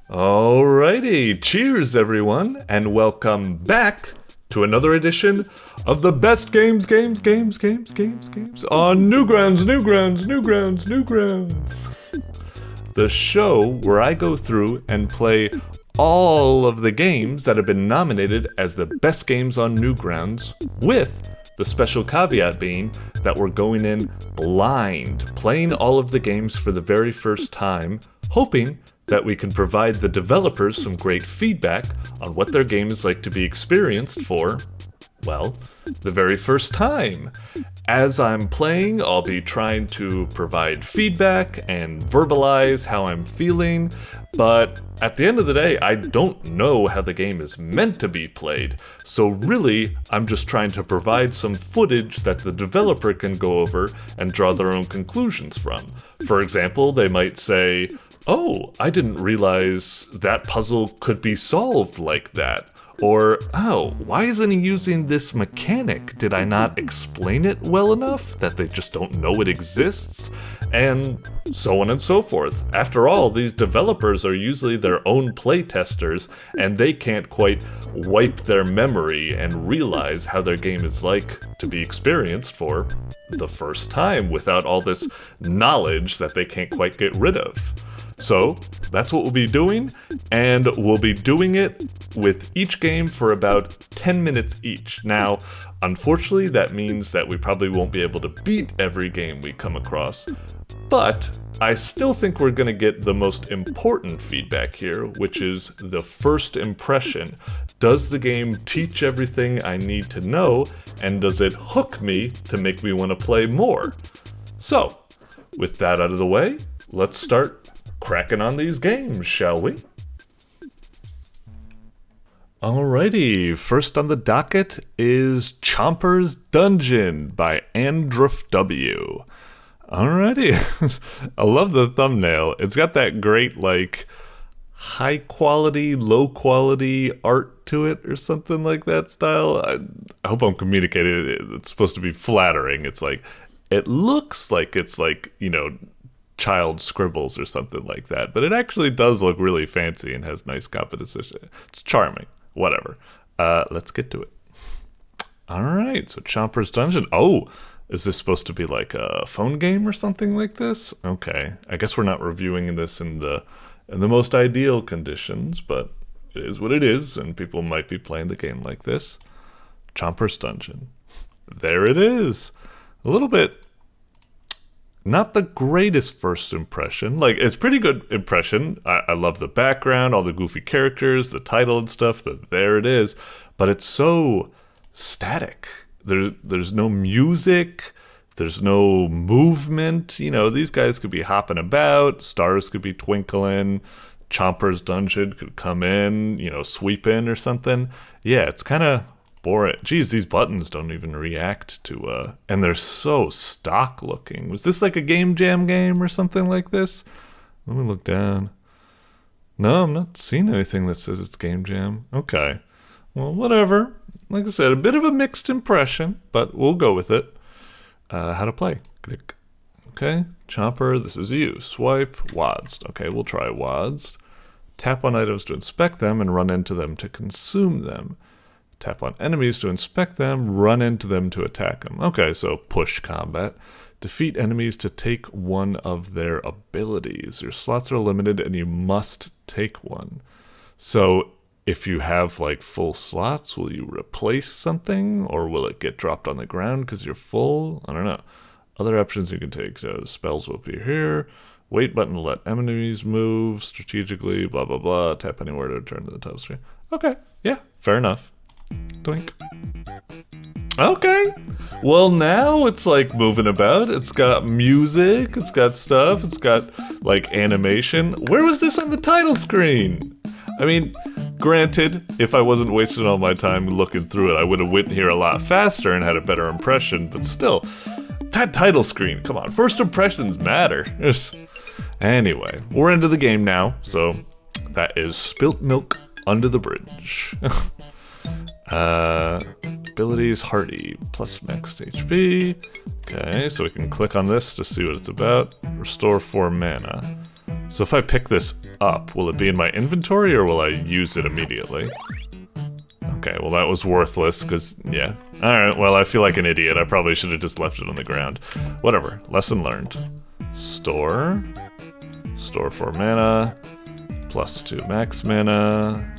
Alrighty, cheers everyone, and welcome back to another edition of the best games on Newgrounds. The show where I go through and play all of the games that have been nominated as the best games on Newgrounds, with the special caveat being that we're going in blind, playing all of the games for the very first time, hoping that we can provide the developers some great feedback on what their game is like to be experienced for, well, the very first time. As I'm playing, I'll be trying to provide feedback and verbalize how I'm feeling, but at the end of the day, I don't know how the game is meant to be played, so really, I'm just trying to provide some footage that the developer can go over and draw their own conclusions from. For example, they might say, "Oh, I didn't realize that puzzle could be solved like that." Or, "Oh, why isn't he using this mechanic? Did I not explain it well enough that they just don't know it exists?" And so on and so forth. After all, these developers are usually their own playtesters, and they can't quite wipe their memory and realize how their game is like to be experienced for the first time without all this knowledge that they can't quite get rid of. So, that's what we'll be doing, and we'll be doing it with each game for about 10 minutes each. Now, unfortunately, that means that we probably won't be able to beat every game we come across, but I still think we're going to get the most important feedback here, which is the first impression. Does the game teach everything I need to know, and does it hook me to make me want to play more? So, with that out of the way, let's start cracking on these games, shall we? Alrighty, first on the docket is Chomper's Dungeon by andrfw. Alrighty, I love the thumbnail. It's got that great, like, high quality, low quality art to it or something like that style. I hope I'm communicating it. It's supposed to be flattering. It's like, it looks like it's like, you know, child scribbles or something like that, but it actually does look really fancy and has nice composition. It's charming. Whatever. Let's get to it. Alright, so Chomper's Dungeon. Oh, is this supposed to be like a phone game or something like this? Okay, I guess we're not reviewing this in the most ideal conditions, but it is what it is, and people might be playing the game like this. Chomper's Dungeon. There it is. A little bit not the greatest first impression. Like, it's pretty good impression. I love the background, all the goofy characters, the title and stuff. There it is. But it's so static. There's no music. There's no movement. You know, these guys could be hopping about. Stars could be twinkling. Chomper's Dungeon could come in, you know, sweep in or something. Yeah, it's kind of boring. Geez, these buttons don't even react to, and they're so stock looking. Was this like a Game Jam game or something like this? Let me look down. No, I'm not seeing anything that says it's Game Jam. Okay. Well, whatever. Like I said, a bit of a mixed impression, but we'll go with it. How to play. Click. Okay. Chomper, this is you. Swipe. Wads. Okay, we'll try Wads. Tap on items to inspect them and run into them to consume them. Tap on enemies to inspect them, run into them to attack them. Okay, so push combat. Defeat enemies to take one of their abilities. Your slots are limited and you must take one. So if you have like full slots, will you replace something, or will it get dropped on the ground because you're full? I don't know. Other options you can take. So spells will appear here. Wait button to let enemies move strategically, blah, blah, blah. Tap anywhere to return to the top screen. Okay, yeah, fair enough. Doink. Okay. Well, now it's like moving about. It's got music. It's got stuff. It's got like animation. Where was this on the title screen? I mean, granted, if I wasn't wasting all my time looking through it, I would have went here a lot faster and had a better impression. But still, that title screen. Come on, first impressions matter. Anyway, we're into the game now. So that is Spilt Milk Under the Bridge. Abilities, Hardy, plus max HP. Okay, so we can click on this to see what it's about. Restore 4 mana. So if I pick this up, will it be in my inventory or will I use it immediately? Okay, well that was worthless, because, yeah. Alright, well I feel like an idiot. I probably should have just left it on the ground. Whatever, lesson learned. Store. Store 4 mana. +2 max mana.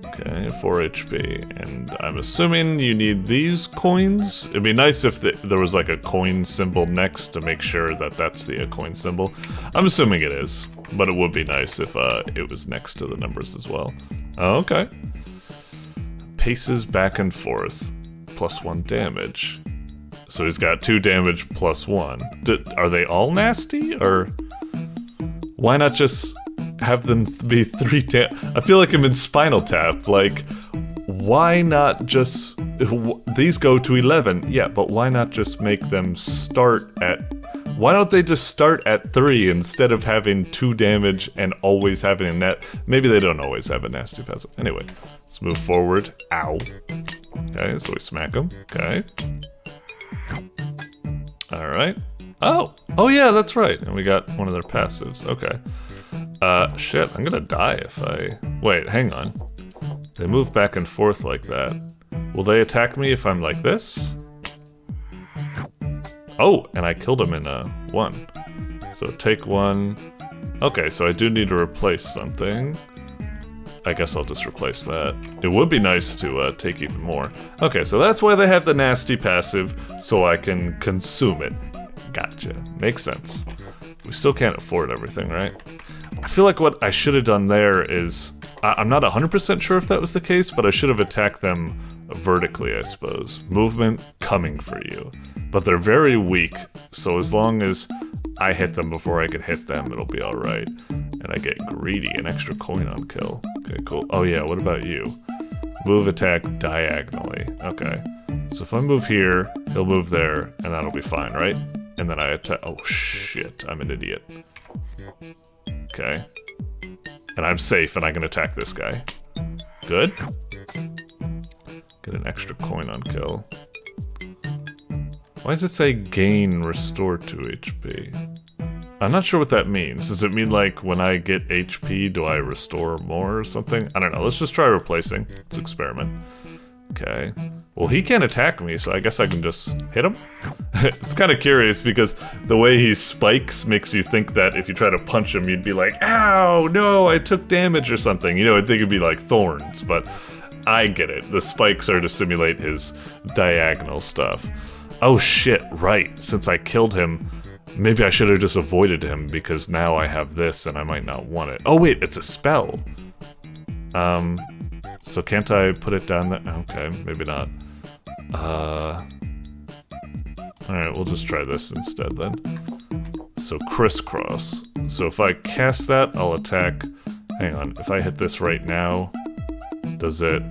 Okay, 4 HP. And I'm assuming you need these coins? It'd be nice if there was like a coin symbol next to make sure that that's the coin symbol. I'm assuming it is, but it would be nice if it was next to the numbers as well. Oh, okay. Paces back and forth. +1 damage. So he's got 2 damage +1. Are they all nasty, or why not just have them be 3 I feel like I'm in Spinal Tap. Like, why not just... These go to 11. Yeah, but why not just make them start at... Why don't they just start at 3 instead of having 2 damage and always having a net? Maybe they don't always have a nasty passive. Anyway, let's move forward. Ow. Okay, so we smack them. Okay. Alright. Oh! Oh yeah, that's right. And we got one of their passives. Okay. Shit, I'm gonna die if I... Wait, hang on. They move back and forth like that. Will they attack me if I'm like this? Oh, and I killed him in 1. So take 1. Okay, so I do need to replace something. I guess I'll just replace that. It would be nice to take even more. Okay, so that's why they have the nasty passive, so I can consume it. Gotcha. Makes sense. We still can't afford everything, right? I feel like what I should have done there is... I'm not 100% sure if that was the case, but I should have attacked them vertically, I suppose. Movement coming for you. But they're very weak, so as long as I hit them before I can hit them, it'll be alright. And I get greedy, an extra coin on kill. Okay, cool. Oh yeah, what about you? Move attack diagonally. Okay. So if I move here, he'll move there, and that'll be fine, right? And then I attack... Oh shit, I'm an idiot. Okay. And I'm safe, and I can attack this guy. Good. Get an extra coin on kill. Why does it say gain restore 2 HP? I'm not sure what that means. Does it mean like when I get HP, do I restore more or something? I don't know. Let's just try replacing. Let's experiment. Okay. Well, he can't attack me, so I guess I can just hit him? It's kind of curious because the way he spikes makes you think that if you try to punch him, you'd be like, ow, no, I took damage or something. You know, I'd think it'd be like thorns, but I get it. The spikes are to simulate his diagonal stuff. Oh shit, right. Since I killed him, maybe I should have just avoided him because now I have this and I might not want it. Oh wait, it's a spell. So can't I put it down there? Okay, maybe not. Alright, we'll just try this instead then. So crisscross. So if I cast that, I'll attack... Hang on, if I hit this right now, does it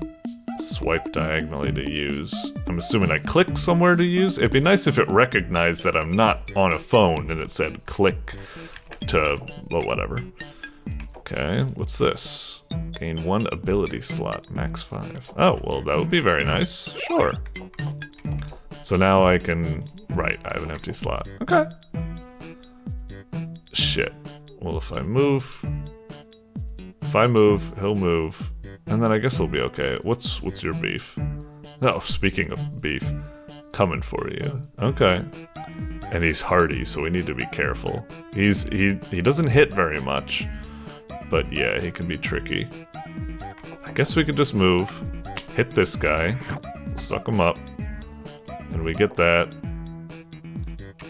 swipe diagonally to use? I'm assuming I click somewhere to use? It'd be nice if it recognized that I'm not on a phone and it said click to... well, whatever. Okay, what's this? Gain 1 ability slot, max 5. Oh, well, that would be very nice. Sure. So now I can... Right, I have an empty slot. Okay. Shit. Well, if I move... If I move, he'll move. And then I guess we'll be okay. What's your beef? Oh, speaking of beef. Coming for you. Okay. And he's hardy, so we need to be careful. He doesn't hit very much. But yeah, he can be tricky. I guess we could just move, hit this guy, suck him up, and we get that.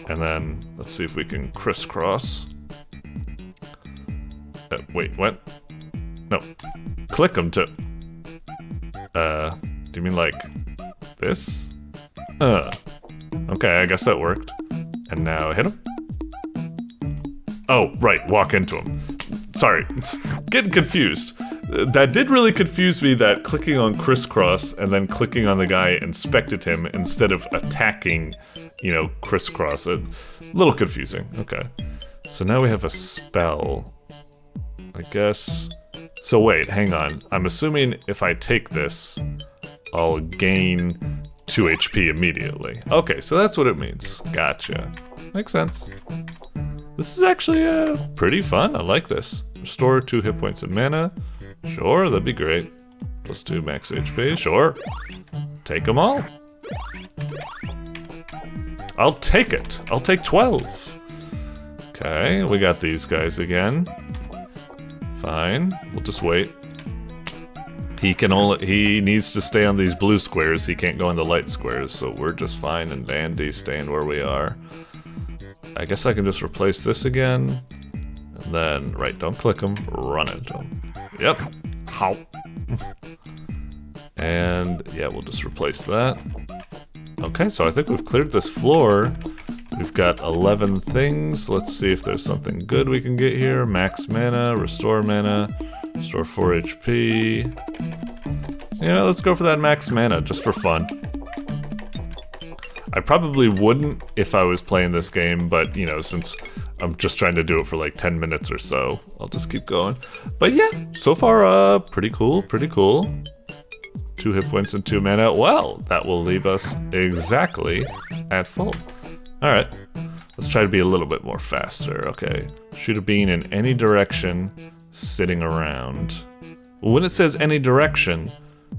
And then, let's see if we can crisscross. Wait, what? No. Click him to... do you mean like this? Okay, I guess that worked. And now hit him? Oh, right, walk into him. Sorry, it's getting confused. That did really confuse me, that clicking on crisscross and then clicking on the guy inspected him instead of attacking, you know, crisscross. A little confusing. Okay. So now we have a spell. I guess... So wait, hang on. I'm assuming if I take this, I'll gain 2 HP immediately. Okay, so that's what it means. Gotcha. Makes sense. This is actually pretty fun. I like this. Restore 2 hit points and mana. Sure, that'd be great. Plus 2 max HP. Sure. Take them all. I'll take it. I'll take 12. Okay, we got these guys again. Fine. We'll just wait. He needs to stay on these blue squares. He can't go on the light squares, so we're just fine and dandy staying where we are. I guess I can just replace this again. And then, right, don't click them, run into them. Yep. How? And yeah, we'll just replace that. Okay, so I think we've cleared this floor. We've got 11 things. Let's see if there's something good we can get here. Max mana, restore 4 HP. Yeah, let's go for that max mana, just for fun. I probably wouldn't if I was playing this game, but, you know, since I'm just trying to do it for like 10 minutes or so, I'll just keep going. But yeah, so far, pretty cool, pretty cool. 2 hit points and 2 mana. Well, that will leave us exactly at full. Alright, let's try to be a little bit more faster. Okay, shoot a bean in any direction, sitting around. When it says any direction,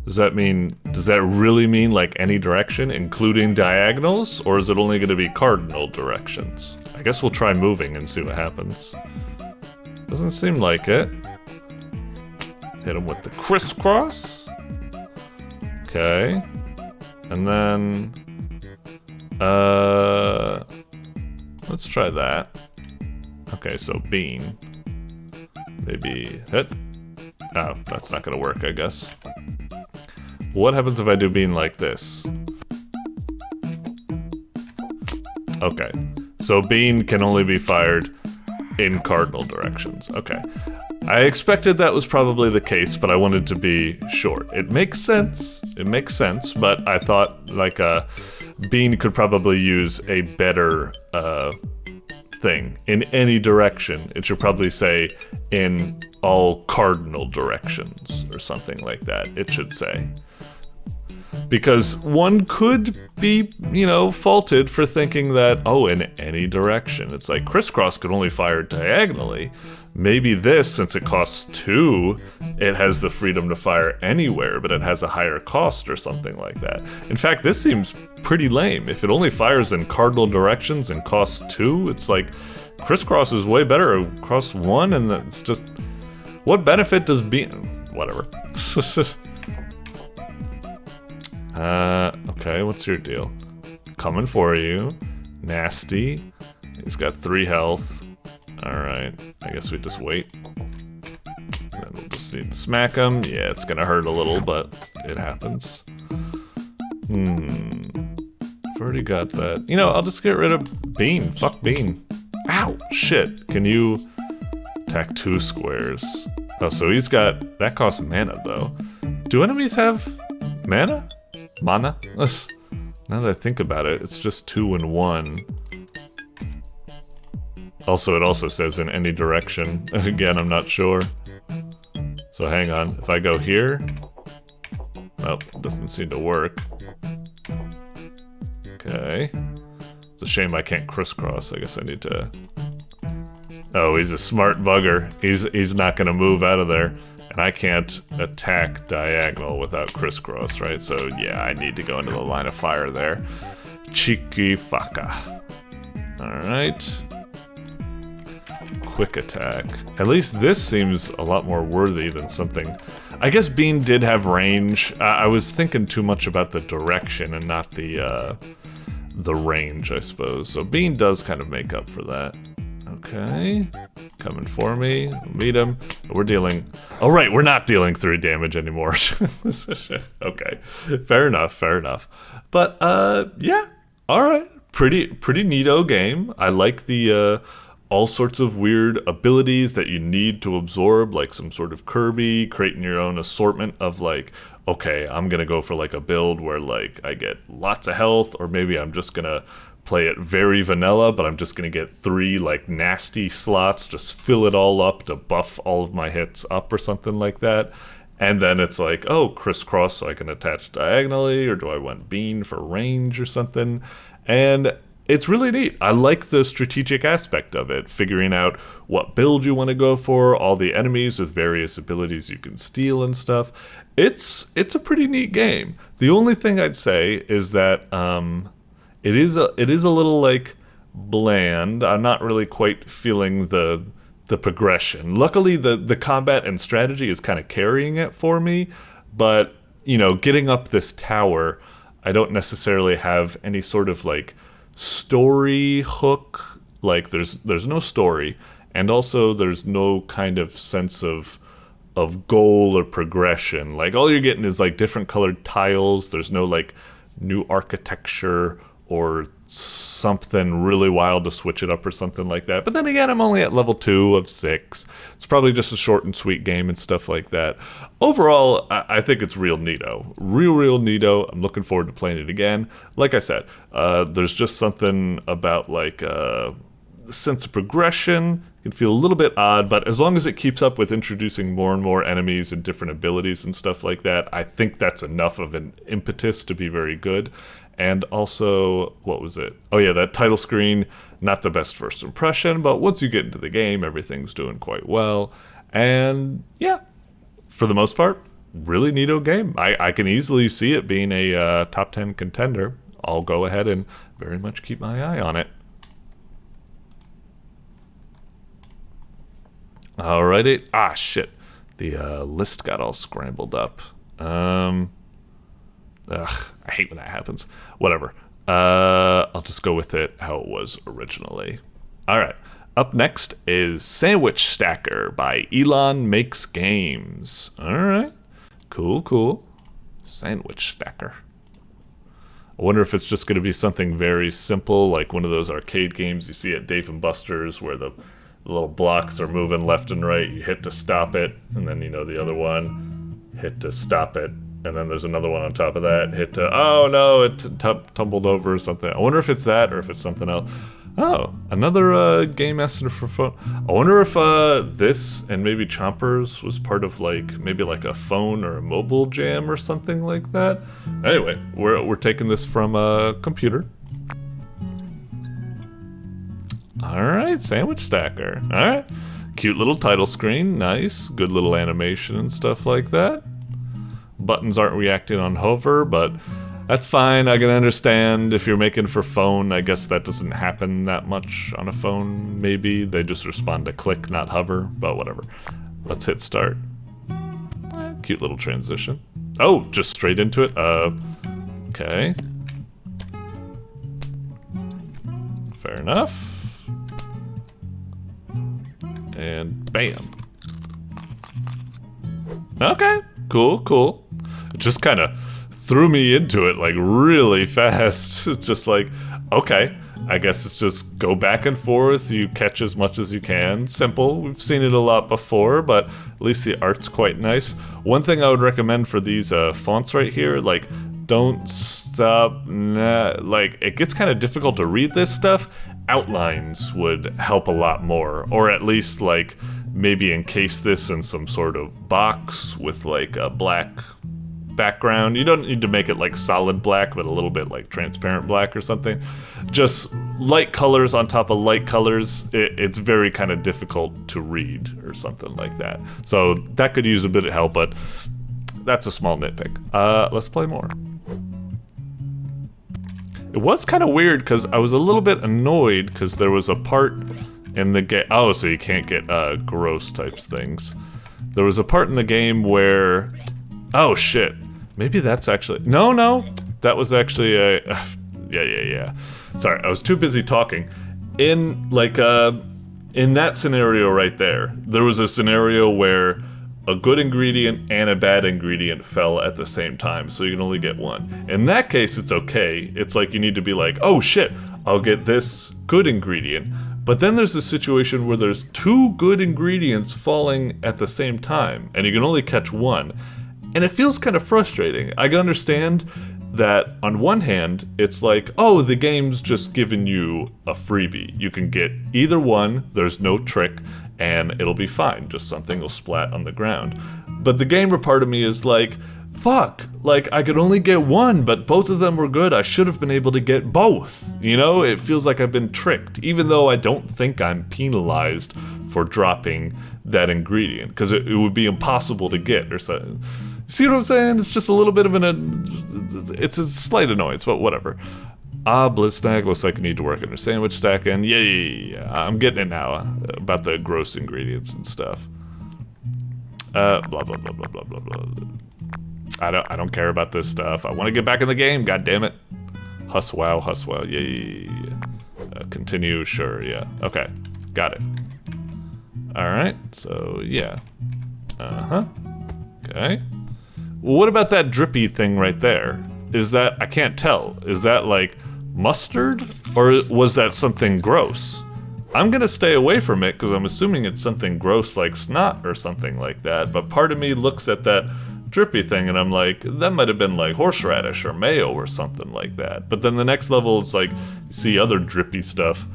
does that really mean like any direction, including diagonals? Or is it only going to be cardinal directions? I guess we'll try moving and see what happens. Doesn't seem like it. Hit him with the crisscross. Okay. And then... let's try that. Okay, so bean. Maybe hit. Oh, that's not gonna work, I guess. What happens if I do bean like this? Okay, so bean can only be fired in cardinal directions. Okay. I expected that was probably the case, but I wanted to be sure. It makes sense. It makes sense, but I thought like bean could probably use a better thing. In any direction, it should probably say in all cardinal directions or something like that, it should say. Because one could be, you know, faulted for thinking that, oh, in any direction. It's like crisscross could only fire diagonally. Maybe this, since it costs 2, it has the freedom to fire anywhere, but it has a higher cost or something like that. In fact, this seems pretty lame. If it only fires in cardinal directions and costs 2, it's like crisscross is way better. It costs 1, and it's just... What benefit does bean... Whatever. Okay, what's your deal? Coming for you. Nasty. He's got 3 health. Alright, I guess we just wait. And then we'll just need to smack him. Yeah, it's gonna hurt a little, but it happens. I've already got that. You know, I'll just get rid of Bean. Fuck Bean. Ow! Shit. Can you attack 2 squares? Oh, so he's got... That costs mana, though. Do enemies have mana? Mana? Now that I think about it, it's just 2 and 1. Also, it also says in any direction. Again, I'm not sure. So hang on. If I go here... Nope, doesn't seem to work. Okay. It's a shame I can't crisscross. I guess I need to... Oh, he's a smart bugger. He's not gonna move out of there. And I can't attack diagonal without crisscross, right? So yeah, I need to go into the line of fire there. Chiquifaka. Alright. Quick attack. At least this seems a lot more worthy than something... I guess Bean did have range. I was thinking too much about the direction and not the range, I suppose. So Bean does kind of make up for that. Okay. Coming for me. Meet him. We're dealing... Oh, right, we're not dealing 3 damage anymore. Okay. Fair enough, fair enough. But, yeah. Alright. Pretty neato game. I like the, all sorts of weird abilities that you need to absorb, like some sort of Kirby, creating your own assortment of, like, okay, I'm gonna go for, like, a build where, like, I get lots of health, or maybe I'm just gonna play it very vanilla, but I'm just gonna get 3 like nasty slots, just fill it all up to buff all of my hits up or something like that. And then it's like, oh, crisscross so I can attach diagonally, or do I want Bean for range or something? And it's really neat. I like the strategic aspect of it, figuring out what build you want to go for, all the enemies with various abilities you can steal and stuff. It's a pretty neat game. The only thing I'd say is that it is a little like bland. I'm not really quite feeling the progression. Luckily, the combat and strategy is kind of carrying it for me, but you know, getting up this tower, I don't necessarily have any sort of like story hook. Like there's no story, and also there's no kind of sense of goal or progression. Like all you're getting is like different colored tiles. There's no like new architecture or something really wild to switch it up or something like that. But then again, I'm only at level 2 of 6. It's probably just a short and sweet game and stuff like that. Overall, I think it's real neato. Real neato. I'm looking forward to playing it again. Like I said, there's just something about like sense of progression. It can feel a little bit odd, but as long as it keeps up with introducing more and more enemies and different abilities and stuff like that, I think that's enough of an impetus to be very good. And also, what was it? Oh yeah, that title screen, not the best first impression, but once you get into the game, everything's doing quite well. And yeah, for the most part, really neato game. I can easily see it being a top 10 contender. I'll go ahead and very much keep my eye on it. Alrighty. Ah, shit. The list got all scrambled up. I hate when that happens. Whatever. I'll just go with it how it was originally. Alright. Up next is Sandwich Stacker by ElanMakesGames. Alright. Cool. Sandwich Stacker. I wonder if it's just going to be something very simple, like one of those arcade games you see at Dave & Buster's where the little blocks are moving left and right. You hit to stop it, and then, you know, the other one, hit to stop it. And then there's another one on top of that. Hit to, oh no, it tumbled over or something. I wonder if it's that or if it's something else. Oh, another game estimate for phone. I wonder if this and maybe Chompers was part of like, maybe like a phone or a mobile jam or something like that. Anyway, we're taking this from a computer. Alright, Sandwich Stacker. Alright. Cute little title screen. Nice. Good little animation and stuff like that. Buttons aren't reacting on hover, but that's fine. I can understand if you're making for phone. I guess that doesn't happen that much on a phone, maybe. They just respond to click, not hover, but whatever. Let's hit start. Cute little transition. Oh, just straight into it? Okay. Fair enough. And bam. Okay, cool. It just kind of threw me into it like really fast. Just like, okay, I guess it's just go back and forth, you catch as much as you can. Simple, we've seen it a lot before, but at least the art's quite nice. One thing I would recommend for these fonts right here, like, don't stop, like, it gets kind of difficult to read this stuff. Outlines would help a lot more, or at least, like, maybe encase this in some sort of box with, like, a black background. You don't need to make it like solid black, but a little bit like transparent black or something. Just light colors on top of light colors, it's very kind of difficult to read or something like that. So that could use a bit of help, but that's a small nitpick. Let's play more. It was kind of weird because I was a little bit annoyed because there was a part in the game. Oh, so you can't get gross types things. There was a part in the game where, oh shit, maybe that's actually, no, that was actually a, yeah. Sorry, I was too busy talking. In like, in that scenario right there was a scenario where a good ingredient and a bad ingredient fell at the same time, so you can only get one. In that case, it's okay. It's like you need to be like, oh shit, I'll get this good ingredient. But then there's a situation where there's two good ingredients falling at the same time, and you can only catch one. And it feels kind of frustrating. I can understand that on one hand, it's like, oh, the game's just giving you a freebie. You can get either one, there's no trick, and it'll be fine. Just something will splat on the ground. But the gamer part of me is like, fuck, like I could only get one, but both of them were good. I should have been able to get both. You know, it feels like I've been tricked, even though I don't think I'm penalized for dropping that ingredient, because it would be impossible to get or something. See what I'm saying? It's just a little bit of it's a slight annoyance, but whatever. Bliss snack, looks like I need to work on your sandwich stacking. Yeah, I'm getting it now, about the gross ingredients and stuff. Blah, blah, blah, blah, blah, blah, blah. I don't care about this stuff. I want to get back in the game, god damn it. Huswow, yeah. Continue, sure, yeah. Okay, got it. Alright, so yeah. Okay. Well, what about that drippy thing right there? Is that, I can't tell. Is that like mustard? Or was that something gross? I'm gonna stay away from it because I'm assuming it's something gross like snot or something like that, but part of me looks at that drippy thing and I'm like, that might have been like horseradish or mayo or something like that. But then the next level is like, you see other drippy stuff.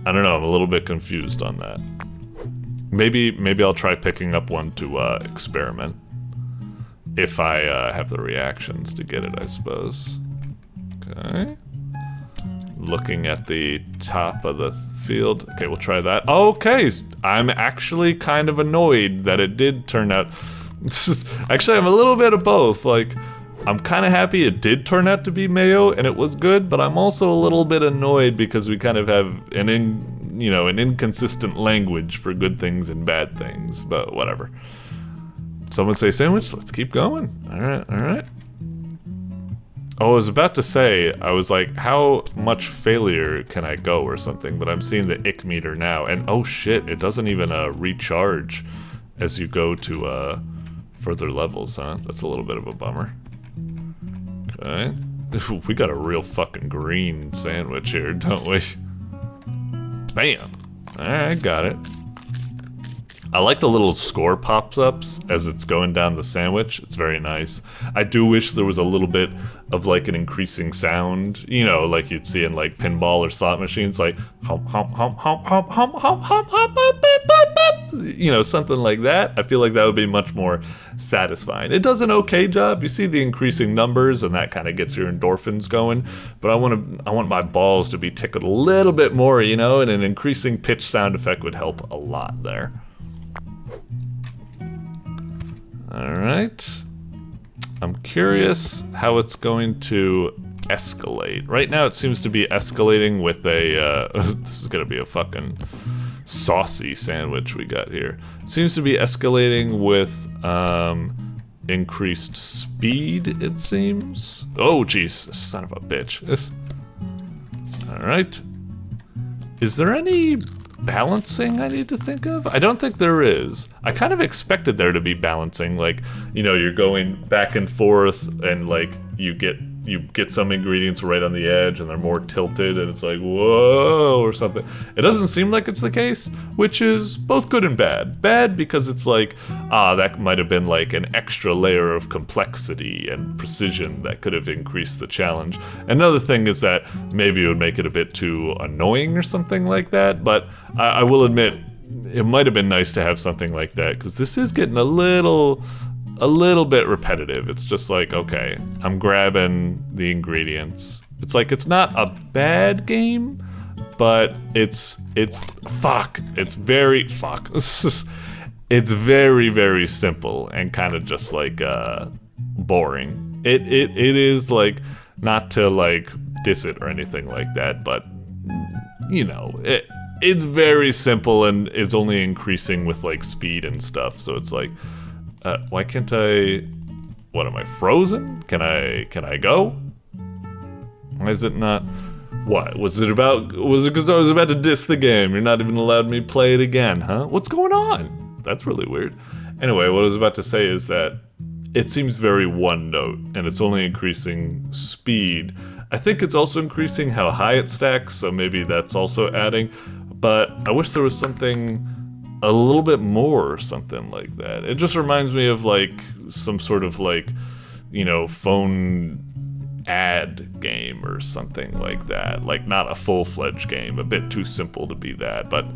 I don't know, I'm a little bit confused on that. Maybe I'll try picking up one to experiment. If I have the reactions to get it, I suppose. Okay. Looking at the top of the field. Okay, we'll try that. Okay, I'm actually kind of annoyed that it did turn out... Actually, I'm a little bit of both. Like, I'm kind of happy it did turn out to be mayo and it was good, but I'm also a little bit annoyed because we kind of have an inconsistent language for good things and bad things, but whatever. Someone say sandwich? Let's keep going. Alright. Oh, I was about to say, I was like, how much failure can I go or something, but I'm seeing the ick meter now, and oh shit, it doesn't even recharge as you go to further levels, huh? That's a little bit of a bummer. Okay. We got a real fucking green sandwich here, don't we? Bam! Alright, got it. I like the little score pops-ups as it's going down the sandwich. It's very nice. I do wish there was a little bit of like an increasing sound, you know, like you'd see in like pinball or slot machines, like hump, hump, hump, hump, hump, hump, hump, hump, hump, hump, hump, hump, you know, something like that. I feel like that would be much more satisfying. It does an okay job. You see the increasing numbers, and that kind of gets your endorphins going. But I want my balls to be tickled a little bit more, you know, and an increasing pitch sound effect would help a lot there. Alright. I'm curious how it's going to escalate. Right now it seems to be escalating with a, this is gonna be a fucking saucy sandwich we got here. Seems to be escalating with, increased speed, it seems. Oh, jeez, son of a bitch. Alright. Is there any balancing I need to think of? I don't think there is. I kind of expected there to be balancing, like, you know, you're going back and forth and like you get some ingredients right on the edge and they're more tilted and it's like, whoa, or something. It doesn't seem like it's the case, which is both good and bad. Bad because it's like, that might have been like an extra layer of complexity and precision that could have increased the challenge. Another thing is that maybe it would make it a bit too annoying or something like that, but I will admit, it might have been nice to have something like that, because this is getting a little bit repetitive. It's just like, okay, I'm grabbing the ingredients. It's like, it's not a bad game, but it's very very simple and kind of just like boring. It is like, not to like diss it or anything like that, but you know, it's very simple and it's only increasing with like speed and stuff. So it's like, why can't I? What, am I frozen? Can I go? Why is it not? What was it about? Was it because I was about to diss the game? You're not even allowed me to play it again, huh? What's going on? That's really weird. Anyway, what I was about to say is that it seems very one note, and it's only increasing speed. I think it's also increasing how high it stacks, so maybe that's also adding. But I wish there was something a little bit more or something like that. It just reminds me of like some sort of like, you know, phone ad game or something like that. Like not a full-fledged game, a bit too simple to be that, but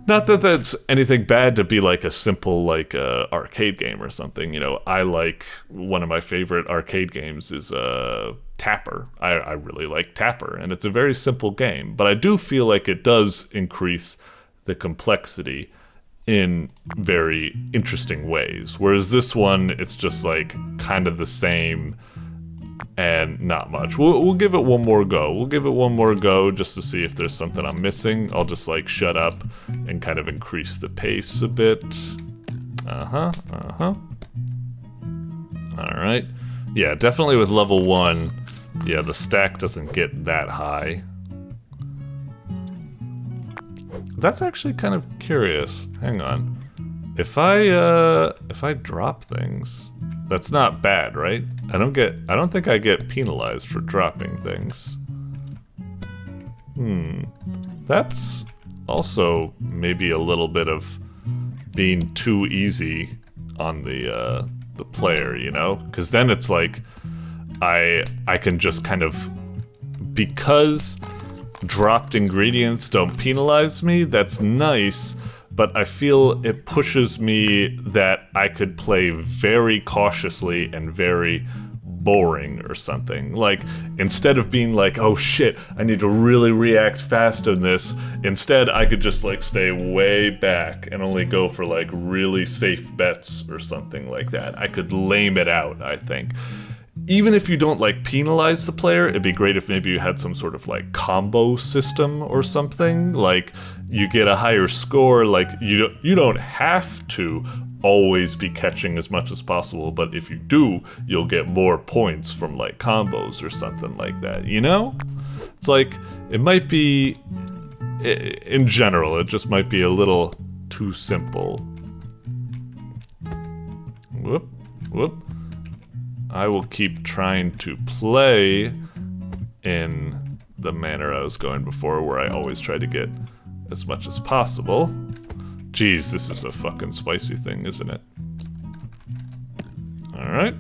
Not that that's anything bad to be like a simple like arcade game or something. You know, I like one of my favorite arcade games is Tapper. I really like Tapper, and it's a very simple game, but I do feel like it does increase the complexity in very interesting ways. Whereas this one, it's just like kind of the same and not much. We'll give it one more go. We'll give it one more go just to see if there's something I'm missing. I'll just like shut up and kind of increase the pace a bit. All right. Yeah, definitely with level 1, yeah, the stack doesn't get that high. That's actually kind of curious. Hang on. If I drop things, that's not bad, right? I don't think I get penalized for dropping things. That's also maybe a little bit of being too easy on the player, you know? Because then it's like I can just kind of, because dropped ingredients don't penalize me, that's nice, but I feel it pushes me that I could play very cautiously and very boring or something. Like, instead of being like, oh shit, I need to really react fast on this, instead I could just like stay way back and only go for like really safe bets or something like that. I could lame it out, I think. Even if you don't like penalize the player, it'd be great if maybe you had some sort of like combo system or something. Like you get a higher score, like you don't have to always be catching as much as possible, but if you do, you'll get more points from like combos or something like that, you know? It's like, it might be, in general, it just might be a little too simple. Whoop. I will keep trying to play in the manner I was going before, where I always try to get as much as possible. Jeez, this is a fucking spicy thing, isn't it? Alright.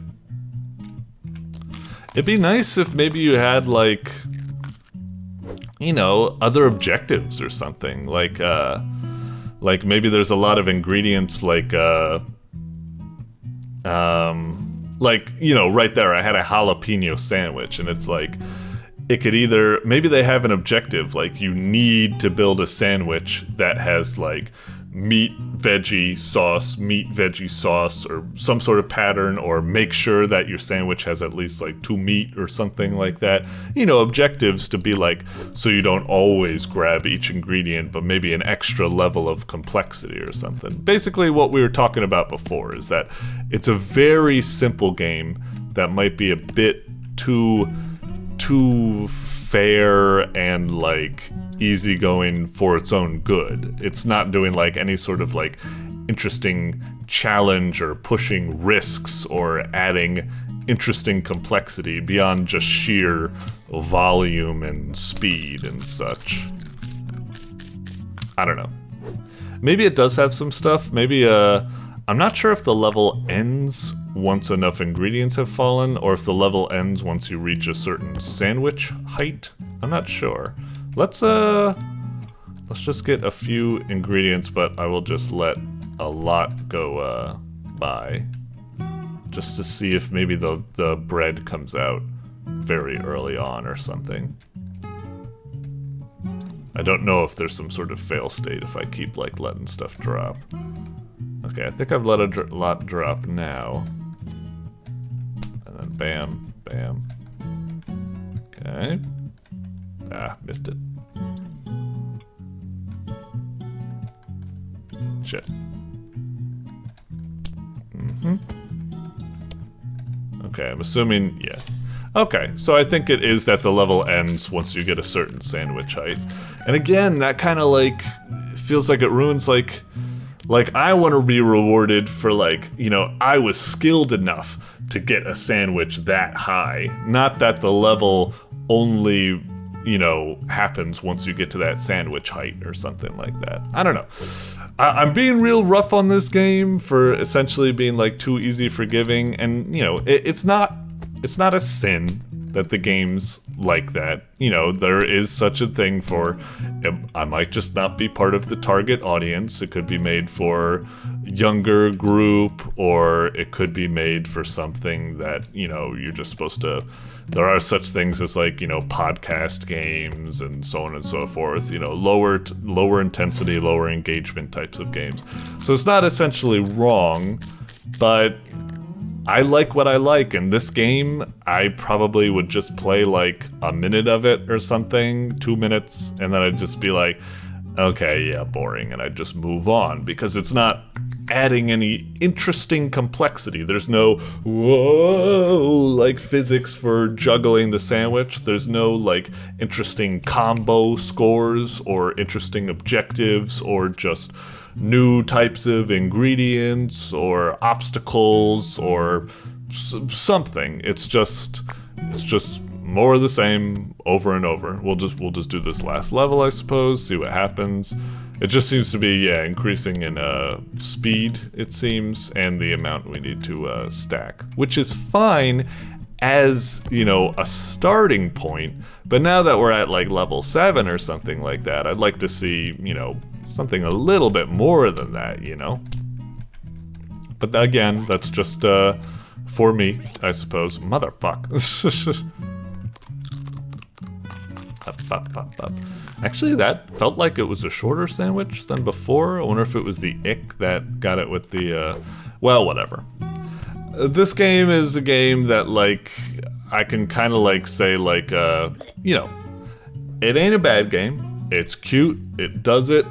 It'd be nice if maybe you had, like, you know, other objectives or something. Like maybe there's a lot of ingredients, like, you know, right there, I had a jalapeno sandwich, and it's like, it could either, maybe they have an objective, like, you need to build a sandwich that has, like, meat, veggie sauce, or some sort of pattern, or make sure that your sandwich has at least, like, 2 meat or something like that. You know, objectives to be like, so you don't always grab each ingredient, but maybe an extra level of complexity or something. Basically, what we were talking about before is that it's a very simple game that might be a bit too fair and, like, easygoing for its own good. It's not doing like any sort of like interesting challenge or pushing risks or adding interesting complexity beyond just sheer volume and speed and such. I don't know. Maybe it does have some stuff. Maybe I'm not sure if the level ends once enough ingredients have fallen, or if the level ends once you reach a certain sandwich height. I'm not sure. Let's just get a few ingredients, but I will just let a lot go by, just to see if maybe the bread comes out very early on or something. I don't know if there's some sort of fail state if I keep like letting stuff drop. Okay, I think I've let a lot drop now. And then bam, bam. Okay. Ah, missed it. Shit. Okay, I'm assuming, yeah. Okay, so I think it is that the level ends once you get a certain sandwich height. And again, that kind of like, feels like it ruins like I want to be rewarded for like, you know, I was skilled enough to get a sandwich that high. Not that the level only, you know, happens once you get to that sandwich height or something like that. I don't know. I'm being real rough on this game for essentially being like too easy forgiving, and you know, it's not a sin that the game's like that. You know, there is such a thing for, I might just not be part of the target audience. It could be made for younger group, or it could be made for something that, you know, you're just supposed to, there are such things as like, you know, podcast games and so on and so forth, you know, lower intensity, lower engagement types of games. So it's not essentially wrong, but I like what I like, and this game, I probably would just play like a minute of it or something, 2 minutes, and then I'd just be like, okay, yeah, boring, and I'd just move on, because it's not adding any interesting complexity. There's no, whoa, like physics for juggling the sandwich. There's no like interesting combo scores or interesting objectives or just new types of ingredients or obstacles or something. It's just more of the same over and over. We'll just do this last level, I suppose, see what happens. It just seems to be, yeah, increasing in speed, it seems, and the amount we need to stack, which is fine as, you know, a starting point. But now that we're at like level 7 or something like that, I'd like to see, you know, something a little bit more than that, you know? But again, that's just for me, I suppose. Motherfuck. Up. Actually, that felt like it was a shorter sandwich than before. I wonder if it was the ick that got it with the, well, whatever. This game is a game that, like, I can kind of, like, say, like, you know, it ain't a bad game. It's cute. It does it.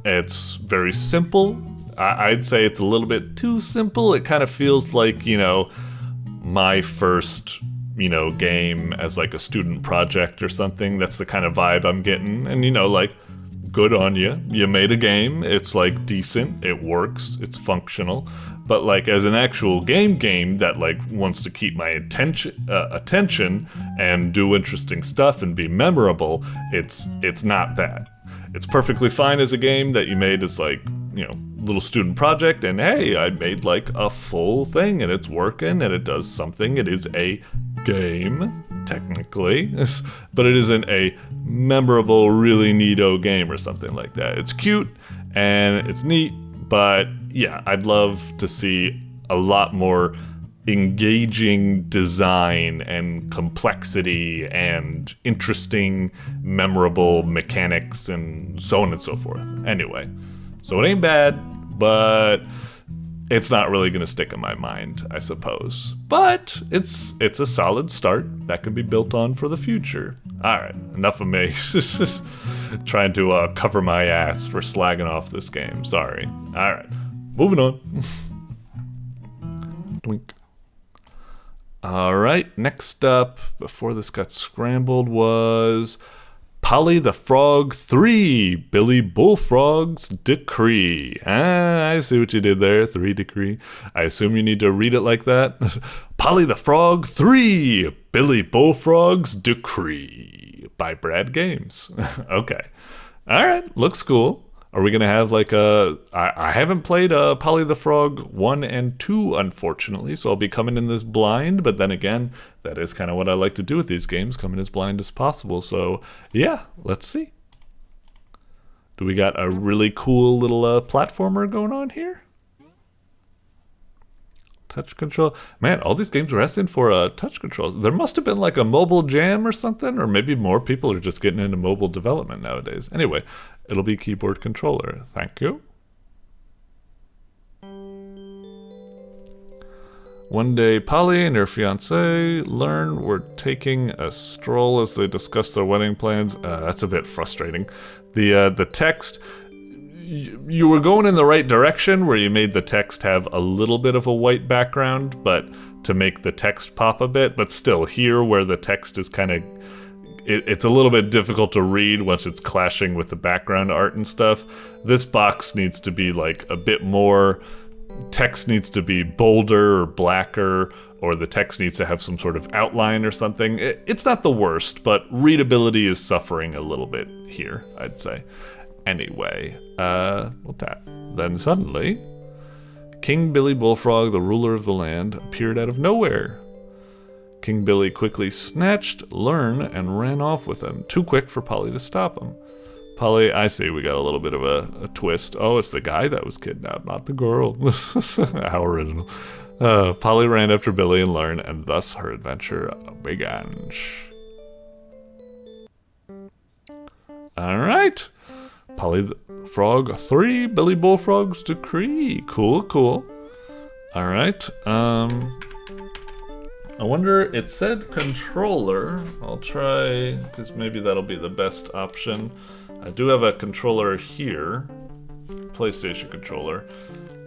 It's very simple. I'd say it's a little bit too simple. It kind of feels like, you know, my first, you know, game as like a student project or something. That's the kind of vibe I'm getting. And, you know, like, good on you. You made a game. It's like decent. It works. It's functional. But like as an actual game that like wants to keep my attention and do interesting stuff and be memorable, it's not that. It's perfectly fine as a game that you made as like, you know, little student project, and hey, I made like a full thing and it's working and it does something. It is a game, technically, but it isn't a memorable, really neato game or something like that. It's cute and it's neat, but yeah, I'd love to see a lot more engaging design and complexity and interesting, memorable mechanics and so on and so forth. Anyway, so it ain't bad, but it's not really gonna stick in my mind, I suppose. But it's a solid start that can be built on for the future. Alright, enough of me trying to cover my ass for slagging off this game. Sorry. Alright, moving on. Twink. Alright, next up, before this got scrambled, was Polly the Frog 3, Billy Bullfrog's Decree. I see what you did there, 3 decree. I assume you need to read it like that. Polly the Frog 3, Billy Bullfrog's Decree by Brad Games. Okay. Alright, looks cool. Are we gonna have like a... I haven't played Polly the Frog 1 and 2, unfortunately, so I'll be coming in this blind, but then again, that is kind of what I like to do with these games, come in as blind as possible, so yeah, let's see. Do we got a really cool little platformer going on here? Touch control. Man, all these games are asking for touch controls. There must have been like a mobile jam or something, or maybe more people are just getting into mobile development nowadays. Anyway, it'll be keyboard controller. Thank you. One day, Polly and her fiance learn we're taking a stroll as they discuss their wedding plans. That's a bit frustrating. The text... You were going in the right direction where you made the text have a little bit of a white background, but to make the text pop a bit, but still here where the text is kind of, it's a little bit difficult to read once it's clashing with the background art and stuff. This box needs to be like a bit more, text needs to be bolder or blacker, or the text needs to have some sort of outline or something. It's not the worst, but readability is suffering a little bit here, I'd say. Anyway, we'll tap. Then suddenly, King Billy Bullfrog, the ruler of the land, appeared out of nowhere. King Billy quickly snatched Learn and ran off with him, too quick for Polly to stop him. Polly, I see we got a little bit of a twist. Oh, it's the guy that was kidnapped, not the girl. How original. Polly ran after Billy and Learn, and thus her adventure began. Alright. Polly the Frog 3, Billy Bullfrog's Decree. Cool, cool. Alright, I wonder, it said controller. I'll try, because maybe that'll be the best option. I do have a controller here, PlayStation controller.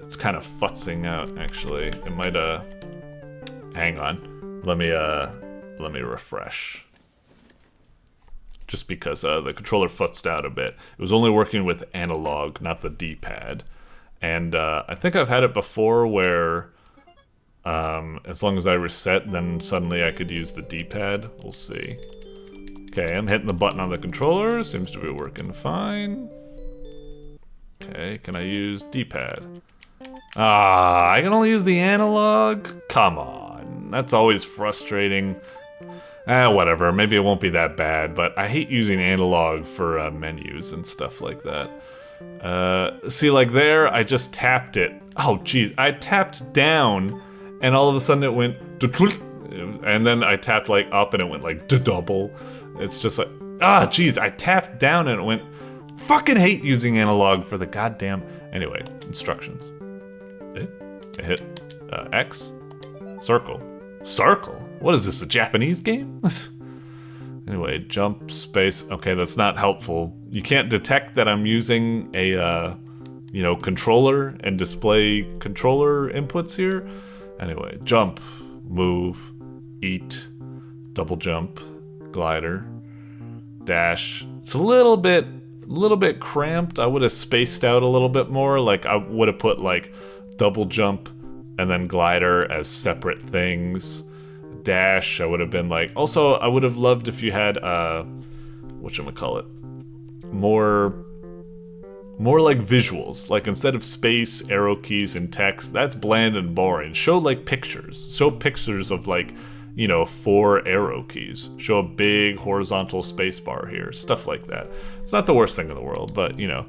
It's kind of futzing out, actually. It might, hang on. Let me refresh. Just because the controller futzed out a bit. It was only working with analog, not the D-pad. And I think I've had it before where as long as I reset, then suddenly I could use the D-pad. We'll see. Okay, I'm hitting the button on the controller. Seems to be working fine. Okay, can I use D-pad? Ah, I can only use the analog? Come on, that's always frustrating. Whatever, maybe it won't be that bad, but I hate using analog for menus and stuff like that. See, like there, I just tapped it. Oh, geez, I tapped down, and all of a sudden it went, and then I tapped like up, and it went like double. It's just like, ah, geez, I tapped down, and it went. Fucking hate using analog for the goddamn. Anyway, instructions. I hit X, circle. Circle? What is this, a Japanese game? Anyway, jump, space. Okay, that's not helpful. You can't detect that I'm using a, you know, controller and display controller inputs here. Anyway, jump, move, eat, double jump, glider, dash. It's a little bit cramped. I would have spaced out a little bit more. Like, I would have put, like, double jump and then glider as separate things. Dash, I would have been like... Also, I would have loved if you had, whatchamacallit? More like visuals. Like, instead of space, arrow keys, and text, that's bland and boring. Show, like, pictures. Show pictures of, like, you know, 4 arrow keys. Show a big horizontal space bar here. Stuff like that. It's not the worst thing in the world, but, you know.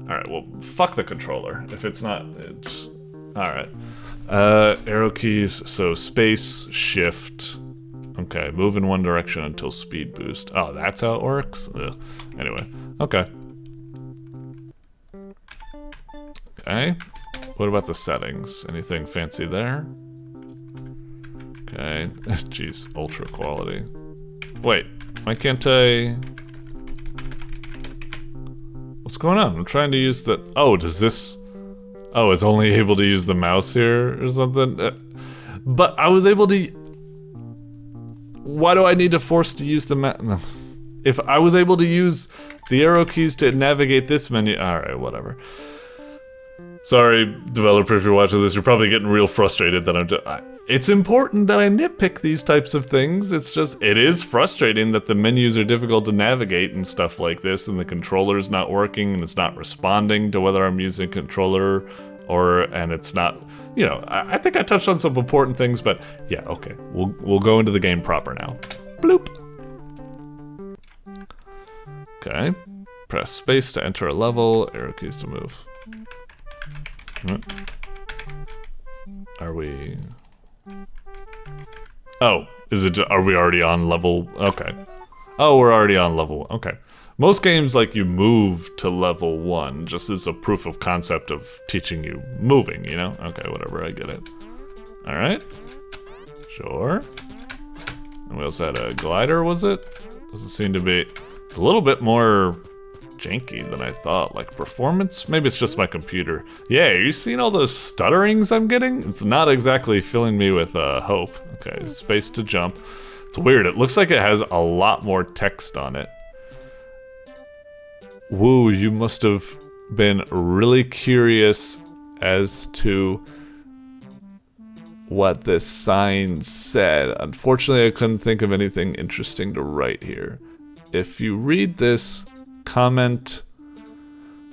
Alright, well, fuck the controller. If it's not... it's... Alright. Arrow keys, so space, shift. Okay, move in one direction until speed boost. Oh, that's how it works? Ugh. Anyway, okay. Okay, what about the settings? Anything fancy there? Okay, jeez, ultra quality. Wait, why can't I... What's going on? I'm trying to use the... Oh, does this... Oh, it's only able to use the mouse here or something? But I was able to... Why do I need to force to use the mouse? If I was able to use the arrow keys to navigate this menu... Alright, whatever. Sorry, developer, if you're watching this, you're probably getting real frustrated that I'm just... It's important that I nitpick these types of things. It's just... It is frustrating that the menus are difficult to navigate and stuff like this, and the controller's not working, and it's not responding to whether I'm using a controller... and it's not, you know, I think I touched on some important things, but yeah, okay. We'll go into the game proper now. Bloop. Okay. Press space to enter a level, arrow keys to move. Are we... Oh, are we already on level? Okay. Oh, we're already on level, okay. Most games, like, you move to level 1, just as a proof of concept of teaching you moving, you know? Okay, whatever, I get it. Alright. Sure. And we also had a glider, was it? Doesn't seem to be... It's a little bit more janky than I thought. Like, performance? Maybe it's just my computer. Yeah, are you seeing all those stutterings I'm getting? It's not exactly filling me with hope. Okay, space to jump. It's weird, it looks like it has a lot more text on it. Woo, you must have been really curious as to what this sign said. Unfortunately, I couldn't think of anything interesting to write here. If you read this, comment...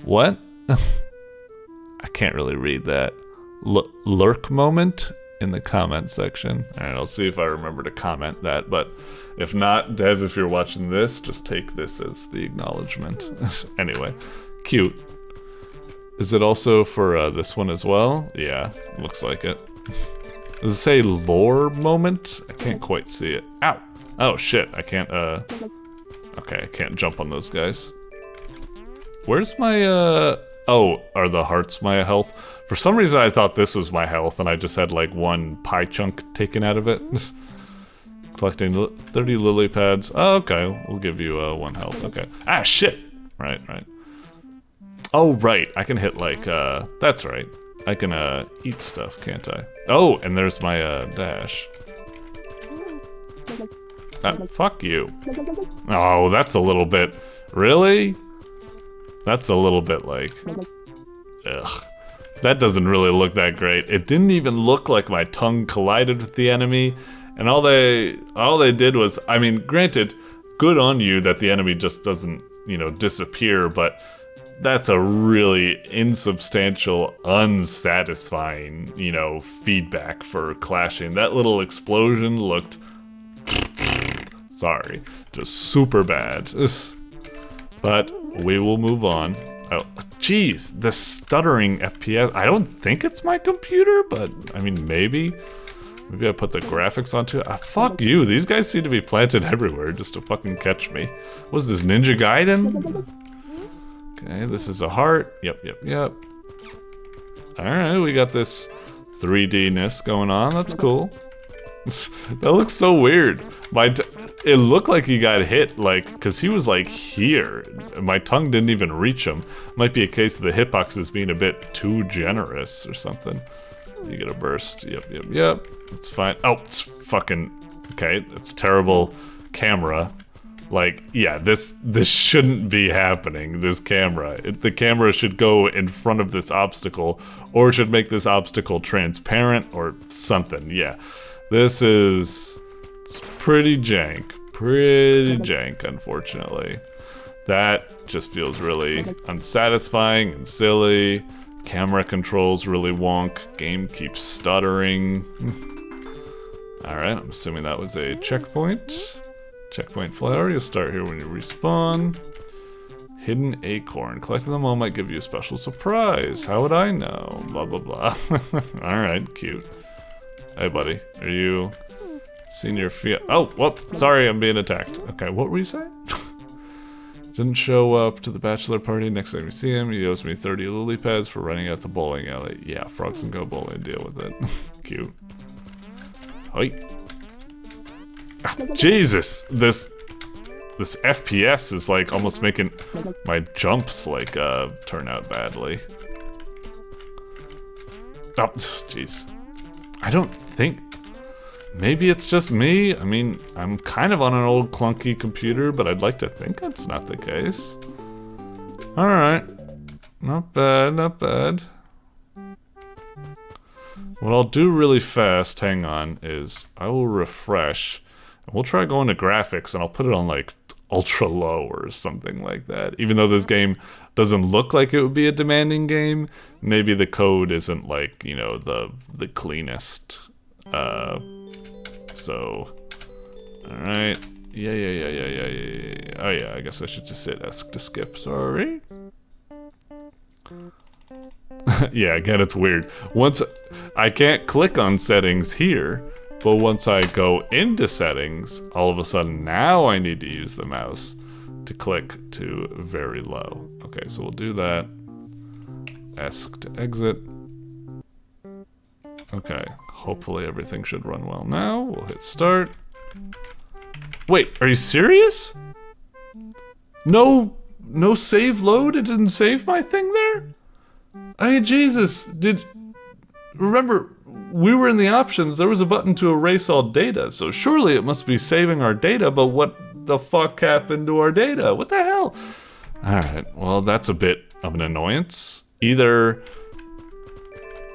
What? I can't really read that. Lurk moment? in the comment section. Alright, I'll see if I remember to comment that, but if not, Dev, if you're watching this, just take this as the acknowledgement. Anyway, cute. Is it also for this one as well? Yeah, looks like it. Does it say lore moment? I can't quite see it. Ow! Oh shit, I can't, okay, I can't jump on those guys. Where's my, oh, are the hearts my health? For some reason I thought this was my health and I just had like one pie chunk taken out of it. Collecting 30 lily pads. Oh, okay, we'll give you 1 health, okay. Ah, shit! Right. Oh, right, I can hit like, that's right. I can, eat stuff, can't I? Oh, and there's my, dash. Fuck you. Oh, that's a little bit... Really? That's a little bit like... Ugh. That doesn't really look that great. It didn't even look like my tongue collided with the enemy, and all they did was... I mean, granted, good on you that the enemy just doesn't, you know, disappear, but... That's a really insubstantial, unsatisfying, you know, feedback for clashing. That little explosion looked... Sorry, just super bad. But we will move on. Oh, jeez, the stuttering FPS. I don't think it's my computer, but I mean, maybe. Maybe I put the graphics onto it. Fuck you, these guys seem to be planted everywhere just to fucking catch me. What's this, Ninja Gaiden? Okay, this is a heart. Yep. Alright, we got this 3D-ness going on. That's cool. That looks so weird. It looked like he got hit, like, because he was, like, here. My tongue didn't even reach him. Might be a case of the hitbox is being a bit too generous or something. You get a burst. Yep. It's fine. Oh, it's fucking... Okay, it's terrible camera. Like, yeah, this shouldn't be happening, this camera. The camera should go in front of this obstacle, or should make this obstacle transparent, or something, yeah. This is... It's pretty jank. Pretty jank, unfortunately. That just feels really unsatisfying and silly. Camera controls really wonk. Game keeps stuttering. Alright, I'm assuming that was a checkpoint. Checkpoint flower, you'll start here when you respawn. Hidden acorn. Collecting them all might give you a special surprise. How would I know? Blah, blah, blah. Alright, cute. Hey, buddy. Are you... Senior Fiat? Oh, whoop. Sorry, I'm being attacked. Okay, what were you saying? Didn't show up to the bachelor party. Next time you see him, he owes me 30 lily pads for running out the bowling alley. Yeah, frogs can go bowling. Deal with it. Cute. Hoi. Jesus, this FPS is like almost making my jumps like turn out badly. Oh, jeez. I don't think... Maybe it's just me. I mean, I'm kind of on an old clunky computer, but I'd like to think that's not the case. Alright. Not bad, not bad. What I'll do really fast, hang on, is I will refresh. And we'll try going to graphics, and I'll put it on, like, ultra low or something like that. Even though this game doesn't look like it would be a demanding game, maybe the code isn't, like, you know, the cleanest. So, alright. Yeah. Oh yeah, I guess I should just hit ask to skip, sorry. Yeah, again, it's weird. Once, I can't click on settings here, but once I go into settings, all of a sudden now I need to use the mouse to click to very low. Okay, so we'll do that. Ask to exit. Okay, hopefully everything should run well now. We'll hit start. Wait, are you serious? No save load? It didn't save my thing there? Hey, Jesus, remember, we were in the options, there was a button to erase all data, so surely it must be saving our data, but what the fuck happened to our data? What the hell? Alright, well, that's a bit of an annoyance. Either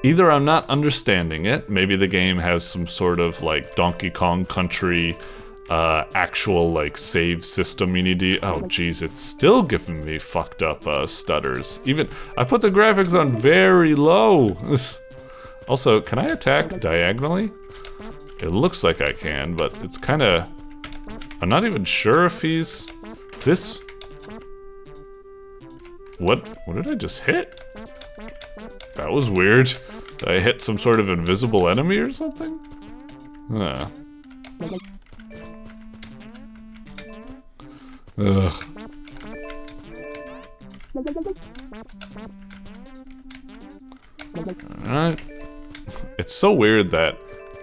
I'm not understanding it, maybe the game has some sort of like Donkey Kong Country actual like save system you need to... Oh geez, it's still giving me fucked up stutters. Even, I put the graphics on very low. Also, can I attack diagonally? It looks like I can, but it's kind of... I'm not even sure if he's... This... What did I just hit? That was weird. Did I hit some sort of invisible enemy or something? Huh. Ugh. Alright. It's so weird that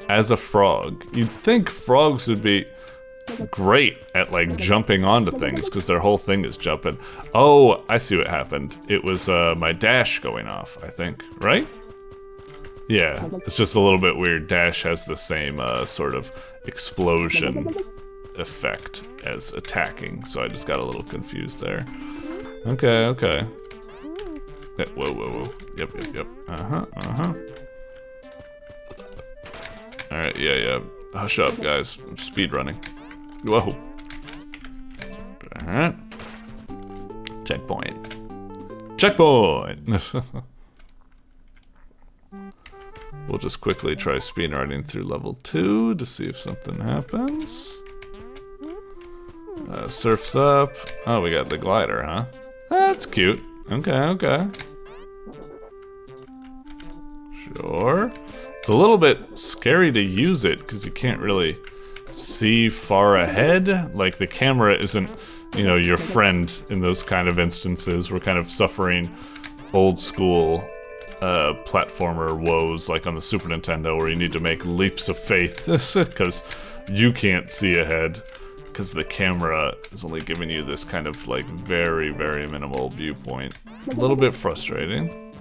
as a frog, you'd think frogs would be great at like jumping onto things because their whole thing is jumping. Oh, I see what happened. It was my dash going off, I think, right? Yeah, it's just a little bit weird. Dash has the same sort of explosion effect as attacking, so I just got a little confused there. Okay, okay. Whoa, whoa, whoa. Yep, yep, yep. Uh-huh, uh-huh. Alright, yeah, yeah. Hush up, guys. I'm speed running. Whoa. Alright. Checkpoint. Checkpoint! We'll just quickly try speed running through level 2 to see if something happens. Surf's up. Oh, we got the glider, huh? That's cute. Okay, okay. Sure. It's a little bit scary to use it because you can't really see far ahead. Like the camera isn't, you know, your friend in those kind of instances. We're kind of suffering old school platformer woes like on the Super Nintendo where you need to make leaps of faith because you can't see ahead because the camera is only giving you this kind of like very, very minimal viewpoint. A little bit frustrating.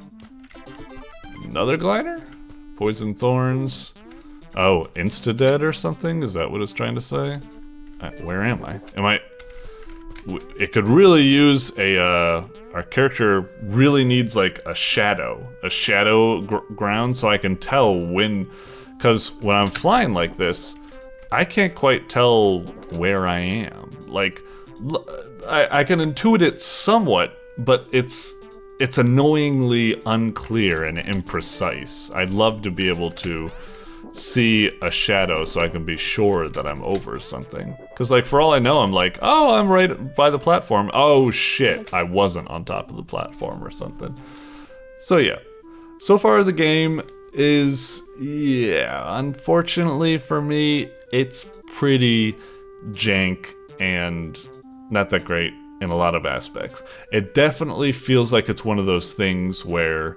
Another glider? Poison thorns. Oh, insta-dead or something? Is that what it's trying to say? Where am I? It could really use a, our character really needs like a shadow ground so I can tell when, because when I'm flying like this, I can't quite tell where I am. Like, I can intuit it somewhat, but it's annoyingly unclear and imprecise. I'd love to be able to see a shadow so I can be sure that I'm over something. Because like for all I know, I'm like, oh, I'm right by the platform. Oh shit, I wasn't on top of the platform or something. So yeah, so far the game is, yeah, unfortunately for me, it's pretty jank and not that great in a lot of aspects. It definitely feels like it's one of those things where,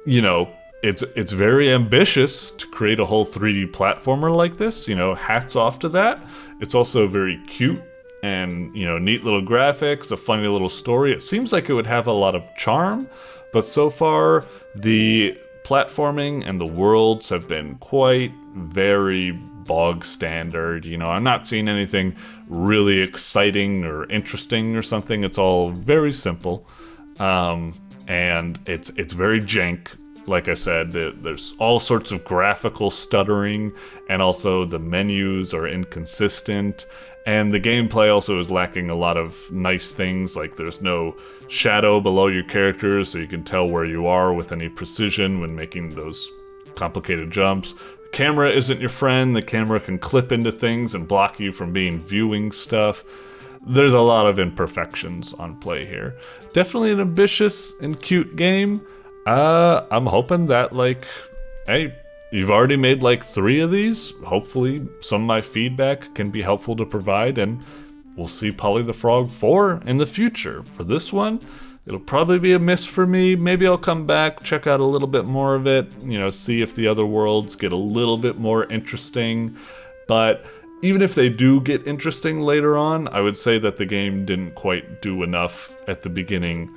you know, it's very ambitious to create a whole 3D platformer like this, you know, hats off to that. It's also very cute and, you know, neat little graphics, a funny little story. It seems like it would have a lot of charm, but so far the platforming and the worlds have been quite very bog standard. You know, I'm not seeing anything really exciting or interesting or something. It's all very simple, and it's very jank. Like I said, there's all sorts of graphical stuttering, and also the menus are inconsistent, and the gameplay also is lacking a lot of nice things, like there's no shadow below your characters so you can tell where you are with any precision when making those complicated jumps. The camera isn't your friend. The camera can clip into things and block you from viewing stuff. There's a lot of imperfections on play here. Definitely an ambitious and cute game. I'm hoping that, like, hey, you've already made like 3 of these. Hopefully some of my feedback can be helpful to provide, and we'll see Polly the Frog 4 in the future. For this one, it'll probably be a miss for me. Maybe I'll come back, check out a little bit more of it, you know, see if the other worlds get a little bit more interesting. But even if they do get interesting later on, I would say that the game didn't quite do enough at the beginning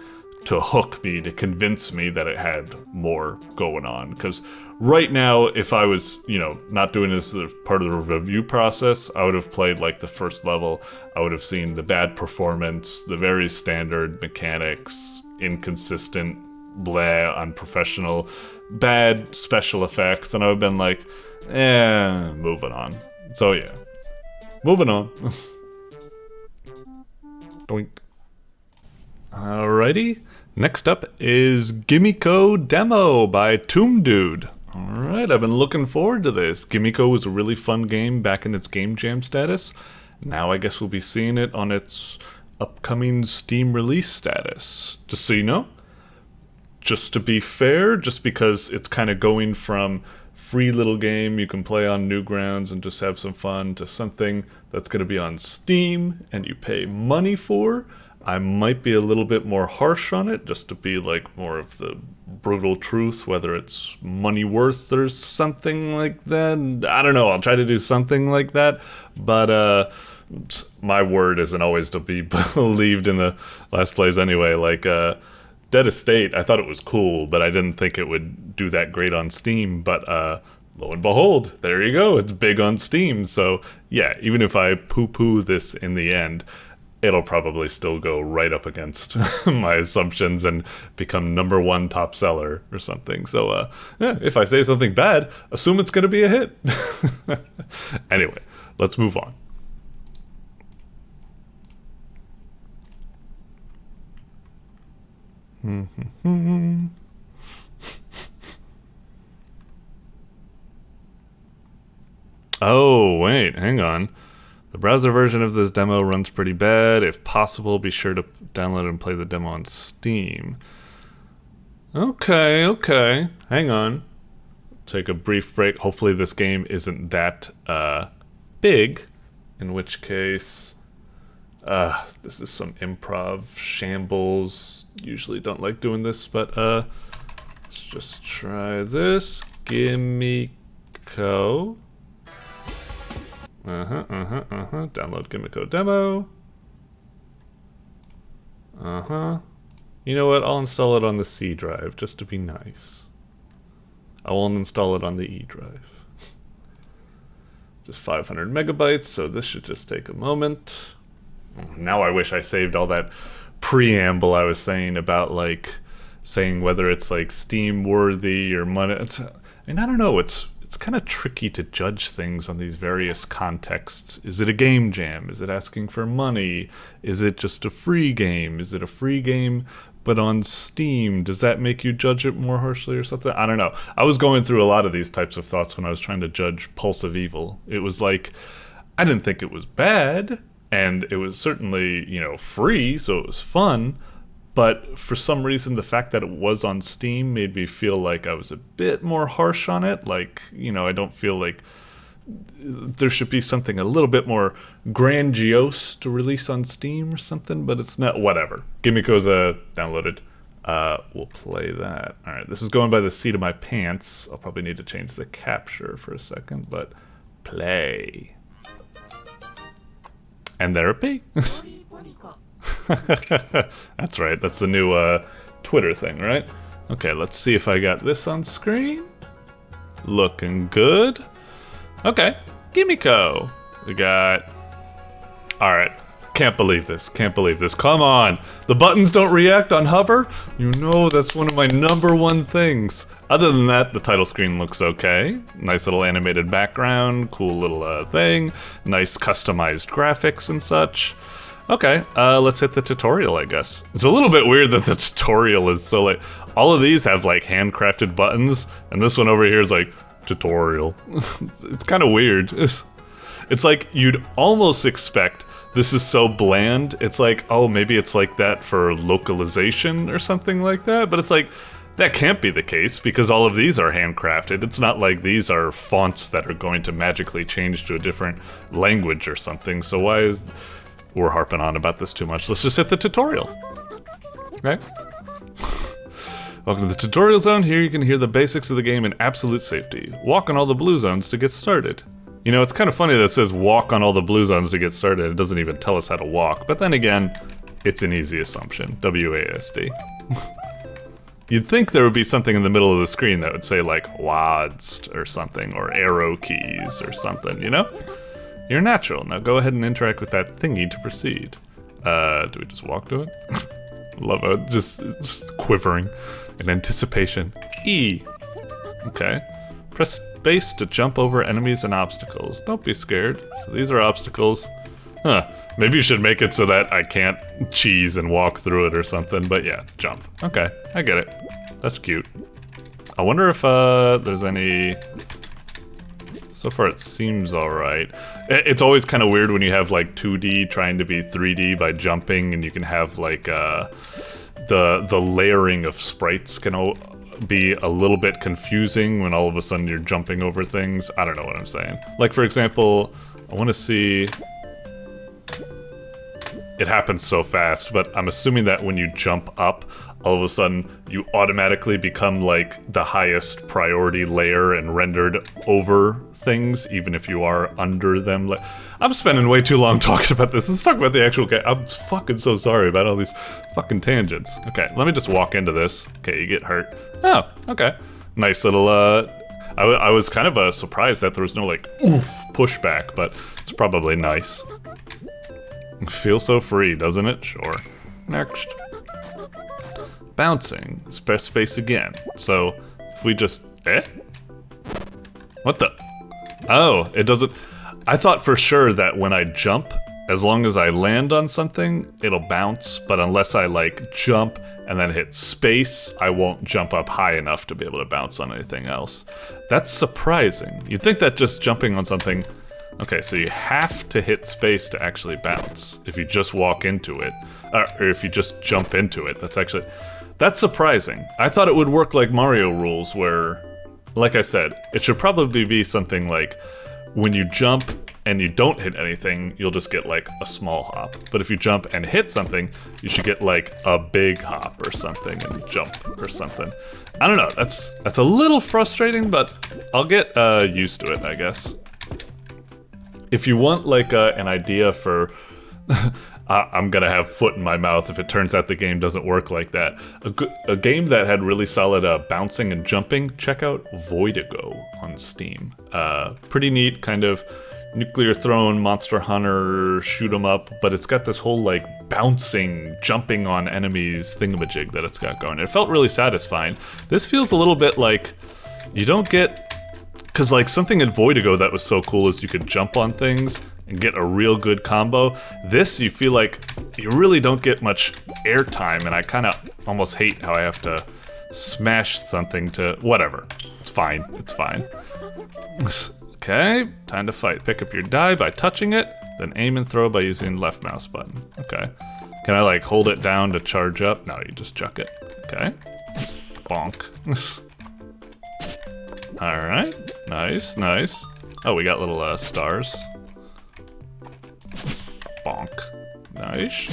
to hook me, to convince me that it had more going on. Because right now, if I was, you know, not doing this as part of the review process, I would have played like the first level. I would have seen the bad performance, the very standard mechanics, inconsistent, blah, unprofessional, bad special effects, and I would have been like, moving on. So yeah, moving on. Doink. Alrighty. Next up is GIMMIKO Demo by Tombdude. Alright, I've been looking forward to this. GIMMIKO was a really fun game back in its Game Jam status. Now I guess we'll be seeing it on its upcoming Steam release status. Just so you know, just to be fair, just because it's kind of going from free little game you can play on Newgrounds and just have some fun to something that's going to be on Steam and you pay money for, I might be a little bit more harsh on it, just to be like more of the brutal truth, whether it's money worth or something like that. I don't know, I'll try to do something like that, but my word isn't always to be believed in the last plays anyway. Like Dead Estate, I thought it was cool, but I didn't think it would do that great on Steam, but lo and behold, there you go, it's big on Steam. So yeah, even if I poo-poo this in the end, it'll probably still go right up against my assumptions and become #1 top seller or something. So yeah, if I say something bad, assume it's gonna be a hit. Anyway, let's move on. Oh, wait, hang on. The browser version of this demo runs pretty bad. If possible, be sure to download and play the demo on Steam. Okay. Hang on. Take a brief break. Hopefully this game isn't that big, in which case this is some improv shambles. Usually don't like doing this, but let's just try this. GIMMIKO. Download GIMMIKO demo. You know what? I'll install it on the C drive just to be nice. I won't install it on the E drive. Just 500 megabytes, so this should just take a moment. Now I wish I saved all that preamble I was saying about like saying whether it's like Steam worthy or money. I don't know. It's kind of tricky to judge things on these various contexts. Is it a game jam? Is it asking for money? Is it just a free game? Is it a free game but on Steam? Does that make you judge it more harshly or something? I don't know. I was going through a lot of these types of thoughts when I was trying to judge Pulse of Evil. It was like, I didn't think it was bad, and it was certainly, you know, free, so it was fun. But for some reason, the fact that it was on Steam made me feel like I was a bit more harsh on it. Like, you know, I don't feel like there should be something a little bit more grandiose to release on Steam or something, but it's not. Whatever. GIMMIKO's downloaded. We'll play that. All right, this is going by the seat of my pants. I'll probably need to change the capture for a second, but play. And therapy? That's right, that's the new Twitter thing, right? Okay, let's see if I got this on screen. Looking good. Okay, GIMMIKO. We got... Alright, can't believe this, come on! The buttons don't react on hover? You know that's one of my #1 things. Other than that, the title screen looks okay. Nice little animated background, cool little thing, nice customized graphics and such. Okay, let's hit the tutorial, I guess. It's a little bit weird that the tutorial is so like... All of these have like handcrafted buttons, and this one over here is like, tutorial. It's kind of weird. It's like you'd almost expect this is so bland. It's like, oh, maybe it's like that for localization or something like that, but it's like, that can't be the case because all of these are handcrafted. It's not like these are fonts that are going to magically change to a different language or something, so why is... We're harping on about this too much. Let's just hit the tutorial. Okay. Welcome to the tutorial zone. Here you can hear the basics of the game in absolute safety. Walk on all the blue zones to get started. You know, it's kind of funny that it says walk on all the blue zones to get started. It doesn't even tell us how to walk. But then again, it's an easy assumption. WASD. You'd think there would be something in the middle of the screen that would say like WASD or something, or arrow keys or something, you know? You're natural. Now go ahead and interact with that thingy to proceed. Do we just walk to it? Love it. Just quivering in anticipation. E. Okay. Press space to jump over enemies and obstacles. Don't be scared. So these are obstacles. Huh. Maybe you should make it so that I can't cheese and walk through it or something. But yeah, jump. Okay, I get it. That's cute. I wonder if there's any... So far it seems alright. It's always kind of weird when you have like 2D trying to be 3D by jumping, and you can have like the layering of sprites can be a little bit confusing when all of a sudden you're jumping over things. I don't know what I'm saying. Like for example, I want to see... It happens so fast, but I'm assuming that when you jump up, all of a sudden you automatically become like the highest priority layer and rendered over things, even if you are under them. I'm spending way too long talking about this. Let's talk about the actual game. I'm fucking so sorry about all these fucking tangents. Okay, let me just walk into this. Okay, you get hurt. Oh, okay. Nice little, I was kind of surprised that there was no like, oof, pushback, but it's probably nice. Feels so free, doesn't it? Sure. Next. Bouncing. Space again. So, if we just... What the... Oh, it doesn't... I thought for sure that when I jump, as long as I land on something, it'll bounce, but unless I, like, jump and then hit space, I won't jump up high enough to be able to bounce on anything else. That's surprising. You'd think that just jumping on something... Okay, so you have to hit space to actually bounce if you just walk into it, or if you just jump into it. That's surprising. I thought it would work like Mario rules where, like I said, it should probably be something like when you jump and you don't hit anything, you'll just get like a small hop. But if you jump and hit something, you should get like a big hop or something and jump or something. I don't know, that's a little frustrating, but I'll get used to it, I guess. If you want like an idea for, I'm gonna have foot in my mouth if it turns out the game doesn't work like that. A game that had really solid bouncing and jumping, check out Voidigo on Steam. Pretty neat kind of nuclear throne, monster hunter, shoot 'em up, but it's got this whole like bouncing, jumping on enemies thingamajig that it's got going. It felt really satisfying. This feels a little bit like you don't get... Because like something in Voidigo that was so cool is you could jump on things and get a real good combo. This, you feel like you really don't get much airtime, and I kind of almost hate how I have to smash something to... Whatever. It's fine. It's fine. Okay, time to fight. Pick up your die by touching it, then aim and throw by using left mouse button. Okay. Can I like hold it down to charge up? No, you just chuck it. Okay. Bonk. Alright, nice, nice. Oh, we got little stars. Bonk. Nice.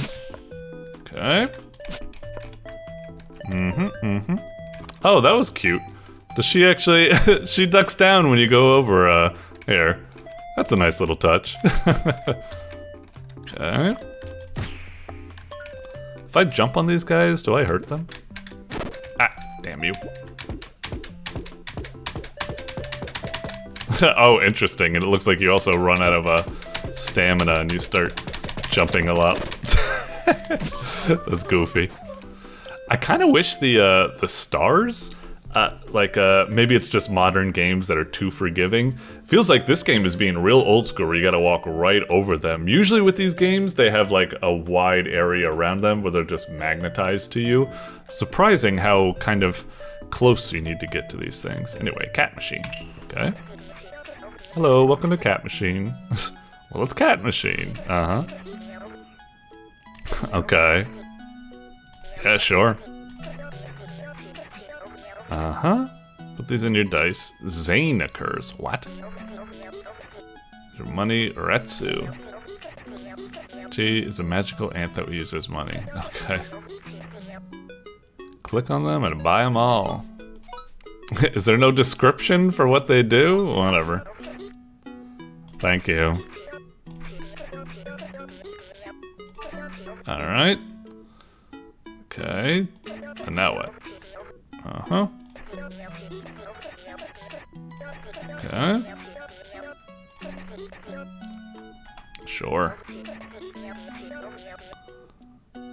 Okay. Oh, that was cute. Does she actually... she ducks down when you go over, here. That's a nice little touch. Okay. If I jump on these guys, do I hurt them? Ah, damn you. Oh, interesting. And it looks like you also run out of stamina and you start jumping a lot. That's goofy. I kind of wish the stars, maybe it's just modern games that are too forgiving. Feels like this game is being real old school where you gotta walk right over them. Usually with these games, they have like a wide area around them where they're just magnetized to you. Surprising how kind of close you need to get to these things. Anyway, cat machine. Okay. Hello, welcome to Cat Machine. Well, it's Cat Machine. Uh-huh. Okay. Yeah, sure. Uh-huh. Put these in your dice. Zane occurs. What? Your money, Retsu. G is a magical ant that we use as money. Okay. Click on them and buy them all. Is there no description for what they do? Whatever. Thank you. Alright. Okay. And now what? Uh-huh. Okay. Sure.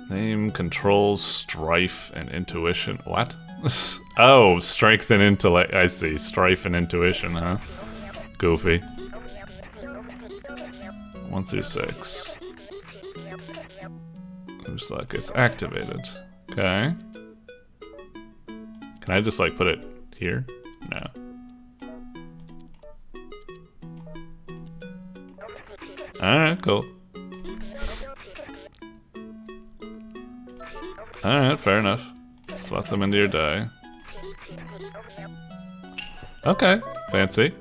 Name, controls, strife, and intuition. What? Oh, strength and intellect. I see. Strife and intuition, huh? Goofy. 1 through 6. Looks like it's activated. Okay. Can I just like put it Here? No. Alright, cool. Alright, fair enough. Slot them into your die. Okay, fancy.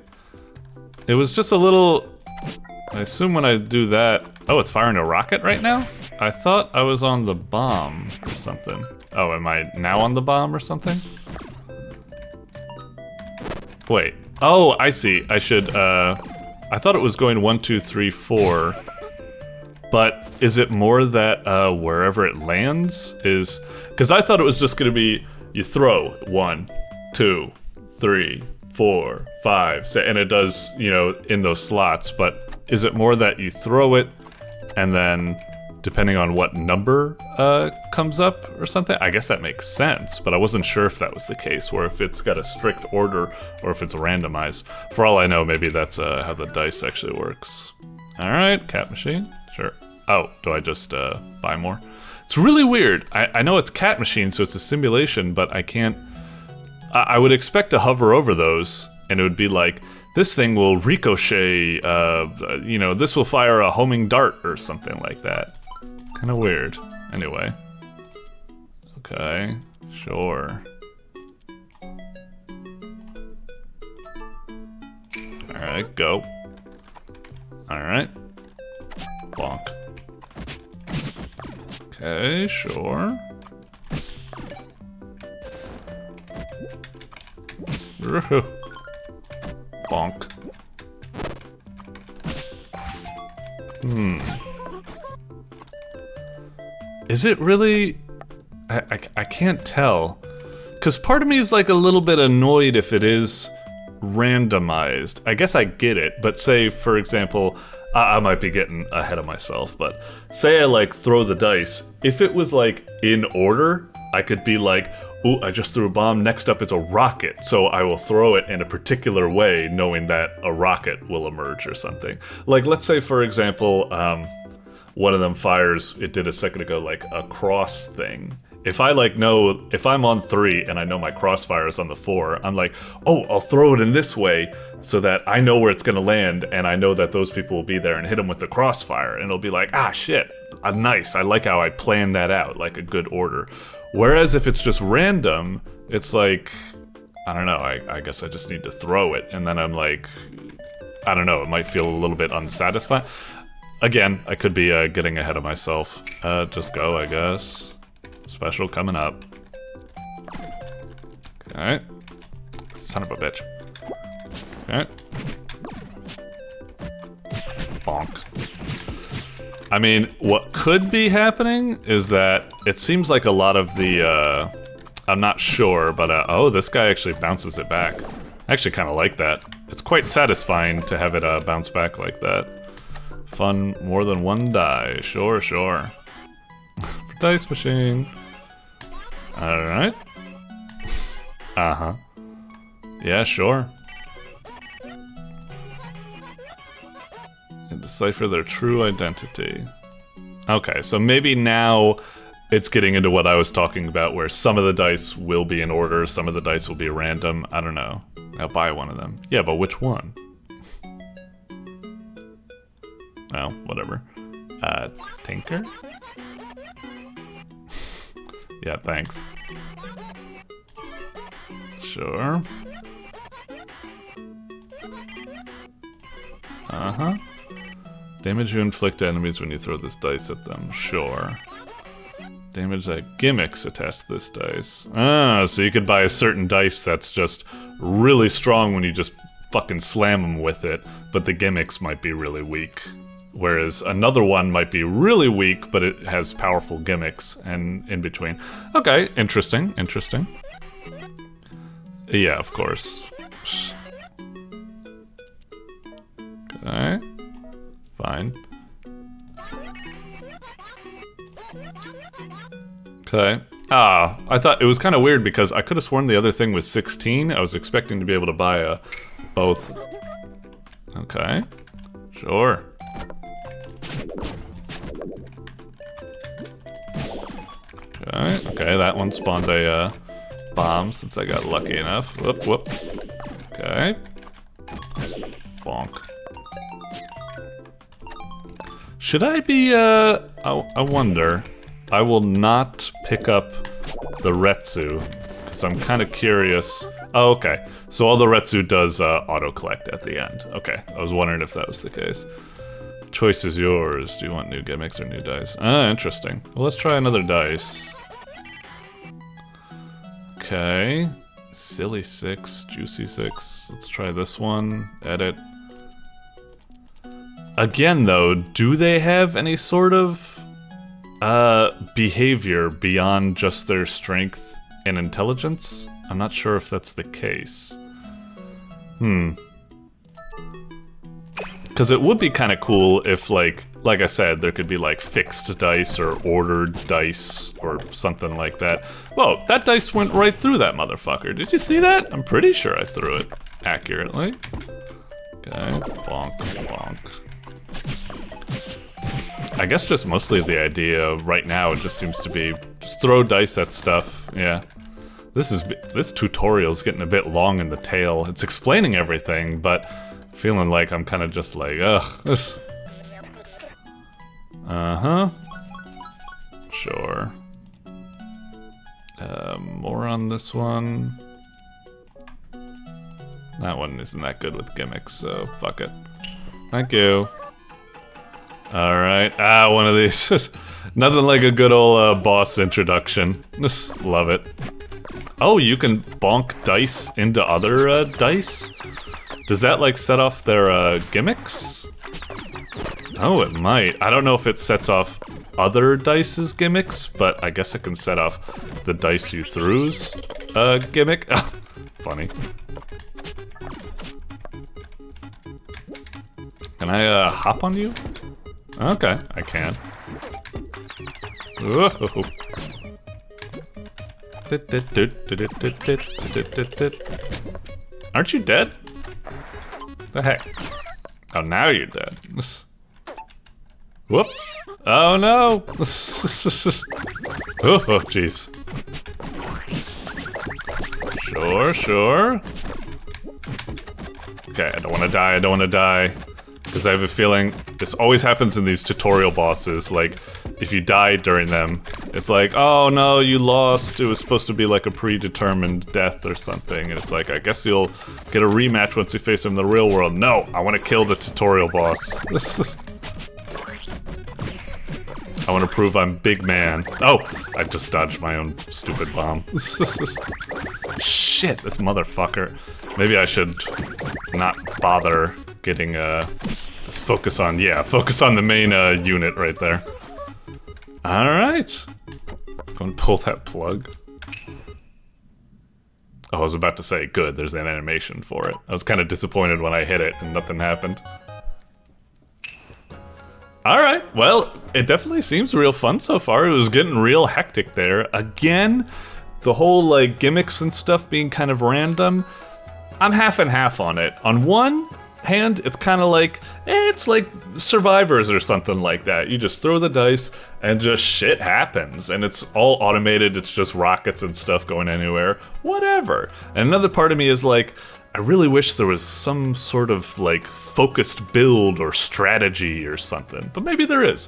It was just a little... I assume when I do that... Oh, it's firing a rocket right now? I thought I was on the bomb or something. Oh, am I now on the bomb or something? Wait. Oh, I see. I should, I thought it was going 1, 2, 3, 4. But is it more that wherever it lands is... Because I thought it was just gonna be, you throw 1, 2, 3, 4, 5, and it does, you know, in those slots, but is it more that you throw it and then depending on what number comes up or something? I guess that makes sense, but I wasn't sure if that was the case, or if it's got a strict order, or if it's randomized. For all I know, maybe that's how the dice actually works. Alright, cat machine, sure. Oh, do I just buy more? It's really weird. I know it's cat machine, so it's a simulation, but I can't... I would expect to hover over those, and it would be like, this thing will ricochet, you know, this will fire a homing dart or something like that. Kinda weird. Anyway. Okay, sure. Alright, go. Alright. Bonk. Okay, sure. Bonk. Is it really... I can't tell. Because part of me is like a little bit annoyed if it is randomized. I guess I get it, but say, for example, I might be getting ahead of myself, but say I like throw the dice. If it was like in order, I could be like, ooh, I just threw a bomb, next up is a rocket, so I will throw it in a particular way knowing that a rocket will emerge or something. Like, let's say, for example, one of them fires, it did a second ago, like a cross thing. If I like know, if I'm on 3 and I know my crossfire is on the 4, I'm like, oh, I'll throw it in this way so that I know where it's gonna land and I know that those people will be there and hit them with the crossfire. And it'll be like, ah, shit, nice. I like how I planned that out, like a good order. Whereas if it's just random, it's like, I don't know, I guess I just need to throw it. And then I'm like, I don't know, it might feel a little bit unsatisfying. Again, I could be getting ahead of myself. Just go, I guess. Special coming up. Okay. Son of a bitch. Okay. Bonk. I mean, what could be happening is that it seems like a lot of the, I'm not sure, but oh, this guy actually bounces it back. I actually kind of like that. It's quite satisfying to have it bounce back like that. Fun, more than one die. Sure, sure. Dice machine. Alright. Uh-huh. Yeah, sure. And decipher their true identity. Okay, so maybe now it's getting into what I was talking about, where some of the dice will be in order, some of the dice will be random. I don't know. I'll buy one of them. Yeah, but which one? Well, whatever. Tinker? Yeah, thanks. Sure. Uh-huh. Damage you inflict to enemies when you throw this dice at them. Sure. Damage that gimmicks attach to this dice. Ah, so you could buy a certain dice that's just really strong when you just fucking slam them with it, but the gimmicks might be really weak. Whereas another one might be really weak, but it has powerful gimmicks and in between. Okay, interesting, interesting. Yeah, of course. Okay. Fine. Okay. Ah, I thought it was kind of weird because I could have sworn the other thing was 16. I was expecting to be able to buy both. Okay. Sure. Okay, that one spawned a bomb since I got lucky enough. Whoop, whoop. Okay. Bonk. Should I be, I wonder. I will not pick up the Retsu, because I'm kind of curious. Oh, okay. So all the Retsu does auto-collect at the end. Okay, I was wondering if that was the case. Choice is yours. Do you want new gimmicks or new dice? Ah, interesting. Well, let's try another dice. Okay. Silly 6, juicy 6. Let's try this one. Edit. Again, though, do they have any sort of behavior beyond just their strength and intelligence? I'm not sure if that's the case. Because it would be kind of cool if, like I said, there could be like fixed dice or ordered dice or something like that. Whoa, that dice went right through that motherfucker. Did you see that? I'm pretty sure I threw it accurately. Okay, bonk, bonk. I guess just mostly the idea right now, it just seems to be just throw dice at stuff. Yeah. This tutorial's getting a bit long in the tail. It's explaining everything, but feeling like I'm kind of just like, ugh. Uh-huh. Sure. More on this one. That one isn't that good with gimmicks, so fuck it. Thank you. Alright, one of these. Nothing like a good old boss introduction. Love it. Oh, you can bonk dice into other dice? Does that like set off their gimmicks? Oh, it might. I don't know if it sets off other dice's gimmicks, but I guess it can set off the dice you threw's gimmick. Funny. Can I hop on you? Okay, I can. Whoa. Aren't you dead? The heck? Oh, now you're dead. Whoop. Oh no! Oh, jeez. Sure, sure. Okay, I don't want to die, I don't want to die. Because I have a feeling this always happens in these tutorial bosses, like, if you die during them, it's like, oh no, you lost, it was supposed to be like a predetermined death or something, and it's like, I guess you'll get a rematch once you face him in the real world. No, I want to kill the tutorial boss. I want to prove I'm big man. Oh, I just dodged my own stupid bomb. Shit, this motherfucker. Maybe I should not bother getting, just focus on, yeah, focus on the main, unit right there. Alright. Go and pull that plug. Oh, I was about to say, good, there's an animation for it. I was kind of disappointed when I hit it and nothing happened. Alright, well, it definitely seems real fun so far. It was getting real hectic there. Again, the whole, like, gimmicks and stuff being kind of random. I'm half and half on it. On one hand, it's kind of like, it's like Survivors or something like that. You just throw the dice and just shit happens. And it's all automated, it's just rockets and stuff going anywhere. Whatever. And another part of me is like, I really wish there was some sort of, like, focused build or strategy or something. But maybe there is.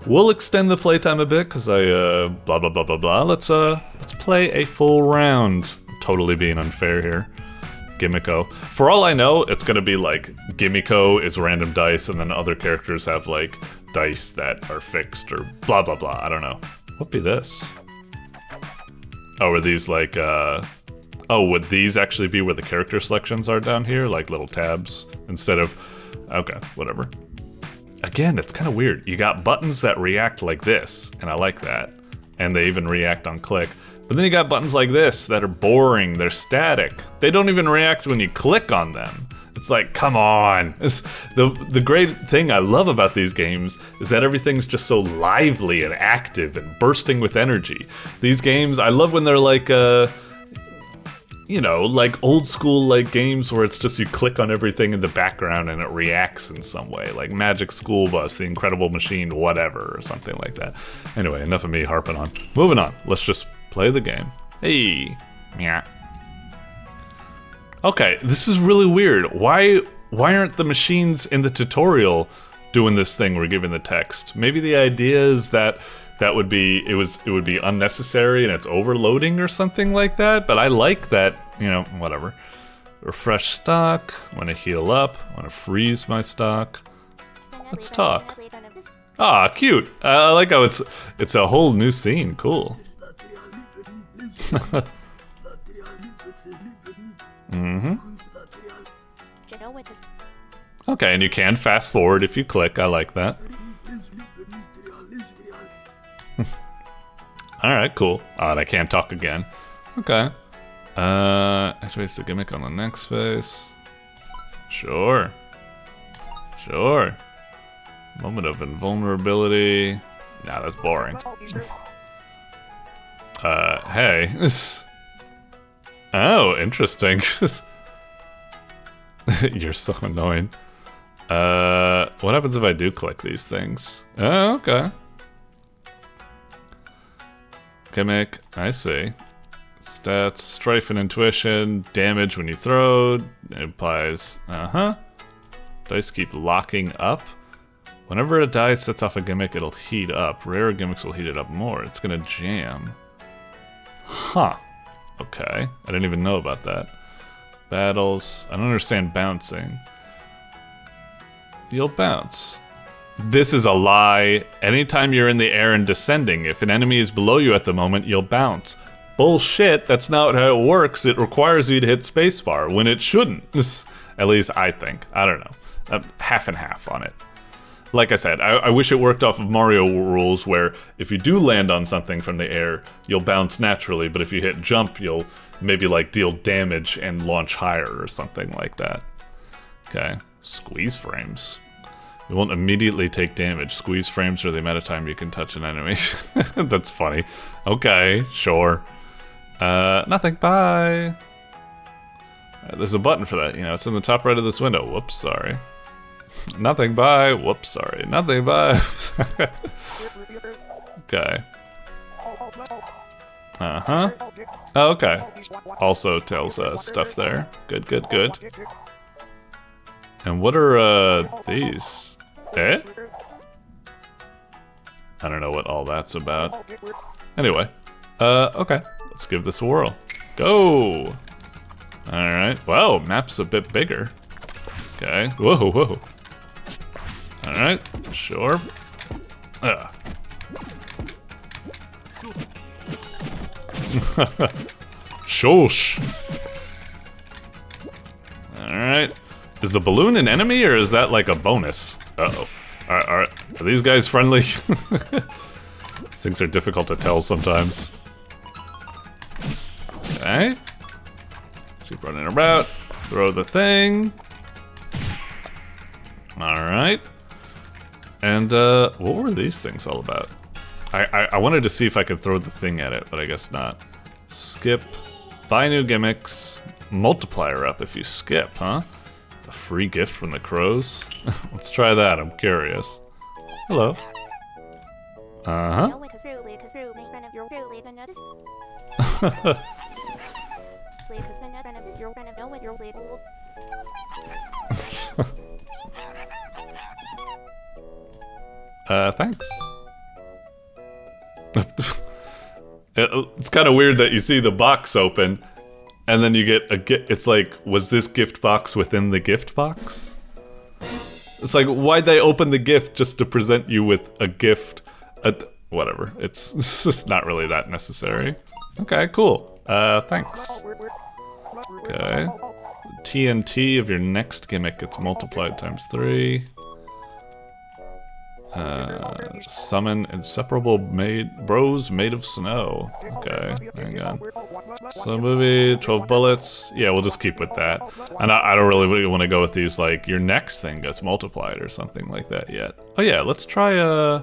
We'll extend the playtime a bit, because I, blah blah blah blah blah. Let's play a full round. Totally being unfair here. GIMMIKO. For all I know, it's gonna be like, GIMMIKO is random dice, and then other characters have, like, dice that are fixed, or blah blah blah, I don't know. What'd be this? Oh, are these like, oh, would these actually be where the character selections are down here? Like little tabs instead of... Okay, whatever. Again, it's kind of weird. You got buttons that react like this, and I like that. And they even react on click. But then you got buttons like this that are boring, they're static. They don't even react when you click on them. It's like, come on. The great thing I love about these games is that everything's just so lively and active and bursting with energy. These games, I love when they're like, you know, like old school like games where it's just you click on everything in the background and it reacts in some way, like Magic School Bus, The Incredible Machine, whatever, or something like that. Anyway, enough of me harping on. Moving on, let's just play the game. Hey, Yeah. Okay, this is really weird. Why aren't the machines in the tutorial doing this thing we're giving the text? Maybe the idea is that it would be unnecessary and it's overloading or something like that, but I like that, you know, whatever. Refresh stock, wanna heal up, wanna freeze my stock. Let's talk. Ah, cute. I like how it's a whole new scene, cool. Mm-hmm. Okay, and you can fast forward if you click. I like that. Alright, cool. Oh, and I can't talk again. Okay. Activates the gimmick on the next face. Sure. Sure. Moment of invulnerability. Nah, that's boring. Hey. Oh, interesting. You're so annoying. What happens if I do click these things? Oh, okay. Gimmick, I see. Stats, strife and intuition, damage when you throw, it implies, dice keep locking up. Whenever a die sets off a gimmick, it'll heat up. Rare gimmicks will heat it up more. It's gonna jam. Huh. Okay, I didn't even know about that. Battles, I don't understand bouncing. You'll bounce. This is a lie. Anytime you're in the air and descending, if an enemy is below you at the moment, you'll bounce. Bullshit, that's not how it works. It requires you to hit spacebar when it shouldn't. At least I think. I don't know. Half and half on it. Like I said, I wish it worked off of Mario rules where if you do land on something from the air, you'll bounce naturally, but if you hit jump, you'll maybe like deal damage and launch higher or something like that. Okay, squeeze frames. You won't immediately take damage. Squeeze frames are the amount of time you can touch an enemy. That's funny. Okay, sure. Nothing, bye. There's a button for that, you know, it's in the top right of this window. Whoops, sorry. Nothing, bye. Whoops, sorry. Nothing, bye. Okay. Uh-huh. Oh, okay. Also tells us stuff there. Good, good, good. And what are, these? Eh? I don't know what all that's about. Anyway. Okay. Let's give this a whirl. Go! Alright. Wow, map's a bit bigger. Okay. Whoa, whoa. Alright, sure. Shosh. Alright. Is the balloon an enemy or is that like a bonus? Uh-oh. Are these guys friendly? These things are difficult to tell sometimes. Okay. Keep running about. Throw the thing. Alright. And, what were these things all about? I wanted to see if I could throw the thing at it, but I guess not. Skip. Buy new gimmicks. Multiplier up if you skip, huh? A free gift from the crows? Let's try that, I'm curious. Hello. Uh-huh. Thanks. It's kind of weird that you see the box open, and then you get a gift. It's like, was this gift box within the gift box? It's like, why'd they open the gift just to present you with a gift? Whatever. It's just not really that necessary. Okay, cool. Thanks. Okay. TNT of your next gimmick gets multiplied times 3. Summon inseparable bros made of snow. Okay, hang on. So movie, 12 bullets. Yeah, we'll just keep with that. And I don't really want to go with these, like, your next thing gets multiplied or something like that yet. Oh yeah, let's try,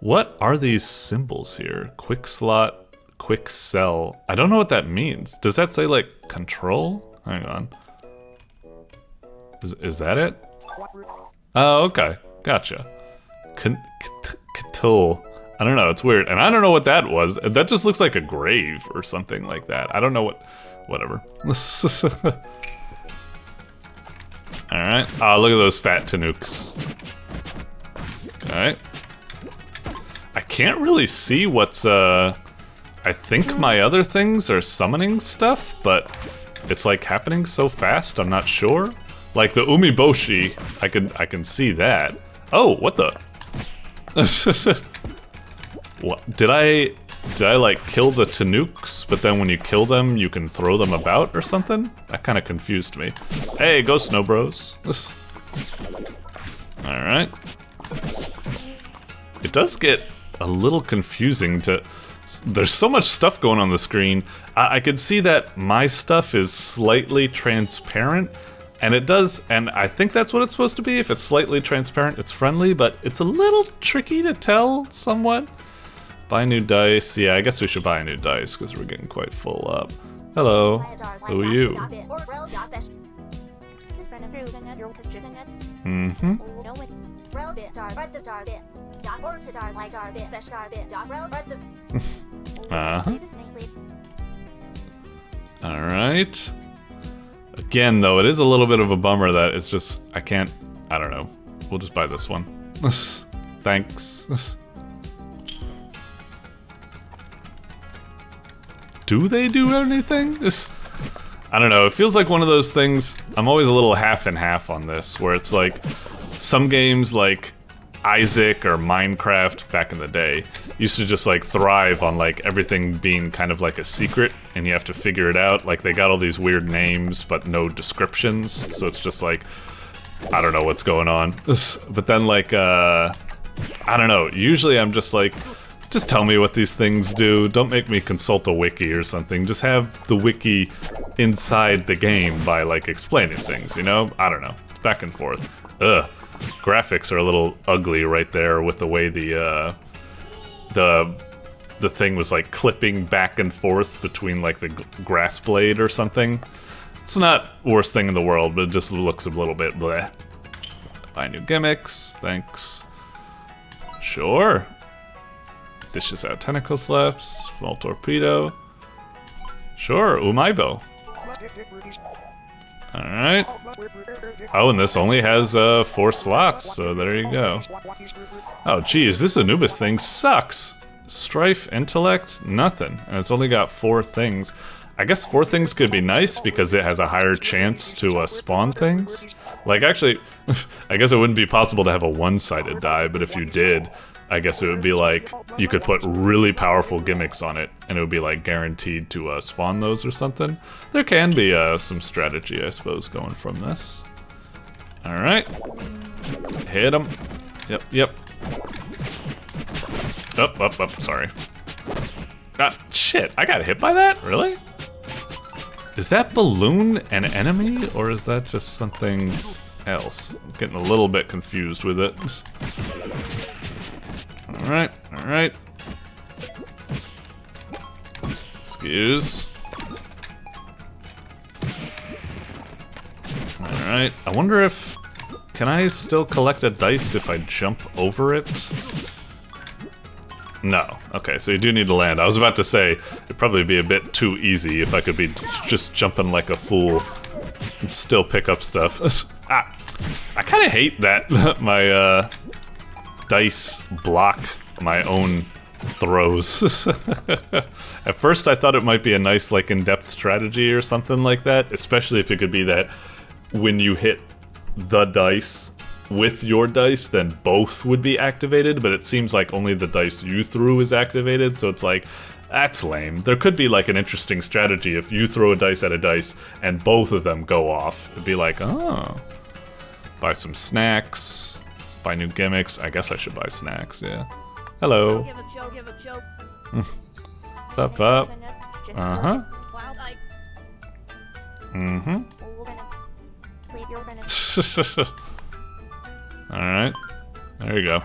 what are these symbols here? Quick slot, quick sell. I don't know what that means. Does that say, like, control? Hang on. Is that it? Oh, okay. Gotcha. Control. I don't know, it's weird. And I don't know what that was. That just looks like a grave or something like that. I don't know what... Whatever. Alright. Ah, look at those fat Tanooks. Alright. I can't really see what's, I think my other things are summoning stuff, but it's like happening so fast, I'm not sure. Like the Umiboshi, I can see that. Oh, what the? What? Did I like kill the Tanooks, but then when you kill them, you can throw them about or something? That kind of confused me. Hey, go Snow Bros. Alright. It does get a little confusing to... There's so much stuff going on the screen. I can see that my stuff is slightly transparent, and it does, and I think that's what it's supposed to be. If it's slightly transparent, it's friendly, but it's a little tricky to tell somewhat. Buy new dice. Yeah, I guess we should buy a new dice because we're getting quite full up. Hello. Who are you? Mm-hmm. Uh-huh. Alright. Again, though, it is a little bit of a bummer that it's just... I can't... I don't know. We'll just buy this one. Thanks. Do they do anything? I don't know, it feels like one of those things... I'm always a little half and half on this, where it's like... Some games like Isaac or Minecraft back in the day used to just like thrive on like everything being kind of like a secret and you have to figure it out. Like they got all these weird names but no descriptions, so it's just like, I don't know what's going on. But then like, I don't know, usually I'm just like, just tell me what these things do. Don't make me consult a wiki or something. Just have the wiki inside the game by like explaining things, you know? I don't know. Back and forth. Ugh. Graphics are a little ugly right there with the way the thing was like clipping back and forth between like the grass blade or something. It's not worst thing in the world, but it just looks a little bit bleh. Buy new gimmicks, thanks. Sure. Dishes out tentacle slaps, small torpedo. Sure, Umaibo. Alright. Oh, and this only has 4 slots, so there you go. Oh, geez, this Anubis thing sucks. Strife, intellect, nothing. And it's only got 4 things. I guess 4 things could be nice because it has a higher chance to spawn things. Like, actually, I guess it wouldn't be possible to have a one-sided die, but if you did, I guess it would be like, you could put really powerful gimmicks on it, and it would be like guaranteed to spawn those or something. There can be some strategy, I suppose, going from this. Alright. Hit him. Yep. Up, sorry. Ah, shit, I got hit by that? Really? Is that balloon an enemy, or is that just something else? I'm getting a little bit confused with it. Alright. Excuse. Alright, I wonder if... Can I still collect a dice if I jump over it? No. Okay, so you do need to land. I was about to say, it'd probably be a bit too easy if I could be just jumping like a fool and still pick up stuff. Ah, I kind of hate that my dice block my own throws. At first I thought it might be a nice like in-depth strategy or something like that, especially if it could be that when you hit the dice with your dice, then both would be activated, but it seems like only the dice you threw is activated, so it's like, that's lame. There could be like an interesting strategy if you throw a dice at a dice and both of them go off. It'd be like, oh. Buy some snacks, buy new gimmicks. I guess I should buy snacks, yeah. Hello. What's up? Uh-huh. Mm-hmm. Alright. There you go.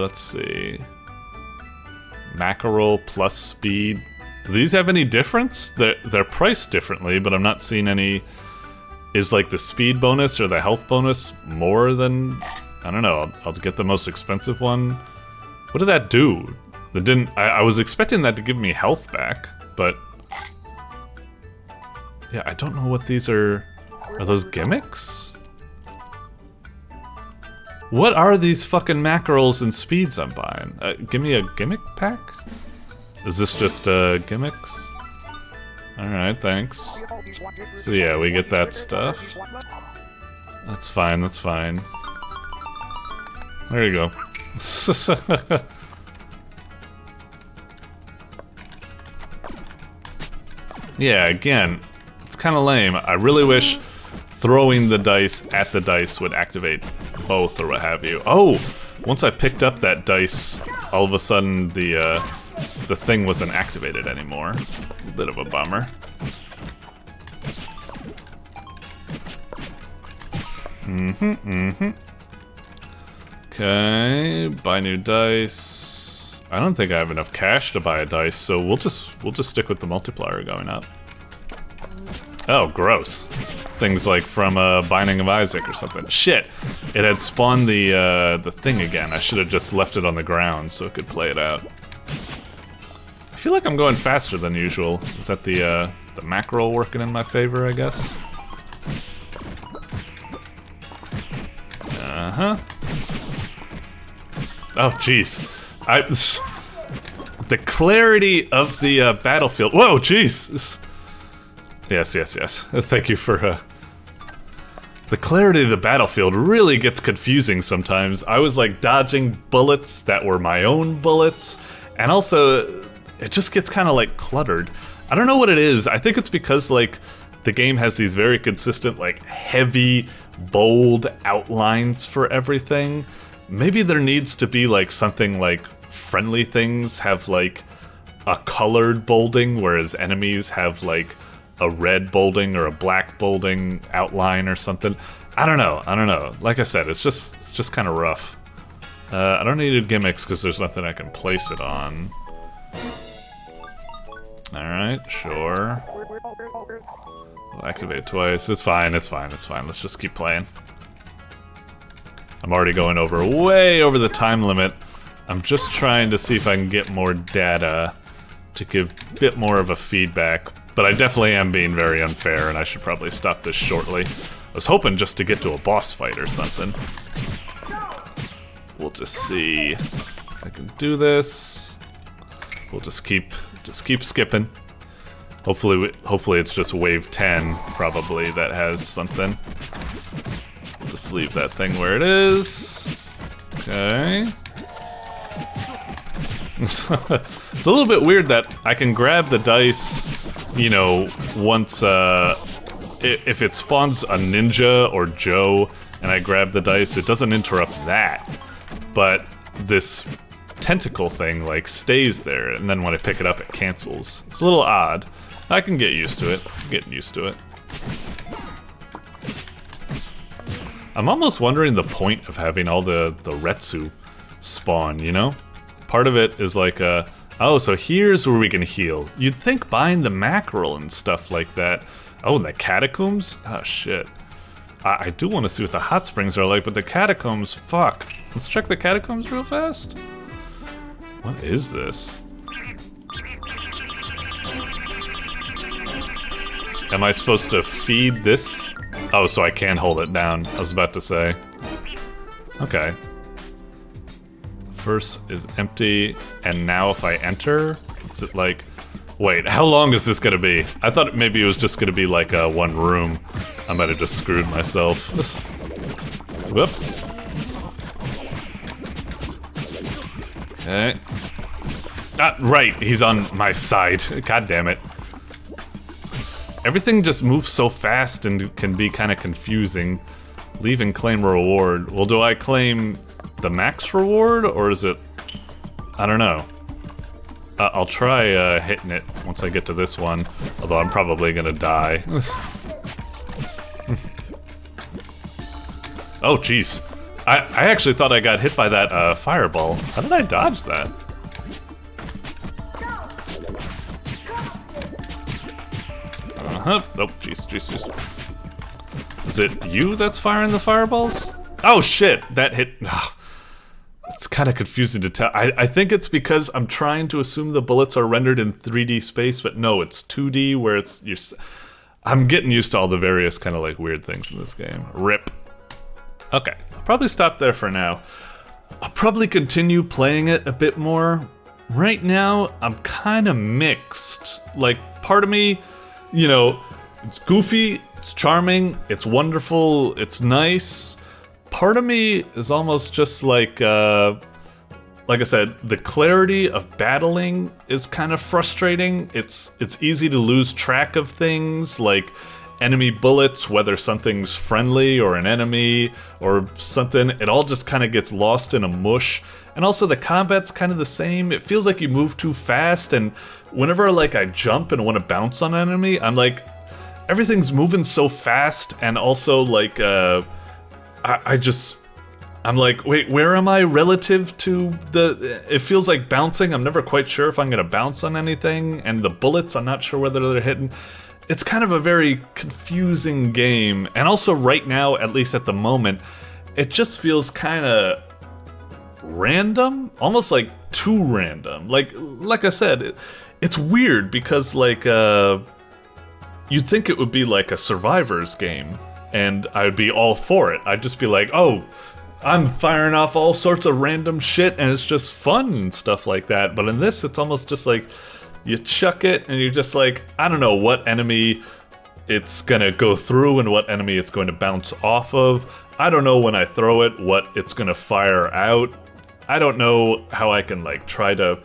Let's see. Mackerel plus speed. Do these have any difference? They're priced differently, but I'm not seeing any... Is like the speed bonus or the health bonus more than... I don't know, I'll get the most expensive one. What did that do? That didn't... I was expecting that to give me health back, but... Yeah, I don't know what these are... Are those gimmicks? What are these fucking mackerels and speeds I'm buying? Give me a gimmick pack? Is this just gimmicks? Alright, thanks. So yeah, we get that stuff. That's fine, that's fine. There you go. Yeah, again, it's kind of lame. I really wish throwing the dice at the dice would activate both or what have you. Oh! Once I picked up that dice, all of a sudden the thing wasn't activated anymore. A bit of a bummer. Okay, buy new dice. I don't think I have enough cash to buy a dice, so we'll just stick with the multiplier going up. Oh, gross. Things like from Binding of Isaac or something. Shit! It had spawned the thing again. I should have just left it on the ground so it could play it out. I feel like I'm going faster than usual. Is that the mackerel working in my favor, I guess? Uh-huh. Oh, jeez. The clarity of the battlefield. Whoa, jeez! Yes, yes, yes. Thank you for, The clarity of the battlefield really gets confusing sometimes. I was, like, dodging bullets that were my own bullets, and also, it just gets kind of, like, cluttered. I don't know what it is. I think it's because, like, the game has these very consistent, like, heavy, bold outlines for everything. Maybe there needs to be, like, something like friendly things have, like, a colored bolding, whereas enemies have, like, a red bolding or a black bolding outline or something. I don't know. Like I said, it's just kind of rough. I don't need gimmicks because there's nothing I can place it on. Alright, sure. We'll activate it twice. It's fine, it's fine, it's fine. Let's just keep playing. I'm already going way over the time limit. I'm just trying to see if I can get more data to give a bit more of a feedback. But I definitely am being very unfair, and I should probably stop this shortly. I was hoping just to get to a boss fight or something. We'll just see if I can do this. We'll just keep skipping. Hopefully it's just wave 10, probably, that has something. We'll just leave that thing where it is. Okay. It's a little bit weird that I can grab the dice, you know, once, if it spawns a ninja or Joe and I grab the dice, it doesn't interrupt that. But this tentacle thing, like, stays there, and then when I pick it up, it cancels. It's a little odd. I can get used to it. I'm getting used to it. I'm almost wondering the point of having all the Retsu spawn, you know? Part of it is like, oh, so here's where we can heal. You'd think buying the mackerel and stuff like that. Oh, and the catacombs? Oh, shit. I do want to see what the hot springs are like, but the catacombs, fuck. Let's check the catacombs real fast. What is this? Am I supposed to feed this? Oh, so I can hold it down. I was about to say. Okay. First is empty, and now if I enter, is it like... Wait, how long is this gonna be? I thought maybe it was just gonna be like one room. I might have just screwed myself. Whoop. Okay. Ah, right, he's on my side. God damn it. Everything just moves so fast and can be kind of confusing. Leave and claim a reward. Well, do I claim the max reward, or is it... I don't know. I'll try hitting it once I get to this one, although I'm probably gonna die. Oh, jeez. I actually thought I got hit by that fireball. How did I dodge that? Uh-huh. Nope, jeez. Is it you that's firing the fireballs? Oh, shit! That hit... It's kind of confusing to tell. I think it's because I'm trying to assume the bullets are rendered in 3D space, but no, it's 2D where I'm getting used to all the various kind of like weird things in this game. RIP. Okay, I'll probably stop there for now. I'll probably continue playing it a bit more. Right now, I'm kind of mixed. Like, part of me, you know, it's goofy, it's charming, it's wonderful, it's nice. Part of me is almost just like I said, the clarity of battling is kind of frustrating. It's easy to lose track of things, like enemy bullets, whether something's friendly or an enemy or something. It all just kind of gets lost in a mush. And also the combat's kind of the same. It feels like you move too fast, and whenever like I jump and want to bounce on an enemy, I'm like, everything's moving so fast, and also like I'm like, wait, where am I relative to the... It feels like bouncing. I'm never quite sure if I'm going to bounce on anything. And the bullets, I'm not sure whether they're hitting. It's kind of a very confusing game. And also right now, at least at the moment, it just feels kind of random. Almost like too random. Like I said, it's weird because like... you'd think it would be like a Survivors game. And I would be all for it. I'd just be like, oh... I'm firing off all sorts of random shit and it's just fun and stuff like that. But in this, it's almost just like you chuck it and you're just like, I don't know what enemy it's gonna go through and what enemy it's going to bounce off of. I don't know when I throw it what it's gonna fire out. I don't know how I can like try to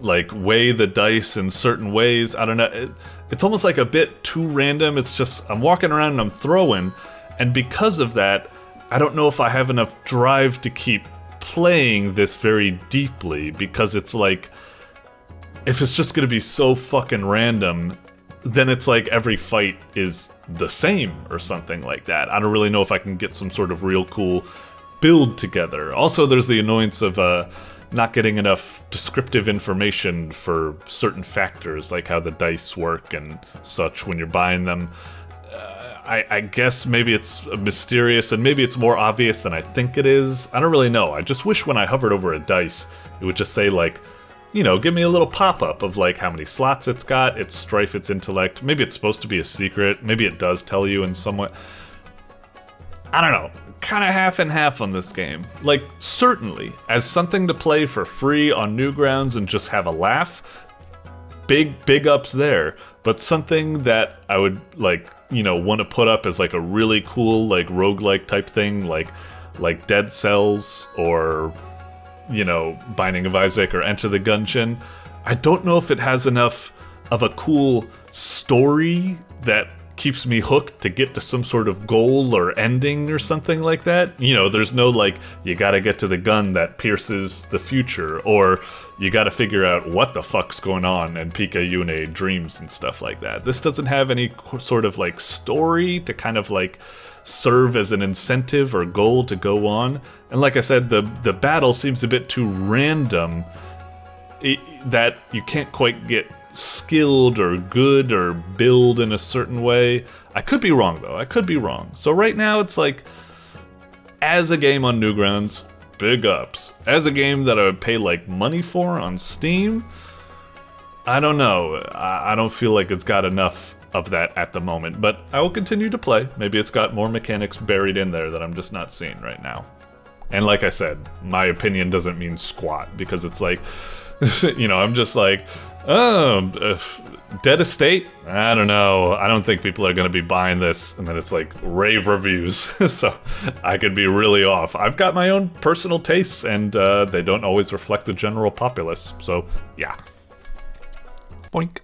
like weigh the dice in certain ways. I don't know. It's almost like a bit too random. It's just I'm walking around and I'm throwing, and because of that, I don't know if I have enough drive to keep playing this very deeply, because it's like, if it's just gonna be so fucking random, then it's like every fight is the same or something like that. I don't really know if I can get some sort of real cool build together. Also, there's the annoyance of not getting enough descriptive information for certain factors, like how the dice work and such when you're buying them. I guess maybe it's mysterious and maybe it's more obvious than I think it is. I don't really know. I just wish when I hovered over a dice, it would just say like, you know, give me a little pop-up of like how many slots it's got, its strife, its intellect. Maybe it's supposed to be a secret. Maybe it does tell you in some way. I don't know. Kind of half and half on this game. Like, certainly, as something to play for free on Newgrounds and just have a laugh, big ups there. But something that I would like, you know, want to put up as like a really cool like roguelike type thing, like Dead Cells or, you know, Binding of Isaac or Enter the Gungeon. I don't know if it has enough of a cool story that keeps me hooked to get to some sort of goal or ending or something like that. You know, there's no like, you gotta get to the gun that pierces the future, or you gotta figure out what the fuck's going on and Pika Yune dreams and stuff like that. This doesn't have any sort of like story to kind of like serve as an incentive or goal to go on. And like I said, the battle seems a bit too random that you can't quite get skilled or good or build in a certain way. I could be wrong though, I could be wrong. So right now it's like, as a game on Newgrounds, big ups. As a game that I would pay like money for on Steam, I don't know. I don't feel like it's got enough of that at the moment, but I will continue to play. Maybe it's got more mechanics buried in there that I'm just not seeing right now. And like I said, my opinion doesn't mean squat, because it's like, you know, I'm just like, oh, Dead Estate? I don't know. I don't think people are going to be buying this. And then it's like rave reviews. So I could be really off. I've got my own personal tastes, and they don't always reflect the general populace. So yeah. Boink.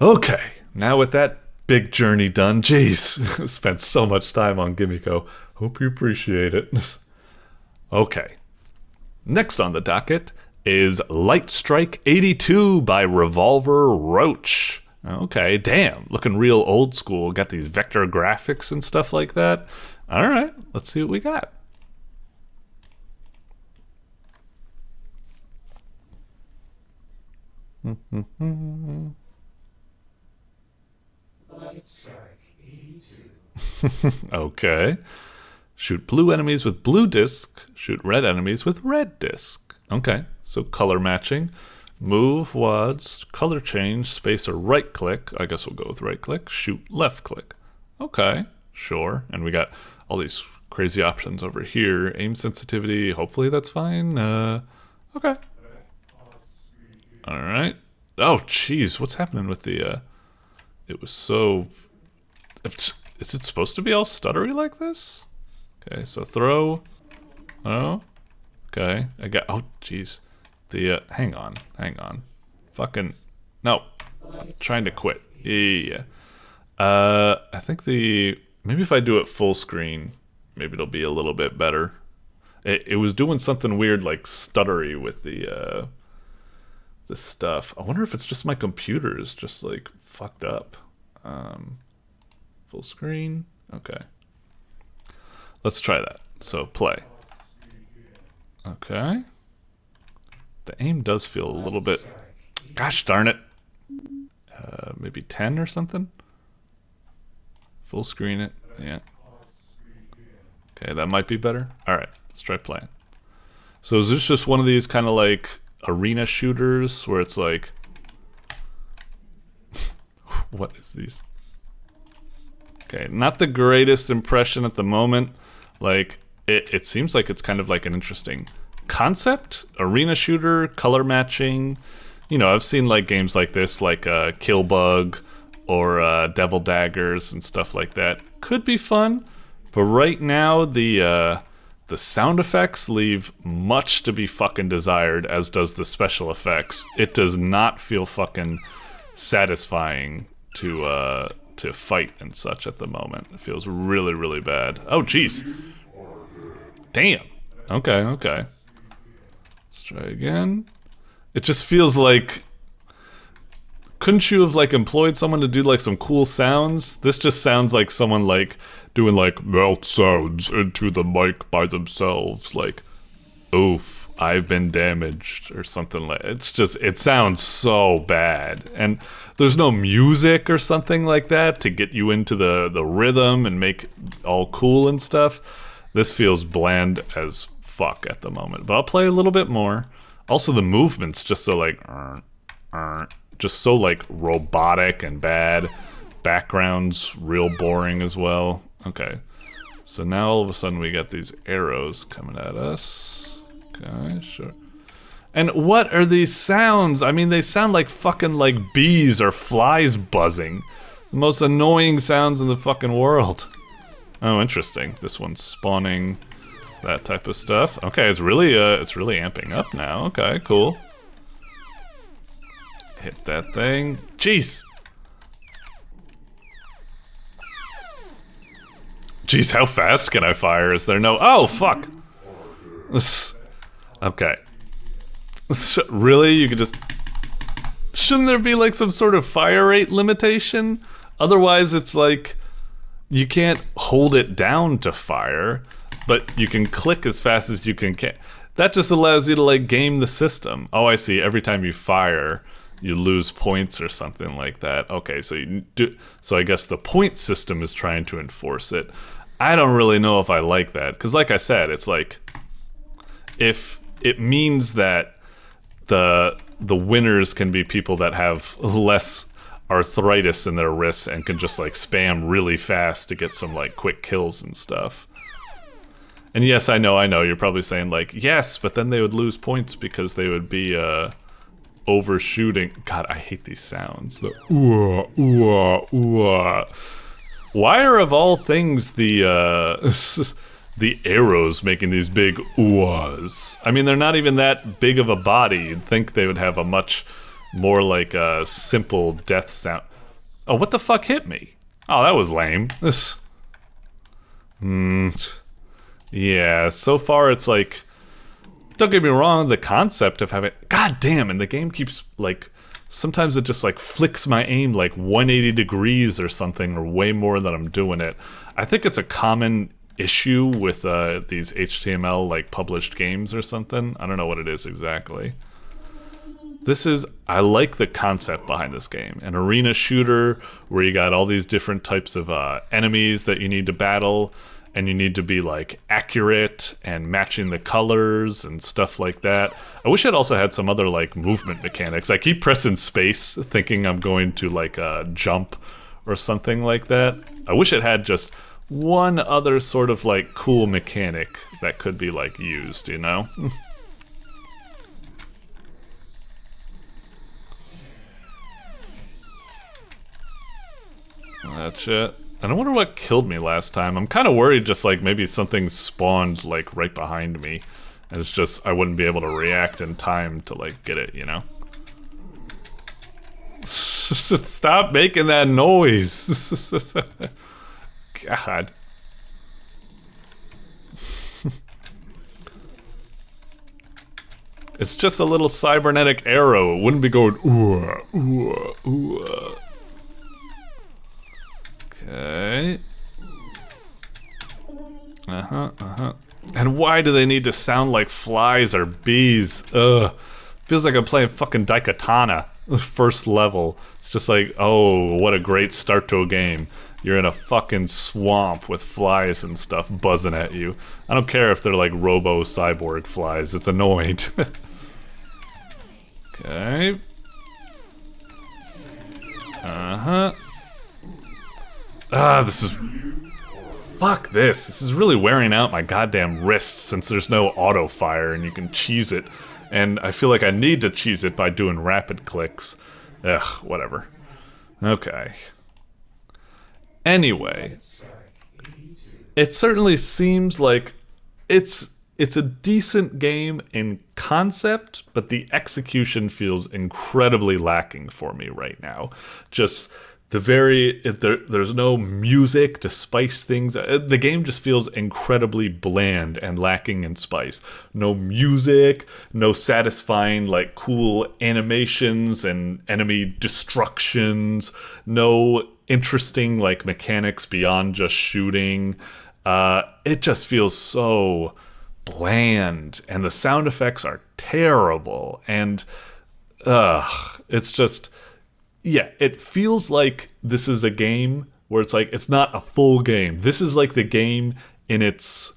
Okay, now with that big journey done, jeez, spent so much time on GIMMIKO. Hope you appreciate it. Okay. Next on the docket is Light Strike 82 by revolverroach. Okay, damn, looking real old school. Got these vector graphics and stuff like that. All right, let's see what we got. Light Strike 82. Okay. Shoot blue enemies with blue disc. Shoot red enemies with red disc. Okay, so color matching. Move, WADs, color change, space or right click. I guess we'll go with right click. Shoot left click. Okay, sure. And we got all these crazy options over here. Aim sensitivity, hopefully that's fine. Okay. All right. Oh, jeez, what's happening with the, it was so... Is it supposed to be all stuttery like this? Okay, so throw. Oh. Okay, I got, oh, jeez. The, hang on. Fucking, no. I'm trying to quit. Yeah. I think maybe if I do it full screen, maybe it'll be a little bit better. It was doing something weird, like stuttery with the stuff. I wonder if it's just my computer is just like fucked up. Full screen. Okay. Let's try that. So play. Okay. The aim does feel a little bit... Gosh darn it. Maybe 10 or something? Full screen it. Yeah. Okay, that might be better. Alright, let's try playing. So is this just one of these kind of like arena shooters where it's like... What is these? Okay, not the greatest impression at the moment. Like, it seems like it's kind of like an interesting concept. Arena shooter, color matching. You know, I've seen like games like this, like Kill Bug or Devil Daggers and stuff like that. Could be fun, but right now the sound effects leave much to be fucking desired, as does the special effects. It does not feel fucking satisfying to fight and such at the moment. It feels really, really bad. Oh, jeez. Damn. Okay. Let's try again. It just feels like... Couldn't you have, like, employed someone to do, like, some cool sounds? This just sounds like someone, like, doing, like, melt sounds into the mic by themselves. Like, oof, I've been damaged, or something like... It's just... It sounds so bad. And there's no music or something like that to get you into the rhythm and make it all cool and stuff. This feels bland as fuck at the moment. But I'll play a little bit more. Also, the movement's just so, like... just so, like, robotic and bad. Background's real boring as well. Okay. So now all of a sudden we got these arrows coming at us. Okay, sure. And what are these sounds? I mean, they sound like fucking, like, bees or flies buzzing. The most annoying sounds in the fucking world. Oh, interesting. This one's spawning that type of stuff. Okay, it's really amping up now. Okay, cool. Hit that thing. Jeez. Jeez, how fast can I fire? Is there no... Oh, fuck. Okay. Really? You could just... Shouldn't there be like some sort of fire rate limitation? Otherwise, it's like... You can't hold it down to fire, but you can click as fast as you can. That just allows you to like game the system. Oh, I see. Every time you fire... You lose points or something like that. Okay, so you do. So I guess the point system is trying to enforce it. I don't really know if I like that, because like I said, it's like if it means that the winners can be people that have less arthritis in their wrists and can just like spam really fast to get some like quick kills and stuff. And yes, I know. You're probably saying like yes, but then they would lose points because they would be overshooting. God, I hate these sounds. The ooh, ooh, ooh. Why are of all things the the arrows making these big oohs? I mean, they're not even that big of a body. You'd think they would have a much more like a simple death sound. Oh, what the fuck hit me? Oh, that was lame. Yeah, so far it's like, don't get me wrong, the concept of having... God damn, and the game keeps, like... Sometimes it just, like, flicks my aim, like, 180 degrees or something, or way more than I'm doing it. I think it's a common issue with these HTML, like, published games or something. I don't know what it is exactly. This is... I like the concept behind this game. An arena shooter where you got all these different types of enemies that you need to battle, and you need to be like accurate and matching the colors and stuff like that. I wish it also had some other like movement mechanics. I keep pressing space thinking I'm going to like jump or something like that. I wish it had just one other sort of like cool mechanic that could be like used, you know? That's it. And I wonder what killed me last time. I'm kind of worried just like maybe something spawned like right behind me. And it's just, I wouldn't be able to react in time to like get it, you know? Stop making that noise. God. It's just a little cybernetic arrow. It wouldn't be going ooh, ooh, ooh. Okay. And why do they need to sound like flies or bees? Ugh. Feels like I'm playing fucking Daikatana. First level. It's just like, oh, what a great start to a game. You're in a fucking swamp with flies and stuff buzzing at you. I don't care if they're like robo-cyborg flies. It's annoying. Okay. This is... Fuck this. This is really wearing out my goddamn wrist since there's no auto fire and you can cheese it. And I feel like I need to cheese it by doing rapid clicks. Ugh, whatever. Okay. Anyway. It certainly seems like it's a decent game in concept, but the execution feels incredibly lacking for me right now. Just... there's no music to spice things. The game just feels incredibly bland and lacking in spice. No music, no satisfying like cool animations and enemy destructions, no interesting like mechanics beyond just shooting. It just feels so bland, and the sound effects are terrible, and it's just... Yeah, it feels like this is a game where it's like, it's not a full game. This is like the game in its,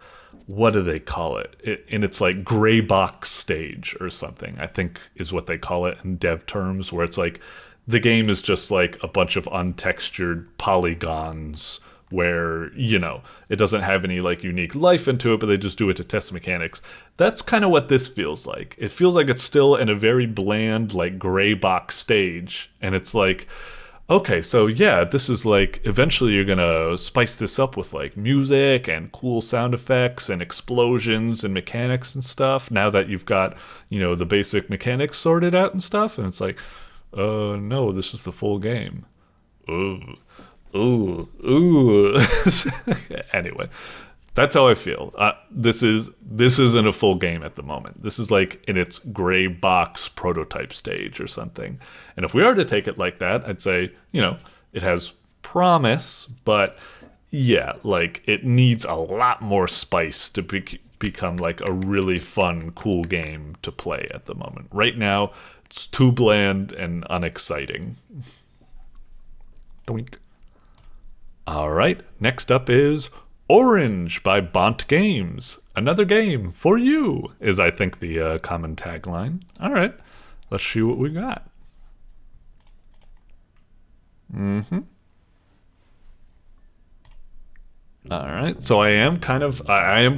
what do they call it? In its like gray box stage or something, I think is what they call it in dev terms, where it's like, the game is just like a bunch of untextured polygons where, you know, it doesn't have any like unique life into it, but they just do it to test mechanics. That's kind of what this feels like. It feels like it's still in a very bland, like gray box stage. And it's like, okay, so yeah, this is like, eventually you're gonna spice this up with like music and cool sound effects and explosions and mechanics and stuff. Now that you've got, you know, the basic mechanics sorted out and stuff. And it's like, no, this is the full game. Ooh. Anyway, that's how I feel. This isn't a full game at the moment. This is like in its gray box prototype stage or something. And if we are to take it like that, I'd say, you know, it has promise, but yeah, like it needs a lot more spice to become like a really fun, cool game to play at the moment. Right now, it's too bland and unexciting. Doink. All right, next up is Orange by bontegames. Another game for you is, I think, the common tagline. All right, let's see what we got. All right, so I am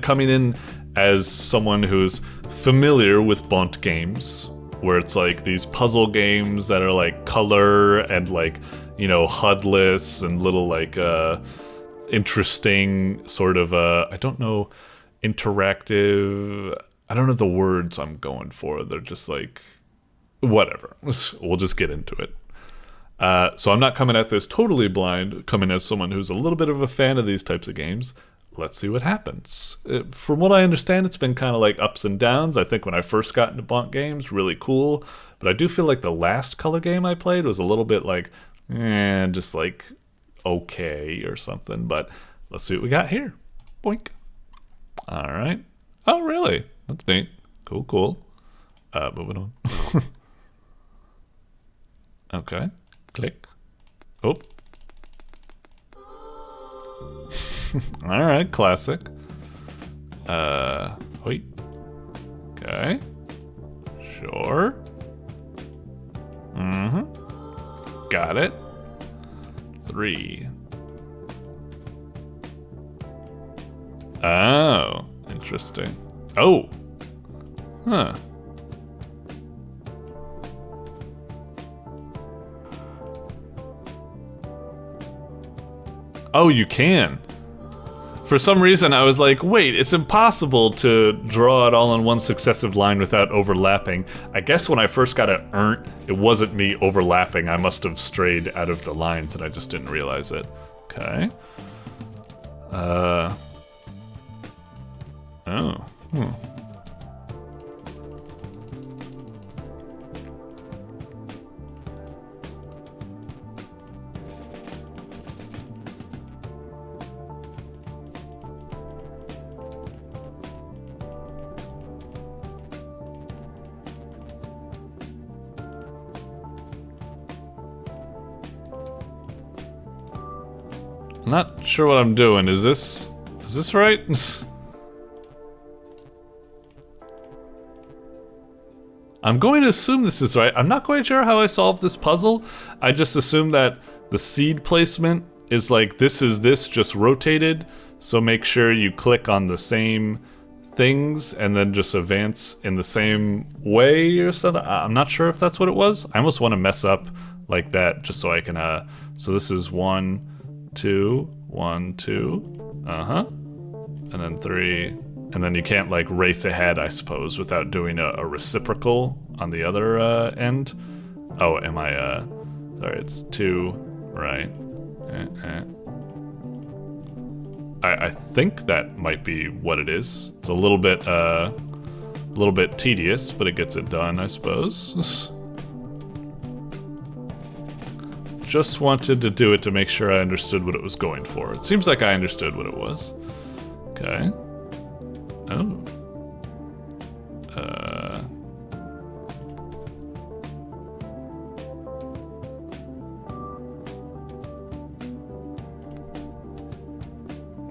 coming in as someone who's familiar with bontegames, where it's like these puzzle games that are like color and like, you know, HUD-less and little like interesting sort of I don't know, interactive, I don't know the words I'm going for. They're just like, whatever. We'll just get into it. So I'm not coming at this totally blind, coming as someone who's a little bit of a fan of these types of games. Let's see what happens. From what I understand, it's been kind of like ups and downs. I think when I first got into bontegames, really cool. But I do feel like the last color game I played was a little bit like, just like okay or something. But let's see what we got here. Boink. All right. Oh, really? That's neat. Cool, cool. Moving on. Okay. Click. Oh. Alright, classic. Wait. Okay. Sure. Mm-hmm. Got it. 3. Oh, interesting. Oh. Huh. Oh, you can. For some reason, I was like, wait, it's impossible to draw it all on one successive line without overlapping. I guess when I first got it earned, it wasn't me overlapping. I must have strayed out of the lines and I just didn't realize it. Okay. Oh. I'm not sure what I'm doing. Is this right? I'm going to assume this is right. I'm not quite sure how I solved this puzzle. I just assume that the seed placement is like this is this just rotated. So make sure you click on the same things and then just advance in the same way or something. I'm not sure if that's what it was. I almost want to mess up like that just so I can, so this is 1, 2, 1, 2, and then 3, and then you can't like race ahead, I suppose, without doing a reciprocal on the other end. Oh, am I, sorry, it's 2, right. I think that might be what it is. It's a little bit tedious, but it gets it done, I suppose. Just wanted to do it to make sure I understood what it was going for. It seems like I understood what it was. Okay. Oh.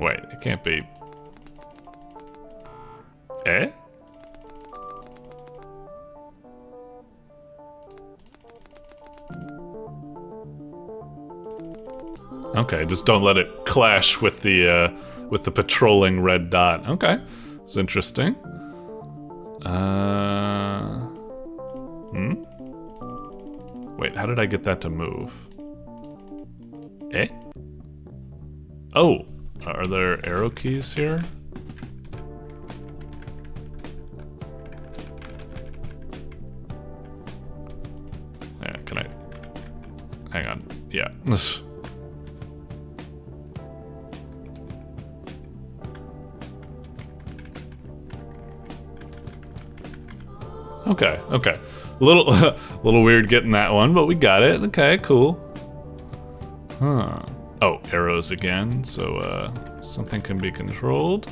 Wait, it can't be... Eh? Okay, just don't let it clash with the patrolling red dot. Okay, it's interesting. Wait, how did I get that to move? Eh? Oh, are there arrow keys here? Yeah, can I... Hang on, yeah. Okay, okay. A little weird getting that one, but we got it. Okay, cool. Huh. Oh, arrows again, so something can be controlled.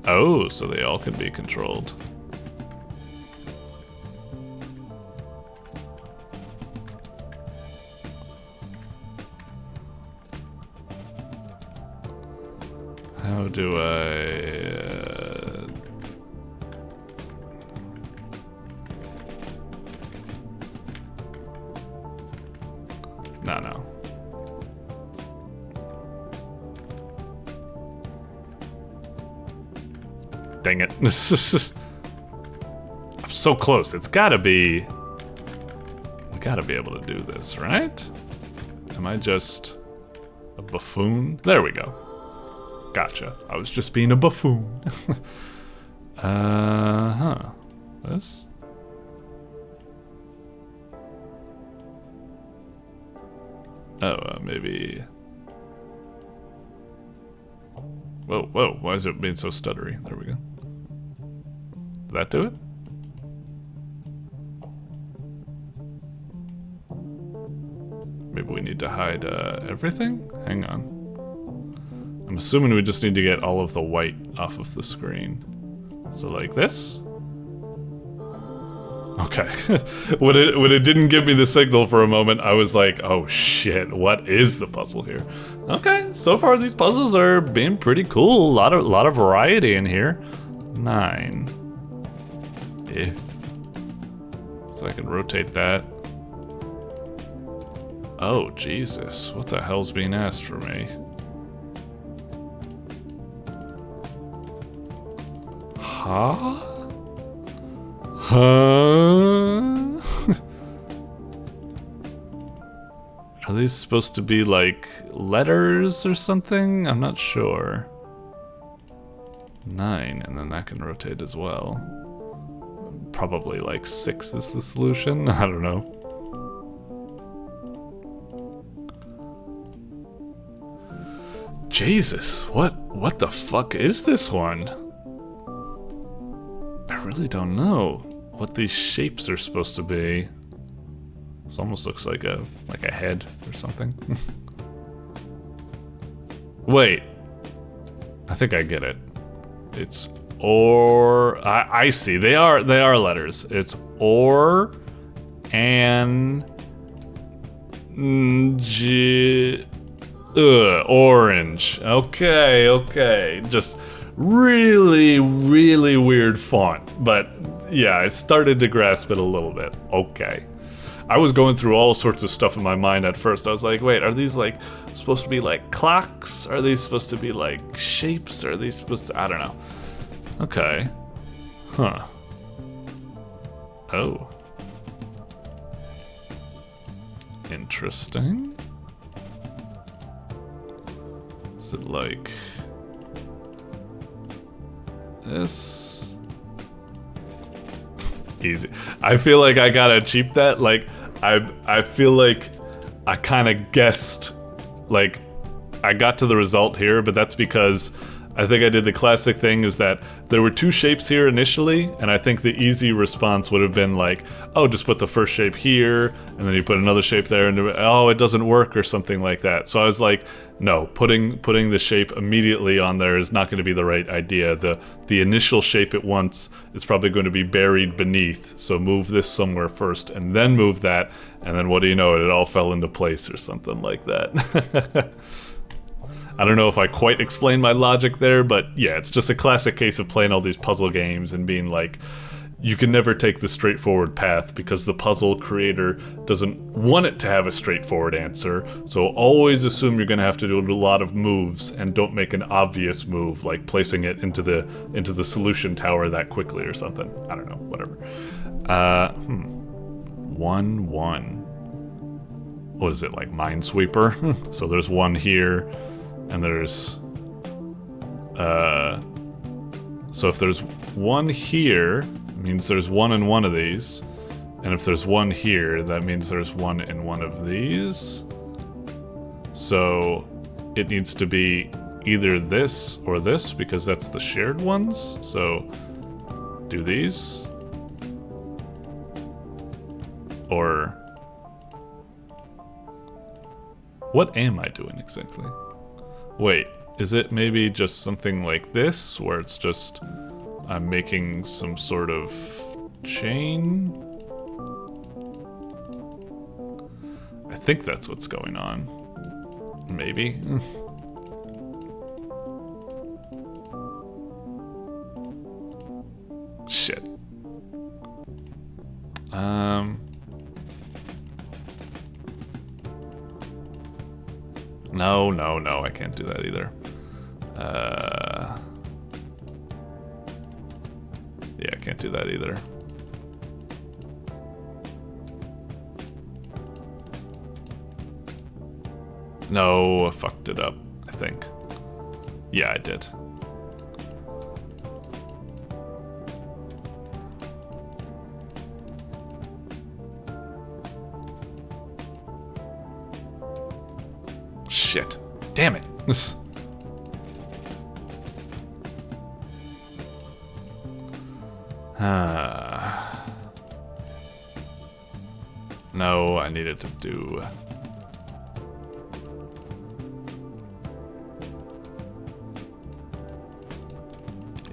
Oh, so they all can be controlled. How do I... No. Dang it. I'm so close. It's gotta be... We gotta be able to do this, right? Am I just a buffoon? There we go. Gotcha. I was just being a buffoon. This? Oh, maybe... Whoa, why is it being so stuttery? There we go. Did that do it? Maybe we need to hide everything? Hang on. I'm assuming we just need to get all of the white off of the screen. So like this? Okay. when it didn't give me the signal for a moment, I was like, oh shit, what is the puzzle here? Okay, so far these puzzles are being pretty cool. A lot of variety in here. 9. Eh. So I can rotate that. Oh, Jesus. What the hell's being asked for me? Huh? Huh? Are these supposed to be like letters or something? I'm not sure. 9, and then that can rotate as well. Probably like 6 is the solution. I don't know. Jesus, what the fuck is this one? I really don't know what these shapes are supposed to be. This almost looks like a head or something. Wait, I think I get it. It's or I see. They are letters. It's or and orange. Okay. Just really weird font, but yeah, I started to grasp it a little bit. Okay. I was going through all sorts of stuff in my mind at first. I was like, wait, are these like supposed to be like clocks? Are these supposed to be like shapes? Are these supposed to, I don't know. Okay. Huh. Oh. Interesting. Is it like this? Easy. I feel like I gotta cheap that. Like, I feel like I kind of guessed, like, I got to the result here, but that's because I think I did the classic thing is that there were 2 shapes here initially, and I think the easy response would have been like, oh, just put the first shape here, and then you put another shape there, and oh, it doesn't work, or something like that. So I was like, no, putting the shape immediately on there is not going to be the right idea. The initial shape it wants is probably going to be buried beneath, so move this somewhere first, and then move that, and then what do you know, it all fell into place or something like that. I don't know if I quite explained my logic there, but yeah, it's just a classic case of playing all these puzzle games and being like, you can never take the straightforward path because the puzzle creator doesn't want it to have a straightforward answer, so always assume you're gonna have to do a lot of moves and don't make an obvious move like placing it into the solution tower that quickly or something. I don't know, whatever. 1, 1. What is it, like Minesweeper? So there's 1 here. And there's, so if there's 1 here, it means there's 1 in one of these. And if there's 1 here, that means there's 1 in one of these. So it needs to be either this or this, because that's the shared ones. So do these. Or what am I doing exactly? Wait, is it maybe just something like this, where it's just I'm making some sort of chain? I think that's what's going on. Maybe. Shit. No, I can't do that either. Yeah, I can't do that either. No, I fucked it up, I think. Yeah, I did. Shit. Damn it. No, I needed to do...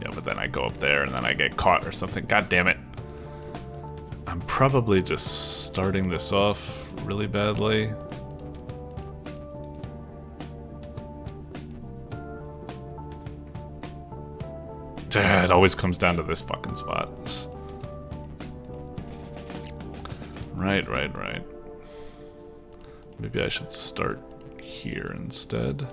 Yeah, but then I go up there and then I get caught or something. God damn it. probably just starting this off really badly. It always comes down to this fucking spot. Right. Maybe I should start here instead.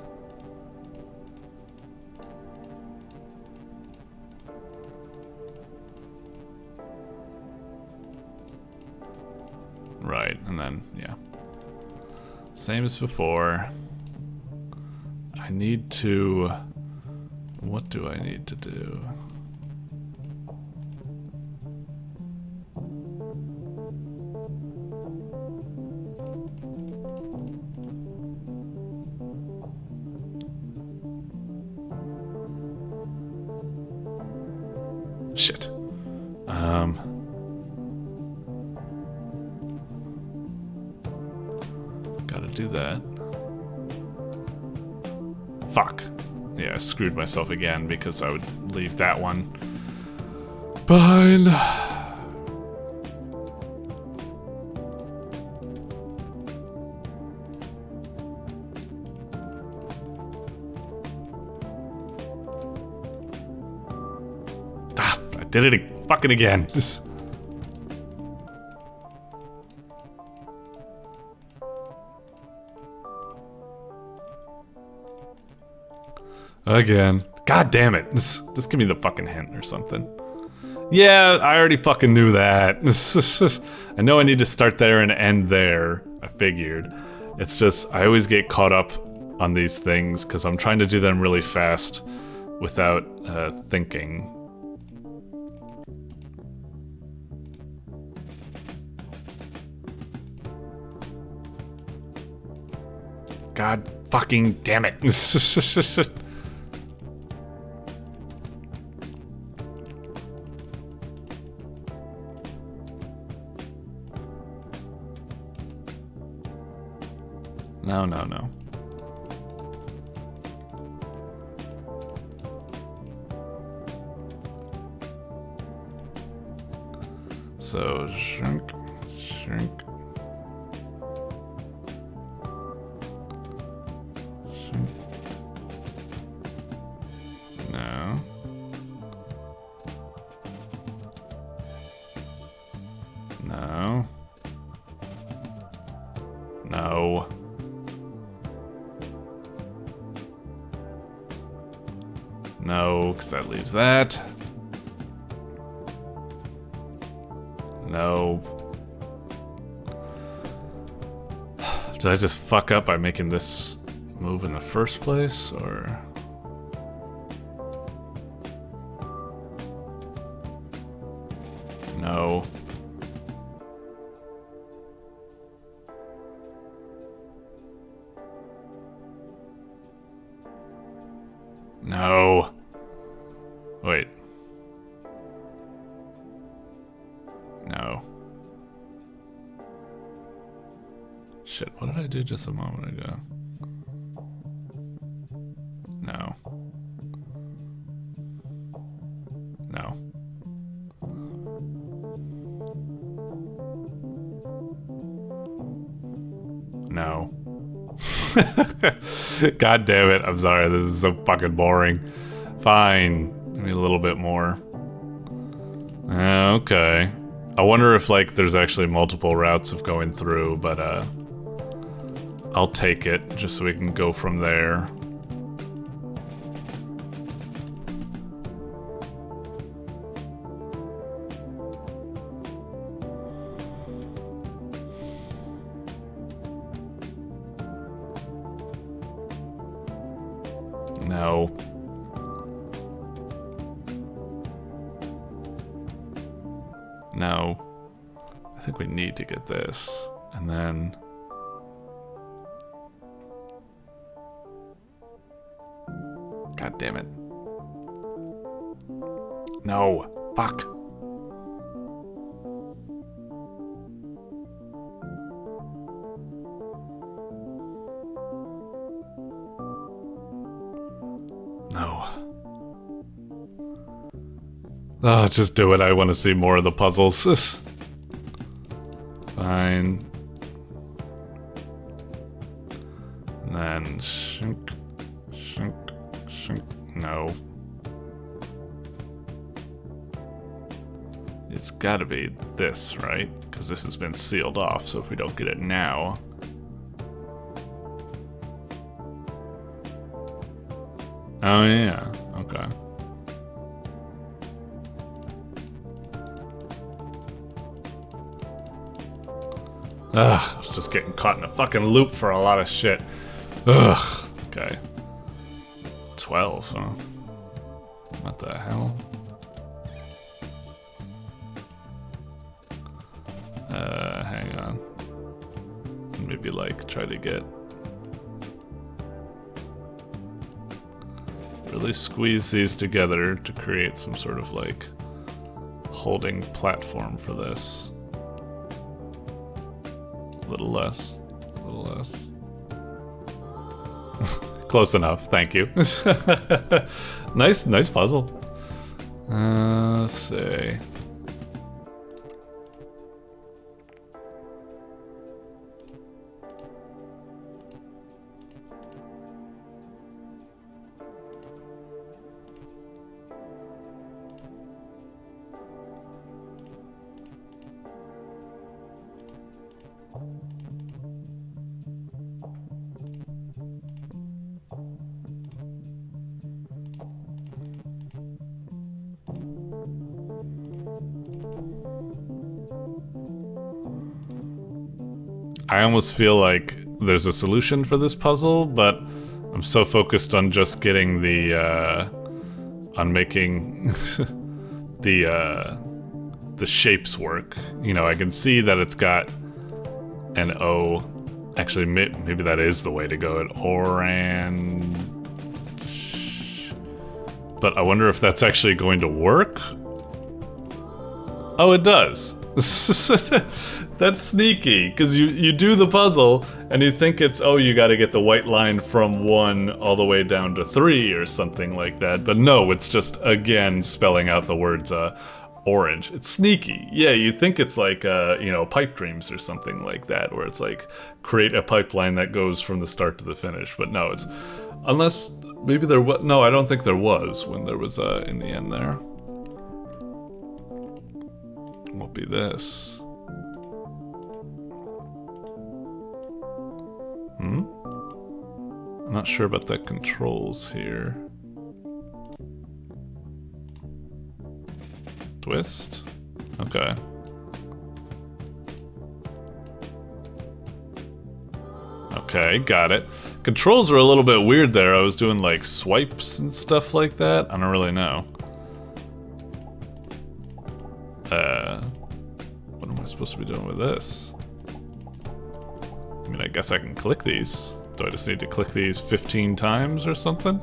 Right, and then, yeah. Same as before. I need to... What do I need to do? Shit. Gotta do that. Fuck. Yeah, I screwed myself again because I would leave that one behind. Ah, I did it fucking again. Again. God damn it. Just give me the fucking hint or something. Yeah, I already fucking knew that. I know I need to start there and end there. I figured. It's just, I always get caught up on these things because I'm trying to do them really fast without thinking. God fucking damn it. No. So, shrink. No. No. No. No, because that leaves that. No. Did I just fuck up by making this move in the first place, or? No. No. Wait. No. Shit, what did I do just a moment ago? No. No. No. God damn it, I'm sorry, this is so fucking boring. Fine, give me a little bit more. Okay. I wonder if, like, there's actually multiple routes of going through, but, I'll take it, just so we can go from there. No. No. I think we need to get this. And then... God damn it. No. Fuck. No. Oh, just do it. I want to see more of the puzzles. Fine. And then shink, shink, shink. No. It's gotta be this, right? Because this has been sealed off, so if we don't get it now... Oh yeah, okay. Ugh, I was just getting caught in a fucking loop for a lot of shit. Ugh, okay. 12, huh? What the hell? Hang on. Maybe like try to get... Really squeeze these together to create some sort of like holding platform for this. A little less. A little less. Close enough, thank you. Nice puzzle. Let's see. I almost feel like there's a solution for this puzzle, but I'm so focused on just getting the, on making the shapes work. You know, I can see that it's got an O. Actually, maybe that is the way to go. Orange. But I wonder if that's actually going to work. Oh, it does. That's sneaky, because you do the puzzle, and you think it's, oh, you gotta get the white line from 1 all the way down to 3 or something like that, but no, it's just, again, spelling out the words, orange. It's sneaky. Yeah, you think it's like, you know, pipe dreams or something like that, where it's like, create a pipeline that goes from the start to the finish, but no, it's, unless, maybe there was, no, I don't think there was when there was, in the end there. Won't be this. I'm not sure about the controls here. Twist? Okay. Okay, got it. Controls are a little bit weird there. I was doing like swipes and stuff like that. I don't really know. What am I supposed to be doing with this? I mean, I guess I can click these. Do I just need to click these 15 times or something?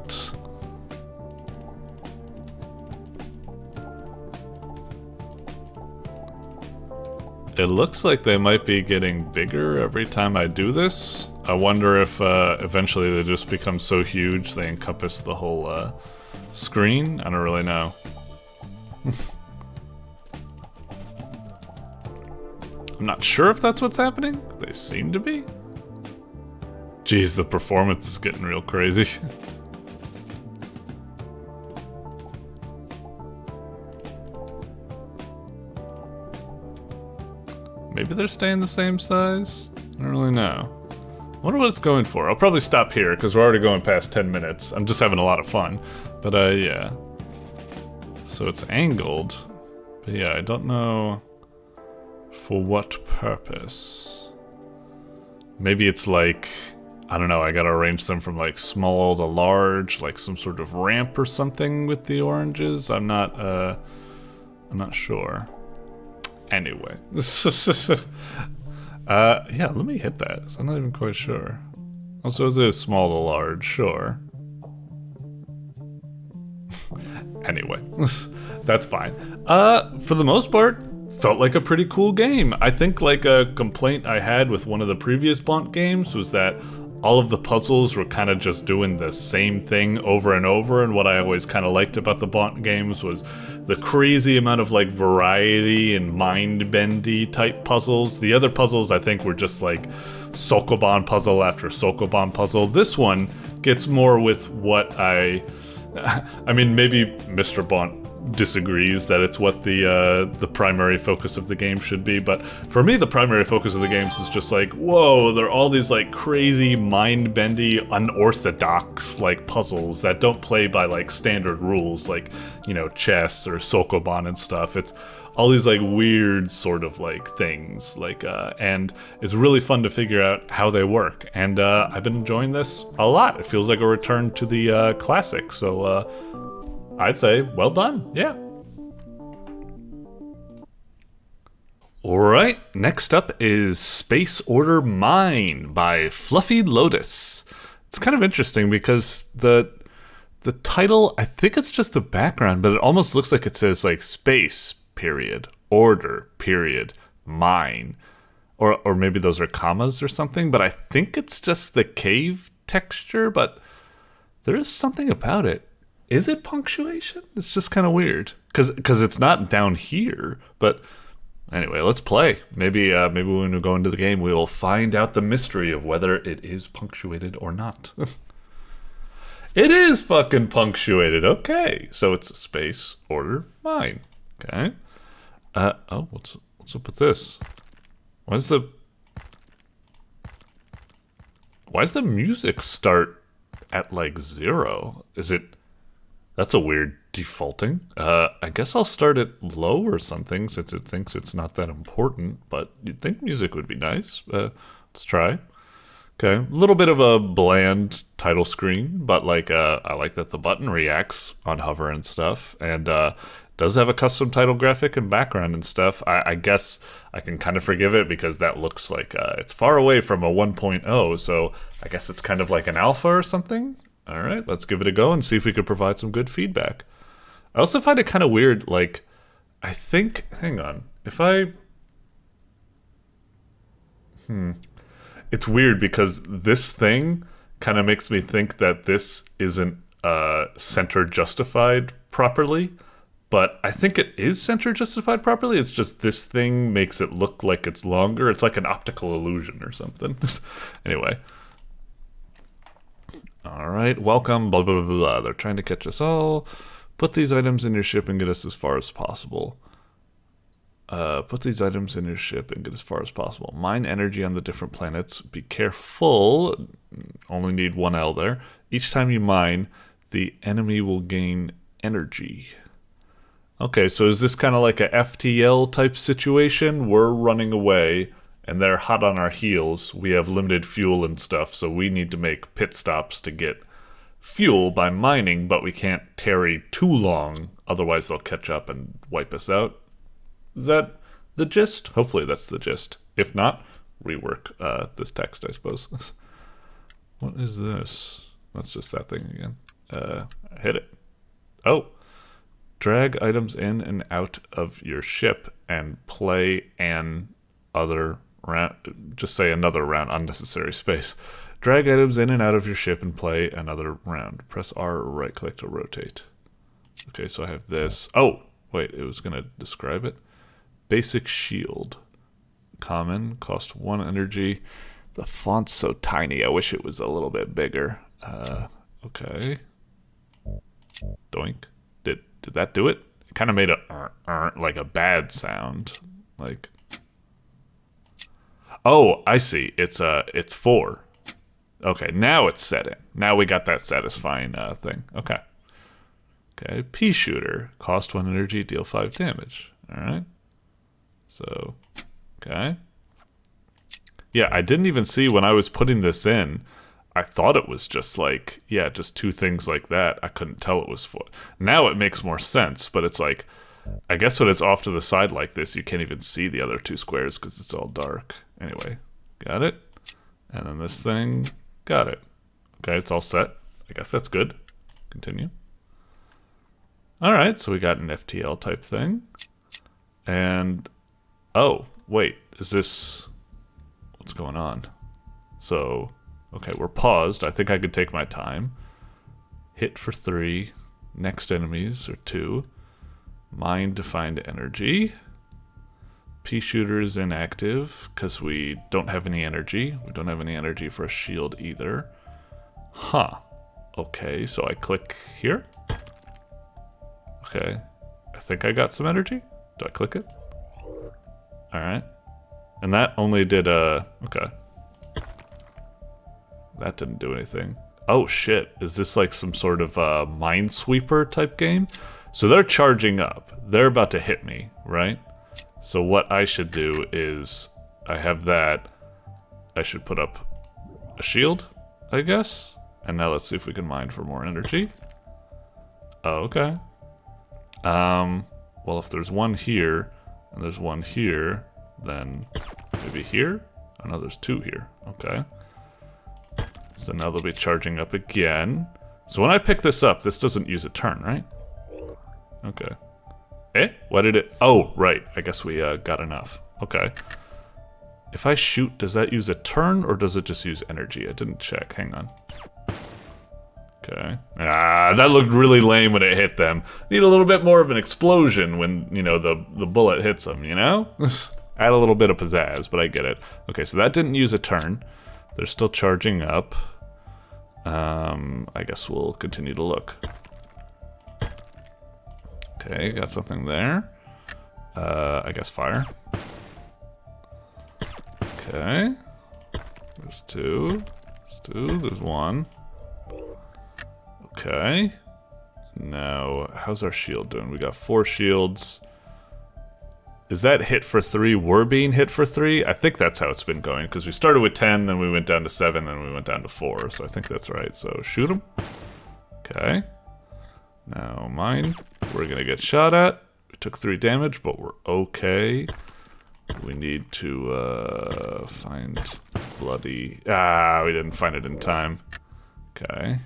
It looks like they might be getting bigger every time I do this. I wonder if eventually they just become so huge they encompass the whole screen. I don't really know. I'm not sure if that's what's happening. They seem to be. Jeez, the performance is getting real crazy. Maybe they're staying the same size? I don't really know. I wonder what it's going for. I'll probably stop here because we're already going past 10 minutes. I'm just having a lot of fun. But yeah. So it's angled. But yeah, I don't know for what purpose. Maybe it's like, I don't know, I gotta arrange them from like small to large, like some sort of ramp or something with the oranges. I'm not sure. Anyway. Yeah, let me hit that. I'm not even quite sure. Also, is it small to large? Sure. Anyway, that's fine. For the most part, felt like a pretty cool game. I think like a complaint I had with one of the previous bontegames was that all of the puzzles were kind of just doing the same thing over and over, and what I always kind of liked about the Bont games was the crazy amount of like variety and mind-bendy type puzzles. The other puzzles I think were just like Sokoban puzzle after Sokoban puzzle. This one gets more with what I mean, maybe Mr. Bont disagrees that it's what the primary focus of the game should be, but for me the primary focus of the games is just like, whoa, there are all these like crazy mind-bendy unorthodox like puzzles that don't play by like standard rules like, you know, chess or Sokoban and stuff. It's all these like weird sort of like things like and it's really fun to figure out how they work, and I've been enjoying this a lot. It feels like a return to the classic, so I'd say, well done, yeah. Alright, next up is Space Order Mine by FluffyLotus. It's kind of interesting because the title, I think it's just the background, but it almost looks like it says like space, period, order, period, mine. Or maybe those are commas or something, but I think it's just the cave texture, but there is something about it. Is it punctuation? It's just kind of weird. Because it's not down here. But anyway, let's play. Maybe when we go into the game, we will find out the mystery of whether it is punctuated or not. It is fucking punctuated. Okay. So it's space, order, mine. Okay. Oh, what's up with this? Why does the music start at like 0? Is it... That's a weird defaulting. I guess I'll start it low or something since it thinks it's not that important, but you'd think music would be nice. Let's try. Okay, a little bit of a bland title screen, but like I like that the button reacts on hover and stuff, and does have a custom title graphic and background and stuff. I guess I can kind of forgive it because that looks like it's far away from a 1.0, so I guess it's kind of like an alpha or something. All right, let's give it a go and see if we could provide some good feedback. I also find it kind of weird, like, I think, hang on, if I... It's weird because this thing kind of makes me think that this isn't center justified properly, but I think it is center justified properly. It's just this thing makes it look like it's longer. It's like an optical illusion or something. Anyway. Alright, welcome, blah, blah, blah, blah. They're trying to catch us all. Put these items in your ship and get us as far as possible. Put these items in your ship and get as far as possible. Mine energy on the different planets. Be careful. Only need 1 L there. Each time you mine, the enemy will gain energy. Okay, so is this kind of like a FTL type situation? We're running away, and they're hot on our heels. We have limited fuel and stuff, so we need to make pit stops to get fuel by mining, but we can't tarry too long, otherwise they'll catch up and wipe us out. Is that the gist? Hopefully that's the gist. If not, rework this text, I suppose. What is this? That's just that thing again. Hit it. Oh. Drag items in and out of your ship and play an other round. Just say another round, unnecessary space. Drag items in and out of your ship and play another round. Press R or right click to rotate. Okay, so I have this. Oh, wait, it was going to describe it. Basic shield. Common, cost 1 energy. The font's so tiny, I wish it was a little bit bigger. Okay. Doink. Did that do it? It kind of made a like a bad sound. Like, oh, I see. It's 4. Okay, now it's set in. Now we got that satisfying thing. Okay. Okay, pea shooter. Cost 1 energy, deal 5 damage. All right. So, okay. Yeah, I didn't even see when I was putting this in. I thought it was just like, yeah, just 2 things like that. I couldn't tell it was 4. Now it makes more sense, but it's like, I guess when it's off to the side like this, you can't even see the other 2 squares because it's all dark. Anyway, got it. And then this thing, got it. Okay, it's all set. I guess that's good. Continue. All right, so we got an FTL type thing. And, oh, wait, is this, what's going on? So, Okay, we're paused. I think I could take my time. Hit for 3. Next enemies are 2. Mine to find energy. Pea shooter is inactive because we don't have any energy. We don't have any energy for a shield either. Huh. Okay, so I click here. Okay. I think I got some energy. Do I click it? Alright. And that only did okay. That didn't do anything. Oh shit, is this like some sort of minesweeper type game? So they're charging up. They're about to hit me, right? So what I should do is, I have that. I should put up a shield, I guess. And now let's see if we can mine for more energy. Oh, okay. Well, if there's one here, and there's one here, then maybe here? Oh no, there's 2 here. Okay. So now they'll be charging up again. So when I pick this up, this doesn't use a turn, right? Okay. Eh? Why did it? Oh, right. I guess we got enough. Okay. If I shoot, does that use a turn or does it just use energy? I didn't check. Hang on. Okay. Ah, that looked really lame when it hit them. Need a little bit more of an explosion when, you know, the bullet hits them, you know? Add a little bit of pizzazz, but I get it. Okay, so that didn't use a turn. They're still charging up. I guess we'll continue to look. Okay, got something there. I guess fire. Okay. There's 2. There's 2. There's 1. Okay. Now, how's our shield doing? We got 4 shields. Is that hit for 3? We're being hit for 3? I think that's how it's been going, because we started with 10, then we went down to 7, then we went down to 4. So I think that's right. So shoot them. Okay. Now mine. We're gonna get shot at. We took 3 damage, but we're okay. We need to find bloody... Ah, we didn't find it in time. Okay.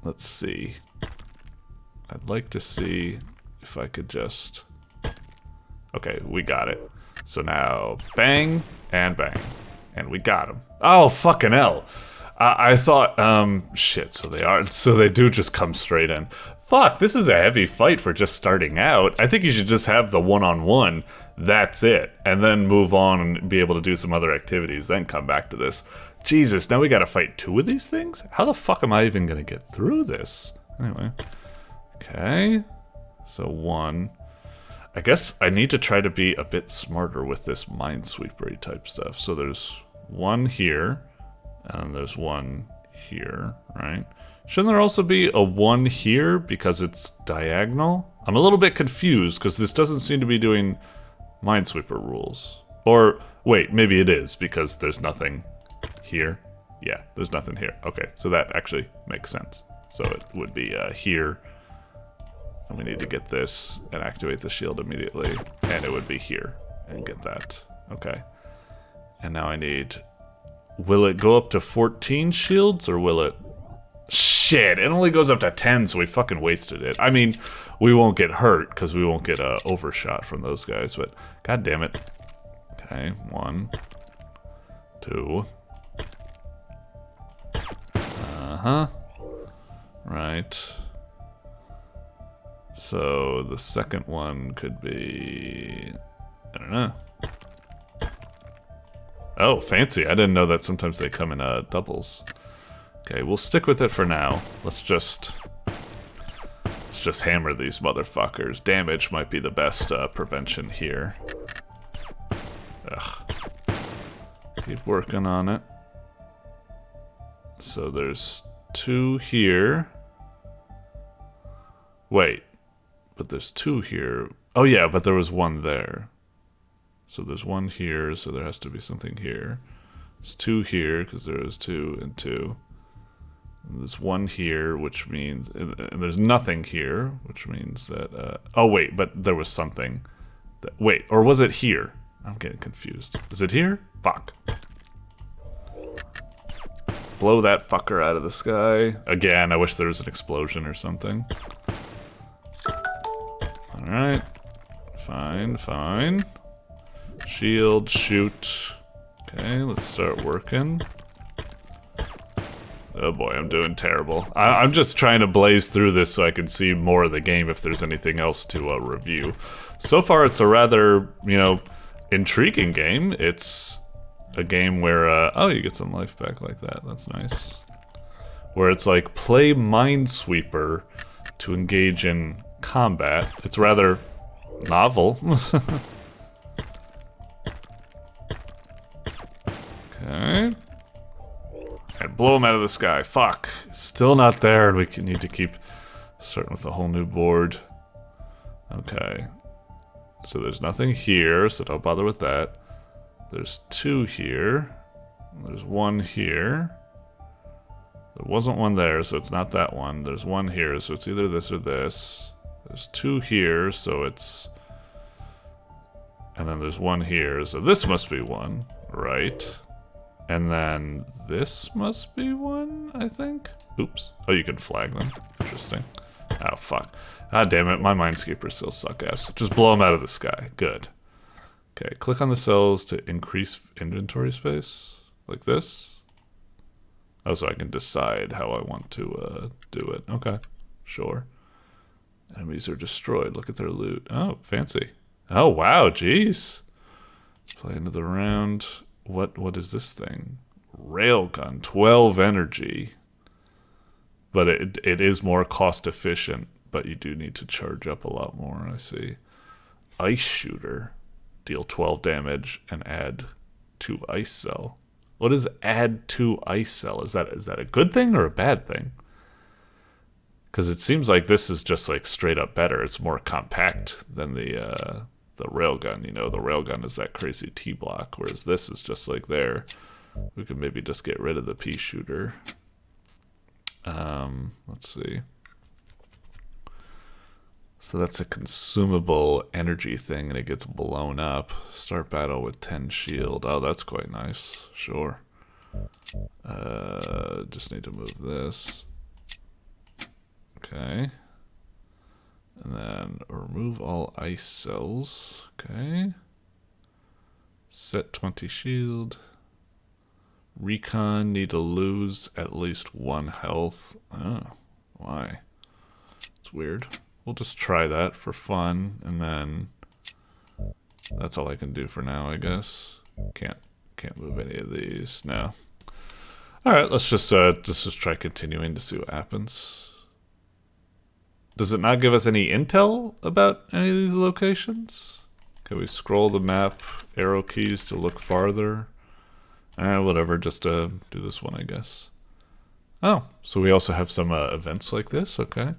Let's see. I'd like to see if I could just... Okay, we got it. So now, bang, and bang. And we got him. Oh, fucking hell. I thought, shit, so they do just come straight in. Fuck, this is a heavy fight for just starting out. I think you should just have the one-on-one, that's it. And then move on and be able to do some other activities, then come back to this. Jesus, now we gotta fight 2 of these things? How the fuck am I even gonna get through this? Anyway. Okay. So 1. I guess I need to try to be a bit smarter with this minesweepery type stuff. So there's 1 here, and there's 1 here, right? Shouldn't there also be a 1 here because it's diagonal? I'm a little bit confused because this doesn't seem to be doing minesweeper rules. Or, wait, maybe it is because there's nothing here. Yeah, there's nothing here. Okay, so that actually makes sense. So it would be here. And we need to get this and activate the shield immediately. And it would be here and get that. Okay. And now I need... Will it go up to 14 shields or will it... Shit, it only goes up to 10, so we fucking wasted it. I mean, we won't get hurt because we won't get overshot from those guys, but god damn it. Okay, 1, 2. Uh-huh. Right. So the second one could be... I don't know. Oh, fancy. I didn't know that sometimes they come in doubles. Okay, we'll stick with it for now. Let's just hammer these motherfuckers. Damage might be the best prevention here. Ugh. Keep working on it. So there's 2 here. Wait. But there's 2 here. Oh yeah, but there was 1 there. So there's 1 here, so there has to be something here. There's 2 here, because there is 2 and 2. And there's 1 here, which means... And there's nothing here, which means that... oh wait, but there was something. Wait, or was it here? I'm getting confused. Is it here? Fuck. Blow that fucker out of the sky. Again, I wish there was an explosion or something. Alright. Fine, fine. Shield, shoot. Okay, let's start working. Oh boy, I'm doing terrible. I'm just trying to blaze through this so I can see more of the game if there's anything else to review. So far, it's a rather, you know, intriguing game. It's a game where, oh, you get some life back like that. That's nice. Where it's like, play Minesweeper to engage in combat. It's rather novel. Okay. And blow him out of the sky. Fuck. Still not there, and we need to keep starting with a whole new board. Okay. So there's nothing here, so don't bother with that. There's 2 here. There's 1 here. There wasn't one there, so it's not that one. There's 1 here, so it's either this or this. There's 2 here, so it's... And then there's 1 here, so this must be 1, right? And then this must be 1, I think? Oops. Oh, you can flag them. Interesting. Oh, fuck. Ah, damn it. My Minesweepers still suck ass. Just blow them out of the sky. Good. Okay, click on the cells to increase inventory space. Like this. Oh, so I can decide how I want to do it. Okay, sure. Enemies are destroyed. Look at their loot. Oh, fancy. Oh, wow, jeez. Play into the round. What is this thing? Railgun, 12 energy. But it is more cost efficient, but you do need to charge up a lot more, I see. Ice shooter. Deal 12 damage and add 2 ice cell. What is add 2 ice cell? Is that a good thing or a bad thing? Because it seems like this is just like straight up better. It's more compact than the railgun. You know, the railgun is that crazy T-block, whereas this is just like there. We could maybe just get rid of the pea shooter. Let's see. So that's a consumable energy thing, and it gets blown up. Start battle with 10 shield. Oh, that's quite nice. Sure. Just need to move this. Okay. And then remove all ice cells. Okay. Set 20 shield. Recon, need to lose at least 1 health. Oh, why? It's weird. We'll just try that for fun, and then that's all I can do for now, I guess. Can't move any of these. No. All right, let's just try continuing to see what happens. Does it not give us any intel about any of these locations? Can we scroll the map, arrow keys to look farther? Whatever, just do this one, I guess. Oh, so we also have some events like this, okay.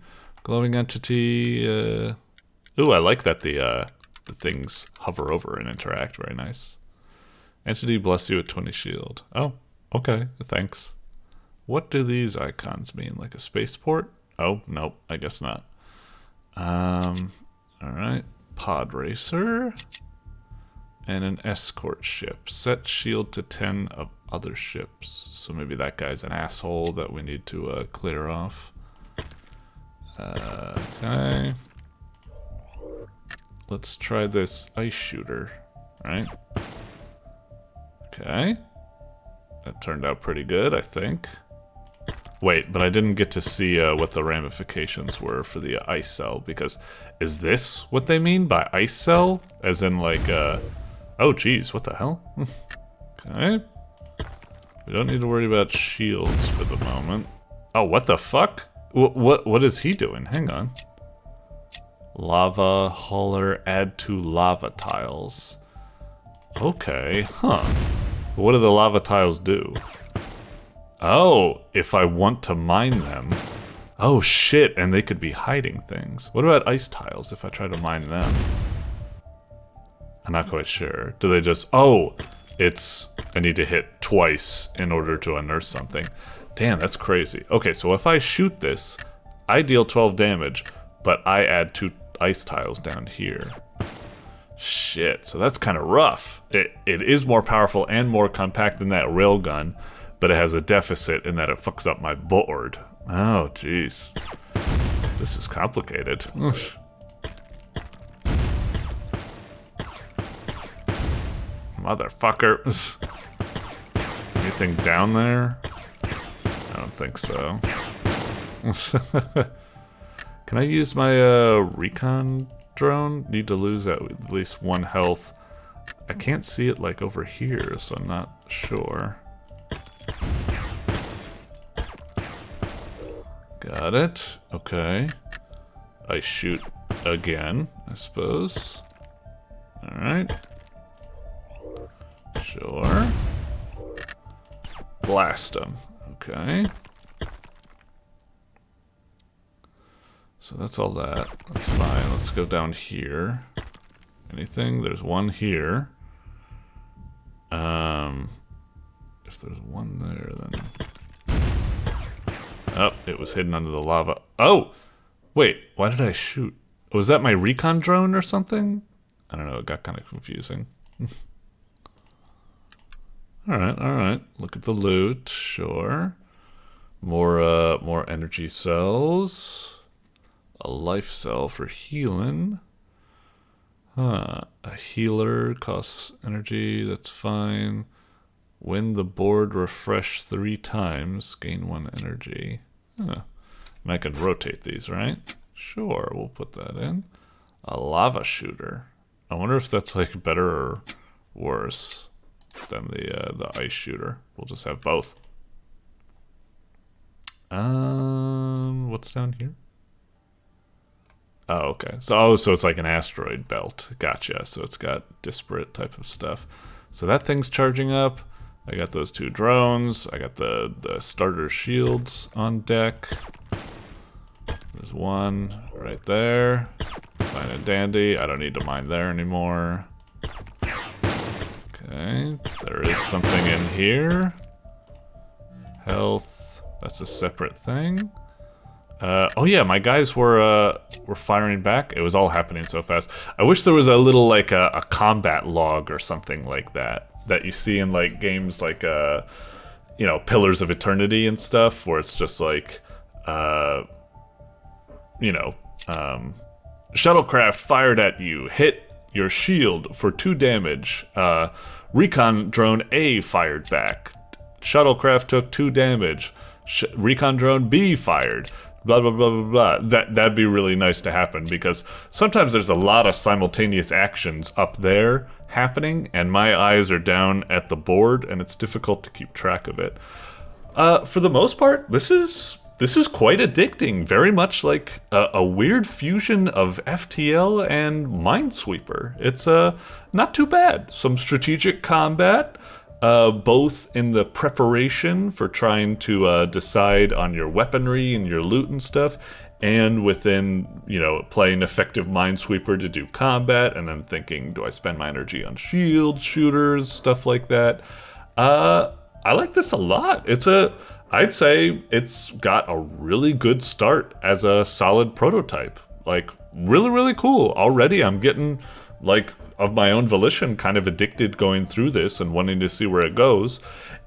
Glowing entity, ooh, I like that the things hover over and interact, very nice. Entity bless you with 20 shield. Oh, okay, thanks. What do these icons mean, like a spaceport? Oh, nope, I guess not. Alright, pod racer. And an escort ship. Set shield to 10 of other ships. So maybe that guy's an asshole that we need to clear off. Okay. Let's try this ice shooter. Right? Okay. That turned out pretty good, I think. Wait, but I didn't get to see what the ramifications were for the ice cell, because is this what they mean by ice cell? As in like, oh geez, what the hell? Okay. We don't need to worry about shields for the moment. Oh, what the fuck? What is he doing? Hang on. Lava hauler, add to lava tiles. Okay, huh. What do the lava tiles do? Oh, if I want to mine them. Oh shit, and they could be hiding things. What about ice tiles if I try to mine them? I'm not quite sure. Do they just... Oh, it's... I need to hit twice in order to unearth something. Damn, that's crazy. Okay, so if I shoot this, I deal 12 damage, but I add 2 ice tiles down here. Shit, so that's kind of rough. It is more powerful and more compact than that railgun, but it has a deficit in that it fucks up my board. Oh, jeez. This is complicated. Oof. Motherfucker. Anything down there? I don't think so. Can I use my recon drone? Need to lose at least 1 health. I can't see it like over here, so I'm not sure. Got it. Okay. I shoot again, I suppose. Alright. Sure. Blast him. Okay. So that's all that. That's fine. Let's go down here. Anything? There's one here. If there's one there, then... Oh, it was hidden under the lava. Oh! Wait, why did I shoot? Was that my recon drone or something? I don't know, it got kind of confusing. Alright, alright. Look at the loot, sure. More energy cells. A life cell for healing. Huh. A healer costs energy, that's fine. When the board refresh 3 times, gain 1 energy. Huh. And I can rotate these, right? Sure, we'll put that in. A lava shooter. I wonder if that's like better or worse than the ice shooter. We'll just have both. What's down here? Oh, okay. So it's like an asteroid belt. Gotcha. So it's got disparate type of stuff. So that thing's charging up. I got those 2 drones. I got the starter shields on deck. There's one right there. Fine and dandy. I don't need to mine there anymore. Okay. There is something in here. Health. That's a separate thing. Oh yeah, my guys were firing back. It was all happening so fast. I wish there was a little like a combat log or something like that you see in like games like you know, Pillars of Eternity and stuff, where it's just like you know, shuttlecraft fired at you, hit your shield for 2 damage. Recon drone A fired back. Shuttlecraft took 2 damage. Recon drone B fired. Blah, blah, blah, blah, blah. That'd be really nice to happen, because sometimes there's a lot of simultaneous actions up there happening, and my eyes are down at the board, and it's difficult to keep track of it. For the most part, this is quite addicting. Very much like a weird fusion of FTL and Minesweeper. It's not too bad. Some strategic combat. Both in the preparation for trying to decide on your weaponry and your loot and stuff, and within, you know, playing effective Minesweeper to do combat, and then thinking, do I spend my energy on shields, shooters, stuff like that. I like this a lot. I'd say it's got a really good start as a solid prototype. Like, really, really cool. Already I'm getting, like, of my own volition, kind of addicted going through this and wanting to see where it goes.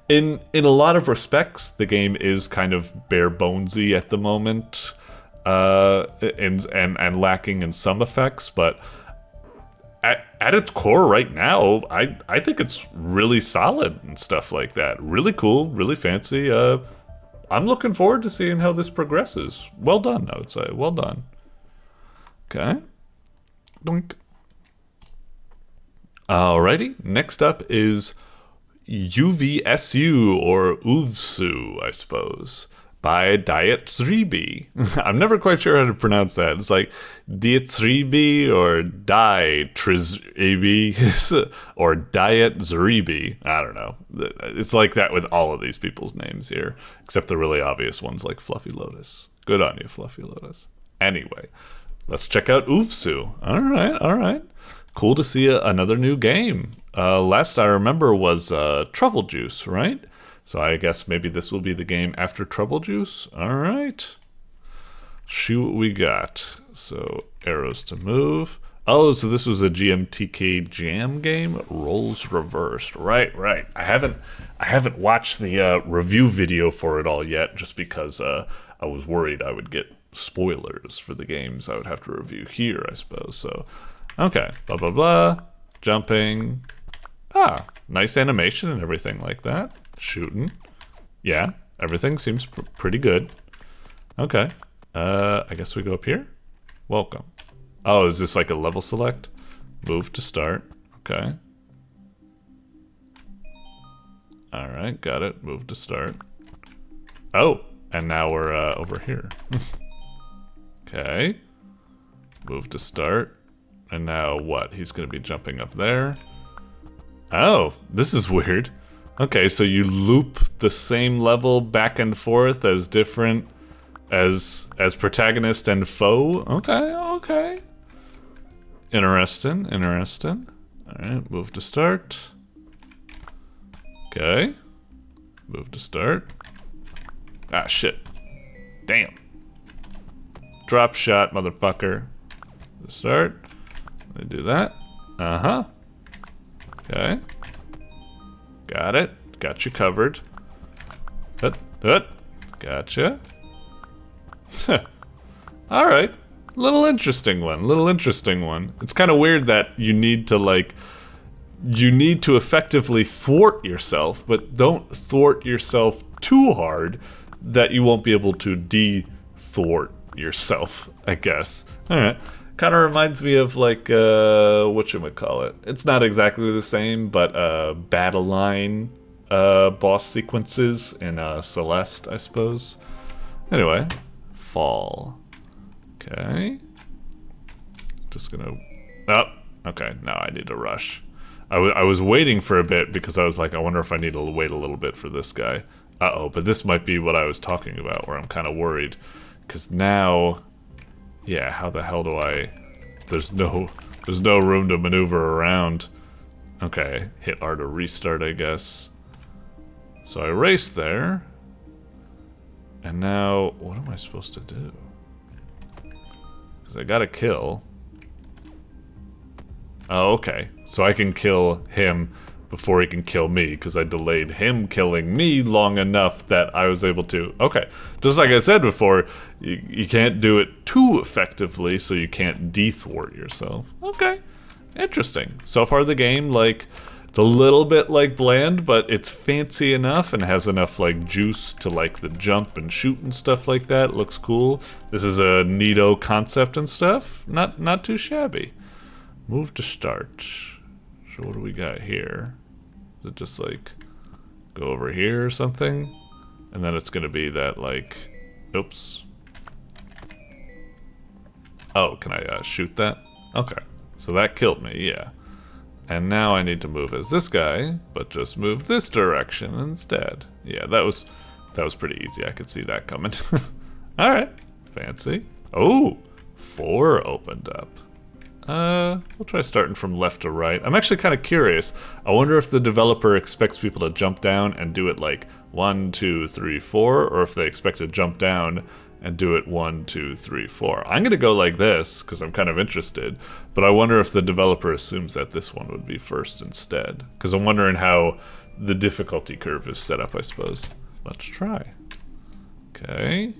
In a lot of respects, the game is kind of bare bonesy at the moment, and lacking in some effects, but at its core right now, I think it's really solid and stuff like that. Really cool, really fancy. I'm looking forward to seeing how this progresses. Well done, I would say. Well done. Okay. Doink. Alrighty, next up is UVSU, or UVSU, I suppose, by dietzribi. I'm never quite sure how to pronounce that. It's like dietzribi or dietzribi or dietzribi. I don't know. It's like that with all of these people's names here, except the really obvious ones like FluffyLotus. Good on you, FluffyLotus. Anyway, let's check out UVSU. All right. Cool to see another new game. Last I remember was Truffle Juice, right? So I guess maybe this will be the game after Trouble Juice. All right. See what we got. So arrows to move. Oh, so this was a GMTK Jam game. Roles reversed. Right. I haven't watched the review video for it all yet, just because I was worried I would get spoilers for the games I would have to review here, I suppose. So, okay. Blah blah blah. Jumping. Nice animation and everything like that. Shooting. Yeah. Everything seems pretty good. Okay. I guess we go up here? Welcome. Oh, is this like a level select? Move to start. Okay. Alright, got it. Move to start. Oh, and now we're over here. Okay. Move to start. And now what? He's gonna be jumping up there. Oh, this is weird. Okay, so you loop the same level back and forth as different as protagonist and foe. Okay, okay. Interesting, interesting. Alright, move to start. Okay. Move to start. Ah, shit. Damn. Drop shot, motherfucker. Start. Let me do that. Uh-huh. Okay. Got it. Got you covered. Gotcha. Alright. Little interesting one. Little interesting one. It's kind of weird that you need to, like... You need to effectively thwart yourself, but don't thwart yourself too hard that you won't be able to de-thwart yourself, I guess. Alright. Kind of reminds me of, like, whatchamacallit. It's not exactly the same, but battle line boss sequences in Celeste, I suppose. Anyway, fall. Okay. Just gonna... Oh, okay, now I need to rush. I was waiting for a bit because I was like, I wonder if I need to wait a little bit for this guy. Uh-oh, but this might be what I was talking about, where I'm kind of worried. Because now... Yeah, how the hell do I... There's no room to maneuver around. Okay, hit R to restart, I guess. So I raced there. And now, what am I supposed to do? Because I gotta kill. Oh, okay. So I can kill him before he can kill me, because I delayed him killing me long enough that I was able to... Okay, just like I said before, you can't do it too effectively, so you can't de-thwart yourself. Okay, interesting. So far the game, like, it's a little bit, like, bland, but it's fancy enough and has enough, like, juice to, like, the jump and shoot and stuff like that. It looks cool. This is a neato concept and stuff. Not too shabby. Move to start. So what do we got here? Is it just like go over here or something? And then it's gonna be that like, oops. Oh, can I shoot that? Okay, so that killed me, yeah. And now I need to move as this guy, but just move this direction instead. Yeah, that was pretty easy. I could see that coming. All right, fancy. Oh, 4 opened up. We'll try starting from left to right. I'm actually kind of curious. I wonder if the developer expects people to jump down and do it like 1, 2, 3, 4, or if they expect to jump down and do it 1, 2, 3, 4. I'm gonna go like this because I'm kind of interested, but I wonder if the developer assumes that this one would be first instead, because I'm wondering how the difficulty curve is set up, I suppose. Let's try. Okay.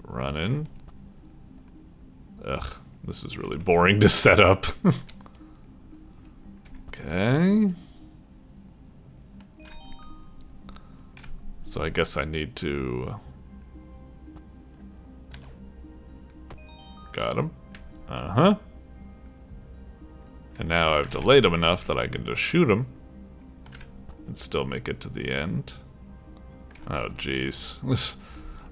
Running. Ugh. This is really boring to set up. Okay. So I guess I need to... Got him. Uh-huh. And now I've delayed him enough that I can just shoot him and still make it to the end. Oh, jeez.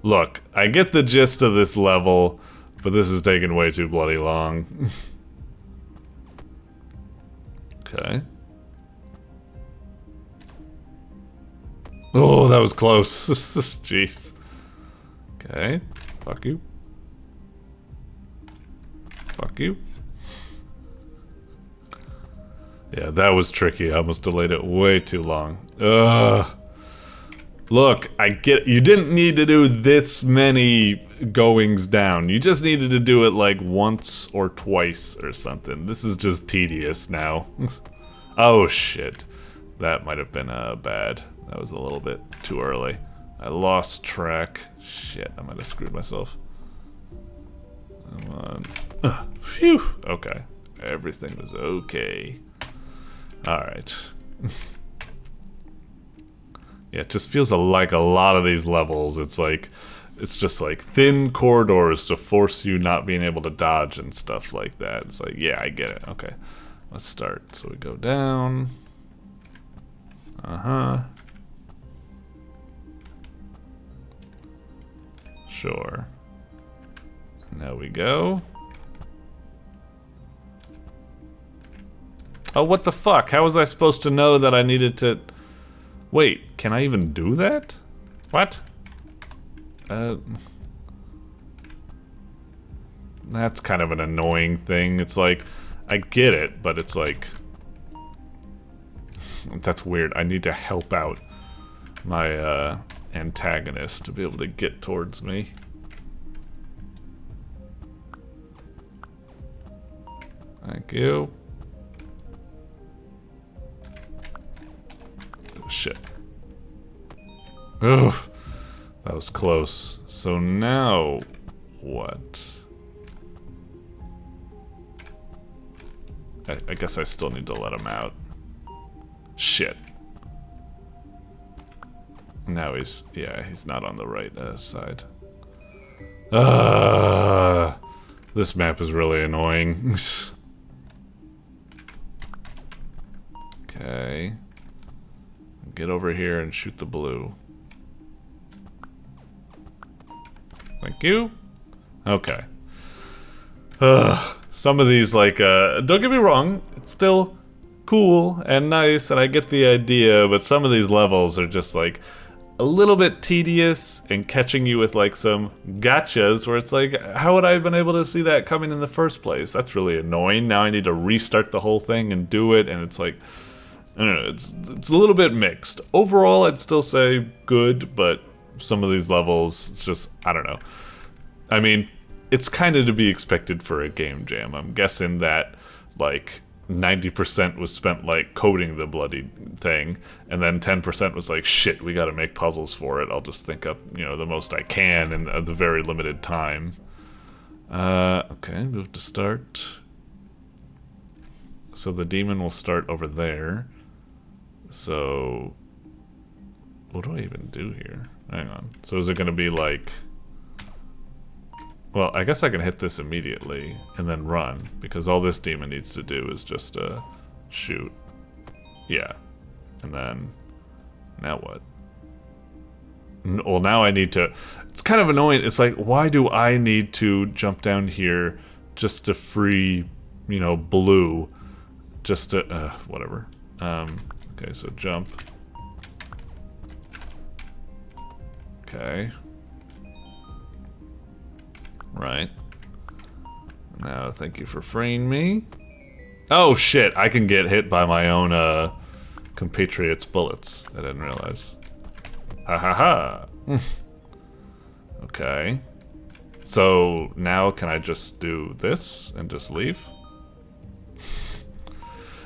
Look, I get the gist of this level, but this is taking way too bloody long. Okay. Oh, that was close. Jeez. Okay. Fuck you. Fuck you. Yeah, that was tricky. I almost delayed it way too long. Ugh. Look, I get you didn't need to do this many goings down. You just needed to do it like once or twice or something. This is just tedious now. Oh shit. That might have been bad. That was a little bit too early. I lost track. Shit, I might have screwed myself. Come on. Phew. Okay. Everything was okay. Alright. Yeah, it just feels like a lot of these levels. It's like, it's just like thin corridors to force you not being able to dodge and stuff like that. It's like, yeah, I get it. Okay, let's start. So we go down. Sure. Now we go. Oh, what the fuck? How was I supposed to know that I needed to... Wait, can I even do that? What? That's kind of an annoying thing. It's like, I get it, but it's like... That's weird. I need to help out my antagonist to be able to get towards me. Thank you. Oh, shit. Oof. That was close. So now what? I guess I still need to let him out. Shit. Now he's, yeah, he's not on the right side. This map is really annoying. Okay. Get over here and shoot the blue. Thank you. Okay. Some of these, like, don't get me wrong, it's still cool and nice, and I get the idea, but some of these levels are just, like, a little bit tedious and catching you with, like, some gotchas where it's like, how would I have been able to see that coming in the first place? That's really annoying. Now I need to restart the whole thing and do it, and it's like, I don't know, it's a little bit mixed. Overall, I'd still say good, but some of these levels, it's just, I don't know. I mean, it's kind of to be expected for a game jam. I'm guessing that, like, 90% was spent, like, coding the bloody thing, and then 10% was like, shit, we gotta make puzzles for it. I'll just think up, you know, the most I can in the very limited time. Okay, move to start. So the demon will start over there. So, what do I even do here? Hang on. So is it gonna be like... Well, I guess I can hit this immediately and then run, because all this demon needs to do is just shoot. Yeah. And then... Now what? Well, now I need to... It's kind of annoying. It's like, why do I need to jump down here just to free, you know, blue? Just to... whatever. Okay, so jump. Okay. Right. Now, thank you for freeing me. Oh shit, I can get hit by my own compatriots' bullets. I didn't realize. Ha ha ha. Okay. So now can I just do this and just leave?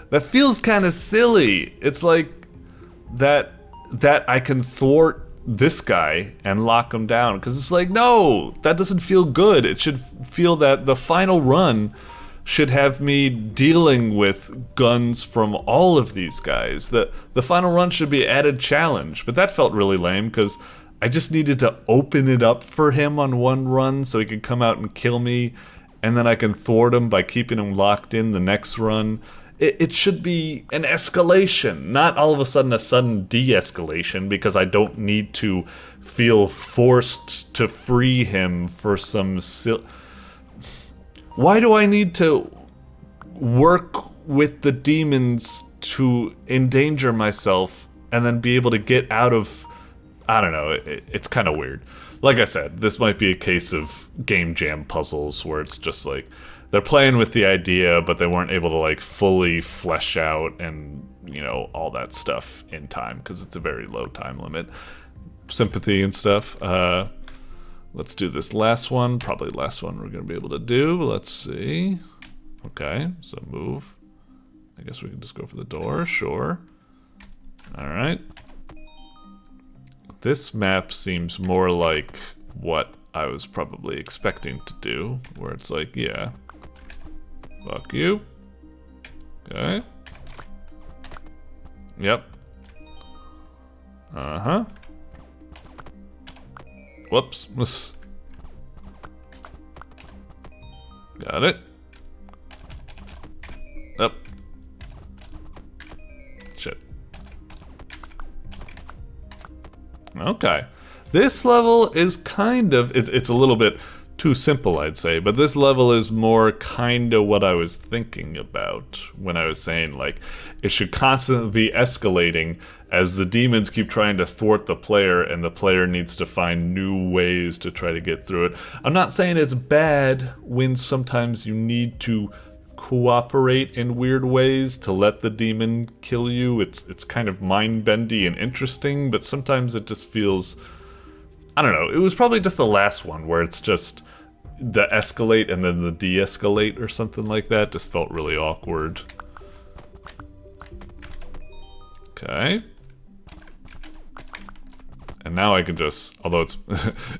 That feels kind of silly. It's like that I can thwart this guy and lock him down, because it's like, no, that doesn't feel good. It should feel that the final run should have me dealing with guns from all of these guys. The final run should be added challenge, but that felt really lame because I just needed to open it up for him on one run so he could come out and kill me, and then I can thwart him by keeping him locked in the next run. It should be an escalation, not all of a sudden de-escalation, because I don't need to feel forced to free him for some Why do I need to work with the demons to endanger myself and then be able to get out of... I don't know, it's kind of weird. Like I said, this might be a case of game jam puzzles where it's just like... They're playing with the idea, but they weren't able to, like, fully flesh out and, you know, all that stuff in time, because it's a very low time limit. Sympathy and stuff. Let's do this last one. Probably last one we're going to be able to do. Let's see. Okay, so move. I guess we can just go for the door. Sure. Alright. This map seems more like what I was probably expecting to do, where it's like, yeah... Fuck you. Okay. Yep. Uh-huh. Whoops. Got it. Up. Shit. Okay. This level is kind of... It's a little bit too simple, I'd say, but this level is more kind of what I was thinking about when I was saying, like, it should constantly be escalating as the demons keep trying to thwart the player, and the player needs to find new ways to try to get through it. I'm not saying it's bad when sometimes you need to cooperate in weird ways to let the demon kill you. It's kind of mind-bendy and interesting, but sometimes it just feels... I don't know, it was probably just the last one where it's just the escalate and then the de-escalate or something like that. Just felt really awkward. Okay. And now I can just, although it's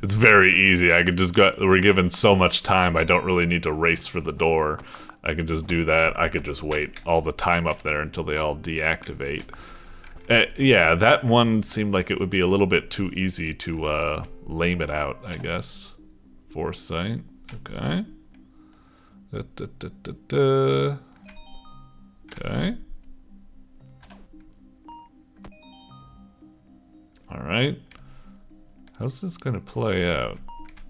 it's very easy, I could just go, we're given so much time, I don't really need to race for the door. I could just do that. I could just wait all the time up there until they all deactivate. Yeah, that one seemed like it would be a little bit too easy to lame it out, I guess. Foresight, okay. Okay. Alright. How's this gonna play out?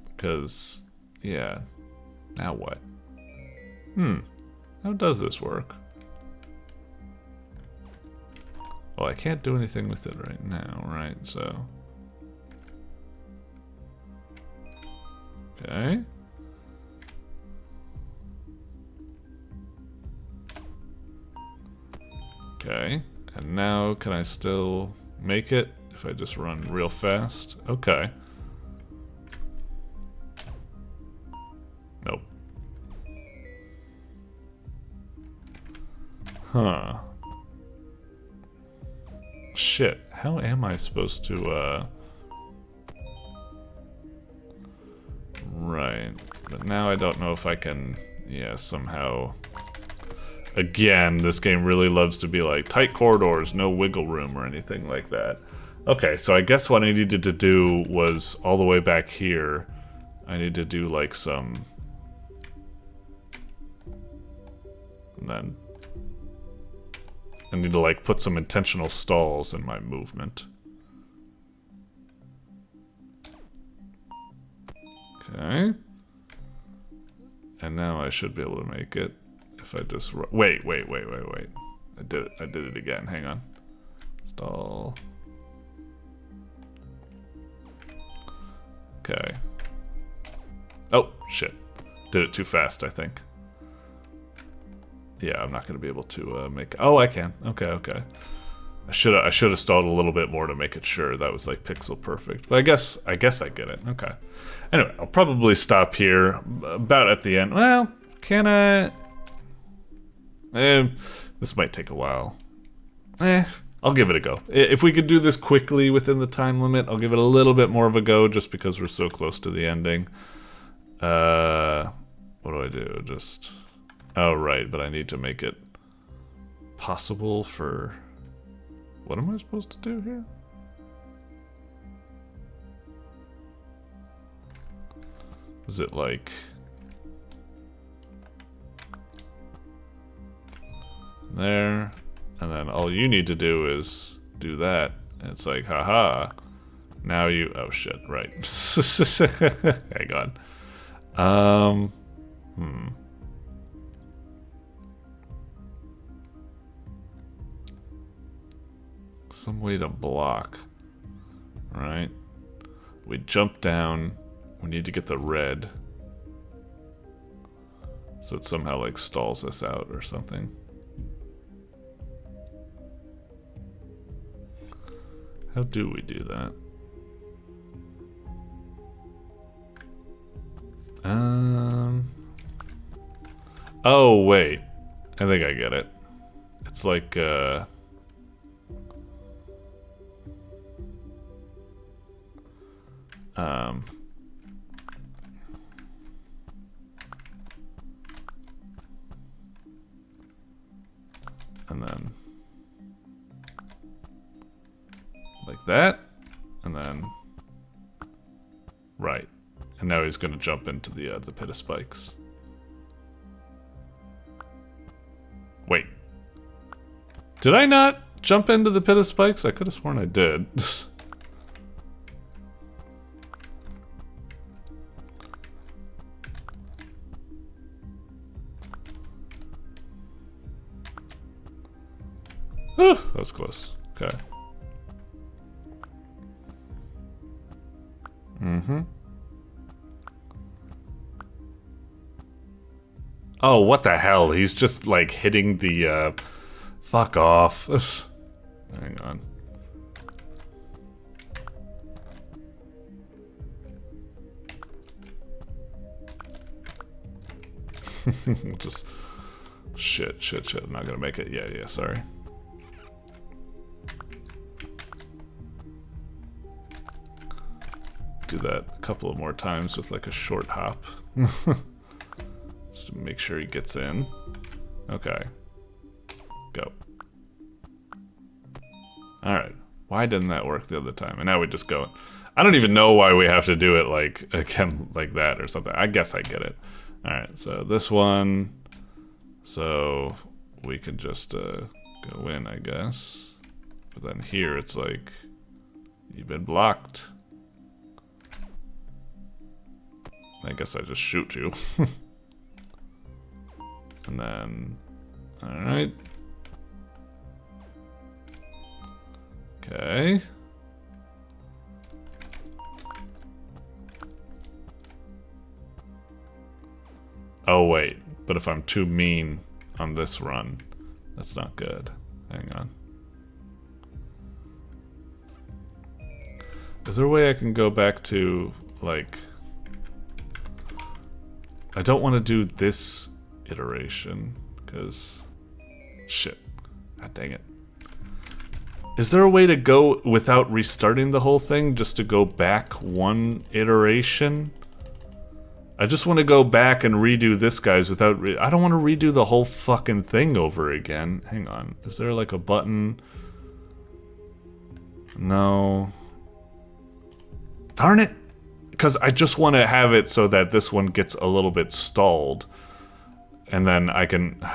Because, yeah. Now what? How does this work? Well, I can't do anything with it right now, right? So... Okay. Okay. And now, can I still make it if I just run real fast? Okay. Nope. Huh. Shit, how am I supposed to, Right, but now I don't know if I can, yeah, somehow... Again, this game really loves to be like, tight corridors, no wiggle room or anything like that. Okay, so I guess what I needed to do was, all the way back here, I need to do like some... And then... I need to like put some intentional stalls in my movement. Okay. And now I should be able to make it if I just wait. I did it again. Hang on. Stall. Okay. Oh, shit. Did it too fast, I think. Yeah, I'm not going to be able to make... Oh, I can. Okay. I should have stalled a little bit more to make it sure that was like pixel perfect. But I guess I get it. Okay. Anyway, I'll probably stop here about at the end. Well, can I... this might take a while. I'll give it a go. If we could do this quickly within the time limit, I'll give it a little bit more of a go just because we're so close to the ending. What do I do? Just... Oh, right, but I need to make it possible for... What am I supposed to do here? Is it like... There, and then all you need to do is do that. And it's like, haha. Now you... Oh, shit, right. Hang on. Some way to block, right? We jump down. We need to get the red, so it somehow like stalls us out or something. How do we do that? Oh wait, I think I get it. It's like and then Like that. And then... Right. And now he's going to jump into the pit of spikes. Wait. Did I not jump into the pit of spikes? I could have sworn I did. That was close. Okay. Oh, what the hell? He's just like hitting the fuck off. Hang on. Just shit. I'm not gonna make it. Yeah, sorry. Do that a couple of more times with like a short hop. Just to make sure he gets in. Okay. Go. Alright. Why didn't that work the other time? And now we just go. I don't even know why we have to do it like, again, like that or something. I guess I get it. Alright, so this one. So we can just go in, I guess. But then here it's like, you've been blocked. I guess I just shoot you. And then, alright. Okay. Oh wait, but if I'm too mean on this run, that's not good. Hang on. Is there a way I can go back to, like... I don't want to do this iteration, because... Shit. God dang it. Is there a way to go without restarting the whole thing, just to go back one iteration? I just want to go back and redo this guy's without... I don't want to redo the whole fucking thing over again. Hang on. Is there like a button? No. Darn it! Because I just want to have it so that this one gets a little bit stalled. And then I can...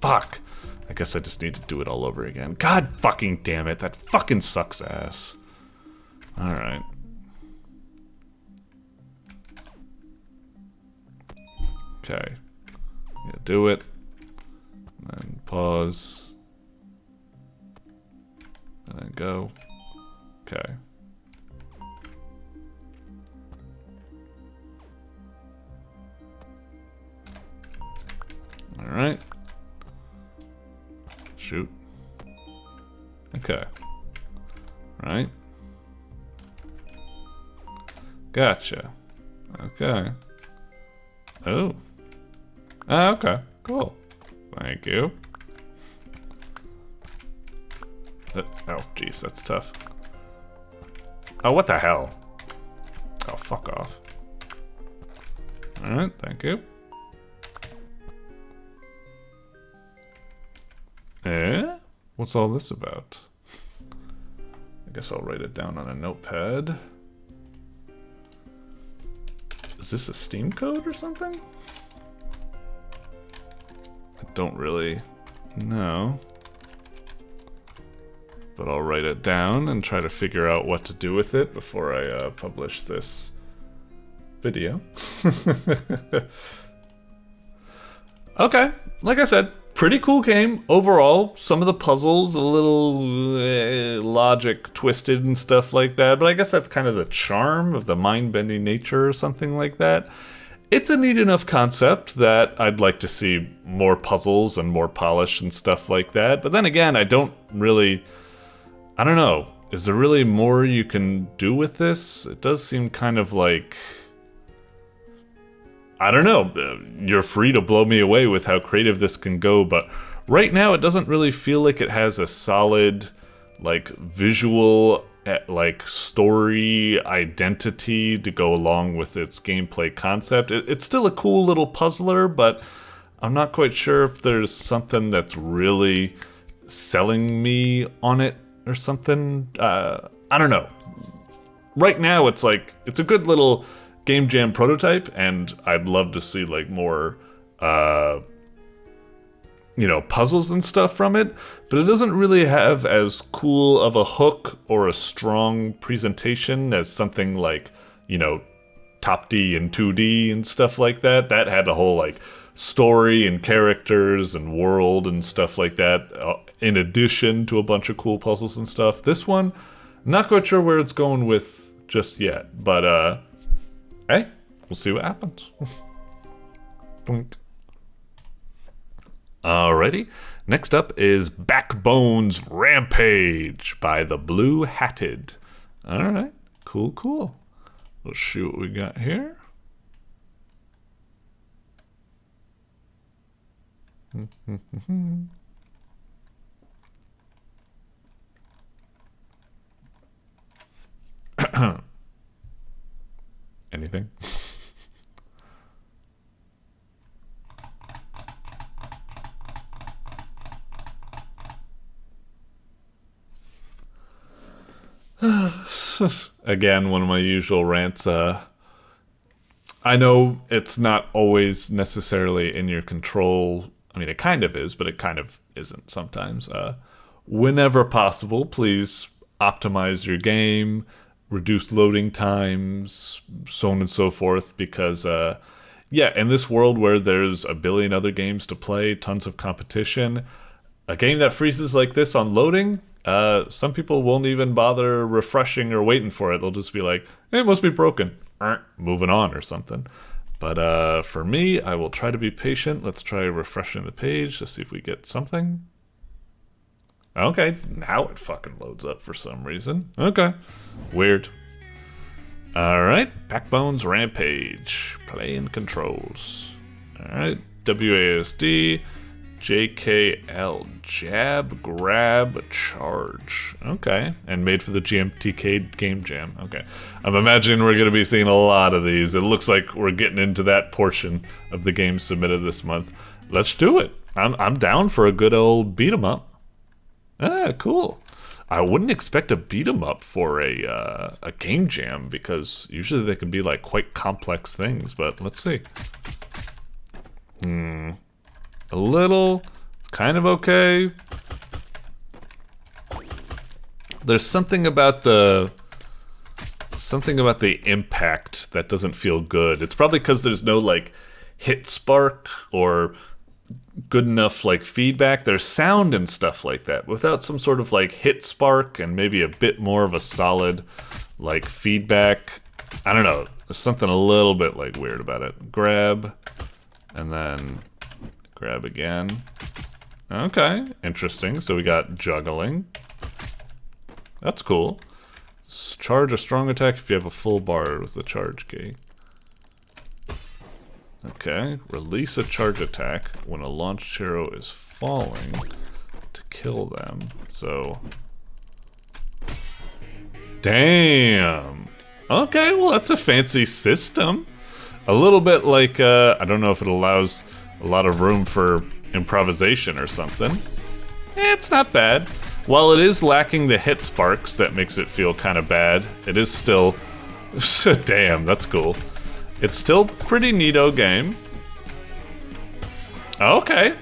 Fuck. I guess I just need to do it all over again. God fucking damn it. That fucking sucks ass. Alright. Okay. Yeah, do it. And then pause. And then go. Okay. Alright. Shoot. Okay. Right. Gotcha. Okay. Oh. Ah, okay. Cool. Thank you. Oh, jeez, that's tough. Oh, what the hell? Oh, fuck off. Alright, thank you. Eh? What's all this about? I guess I'll write it down on a notepad. Is this a Steam code or something? I don't really know. But I'll write it down and try to figure out what to do with it before I publish this video. Okay, like I said, pretty cool game overall. Some of the puzzles a little logic twisted and stuff like that, but I guess that's kind of the charm of the mind-bending nature or something like that. It's a neat enough concept that I'd like to see more puzzles and more polish and stuff like that. But then again, I don't know. Is there really more you can do with this? It does seem kind of like... I don't know, you're free to blow me away with how creative this can go, but right now it doesn't really feel like it has a solid, like, visual, like, story identity to go along with its gameplay concept. It's still a cool little puzzler, but I'm not quite sure if there's something that's really selling me on it or something. I don't know. Right now, it's like, it's a good little game jam prototype, and I'd love to see like more, you know, puzzles and stuff from it, but it doesn't really have as cool of a hook or a strong presentation as something like, you know, Top D and 2D and stuff like that. That had a whole like story and characters and world and stuff like that, in addition to a bunch of cool puzzles and stuff. This one, not quite sure where it's going with just yet, but hey, we'll see what happens. Boink. Alrighty, next up is Backbone's Rampage by TheBlueHatted. Alright, cool, cool. Let's see what we got here. Anything? Again, one of my usual rants. I know it's not always necessarily in your control. I mean, it kind of is, but it kind of isn't sometimes. Whenever possible, please optimize your game, reduce loading times, so on and so forth, because, yeah, in this world where there's a billion other games to play, tons of competition, a game that freezes like this on loading, some people won't even bother refreshing or waiting for it. They'll just be like, it must be broken. Moving on or something. But for me, I will try to be patient. Let's try refreshing the page to see if we get something. Okay, now it fucking loads up for some reason. Okay, weird. Alright, Backbone's Rampage. Play and controls. Alright, WASD. JKL, jab, grab, charge. Okay, and made for the GMTK Game Jam. Okay, I'm imagining we're going to be seeing a lot of these. It looks like we're getting into that portion of the games submitted this month. Let's do it. I'm down for a good old beat 'em up. Ah, cool. I wouldn't expect a beat 'em up for a game jam, because usually they can be like quite complex things. But let's see. A little, it's kind of okay. There's something about the impact that doesn't feel good. It's probably because there's no like hit spark or good enough like feedback. There's sound and stuff like that. Without some sort of like hit spark and maybe a bit more of a solid like feedback, I don't know. There's something a little bit like weird about it. Grab, and then grab again. Okay, interesting. So we got juggling. That's cool. Charge a strong attack if you have a full bar with the charge key. Okay, release a charge attack when a launched hero is falling to kill them. So, damn. Okay, well that's a fancy system. A little bit like, I don't know if it allows a lot of room for improvisation or something. It's not bad. While it is lacking the hit sparks that makes it feel kind of bad, it is still... Damn, that's cool. It's still pretty neato game. Okay.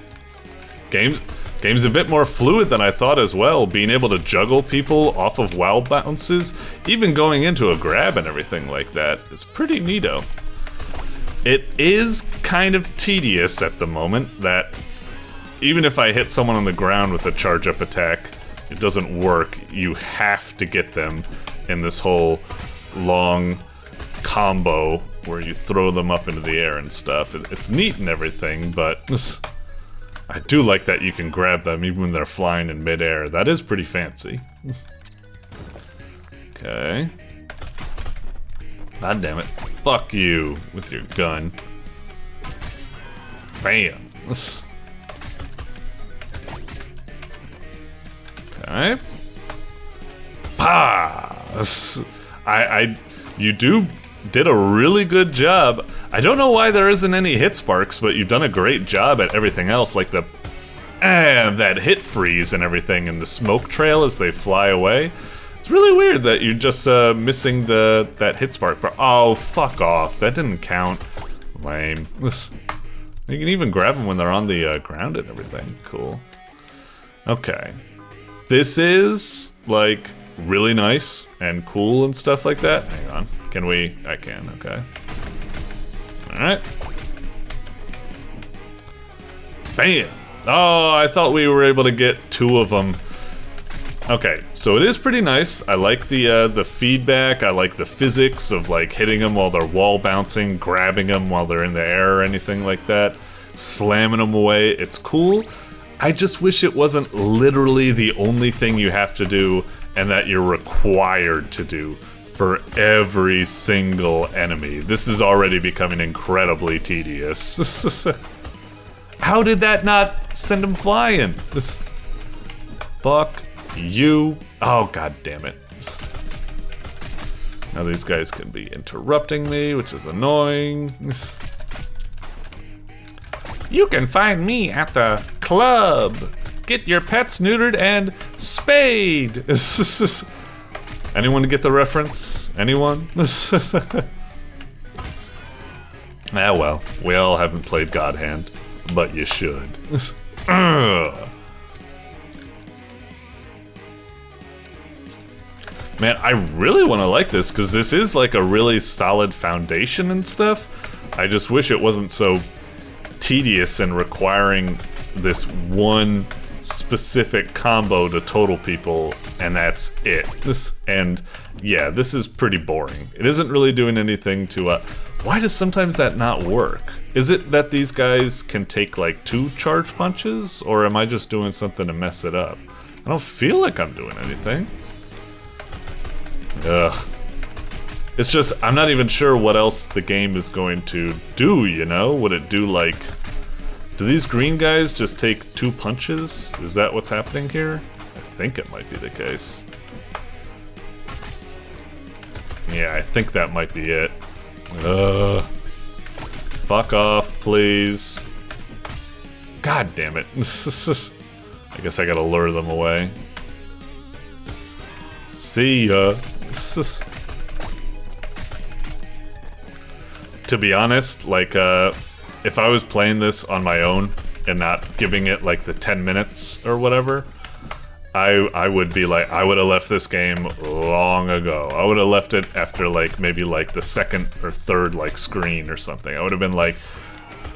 Game's a bit more fluid than I thought as well, being able to juggle people off of WoW bounces, even going into a grab and everything like that, is pretty neato. It is kind of tedious at the moment that even if I hit someone on the ground with a charge up attack, it doesn't work. You have to get them in this whole long combo where you throw them up into the air and stuff. It's neat and everything, but I do like that you can grab them even when they're flying in midair. That is pretty fancy. Okay. God damn it. Fuck you with your gun. Bam. Okay. You did a really good job. I don't know why there isn't any hit sparks, but you've done a great job at everything else, like that hit freeze and everything, and the smoke trail as they fly away. It's really weird that you're just missing that hit spark. Oh, fuck off. That didn't count. Lame. You can even grab them when they're on the ground and everything. Cool. Okay. This is, like, really nice and cool and stuff like that. Hang on. Can we? I can, okay. Alright. Bam! Oh, I thought we were able to get 2 of them. Okay, so it is pretty nice. I like the feedback. I like the physics of like hitting them while they're wall bouncing, grabbing them while they're in the air or anything like that, slamming them away. It's cool. I just wish it wasn't literally the only thing you have to do and that you're required to do for every single enemy. This is already becoming incredibly tedious. How did that not send him flying? Fuck you. Oh, god damn it. Now these guys can be interrupting me, which is annoying. You can find me at the club. Get your pets neutered and spayed. Anyone get the reference? Anyone? Ah, well, we all haven't played God Hand, but you should. Man, I really want to like this, because this is like a really solid foundation and stuff. I just wish it wasn't so tedious and requiring this one specific combo to total people, and that's it. And yeah, this is pretty boring. It isn't really doing anything to, why does sometimes that not work? Is it that these guys can take like 2 charge punches, or am I just doing something to mess it up? I don't feel like I'm doing anything. Ugh. It's just, I'm not even sure what else the game is going to do, you know? Would it do like... Do these green guys just take 2 punches? Is that what's happening here? I think it might be the case. Yeah, I think that might be it. Fuck off, please. God damn it. I guess I gotta lure them away. See ya. To be honest, like, if I was playing this on my own and not giving it like the 10 minutes or whatever, I would be like, I would have left this game long ago. I would have left it after like maybe like the 2nd or 3rd like screen or something. I would have been like,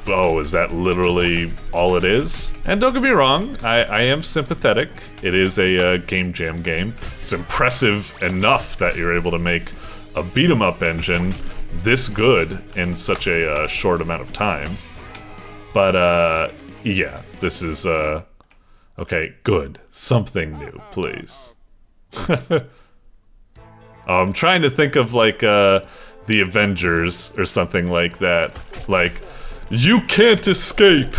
oh, is that literally all it is? And don't get me wrong, I am sympathetic. It is a game jam game. It's impressive enough that you're able to make a beat-em-up engine this good in such a short amount of time. But yeah, this is okay, good. Something new, please. I'm trying to think of like the Avengers or something like that. Like, you can't escape.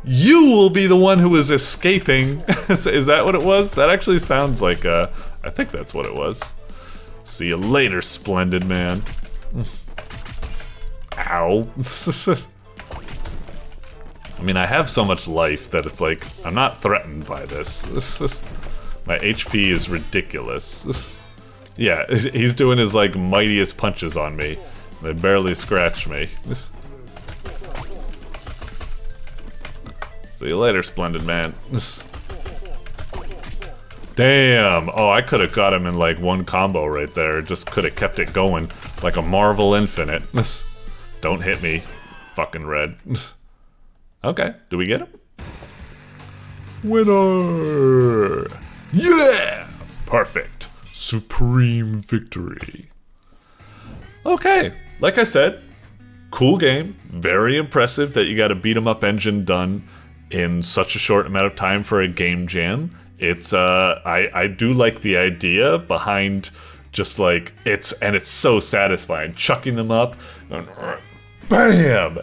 You will be the one who is escaping. Is that what it was? That actually sounds like I think that's what it was. See you later, splendid man. Ow. I mean, I have so much life that it's like, I'm not threatened by this. My HP is ridiculous. Yeah, he's doing his like mightiest punches on me. They barely scratch me. See you later, splendid man. Damn! Oh, I could have got him in like one combo right there. Just could have kept it going like a Marvel Infinite. Don't hit me, fucking red. Okay, do we get him? Winner! Yeah! Perfect. Supreme victory. Okay, like I said, cool game. Very impressive that you got a beat-em-up engine done in such a short amount of time for a game jam. It's I do like the idea behind just like it's so satisfying chucking them up and bam.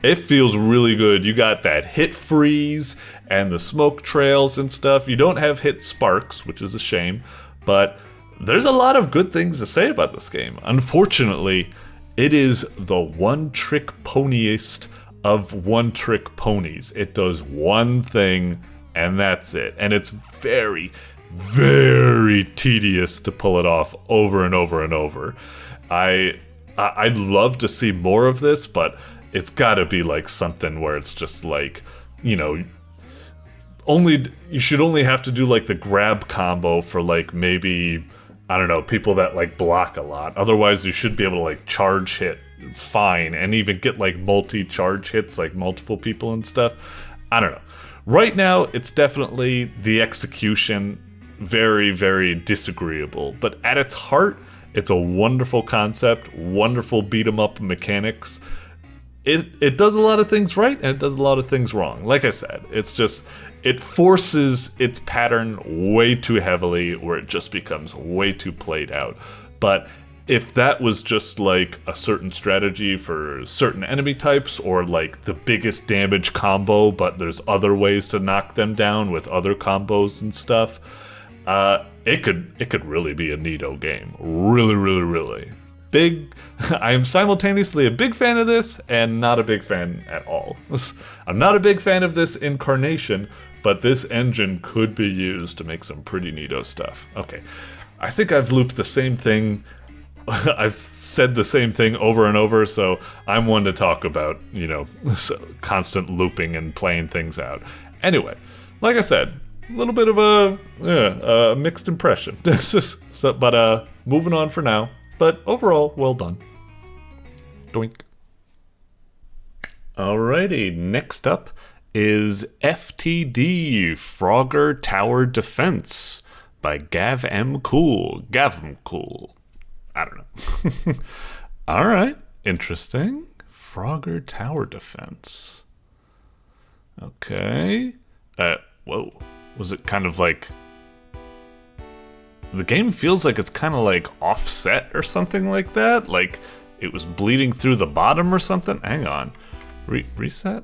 It feels really good. You got that hit freeze and the smoke trails and stuff. You don't have hit sparks, which is a shame, but there's a lot of good things to say about this game. Unfortunately, it is the one-trick poniest of one-trick ponies. It does one thing, and that's it. And it's very, very tedious to pull it off over and over and over. I'd love to see more of this, but it's gotta be like something where it's just like, you know, you should only have to do like the grab combo for like maybe, I don't know, people that like block a lot. Otherwise you should be able to like charge hit fine and even get like multi-charge hits, like multiple people and stuff. I don't know. Right now it's definitely the execution, very, very disagreeable, but at its heart, it's a wonderful concept, wonderful beat 'em up mechanics. It does a lot of things right and it does a lot of things wrong. Like I said, it's just, it forces its pattern way too heavily where it just becomes way too played out. But if that was just like a certain strategy for certain enemy types, or like the biggest damage combo, but there's other ways to knock them down with other combos and stuff, it could really be a neato game. Really, really, really. I am simultaneously a big fan of this and not a big fan at all. I'm not a big fan of this incarnation, but this engine could be used to make some pretty neato stuff. Okay, I think I've looped the same thing. I've said the same thing over and over, so I'm one to talk about, you know, constant looping and playing things out. Anyway, like I said, a little bit of a mixed impression. But moving on for now. But overall, well done. Doink. Alrighty, next up is FTD, Frogger Tower Defense by gavmcool. Gavmcool. I don't know. Alright, interesting. Frogger Tower Defense. Okay. Whoa. Was it kind of like... The game feels like it's kind of like offset or something like that. Like it was bleeding through the bottom or something. Hang on. Reset?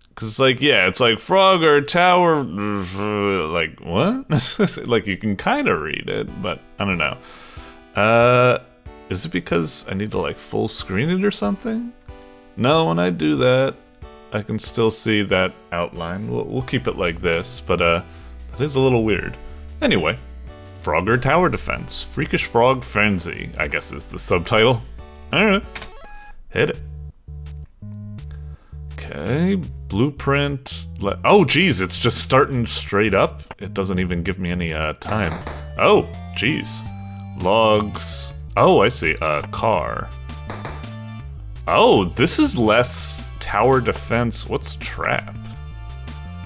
Because it's like, yeah, it's like Frogger Tower... Like, what? Like you can kind of read it, but I don't know. Is it because I need to like full screen it or something? No, when I do that, I can still see that outline. We'll keep it like this, but that is a little weird. Anyway. Frogger Tower Defense. Freakish Frog Frenzy, I guess is the subtitle. Alright. Hit it. Okay. Blueprint. Oh, geez, it's just starting straight up. It doesn't even give me any time. Oh, geez. Logs. Oh, I see. Car. Oh, this is less tower defense. What's trap?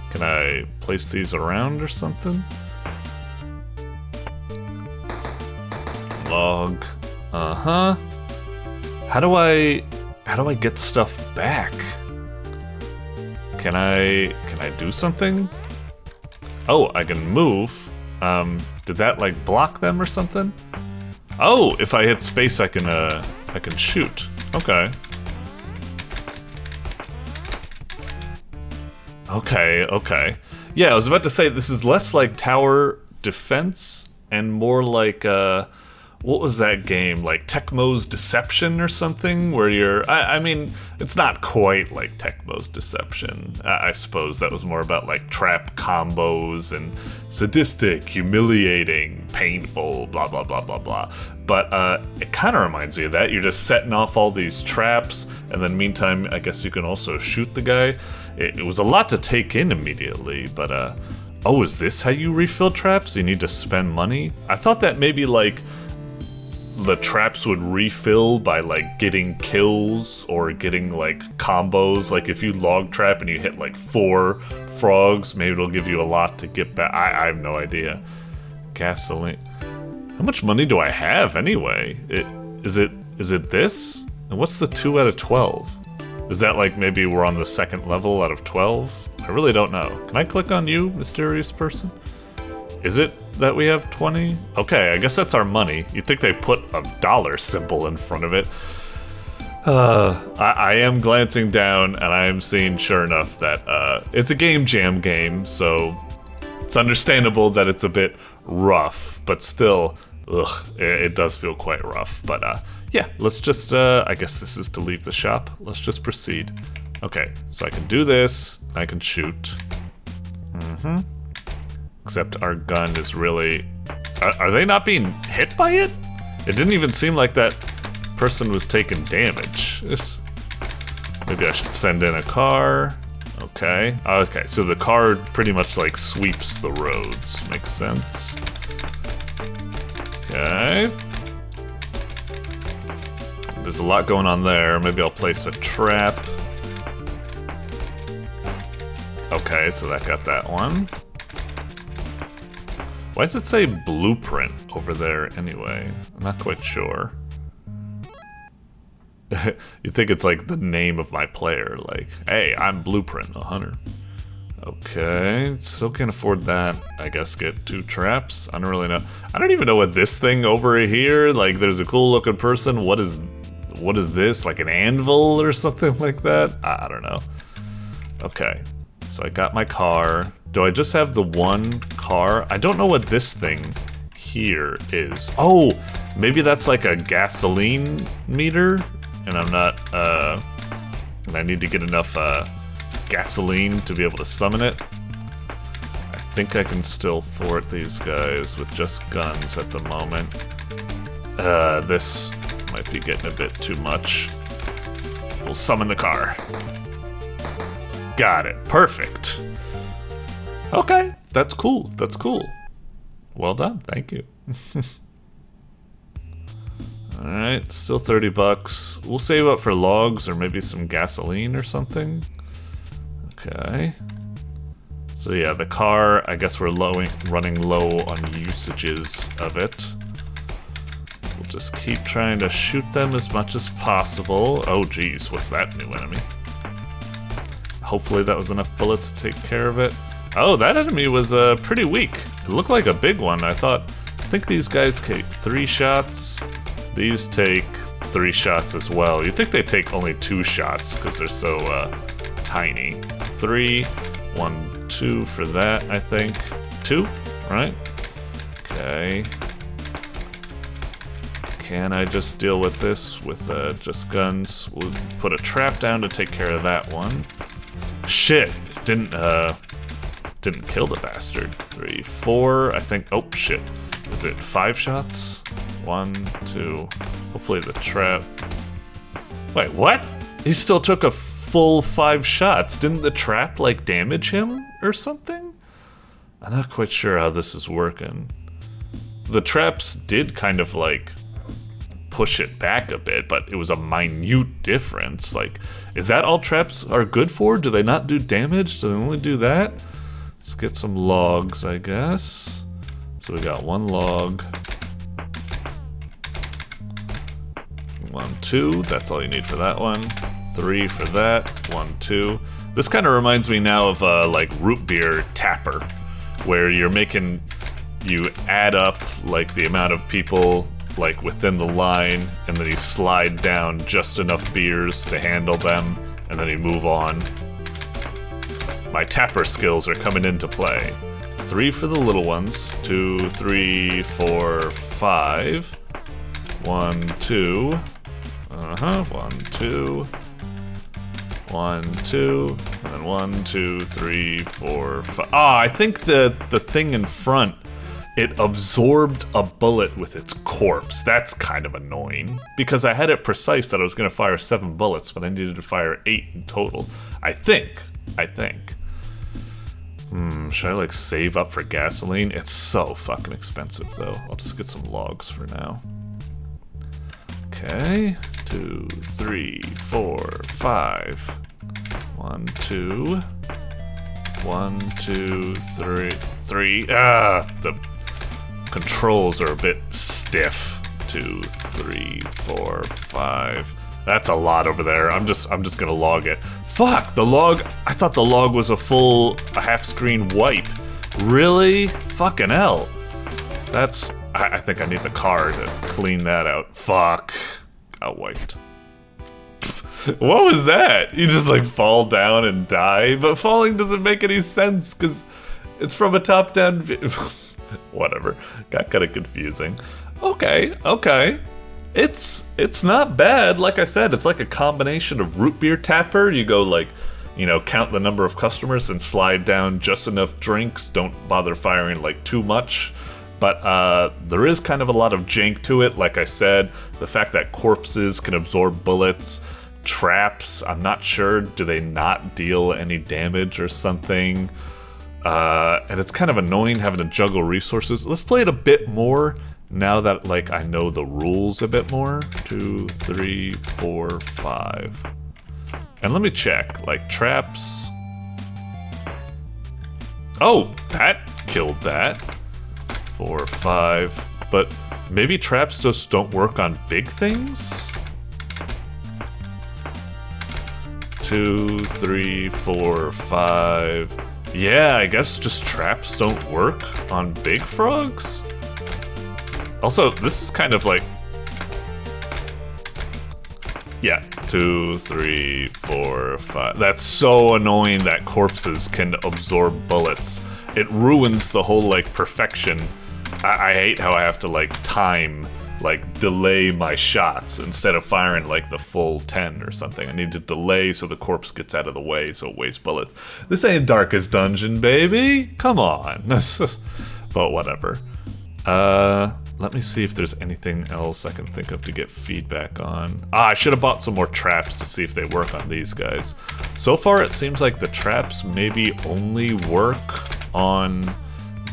Can I place these around or something? Log. Uh-huh. How do I get stuff back? Can I do something? Oh, I can move. Did that like block them or something? Oh, if I hit space I can shoot. Okay. Okay. Yeah, I was about to say this is less like tower defense and more like what was that game? Like Tecmo's Deception or something? Where you're... I mean, it's not quite like Tecmo's Deception. I suppose that was more about like trap combos and sadistic, humiliating, painful, blah, blah, blah, blah, blah. But it kind of reminds me of that. You're just setting off all these traps, and then meantime, I guess you can also shoot the guy. It was a lot to take in immediately, but... oh, is this how you refill traps? You need to spend money? I thought that maybe like... the traps would refill by like getting kills or getting like combos. Like if you log trap and you hit like 4 frogs, maybe it'll give you a lot to get back. I have no idea. Gasoline. How much money do I have anyway? Is it this? And what's the 2 out of 12? Is that like maybe we're on the 2nd level out of 12? I really don't know. Can I click on you, mysterious person? Is it that we have 20? Okay, I guess that's our money. You'd think they put a dollar symbol in front of it. I am glancing down and I am seeing, sure enough, that it's a game jam game, so it's understandable that it's a bit rough, but still, it does feel quite rough. But yeah, let's just, I guess this is to leave the shop. Let's just proceed. Okay, so I can do this, I can shoot. Except our gun is really... Are they not being hit by it? It didn't even seem like that person was taking damage. Maybe I should send in a car. Okay. Okay, so the car pretty much like sweeps the roads. Makes sense. Okay. There's a lot going on there. Maybe I'll place a trap. Okay, so that got that one. Why does it say blueprint over there anyway? I'm not quite sure. You think it's like the name of my player, like, hey, I'm Blueprint, a hunter. Okay, still can't afford that. I guess get 2 traps. I don't really know. I don't even know what this thing over here, like there's a cool looking person. What is this? Like an anvil or something like that? I don't know. Okay, so I got my car. Do I just have the one car? I don't know what this thing here is. Oh, maybe that's like a gasoline meter? And I'm not, and I need to get enough gasoline to be able to summon it. I think I can still thwart these guys with just guns at the moment. This might be getting a bit too much. We'll summon the car. Got it, perfect. Okay, that's cool, that's cool. Well done, thank you. Alright, still 30 bucks. We'll save up for logs or maybe some gasoline or something. Okay. So yeah, the car, I guess we're running low on usages of it. We'll just keep trying to shoot them as much as possible. Oh geez, what's that new enemy? Hopefully that was enough bullets to take care of it. Oh, that enemy was pretty weak. It looked like a big one. I think these guys take 3 shots. These take 3 shots as well. You'd think they take only 2 shots because they're so tiny. 3, 1, 2 for that, I think. 2, right? Okay. Can I just deal with this with just guns? We'll put a trap down to take care of that one. Shit, didn't kill the bastard. 3, 4, I think. Oh shit. Is it 5 shots? 1, 2. Hopefully the trap. Wait, what? He still took a full 5 shots. Didn't the trap like damage him or something? I'm not quite sure how this is working. The traps did kind of like push it back a bit, but it was a minute difference. Like, is that all traps are good for? Do they not do damage? Do they only do that? Let's get some logs, I guess. So we got 1 log. 1, 2, that's all you need for that one. 3 for that. 1, 2. This kind of reminds me now of like root beer tapper, where you add up like the amount of people like within the line, and then you slide down just enough beers to handle them, and then you move on. My tapper skills are coming into play. 3 for the little ones. 2, 3, 4, 5. 1, 2. 1, 2. 1, 2. And then 1, 2, 3, 4, 5. Ah, I think the thing in front, it absorbed a bullet with its corpse. That's kind of annoying. Because I had it precise that I was going to fire 7 bullets, but I needed to fire 8 in total. I think. Should I like save up for gasoline? It's so fucking expensive though. I'll just get some logs for now. Okay. 2, 3, 4, 5. 1, 2. 1, 2, 3. Ah, the controls are a bit stiff. 2, 3, 4, 5. That's a lot over there. I'm just gonna log it. Fuck, the log. I thought the log was a half screen wipe. Really? Fucking hell. That's. I think I need the car to clean that out. Fuck. Got wiped. What was that? You just like fall down and die, but falling doesn't make any sense because it's from a top-down view. Whatever. Got kind of confusing. Okay. It's not bad. Like I said, it's like a combination of root beer tapper. You go like you know, count the number of customers and slide down just enough drinks. Don't bother firing like too much. But there is kind of a lot of jank to it. Like I said, the fact that corpses can absorb bullets, traps, I'm not sure, do they not deal any damage or something? And it's kind of annoying having to juggle resources. Let's play it a bit more now that, like, I know the rules a bit more. 2, 3, 4, 5. And let me check, like, traps. Oh, that killed that. 4, 5. But maybe traps just don't work on big things? 2, 3, 4, 5. Yeah, I guess just traps don't work on big frogs? Also, this is kind of like... Yeah, 2, 3, 4, 5. That's so annoying that corpses can absorb bullets. It ruins the whole, like, perfection. I hate how I have to, like, delay my shots instead of firing, like, the full 10 or something. I need to delay so the corpse gets out of the way so it wastes bullets. This ain't Darkest Dungeon, baby! Come on! But whatever. Let me see if there's anything else I can think of to get feedback on. I should have bought some more traps to see if they work on these guys. So far, it seems like the traps maybe only work on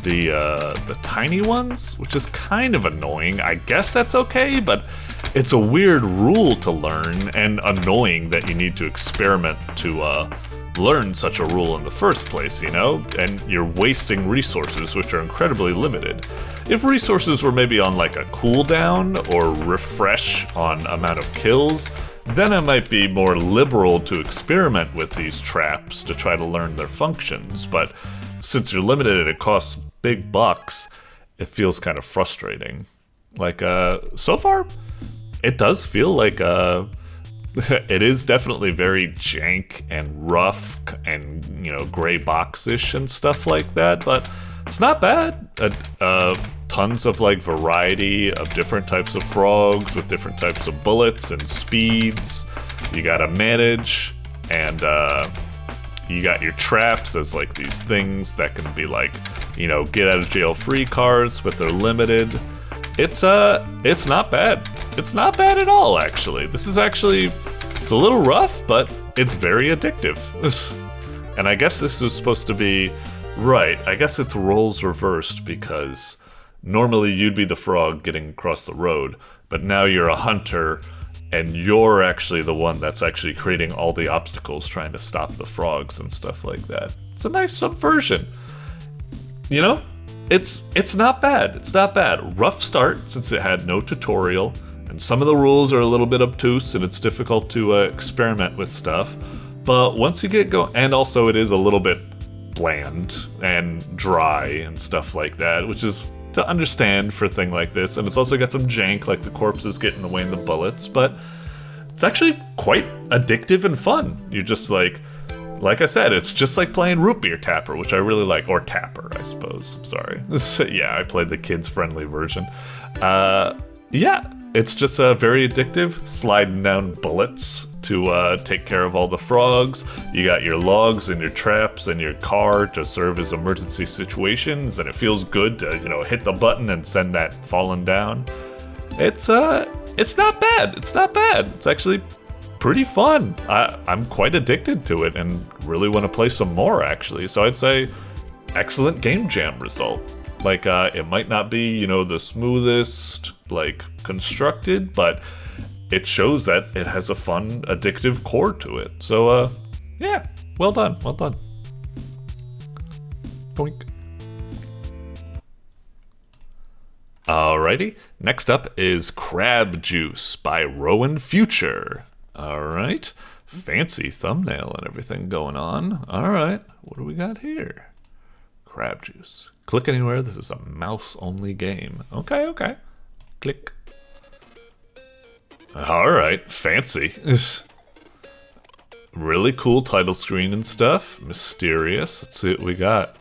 the tiny ones, which is kind of annoying. I guess that's okay, but it's a weird rule to learn, and annoying that you need to experiment to learn such a rule in the first place, you know? And you're wasting resources, which are incredibly limited. If resources were maybe on like a cooldown or refresh on amount of kills, then I might be more liberal to experiment with these traps to try to learn their functions, but since you're limited and it costs big bucks, it feels kind of frustrating. Like, so far, it does feel like, it is definitely very jank and rough and, you know, gray box-ish and stuff like that, but it's not bad. Tons of, like, variety of different types of frogs with different types of bullets and speeds you gotta manage, and, you got your traps as, like, these things that can be, like, you know, get out of jail free cards, but they're limited. It's not bad. It's not bad at all, actually. This is actually, it's a little rough, but it's very addictive. And I guess this is supposed to be, right, I guess it's roles reversed, because normally you'd be the frog getting across the road, but now you're a hunter, and you're actually the one that's actually creating all the obstacles trying to stop the frogs and stuff like that. It's a nice subversion. You know? It's not bad. It's not bad. Rough start, since it had no tutorial, and some of the rules are a little bit obtuse, and it's difficult to experiment with stuff. But once you get going, and also it is a little bit bland and dry and stuff like that, which is to understand for a thing like this, and it's also got some jank, like the corpses getting away in the bullets, but it's actually quite addictive and fun. You're just like I said, it's just like playing Root Beer Tapper, which I really like, or Tapper, I suppose, I'm sorry. Yeah, I played the kids-friendly version. Yeah, it's just very addictive, sliding down bullets to take care of all the frogs. You got your logs and your traps and your car to serve as emergency situations, and it feels good to, you know, hit the button and send that falling down. It's not bad. It's not bad. It's actually pretty fun. I'm quite addicted to it and really want to play some more, actually. So I'd say excellent game jam result. Like, it might not be, you know, the smoothest, like, constructed, but it shows that it has a fun, addictive core to it. So, yeah, well done, well done. Boink. Alrighty, next up is Crab Juice by RowanFuture. Alright, fancy thumbnail and everything going on. Alright, what do we got here? Crab Juice. Click anywhere, this is a mouse-only game. Okay, okay. Click. Alright, fancy. Really cool title screen and stuff. Mysterious. Let's see what we got.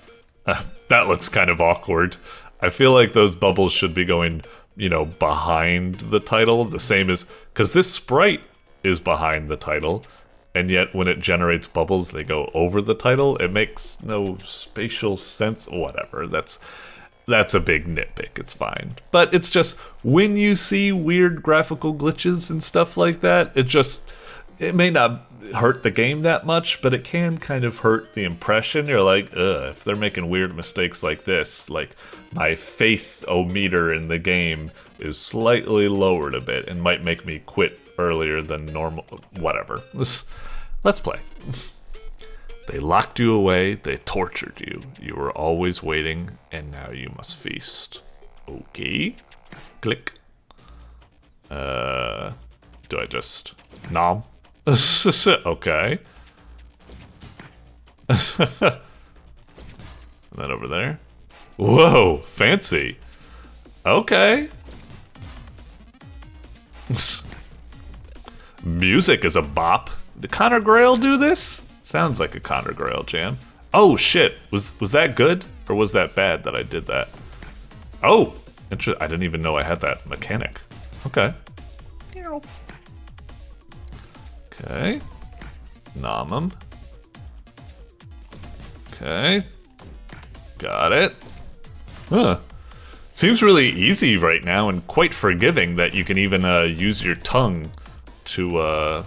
That looks kind of awkward. I feel like those bubbles should be going, you know, behind the title, the same as... Because this sprite is behind the title, and yet when it generates bubbles, they go over the title. It makes no spatial sense. Whatever. That's a big nitpick. It's fine. But it's just when you see weird graphical glitches and stuff like that, it may not hurt the game that much, but it can kind of hurt the impression. You're like, ugh, if they're making weird mistakes like this, like my faith-o-meter in the game is slightly lowered a bit and might make me quit earlier than normal. Whatever. Let's play. They locked you away, they tortured you. You were always waiting, and now you must feast. Okay. Click. Do I just nom? Okay. And then over there. Whoa, fancy. Okay. Music is a bop. Did Connor Grail do this? Sounds like a Connor Grail jam. Oh shit, was that good? Or was that bad that I did that? Oh, I didn't even know I had that mechanic. Okay. Okay. Nom him. Okay. Got it. Huh. Seems really easy right now and quite forgiving that you can even use your tongue to,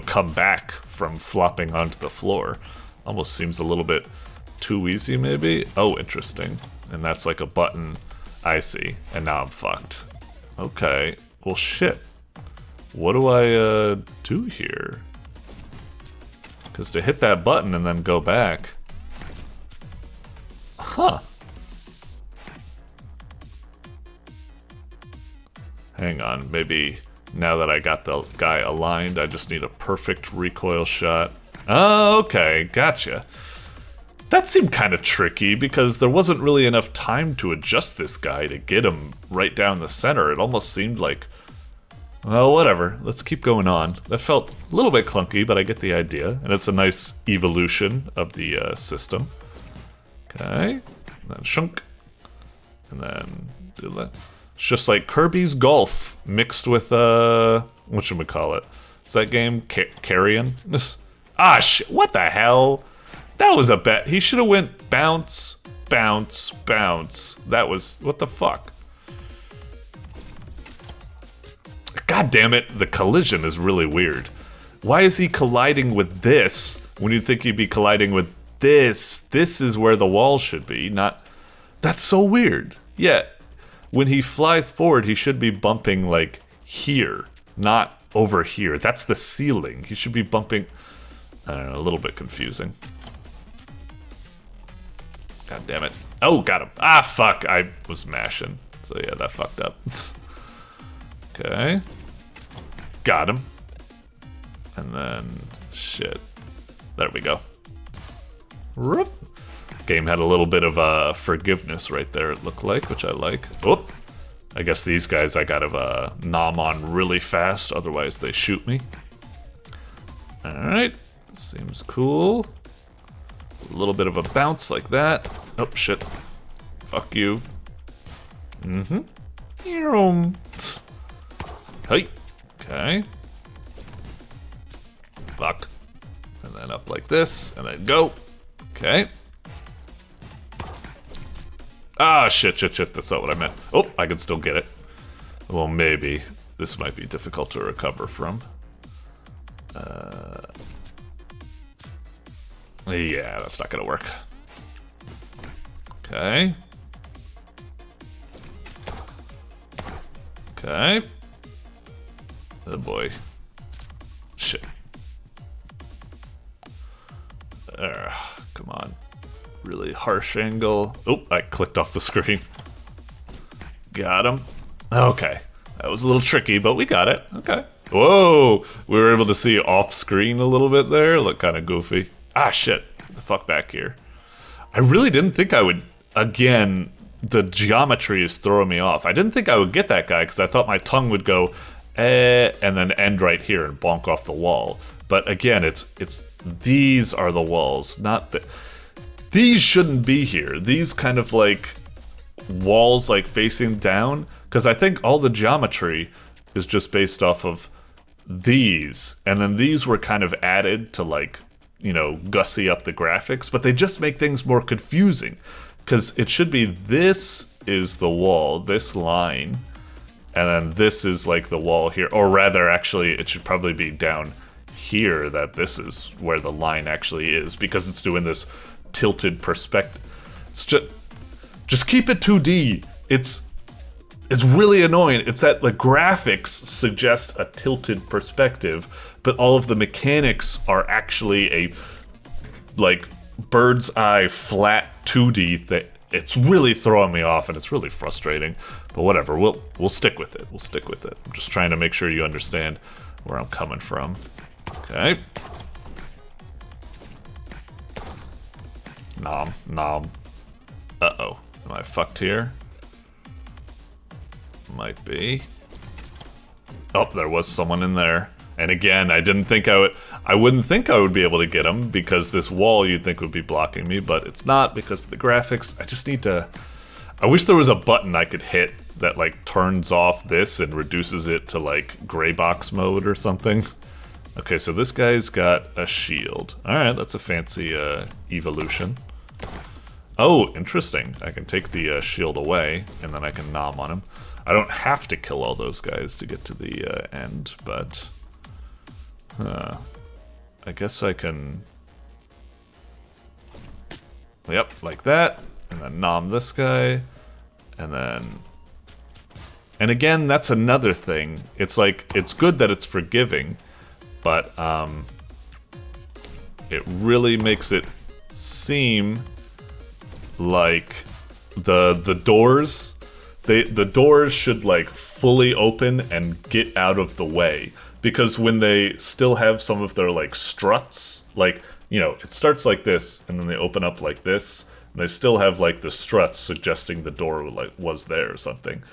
come back from flopping onto the floor. Almost seems a little bit too easy, maybe? Oh, interesting. And that's like a button. I see. And now I'm fucked. Okay. Well, shit. What do I do here? Because to hit that button and then go back... Huh. Hang on, maybe now that I got the guy aligned, I just need a perfect recoil shot. Oh, okay, gotcha. That seemed kind of tricky because there wasn't really enough time to adjust this guy to get him right down the center. It almost seemed like, well, whatever, let's keep going on. That felt a little bit clunky, but I get the idea, and it's a nice evolution of the system. Okay, and then shunk, and then do that. It's just like Kirby's Golf mixed with, whatchamacallit. Is that game Carrion? Ah, shit, what the hell? That was a bet. He should have went bounce, bounce, bounce. That was, what the fuck? God damn it, the collision is really weird. Why is he colliding with this when you'd think he'd be colliding with this? This is where the wall should be, not... That's so weird. Yeah, when he flies forward, he should be bumping, like, here, not over here. That's the ceiling. He should be bumping... I don't know, a little bit confusing. God damn it. Oh, got him. Ah, fuck, I was mashing. So yeah, that fucked up. Okay. Got him. And then, shit. There we go. Whoop. Game had a little bit of forgiveness right there, it looked like, which I like. Whoop. I guess these guys I gotta nom on really fast, otherwise they shoot me. Alright. Seems cool. A little bit of a bounce like that. Oh, shit. Fuck you. Mm-hmm. Hey. Okay. Fuck. And then up like this, and then go. Okay. Ah, shit. That's not what I meant. Oh, I can still get it. Well, maybe. This might be difficult to recover from. Yeah, that's not gonna work. Okay. Okay. Oh boy. Shit. Come on. Really harsh angle. Oh, I clicked off the screen. Got him. Okay. That was a little tricky, but we got it. Okay. Whoa! We were able to see off screen a little bit there. Looked kind of goofy. Ah, shit. The fuck back here. I really didn't think I would... Again, the geometry is throwing me off. I didn't think I would get that guy because I thought my tongue would go, and then end right here and bonk off the wall. But again, it's these are the walls, not the... These shouldn't be here. These kind of like walls like facing down, because I think all the geometry is just based off of these, and then these were kind of added to, like, you know, gussy up the graphics, but they just make things more confusing. Because it should be this is the wall, this line, and then this is like the wall here. Or rather, actually, it should probably be down here that this is where the line actually is, because it's doing this tilted perspective. It's just keep it 2D. It's really annoying. It's that the graphics suggest a tilted perspective, but all of the mechanics are actually a, like, bird's eye flat 2D that it's really throwing me off, and it's really frustrating. But whatever, we'll stick with it. We'll stick with it. I'm just trying to make sure you understand where I'm coming from. Okay. Nom. Uh-oh. Am I fucked here? Might be. Oh, there was someone in there. And again, I wouldn't think I would be able to get him, because this wall you'd think would be blocking me, but it's not because of the graphics. I just need to... I wish there was a button I could hit that, like, turns off this and reduces it to, like, gray box mode or something. Okay, so this guy's got a shield. Alright, that's a fancy evolution. Oh, interesting. I can take the shield away, and then I can nom on him. I don't have to kill all those guys to get to the end, but... I guess I can... Yep, like that. And then nom this guy. And then... And again, that's another thing. It's like, it's good that it's forgiving, but it really makes it seem like the doors... The doors should, like, fully open and get out of the way. Because when they still have some of their, like, struts, like, you know, it starts like this, and then they open up like this, and they still have, like, the struts suggesting the door, like, was there or something.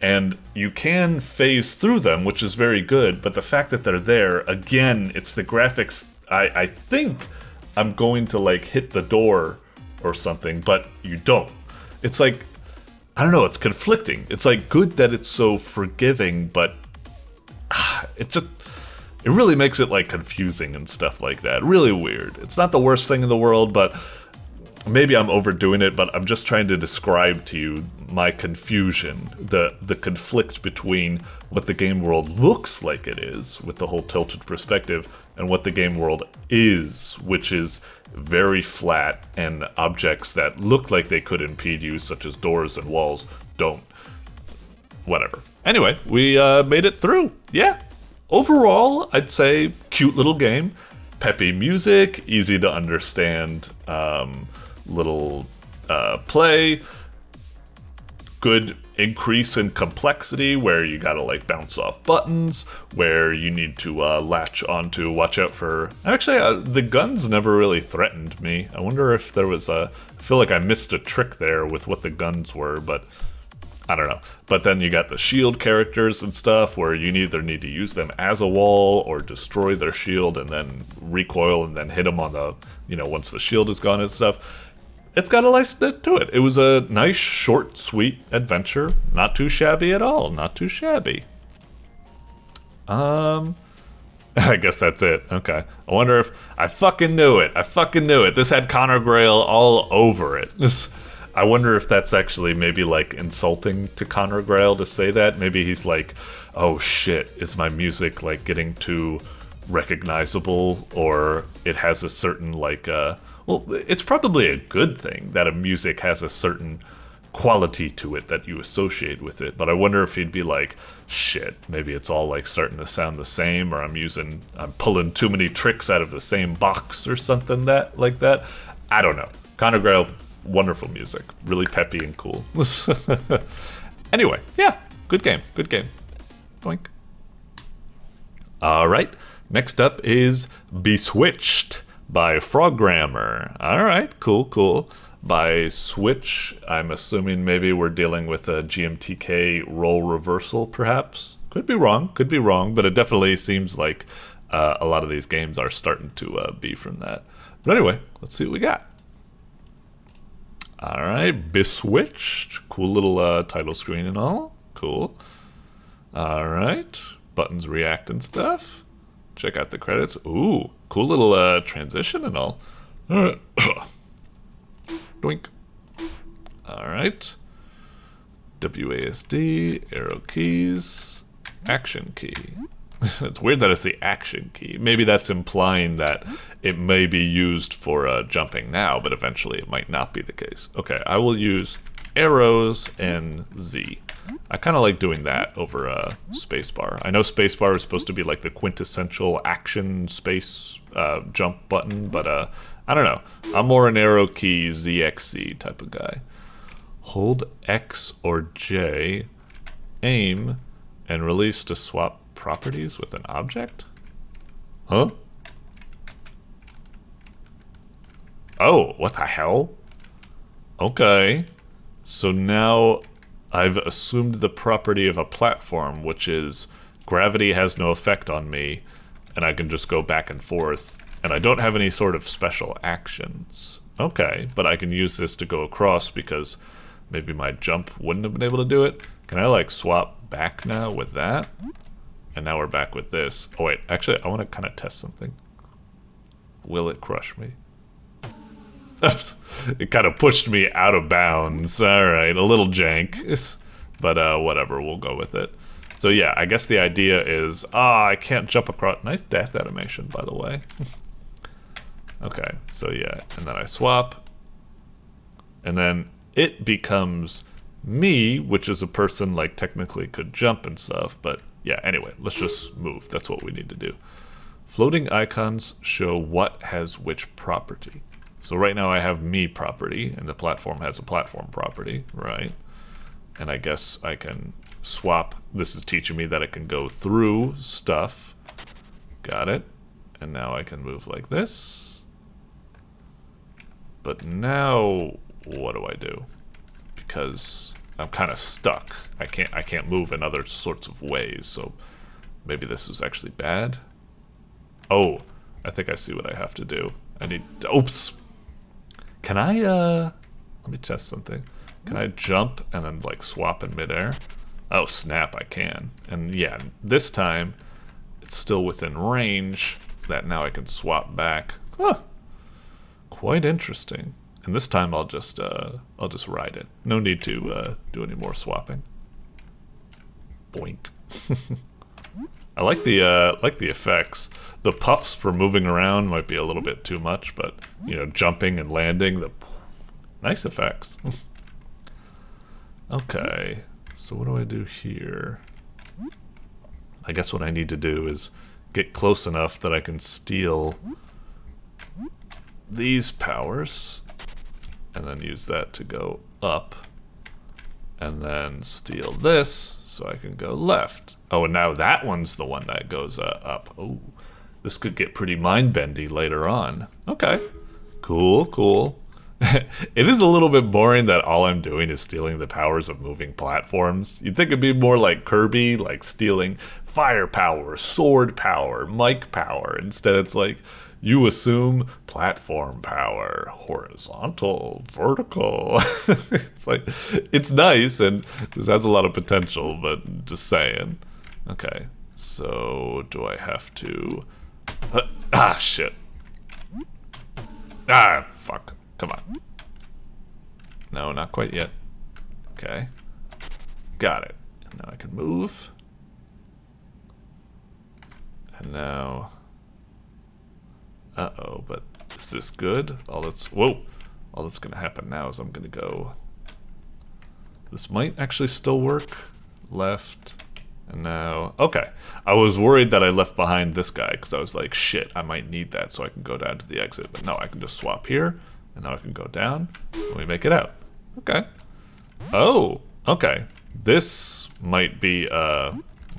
And you can phase through them, which is very good, but the fact that they're there, again, it's the graphics. I think I'm going to, like, hit the door or something, but you don't. It's like, I don't know, it's conflicting. It's, like, good that it's so forgiving, but... it really makes it, like, confusing and stuff like that. Really weird. It's not the worst thing in the world, but maybe I'm overdoing it, but I'm just trying to describe to you my confusion, the conflict between what the game world looks like it is, with the whole tilted perspective, and what the game world is, which is very flat, and objects that look like they could impede you, such as doors and walls, don't. Whatever. Anyway, we made it through. Yeah. Overall, I'd say cute little game. Peppy music, easy to understand little play. Good increase in complexity where you gotta, like, bounce off buttons, where you need to latch onto, watch out for... Actually, the guns never really threatened me. I wonder if there was a... I feel like I missed a trick there with what the guns were, but... I don't know. But then you got the shield characters and stuff where you either need to use them as a wall or destroy their shield and then recoil and then hit them on the, you know, once the shield is gone and stuff. It's got a nice bit to it. It was a nice, short, sweet adventure. Not too shabby at all. Not too shabby. I guess that's it. Okay. I wonder if... I fucking knew it. I fucking knew it. This had Conor Grail all over it. I wonder if that's actually maybe, like, insulting to Conor Grail to say that. Maybe he's like, oh shit, is my music, like, getting too recognizable? Or it has a certain, like, well, it's probably a good thing that a music has a certain quality to it that you associate with it. But I wonder if he'd be like, shit, maybe it's all, like, starting to sound the same, or I'm pulling too many tricks out of the same box or something like that. I don't know. Conor Grail... Wonderful music. Really peppy and cool. Anyway, yeah. Good game. Good game. Boink. Alright. Next up is Beswitched by Frogrammer. Alright. Cool. By Switch, I'm assuming maybe we're dealing with a GMTK role reversal, perhaps? Could be wrong, but it definitely seems like a lot of these games are starting to be from that. But anyway, let's see what we got. Alright, Beswitched. Cool little title screen and all. Cool. Alright. buttons react and stuff. Check out the credits. Ooh, cool little transition and all. Doink. Alright. WASD, arrow keys, action key. It's weird that it's the action key. Maybe that's implying that it may be used for jumping now, but eventually it might not be the case. Okay, I will use arrows and Z. I kind of like doing that over spacebar. I know spacebar is supposed to be like the quintessential action space jump button, but I don't know. I'm more an arrow key ZXZ type of guy. Hold X or J, aim, and release to swap properties with an object? Huh? Oh, what the hell? Okay. So now I've assumed the property of a platform, which is gravity has no effect on me, and I can just go back and forth, and I don't have any sort of special actions. Okay, but I can use this to go across because maybe my jump wouldn't have been able to do it. Can I like swap back now with that? And now we're back with this. Oh wait, actually I want to kind of test something. Will it crush me? It kind of pushed me out of bounds. Alright, a little jank. But whatever, we'll go with it. So yeah, I guess the idea is, I can't jump across. Nice death animation, by the way. Okay, so yeah, and then I swap. And then it becomes me, which is a person like technically could jump and stuff, but yeah, anyway, let's just move. That's what we need to do. Floating icons show what has which property. So right now I have me property, and the platform has a platform property, right? And I guess I can swap. This is teaching me that it can go through stuff. Got it. And now I can move like this. But now what do I do? Because I'm kind of stuck. I can't move in other sorts of ways, so maybe this is actually bad. Oh, I think I see what I have to do. I need, oops. Can I let me test something. Can I jump and then like swap in midair? Oh snap, I can. And yeah, this time it's still within range that now I can swap back. Huh. Quite interesting. And this time I'll just ride it. No need to do any more swapping. Boink. I like the effects. The puffs for moving around might be a little bit too much, but you know, jumping and landing, the nice effects. Okay, so what do I do here? I guess what I need to do is get close enough that I can steal these powers, and then use that to go up, and then steal this so I can go left. Oh, and now that one's the one that goes up. Oh, this could get pretty mind-bendy later on. Okay, cool, cool. It is a little bit boring that all I'm doing is stealing the powers of moving platforms. You'd think it'd be more like Kirby, like stealing fire power, sword power, mic power. Instead it's like, you assume platform power, horizontal, vertical. It's like, it's nice and this has a lot of potential, but just saying. Okay, so do I have to... shit. Fuck. Come on. No, not quite yet. Okay. Got it. And now I can move. And now... Uh-oh, but is this good? All that's... Whoa! All that's gonna happen now is I'm gonna go... This might actually still work. Left. And now... Okay. I was worried that I left behind this guy, because I was like, shit, I might need that so I can go down to the exit. But no, I can just swap here. And now I can go down, and we make it out. Okay. Oh, okay. This might be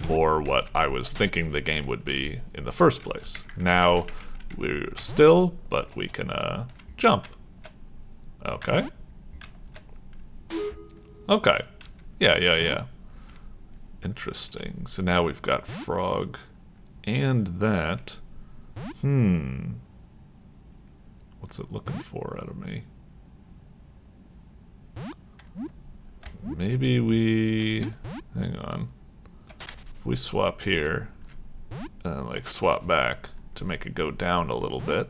more what I was thinking the game would be in the first place. Now we're still, but we can jump. Okay. Okay. Yeah. Interesting. So now we've got frog and that. What's it looking for out of me? Maybe we... Hang on. If we swap here, and like swap back to make it go down a little bit,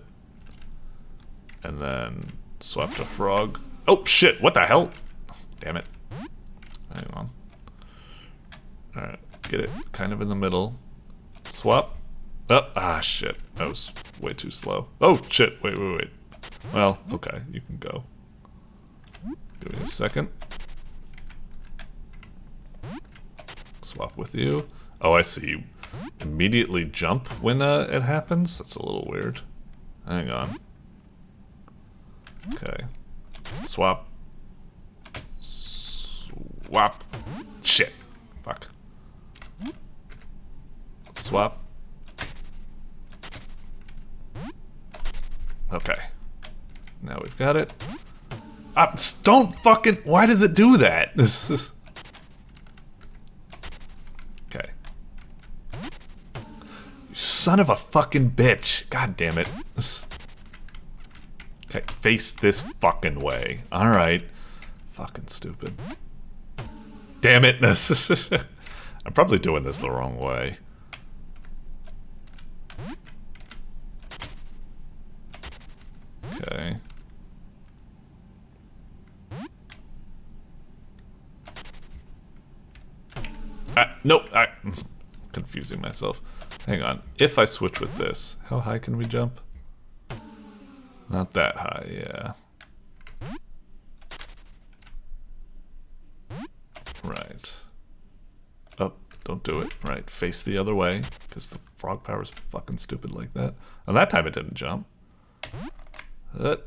and then swap to frog. Oh shit, what the hell? Damn it. Hang on. Alright, get it kind of in the middle. Swap. Oh, ah shit, that was way too slow. Oh shit, wait. Well, okay, you can go. Give me a second. Swap with you. Oh, I see. You immediately jump when it happens? That's a little weird. Hang on. Okay. Swap. Swap. Shit. Fuck. Swap. Okay. Now we've got it. Don't fucking... Why does it do that? This is... Okay. You son of a fucking bitch. God damn it. Okay, face this fucking way. Alright. Fucking stupid. Damn it. I'm probably doing this the wrong way. Okay. Nope, I'm confusing myself. Hang on. If I switch with this, how high can we jump? Not that high, yeah. Right. Oh, don't do it. Right, face the other way, because the frog power's fucking stupid like that. And that time it didn't jump. Okay.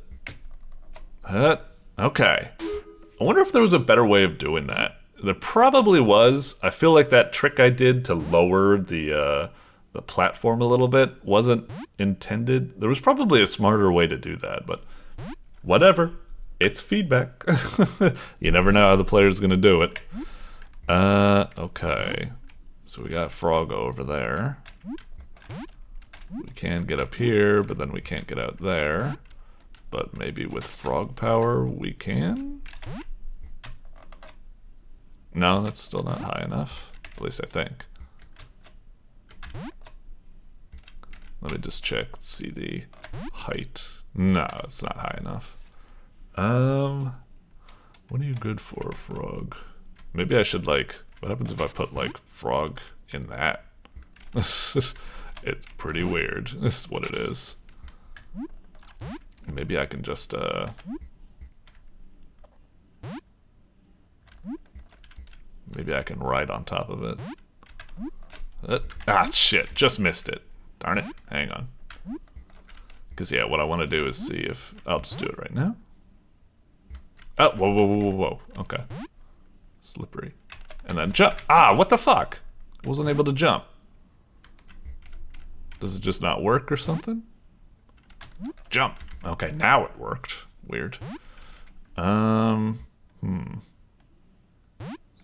I wonder if there was a better way of doing that. There probably was. I feel like that trick I did to lower the platform a little bit wasn't intended. There was probably a smarter way to do that, but whatever. It's feedback. You never know how the player's gonna do it. Okay. So we got Frog over there. We can get up here, but then we can't get out there. But maybe with frog power we can? No, that's still not high enough. At least I think. Let me just check, see the height. No, it's not high enough. What are you good for, frog? Maybe I should like, what happens if I put like frog in that? It's pretty weird. This is what it is. Maybe I can just maybe I can ride on top of it. Ah, shit. Just missed it. Darn it. Hang on. Because, yeah, what I want to do is see if... I'll just do it right now. Oh, whoa. Okay. Slippery. And then jump. Ah, what the fuck? Wasn't able to jump. Does it just not work or something? Jump. Okay, now it worked. Weird.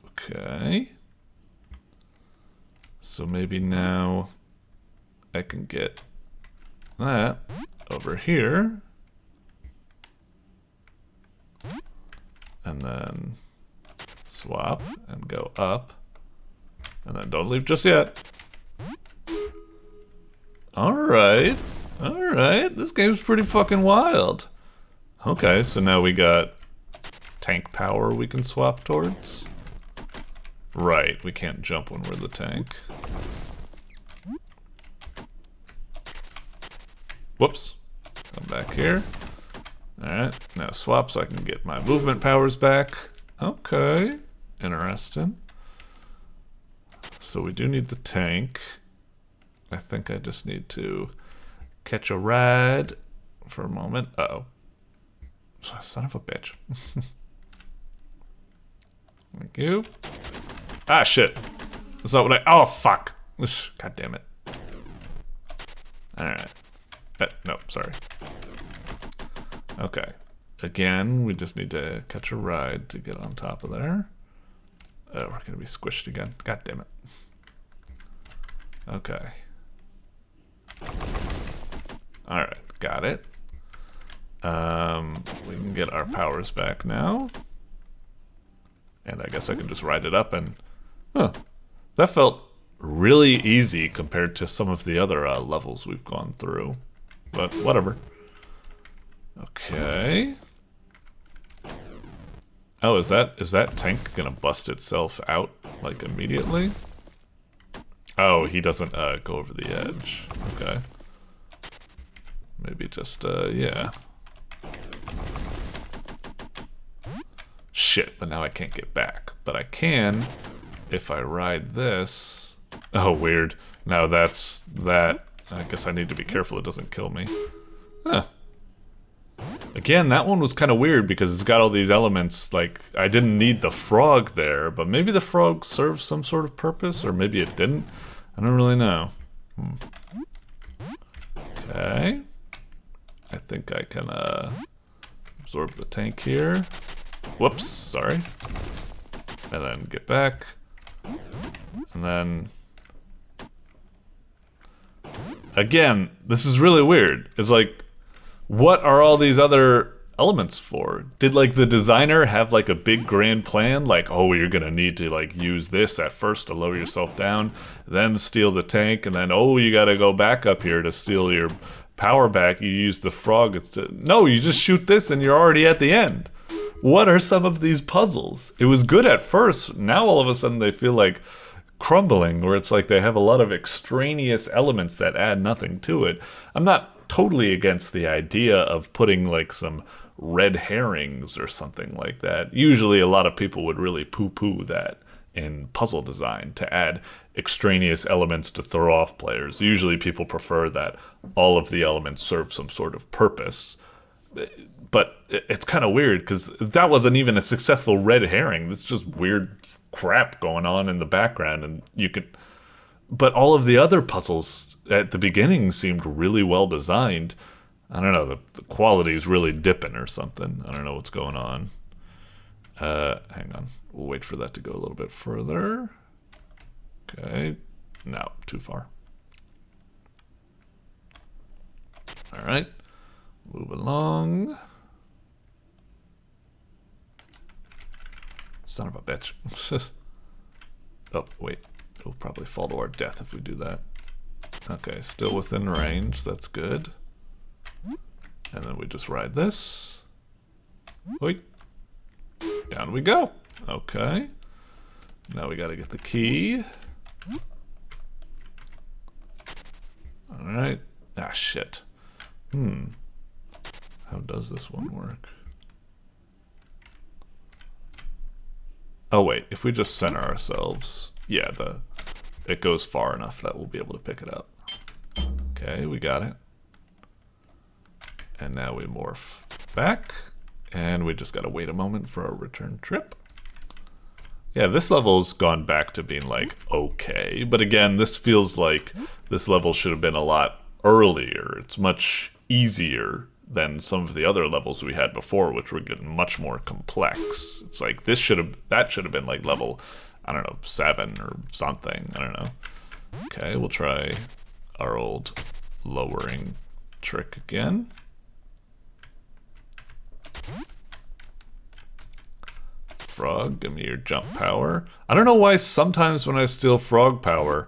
Okay. So maybe now I can get that over here. And then swap and go up. And then don't leave just yet. Alright. Alright. This game's pretty fucking wild. Okay, so now we got tank power we can swap towards. Right, we can't jump when we're the tank. Whoops. Come back here. Alright, now swap so I can get my movement powers back. Okay, interesting. So we do need the tank. I think I just need to catch a ride for a moment. Uh-oh. Son of a bitch. Thank you. Ah, shit. That's not what I... Oh, fuck. God damn it. Alright. No, sorry. Okay. Again, we just need to catch a ride to get on top of there. Oh, we're gonna be squished again. God damn it. Okay. Alright, got it. We can get our powers back now. And I guess I can just ride it up and... Huh. That felt really easy compared to some of the other levels we've gone through. But whatever. Okay. Oh, is that tank gonna bust itself out, like, immediately? Oh, he doesn't go over the edge. Okay. Maybe just, yeah. Shit, but now I can't get back. But I can if I ride this. Oh, weird. Now that's that. I guess I need to be careful it doesn't kill me. Huh. Again, that one was kind of weird because it's got all these elements, like, I didn't need the frog there, but maybe the frog serves some sort of purpose, or maybe it didn't. I don't really know. Okay. I think I can absorb the tank here. Whoops, sorry. And then get back. And then... Again, this is really weird. It's like, what are all these other elements for? Did, like, the designer have, like, a big grand plan? Like, oh, you're gonna need to, like, use this at first to lower yourself down, then steal the tank, and then, oh, you gotta go back up here to steal your power back. You use the frog. No, you just shoot this and you're already at the end. What are some of these puzzles? It was good at first. Now all of a sudden they feel like crumbling, where it's like they have a lot of extraneous elements that add nothing to it. I'm not totally against the idea of putting like some red herrings or something like that. Usually a lot of people would really poo-poo that in puzzle design, to add extraneous elements to throw off players. Usually people prefer that all of the elements serve some sort of purpose. But it's kind of weird because that wasn't even a successful red herring. It's just weird crap going on in the background, and you could... But all of the other puzzles at the beginning seemed really well designed. I don't know, the quality is really dipping or something. I don't know what's going on. Hang on. We'll wait for that to go a little bit further. Okay. No, too far. All right. Move along. Son of a bitch. Oh, wait. It'll probably fall to our death if we do that. Okay, still within range. That's good. And then we just ride this. Wait. Down we go. Okay. Now we gotta get the key. Alright. Ah, shit. How does this one work? Oh, wait. If we just center ourselves... Yeah, it goes far enough that we'll be able to pick it up. Okay, we got it. And now we morph back. And we just gotta wait a moment for our return trip. Yeah, this level's gone back to being like, okay. But again, this feels like this level should have been a lot earlier. It's much easier than some of the other levels we had before, which were getting much more complex. It's like that should have been like level, I don't know, 7 or something. I don't know. Okay, we'll try our old lowering trick again. Frog, give me your jump power. I don't know why sometimes when I steal frog power,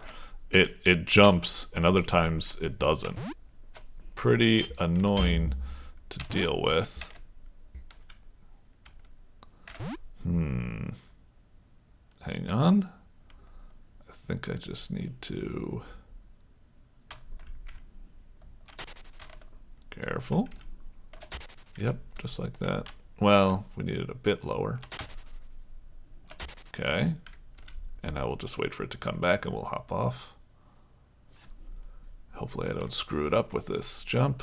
it jumps, and other times it doesn't. Pretty annoying to deal with. Hang on. I think I just need to... Careful. Yep, just like that. Well, we need it a bit lower. Okay. And I will just wait for it to come back and we'll hop off. Hopefully I don't screw it up with this jump.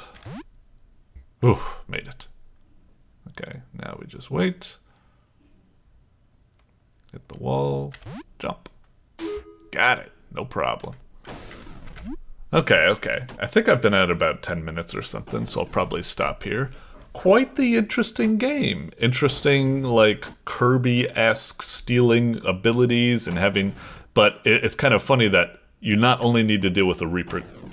Ooh, made it. Okay, now we just wait. Hit the wall. Jump. Got it. No problem. Okay. I think I've been at about 10 minutes or something, so I'll probably stop here. Quite the interesting game. Interesting, like, Kirby-esque stealing abilities and having... But it's kind of funny that you not only need to deal with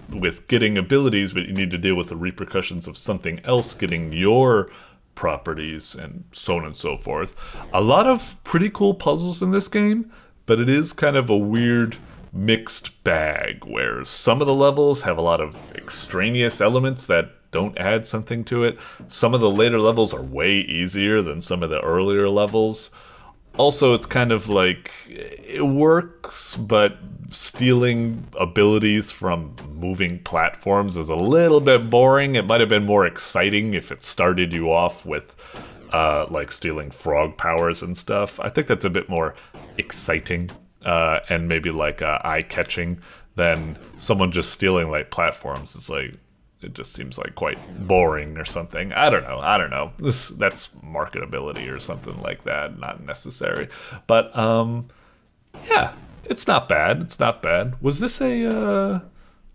with getting abilities, but you need to deal with the repercussions of something else getting your properties and so on and so forth. A lot of pretty cool puzzles in this game, but it is kind of a weird mixed bag, where some of the levels have a lot of extraneous elements that don't add something to it. Some of the later levels are way easier than some of the earlier levels. Also, it's kind of like, it works, but stealing abilities from moving platforms is a little bit boring. It might have been more exciting if it started you off with like stealing frog powers and stuff. I think that's a bit more exciting and maybe like eye-catching than someone just stealing like platforms. It's like, it just seems like quite boring or something. I don't know. That's marketability or something like that, not necessary. But yeah, it's not bad. Was this a I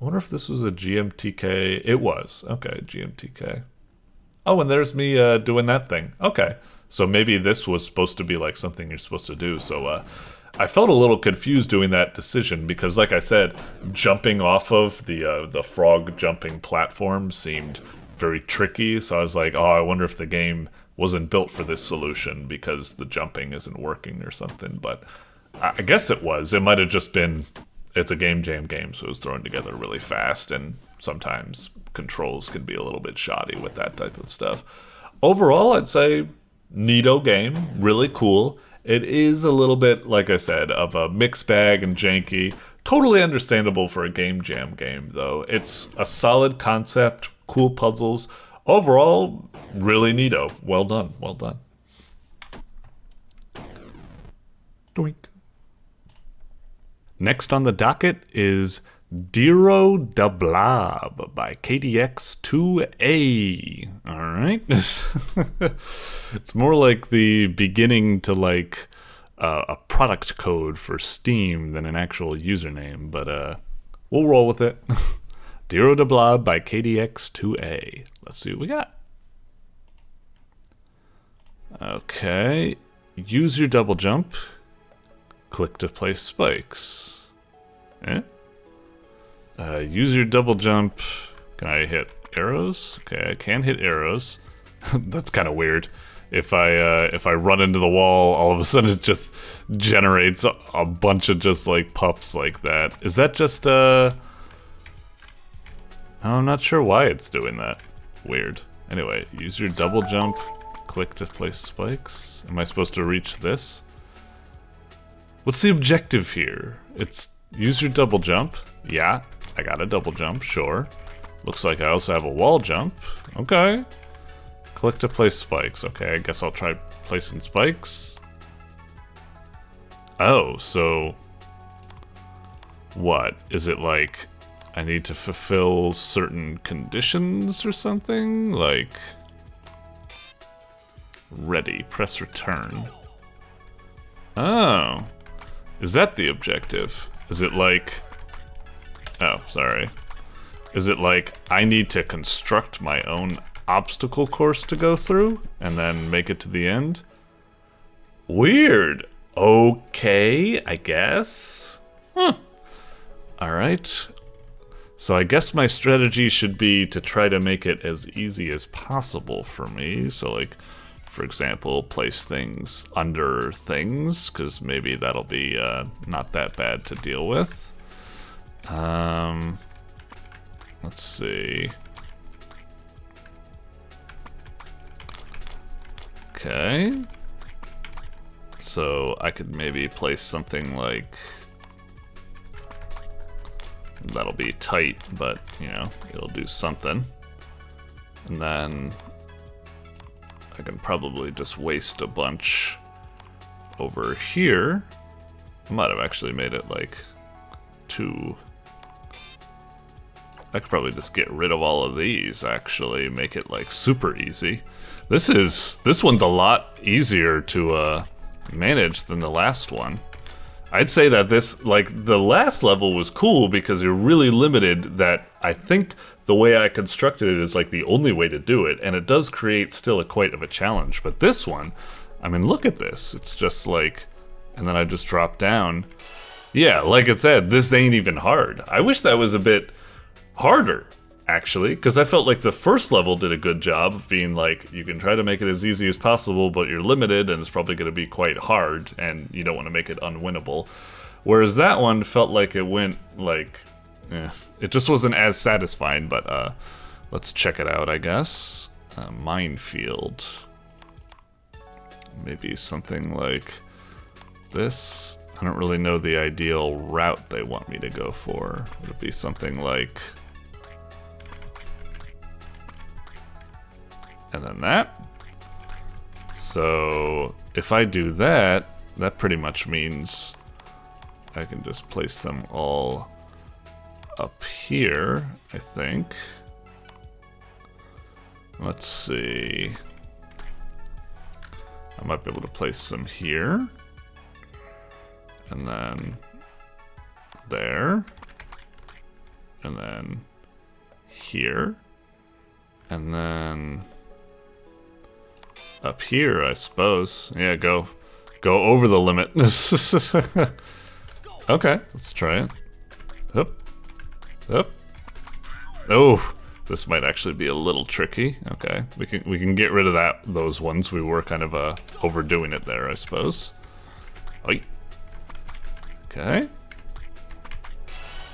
wonder if this was a GMTK. It was. Okay, GMTK. Oh, and there's me doing that thing. Okay, so maybe this was supposed to be like something you're supposed to do. So I felt a little confused doing that decision because, like I said, jumping off of the frog jumping platform seemed very tricky. So I was like, oh, I wonder if the game wasn't built for this solution because the jumping isn't working or something. But I guess it was. It might have just been, it's a game jam game, so it was thrown together really fast, and sometimes controls can be a little bit shoddy with that type of stuff. Overall, I'd say neato game, really cool. It is a little bit, like I said, of a mixed bag and janky. Totally understandable for a game jam game, though. It's a solid concept, cool puzzles. Overall, really neato. Well done, well done. Doink. Next on the docket is Diro da Blob by KDX2A. Alright. It's more like the beginning to like a product code for Steam than an actual username, but we'll roll with it. Diro da Blob by KDX2A. Let's see what we got. Okay. Use your double jump. Click to place spikes. Eh? Use your double jump. Can I hit arrows? Okay, I can hit arrows. That's kind of weird. If I run into the wall, all of a sudden it just generates a bunch of just like puffs like that. Is that just I'm not sure why it's doing that. Weird. Anyway, use your double jump. Click to place spikes. Am I supposed to reach this? What's the objective here? It's use your double jump. Yeah. I got a double jump, sure. Looks like I also have a wall jump. Okay. Click to place spikes. Okay, I guess I'll try placing spikes. Oh, so... what? Is it like I need to fulfill certain conditions or something? Like... ready. Press return. Oh. Is that the objective? Is it like... oh, sorry. Is it like I need to construct my own obstacle course to go through and then make it to the end? Weird. Okay, I guess. Huh. Alright. So I guess my strategy should be to try to make it as easy as possible for me. So like, for example, place things under things, because maybe that'll be not that bad to deal with. Let's see. Okay. So I could maybe place something like... that'll be tight, but, you know, it'll do something. And then I can probably just waste a bunch over here. I might have actually made it like 2. I could probably just get rid of all of these, actually, make it like super easy. This one's a lot easier to manage than the last one. I'd say that this, like, the last level was cool because you're really limited. That I think the way I constructed it is like the only way to do it, and it does create still quite of a challenge. But this one, I mean, look at this. It's just like, and then I just drop down. Yeah, like it said, this ain't even hard. I wish that was a bit harder, actually, because I felt like the first level did a good job of being like, you can try to make it as easy as possible, but you're limited, and it's probably going to be quite hard, and you don't want to make it unwinnable. Whereas that one felt like it went like, it just wasn't as satisfying. But let's check it out, I guess. Minefield. Maybe something like this. I don't really know the ideal route they want me to go for. Would it be something like... and then that? So if I do that, that pretty much means I can just place them all up here, I think. Let's see. I might be able to place some here. And then there. And then here. And then up here, I suppose. Yeah, go over the limit. Okay, let's try it. Up. Up. Oh, this might actually be a little tricky. Okay, we can get rid of those ones. We were kind of overdoing it there, I suppose. Oi. Okay.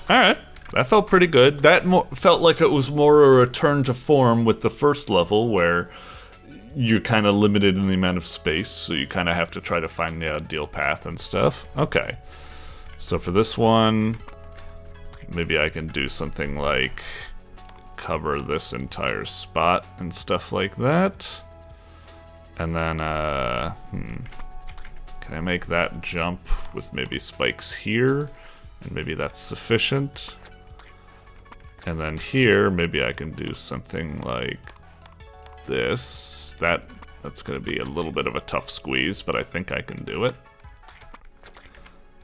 Alright, that felt pretty good. That felt like it was more a return to form with the first level, where you're kind of limited in the amount of space, so you kind of have to try to find the ideal path and stuff. Okay. So for this one, maybe I can do something like cover this entire spot and stuff like that. And then, can I make that jump with maybe spikes here? And maybe that's sufficient. And then here, maybe I can do something like this. That's gonna be a little bit of a tough squeeze, but I think I can do it.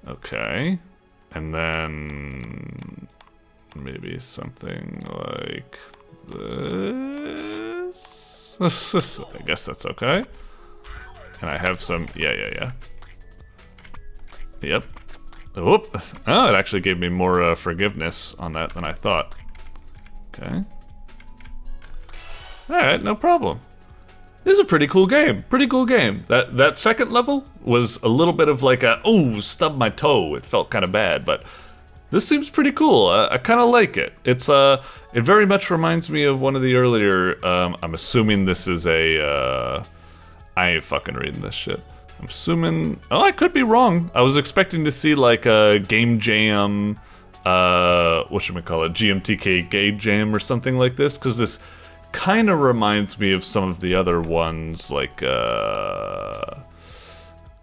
Okay. And then maybe something like this. I guess that's okay. And I have some, yeah. Yep. Whoop. Oh, it actually gave me more forgiveness on that than I thought. Okay. Alright, no problem. This is a pretty cool game. Pretty cool game. That second level was a little bit of like a, oh, stubbed my toe. It felt kind of bad, but this seems pretty cool. I kind of like it. It's it very much reminds me of one of the earlier, I'm assuming this is a, I ain't fucking reading this shit. I'm assuming, oh, I could be wrong. I was expecting to see like a Game Jam, whatchamacallit, GMTK Game Jam or something like this, because this kind of reminds me of some of the other ones, like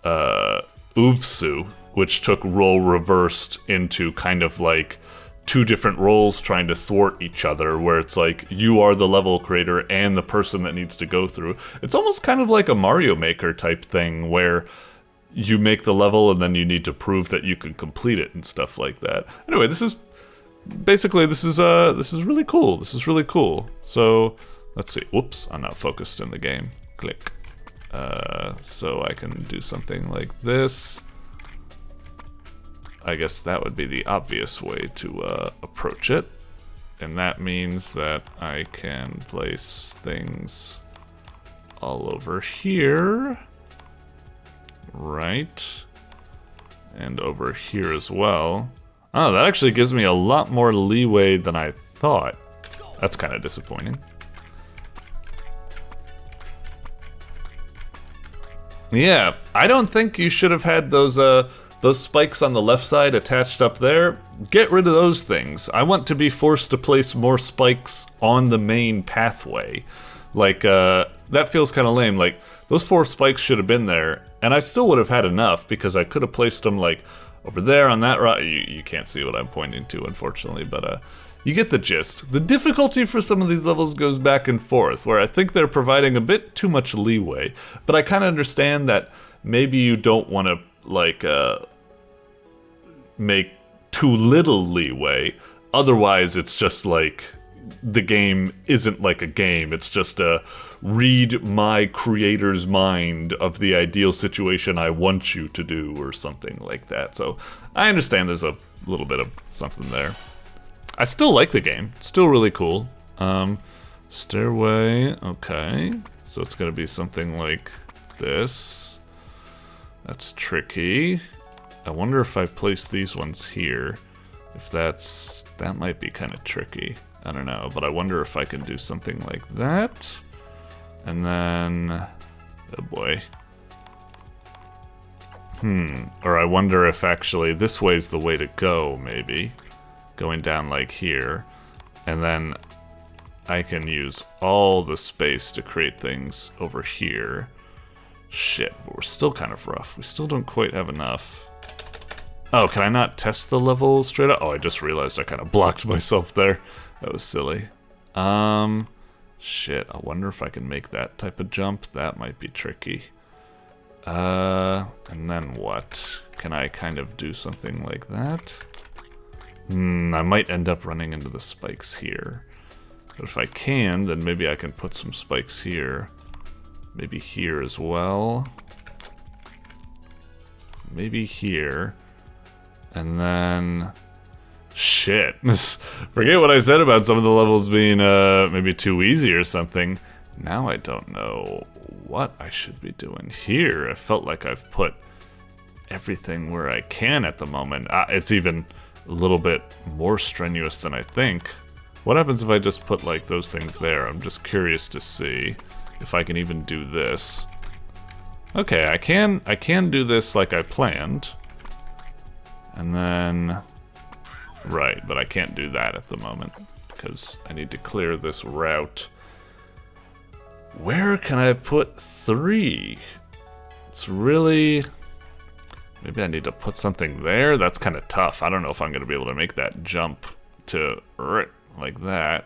UVSU, which took role reversed into kind of like two different roles trying to thwart each other, where it's like you are the level creator and the person that needs to go through. It's almost kind of like a Mario Maker type thing, where you make the level and then you need to prove that you can complete it and stuff like that. Anyway, this is basically, this is really cool. This is really cool. So let's see. Whoops, I'm not focused in the game. Click. So I can do something like this. I guess that would be the obvious way to approach it. And that means that I can place things all over here. Right. And over here as well. Oh, that actually gives me a lot more leeway than I thought. That's kind of disappointing. Yeah, I don't think you should have had those spikes on the left side attached up there. Get rid of those things. I want to be forced to place more spikes on the main pathway. Like, that feels kind of lame. Like, those 4 spikes should have been there, and I still would have had enough, because I could have placed them, like, over there on that route. You can't see what I'm pointing to, unfortunately, but you get the gist. The difficulty for some of these levels goes back and forth, where I think they're providing a bit too much leeway, but I kind of understand that maybe you don't want to, like, make too little leeway. Otherwise, it's just like, the game isn't like a game. It's just a read my creator's mind of the ideal situation I want you to do, or something like that. So I understand there's a little bit of something there. I still like the game. It's still really cool. Stairway, okay. So it's gonna be something like this. That's tricky. I wonder if I place these ones here, if that might be kind of tricky. I don't know, but I wonder if I can do something like that. And then, oh boy. Or I wonder if actually this way's the way to go, maybe. Going down like here. And then I can use all the space to create things over here. Shit, but we're still kind of rough. We still don't quite have enough. Oh, can I not test the level straight up? Oh, I just realized I kind of blocked myself there. That was silly. Shit, I wonder if I can make that type of jump. That might be tricky. And then what? Can I kind of do something like that? I might end up running into the spikes here. But if I can, then maybe I can put some spikes here. Maybe here as well. Maybe here. And then... Shit. Forget what I said about some of the levels being maybe too easy or something. Now I don't know what I should be doing here. I felt like I've put everything where I can at the moment. It's even a little bit more strenuous than I think. What happens if I just put like those things there? I'm just curious to see if I can even do this. Okay, I can do this like I planned. And then... Right, but I can't do that at the moment because I need to clear this route. Where can I put 3? It's really... Maybe I need to put something there? That's kind of tough. I don't know if I'm going to be able to make that jump to like that.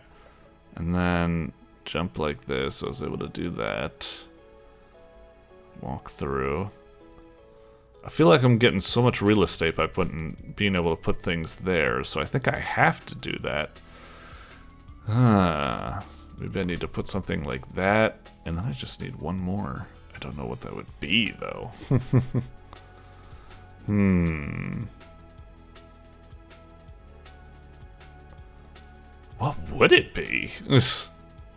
And then jump like this. I was able to do that. Walk through. I feel like I'm getting so much real estate by being able to put things there, so I think I have to do that. Maybe I need to put something like that, and then I just need one more. I don't know what that would be, though. What would it be? I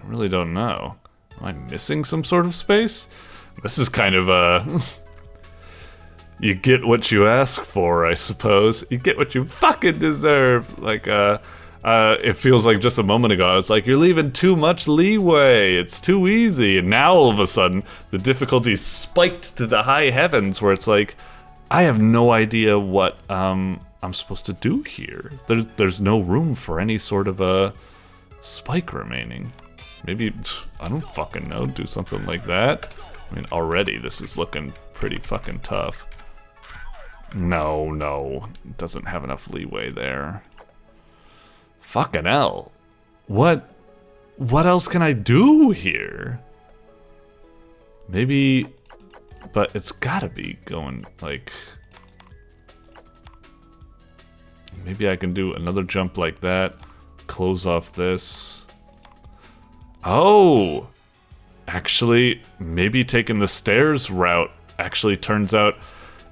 really don't know. Am I missing some sort of space? This is kind of a... You get what you ask for, I suppose. You get what you fucking deserve. Like, it feels like just a moment ago, I was like, you're leaving too much leeway. It's too easy. And now, all of a sudden, the difficulty spiked to the high heavens where it's like, I have no idea what I'm supposed to do here. There's no room for any sort of a spike remaining. Maybe, I don't fucking know, do something like that. I mean, already this is looking pretty fucking tough. No, it doesn't have enough leeway there. Fucking hell. What else can I do here? Maybe, but it's gotta be going, like... Maybe I can do another jump like that, close off this. Oh! Actually, maybe taking the stairs route actually turns out...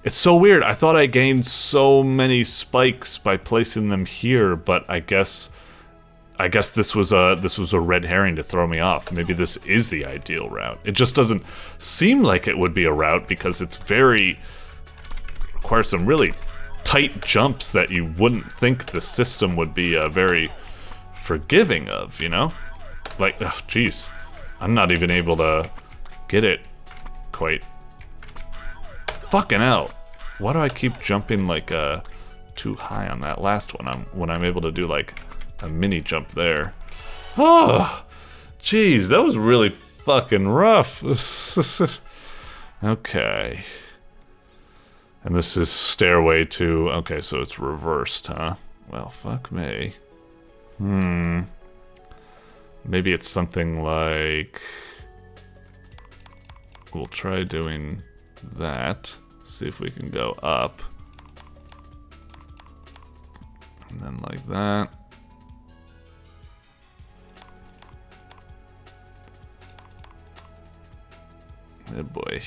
It's so weird. I thought I gained so many spikes by placing them here, but I guess this was a red herring to throw me off. Maybe this is the ideal route. It just doesn't seem like it would be a route because it's requires some really tight jumps that you wouldn't think the system would be very forgiving of, you know? Like, oh, jeez. I'm not even able to get it quite. Fucking hell. Why do I keep jumping like too high on that last one when I'm able to do like a mini jump there? Oh, jeez, that was really fucking rough. Okay. And this is stairway to... Okay, so it's reversed, huh? Well, fuck me. Maybe it's something like... We'll try doing that. See if we can go up. And then like that. Oh boy.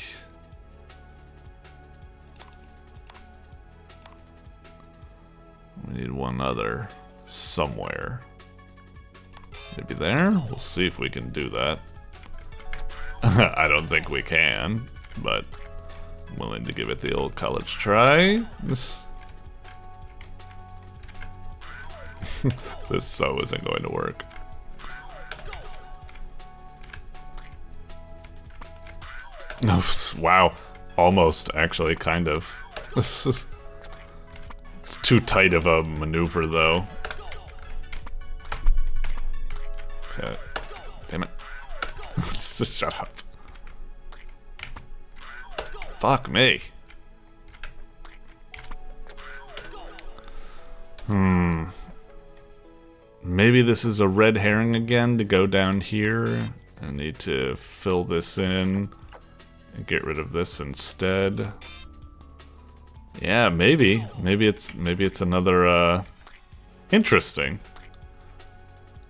We need one other somewhere. Maybe there? We'll see if we can do that. I don't think we can, but willing to give it the old college try. This so isn't going to work. No, wow. Almost, actually, kind of. It's too tight of a maneuver, though. Okay. Damn it. Shut up. Fuck me. Maybe this is a red herring again to go down here. I need to fill this in and get rid of this instead. Yeah, maybe. Maybe it's another interesting.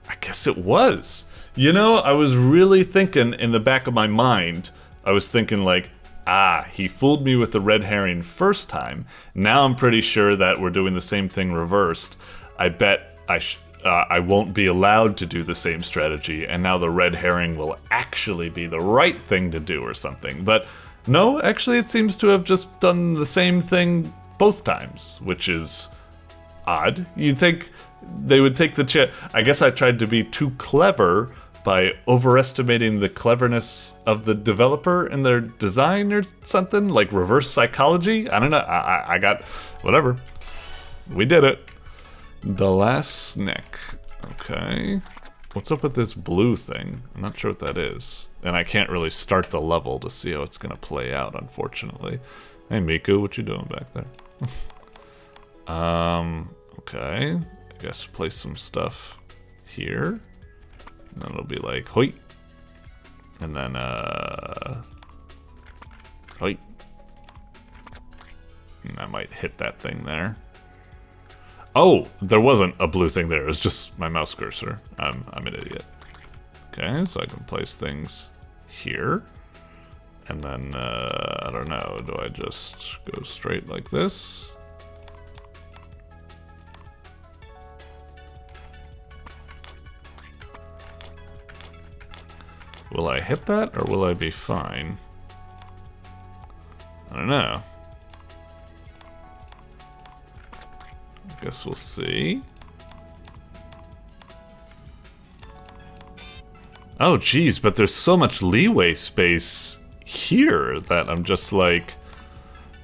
I guess it was. You know, I was really thinking in the back of my mind, I was thinking like, he fooled me with the red herring first time. Now I'm pretty sure that we're doing the same thing reversed. I bet I won't be allowed to do the same strategy, and now the red herring will actually be the right thing to do or something. But no, actually it seems to have just done the same thing both times, which is odd. You'd think they would take the chance. I guess I tried to be too clever by overestimating the cleverness of the developer in their design or something, like reverse psychology. I don't know. I got whatever. We did it. The last snack. Okay. What's up with this blue thing? I'm not sure what that is. And I can't really start the level to see how it's gonna play out, unfortunately. Hey Miku, what you doing back there? Okay. I guess place some stuff here. And then it'll be like, hoi. And then, hoi. And I might hit that thing there. Oh, there wasn't a blue thing there. It was just my mouse cursor. I'm an idiot. Okay, so I can place things here. And then, I don't know, do I just go straight like this? Will I hit that, or will I be fine? I don't know. I guess we'll see. Oh, geez, but there's so much leeway space here that I'm just like...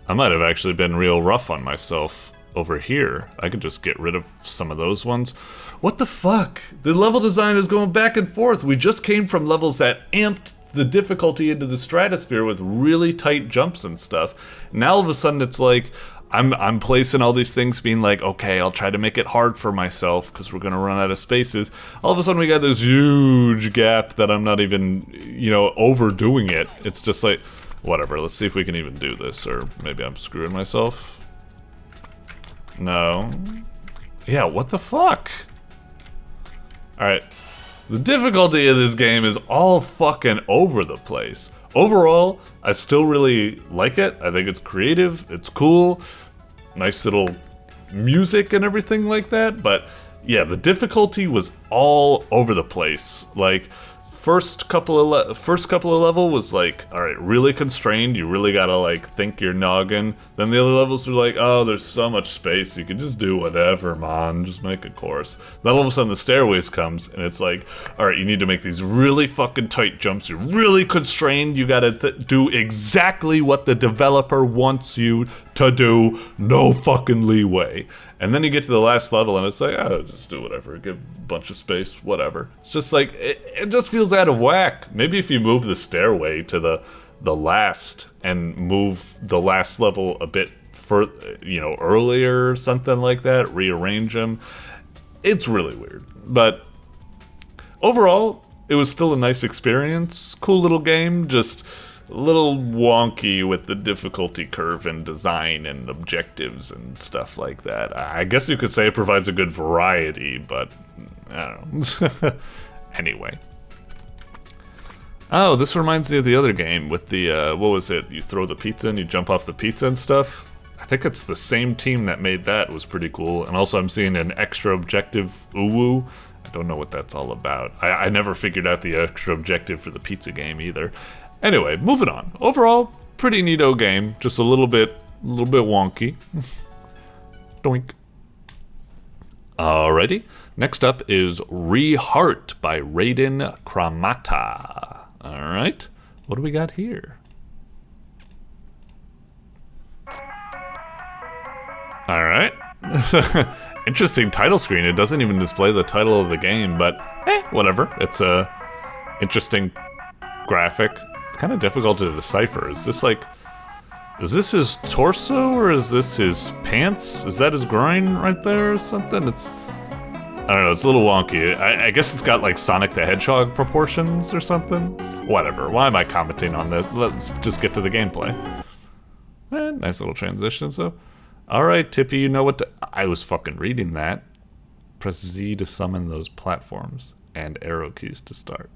I might have actually been real rough on myself over here. I could just get rid of some of those ones. What the fuck? The level design is going back and forth. We just came from levels that amped the difficulty into the stratosphere with really tight jumps and stuff. Now all of a sudden it's like, I'm placing all these things being like, okay, I'll try to make it hard for myself because we're gonna run out of spaces. All of a sudden we got this huge gap that I'm not even, you know, overdoing it. It's just like, whatever, let's see if we can even do this, or maybe I'm screwing myself. No. Yeah, what the fuck? Alright. The difficulty of this game is all fucking over the place. Overall, I still really like it. I think it's creative, it's cool, nice little music and everything like that, but yeah, the difficulty was all over the place. Like, first couple of level was like, alright, really constrained, you really gotta like think your noggin. Then the other levels were like, oh, there's so much space, you can just do whatever, man, just make a course. Then all of a sudden the stairways comes, and it's like, alright, you need to make these really fucking tight jumps, you're really constrained, you gotta do exactly what the developer wants you to do, no fucking leeway. And then you get to the last level and it's like, oh, just do whatever, give a bunch of space, whatever. It's just like, it just feels out of whack. Maybe if you move the stairway to the last and move the last level a bit you know, earlier or something like that, rearrange them. It's really weird. But overall, it was still a nice experience. Cool little game, just a little wonky with the difficulty curve and design and objectives and stuff like that. I guess you could say it provides a good variety, but I don't know. Anyway. Oh, this reminds me of the other game with the, what was it? You throw the pizza and you jump off the pizza and stuff. I think it's the same team that made that. It was pretty cool. And also I'm seeing an extra objective uwu. I don't know what that's all about. I never figured out the extra objective for the pizza game either. Anyway, moving on. Overall, pretty neato game, just a little bit wonky. Doink. Alrighty, next up is Re-Heart by RaidenKramata. Alright, what do we got here? Alright. Interesting title screen. It doesn't even display the title of the game, but whatever. It's a interesting graphic. It's kind of difficult to decipher. Is this his torso or is this his pants? Is that his groin right there or something? I don't know, it's a little wonky. I guess it's got like Sonic the Hedgehog proportions or something. Whatever, why am I commenting on this? Let's just get to the gameplay. Nice little transition, so. Alright, Tippy, you know what to... I was fucking reading that. Press Z to summon those platforms, and arrow keys to start.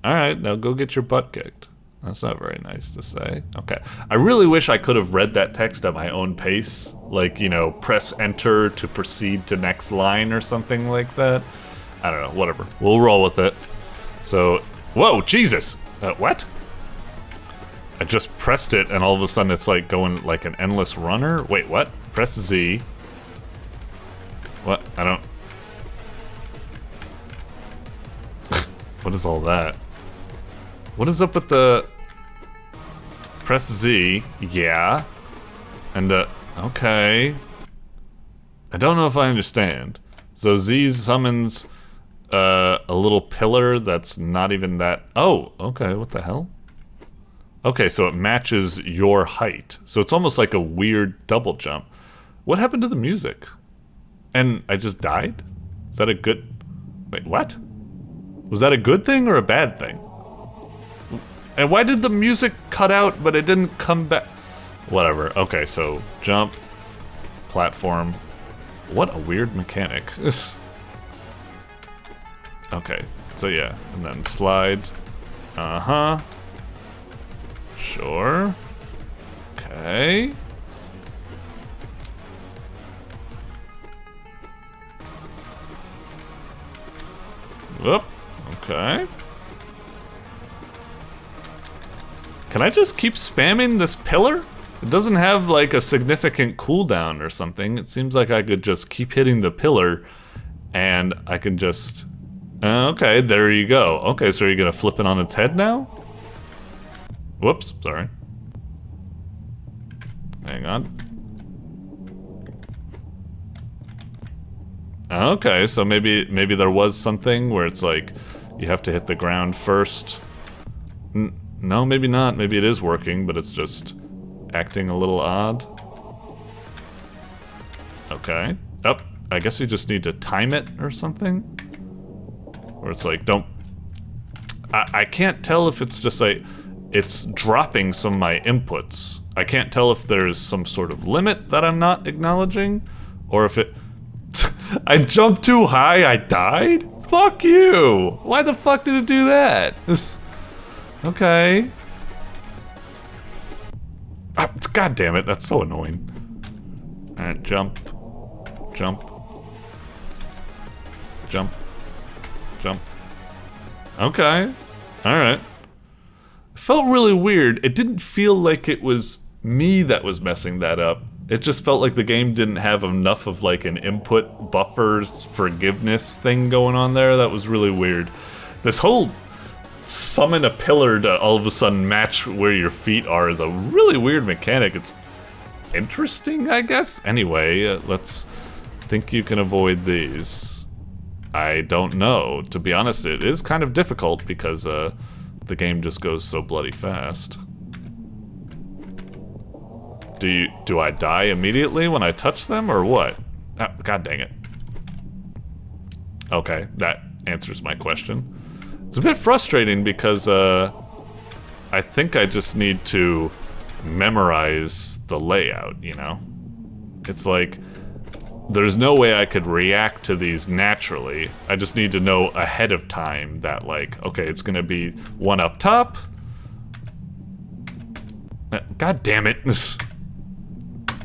Alright, now go get your butt kicked. That's not very nice to say. Okay. I really wish I could have read that text at my own pace. Like, you know, press enter to proceed to next line or something like that. I don't know, whatever. We'll roll with it. So, whoa, Jesus! What? I just pressed it and all of a sudden it's like going like an endless runner. Wait, what? Press Z. What? I don't... What is all that? What is up with the... Press Z. Yeah. And, okay. I don't know if I understand. So Z summons a little pillar that's not even that... Oh, okay, what the hell? Okay, so it matches your height. So it's almost like a weird double jump. What happened to the music? And I just died? Is that a good... Wait, what? Was that a good thing or a bad thing? And why did the music cut out but it didn't come back? Whatever. Okay, so jump, platform. What a weird mechanic. Okay, so yeah, and then slide. Uh-huh. Sure. Okay. Whoop. Okay. Can I just keep spamming this pillar? It doesn't have like a significant cooldown or something. It seems like I could just keep hitting the pillar and I can just... okay, there you go. Okay, so are you gonna flip it on its head now? Whoops, sorry. Hang on. Okay, so maybe there was something where it's like you have to hit the ground first. No, maybe not. Maybe it is working, but it's just acting a little odd. Okay. Oh, I guess you just need to time it or something. Or it's like, don't... I can't tell if it's just like... It's dropping some of my inputs. I can't tell if there's some sort of limit that I'm not acknowledging, or if it... I jumped too high, I died? Fuck you! Why the fuck did it do that? Okay. God damn it, that's so annoying. Alright, jump. Jump. Jump. Jump. Okay. Alright. Felt really weird. It didn't feel like it was me that was messing that up. It just felt like the game didn't have enough of like an input buffers forgiveness thing going on there. That was really weird. This whole summon a pillar to all of a sudden match where your feet are is a really weird mechanic. It's interesting, I guess. Anyway, let's think you can avoid these. I don't know. To be honest, it is kind of difficult because the game just goes so bloody fast. Do I die immediately when I touch them, or what? Ah, God dang it. Okay, that answers my question. It's a bit frustrating because I think I just need to memorize the layout, you know? It's like, there's no way I could react to these naturally. I just need to know ahead of time that, like, okay, it's gonna be one up top. God damn it.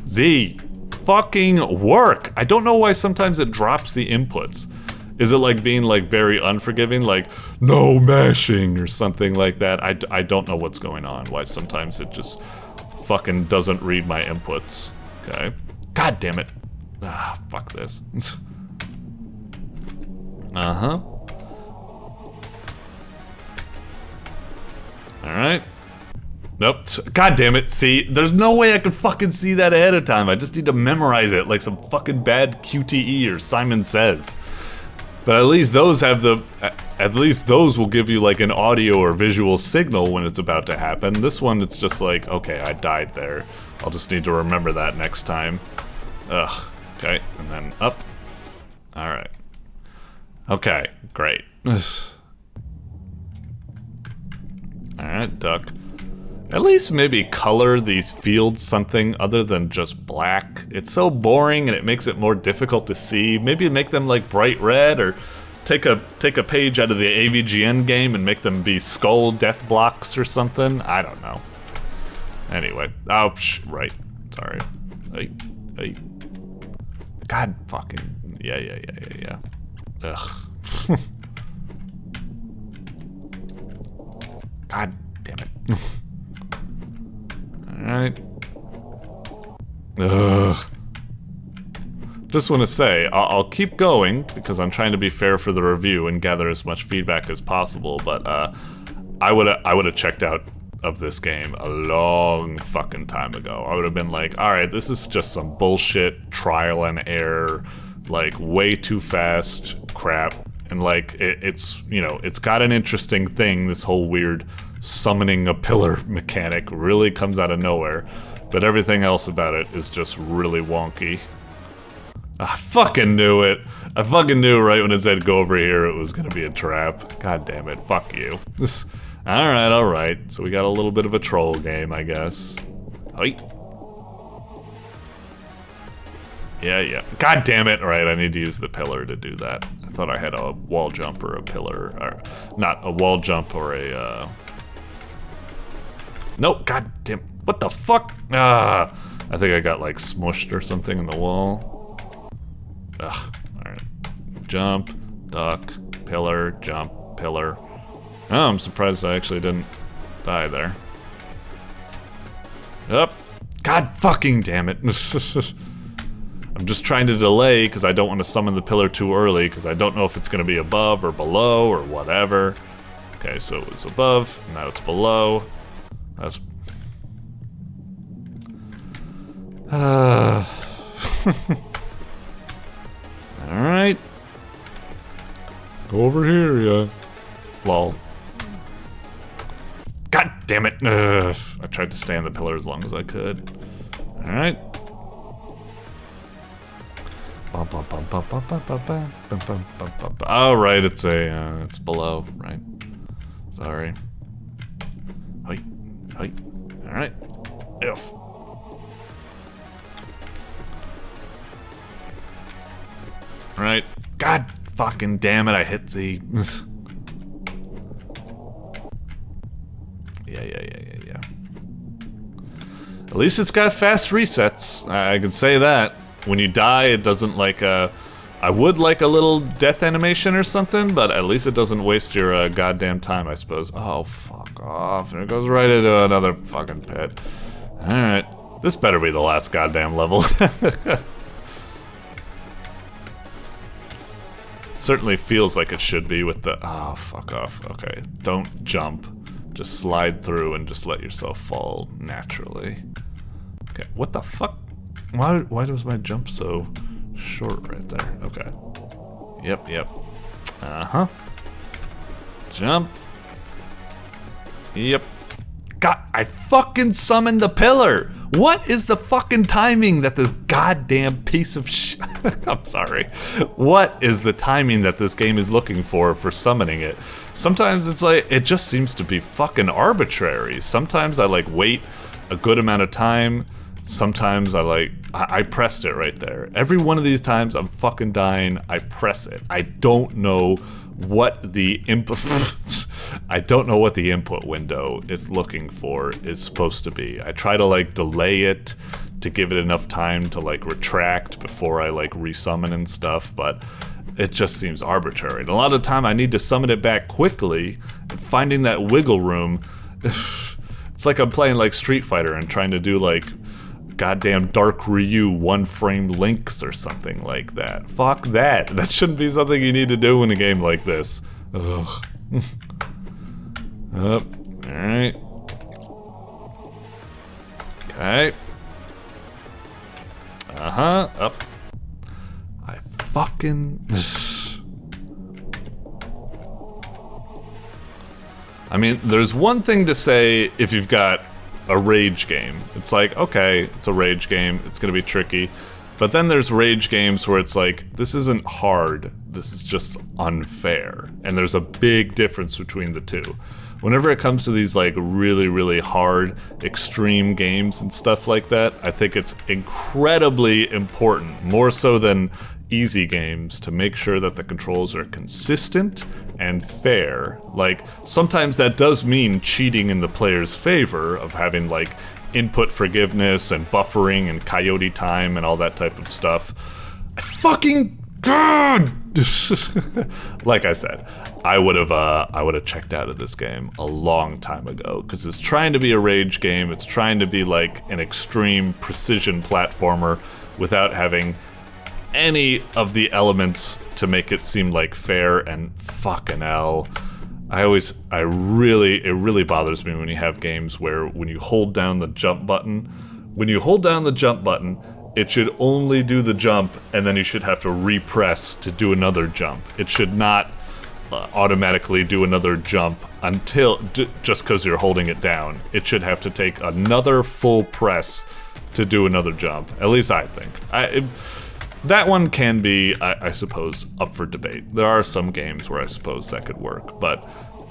Z, fucking work. I don't know why sometimes it drops the inputs. Is it like being like very unforgiving, like no mashing or something like that? I don't know what's going on. Why sometimes it just fucking doesn't read my inputs. Okay. God damn it. Ah, fuck this. Uh-huh. Alright. Nope. God damn it. See, there's no way I could fucking see that ahead of time. I just need to memorize it like some fucking bad QTE or Simon Says. But at least those have the... At least those will give you like an audio or visual signal when it's about to happen. This one, it's just like, okay, I died there. I'll just need to remember that next time. Ugh. Okay, and then up. Alright. Okay, great. Alright, duck. At least maybe color these fields something other than just black. It's so boring and it makes it more difficult to see. Maybe make them like bright red, or take a page out of the AVGN game and make them be skull death blocks or something. I don't know. Anyway, oh, right. Sorry. Hey. God fucking, yeah. Ugh. God damn it. Alright. Ugh. Just want to say, I'll keep going, because I'm trying to be fair for the review and gather as much feedback as possible, but I would've checked out of this game a long fucking time ago. I would have been like, alright, this is just some bullshit trial and error, like way too fast crap, and like it's, you know, it's got an interesting thing, this whole weird summoning a pillar mechanic really comes out of nowhere, but everything else about it is just really wonky. I fucking knew it. I fucking knew right when it said go over here it was gonna be a trap. God damn it, fuck you. Alright. So we got a little bit of a troll game, I guess. Hey. Yeah. God damn it. Alright, I need to use the pillar to do that. I thought I had a wall jump or a pillar, or not a wall jump or a, Nope, god damn, what the fuck? Ah, I think I got like smushed or something in the wall. Ugh, alright. Jump, duck, pillar, jump, pillar. Oh, I'm surprised I actually didn't die there. Up. God fucking damn it. I'm just trying to delay because I don't want to summon the pillar too early because I don't know if it's going to be above or below or whatever. Okay, so it was above, now it's below. That's... Alright. Go over here, yeah. Lol. God damn it! Ugh. I tried to stay on the pillar as long as I could. Alright. Oh, right, it's a, it's below, right? Sorry. Hey. Alright. F. Right. God fucking damn it, I hit Z. Yeah. At least it's got fast resets. I can say that. When you die, it doesn't like I would like a little death animation or something, but at least it doesn't waste your goddamn time, I suppose. Oh, fuck off. And it goes right into another fucking pit. Alright. This better be the last goddamn level. Certainly feels like it should be with the... Oh, fuck off. Okay. Don't jump. Just slide through and just let yourself fall naturally. Okay. What the fuck? Why was my jump so short right there? Okay. Yep. Uh-huh. Jump. Yep. God, I fucking summoned the pillar! What is the fucking timing that this goddamn piece of shit... I'm sorry. What is the timing that this game is looking for summoning it? Sometimes it's like, it just seems to be fucking arbitrary. Sometimes I like wait a good amount of time. Sometimes I pressed it right there. Every one of these times I'm fucking dying, I press it. I don't know what the input window is looking for is supposed to be. I try to like delay it to give it enough time to like retract before I like resummon and stuff, but it just seems arbitrary. And a lot of the time I need to summon it back quickly, and finding that wiggle room, it's like I'm playing like Street Fighter and trying to do like goddamn Dark Ryu one-frame links or something like that. Fuck that. That shouldn't be something you need to do in a game like this. Ugh. Up. Alright. Okay. Uh-huh. Up. I fucking... I mean, there's one thing to say if you've got a rage game. It's like, okay, it's a rage game, it's gonna be tricky. But then there's rage games where it's like, this isn't hard, this is just unfair. And there's a big difference between the two. Whenever it comes to these like really, really hard, extreme games and stuff like that, I think it's incredibly important, more so than easy games, to make sure that the controls are consistent and fair. Like, sometimes that does mean cheating in the player's favor of having like input forgiveness and buffering and coyote time and all that type of stuff. I fucking God! Like I said, I would have checked out of this game a long time ago, because it's trying to be a rage game, it's trying to be like an extreme precision platformer without having any of the elements to make it seem like fair. And fucking hell, it really bothers me when you have games where when you hold down the jump button, it should only do the jump, and then you should have to repress to do another jump. It should not automatically do another jump until, just because you're holding it down. It should have to take another full press to do another jump. At least I think. That one can be, I suppose, up for debate. There are some games where I suppose that could work, but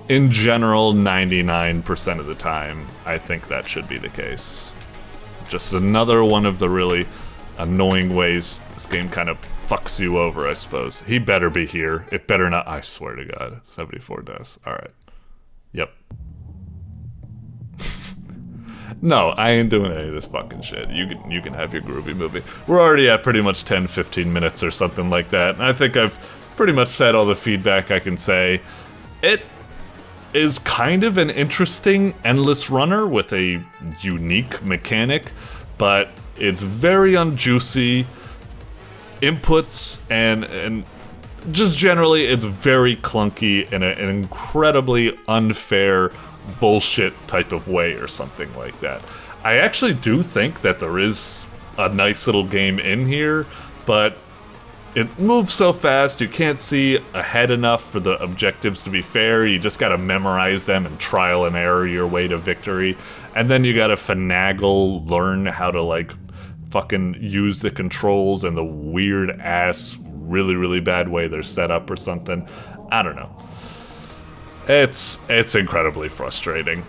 in general, 99% of the time, I think that should be the case. Just another one of the really annoying ways this game kind of fucks you over, I suppose. He better be here. It better not. I swear to God. 74 deaths. Alright. Yep. No, I ain't doing any of this fucking shit. You can have your groovy movie. We're already at pretty much 10-15 minutes or something like that, and I think I've pretty much said all the feedback I can say. It is kind of an interesting endless runner with a unique mechanic, but it's very unjuicy. Inputs and just generally it's very clunky in an incredibly unfair bullshit type of way or something like that. I actually do think that there is a nice little game in here, but it moves so fast you can't see ahead enough for the objectives to be fair. You just gotta memorize them and trial and error your way to victory, and then you gotta finagle, learn how to like fucking use the controls in the weird ass really, really bad way they're set up or something. I don't know. It's incredibly frustrating.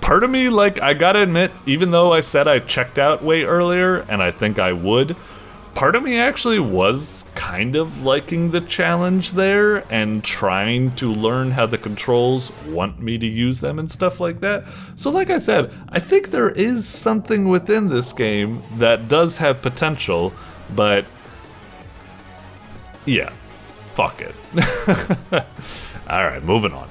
Part of me, like, I gotta admit, even though I said I checked out way earlier, and I think I would, part of me actually was kind of liking the challenge there and trying to learn how the controls want me to use them and stuff like that. So like I said, I think there is something within this game that does have potential, but yeah. Fuck it. Alright, moving on.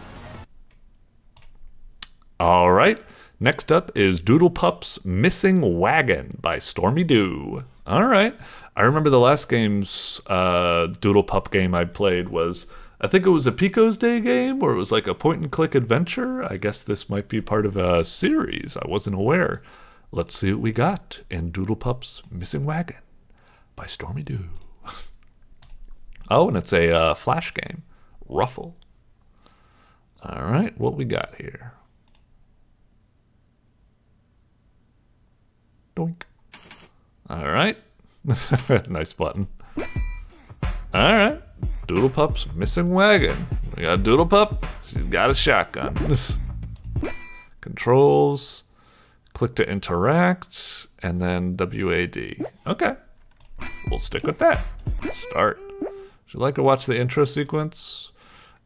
Alright, next up is Doodlepup's Missing Wagon by StormyDew. Alright, I remember the last game's Doodlepup game I played was, I think it was a Pico's Day game, where it was like a point-and-click adventure. I guess this might be part of a series. I wasn't aware. Let's see what we got in Doodlepup's Missing Wagon by StormyDew. Oh, and it's a Flash game. Ruffle. Alright, what we got here? Doink. Alright. Nice button. Alright. Doodlepup's Missing Wagon. We got Doodlepup. She's got a shotgun. Controls. Click to interact. And then WAD. Okay. We'll stick with that. Start. Would you like to watch the intro sequence?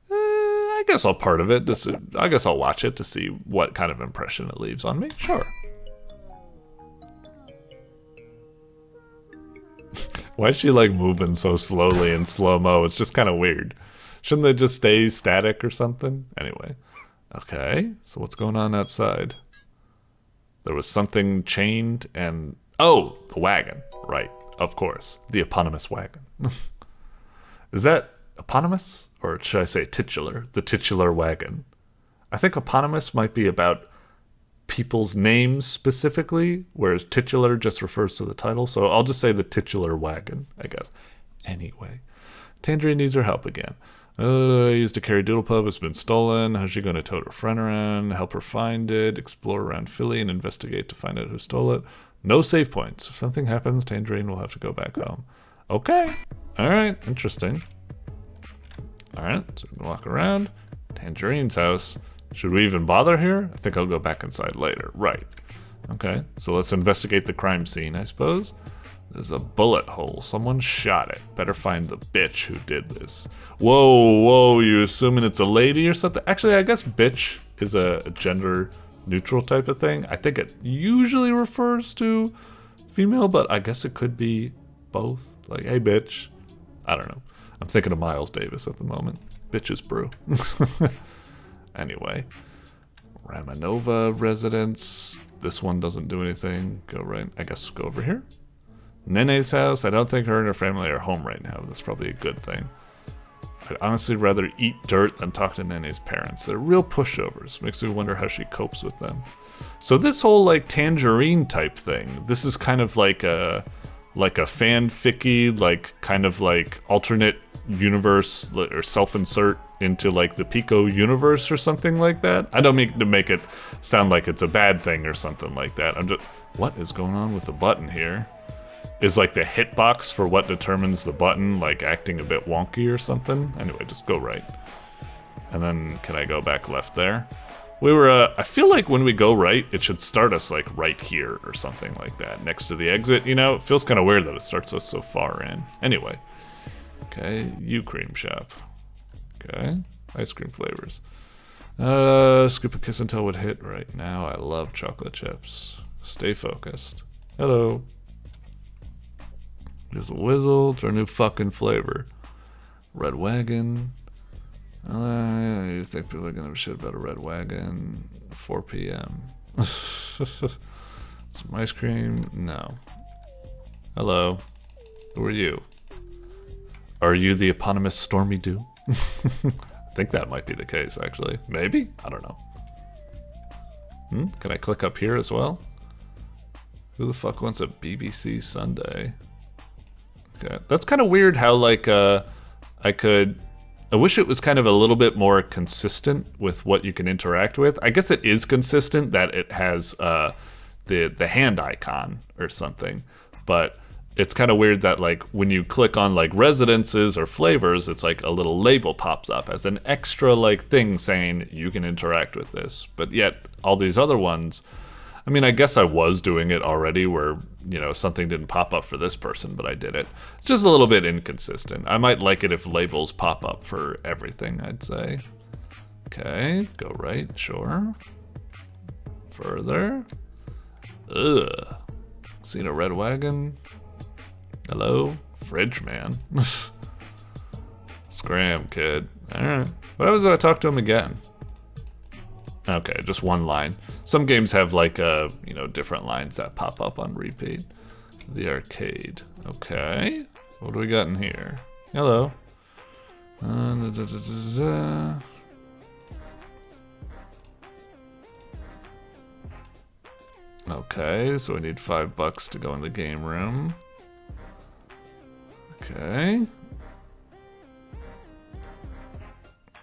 I guess I'll part of it. I guess I'll watch it to see what kind of impression it leaves on me. Sure. Why is she like moving so slowly in slow-mo? It's just kind of weird. Shouldn't they just stay static or something? Anyway. Okay, so what's going on outside? There was something chained and... Oh, the wagon. Right, of course. The eponymous wagon. Is that eponymous? Or should I say titular? The titular wagon. I think eponymous might be about people's names specifically, whereas titular just refers to the title. So I'll just say the titular wagon, I guess. Anyway, Tangerine needs her help again. I used to carry Doodlepup. It's been stolen. How's she going to tote her friend around? Help her find it. Explore around Philly and investigate to find out who stole it. No save points. If something happens, Tangerine will have to go back home. Okay. All right. Interesting. All right. So we can walk around. Tangerine's house. Should we even bother here? I think I'll go back inside later. Right. Okay. So let's investigate the crime scene, I suppose. There's a bullet hole. Someone shot it. Better find the bitch who did this. Whoa, whoa, you assuming it's a lady or something? Actually, I guess bitch is a gender neutral type of thing. I think it usually refers to female, but I guess it could be both. Like, hey, bitch. I don't know. I'm thinking of Miles Davis at the moment. Bitches brew. Anyway. Ramanova residence. This one doesn't do anything. Go right. I guess go over here. Nene's house. I don't think her and her family are home right now. That's probably a good thing. I'd honestly rather eat dirt than talk to Nene's parents. They're real pushovers. Makes me wonder how she copes with them. So this whole like tangerine type thing, this is kind of like a fanficky, like kind of like alternate universe or self-insert into like the Pico universe or something like that. I don't mean to make it sound like it's a bad thing or something like that. I'm just, what is going on with the button here? Is like the hitbox for what determines the button like acting a bit wonky or something? Anyway, just go right. And then can I go back left there? We were, I feel like when we go right, it should start us like right here or something like that, next to the exit, you know? It feels kind of weird that it starts us so far in. Anyway. Okay, cream shop. Okay, ice cream flavors. Scoop a kiss until would hit right now. I love chocolate chips. Stay focused. Hello. There's a whizzle. It's our new fucking flavor. Red Wagon. You think people are gonna have shit about a Red Wagon? 4 p.m. Some ice cream? No. Hello. Who are you? Are you the eponymous StormyDew? I think that might be the case, actually. Maybe? I don't know. Can I click up here as well? Who the fuck wants a BBC Sunday? Okay, that's kind of weird how, like, I wish it was kind of a little bit more consistent with what you can interact with. I guess it is consistent that it has the hand icon or something, but it's kind of weird that like when you click on like residences or flavors, it's like a little label pops up as an extra like thing saying you can interact with this. But yet all these other ones, I mean, I guess I was doing it already where, you know, something didn't pop up for this person, but I did it. It's just a little bit inconsistent. I might like it if labels pop up for everything, I'd say. Okay, go right, sure. Further. Ugh. Seen a Red Wagon? Hello? Fridge man. Scram, kid. Alright. What happens if I talk to him again? Okay, just one line. Some games have like, you know, different lines that pop up on repeat. The arcade. Okay. What do we got in here? Hello. Okay, so we need $5 to go in the game room. Okay.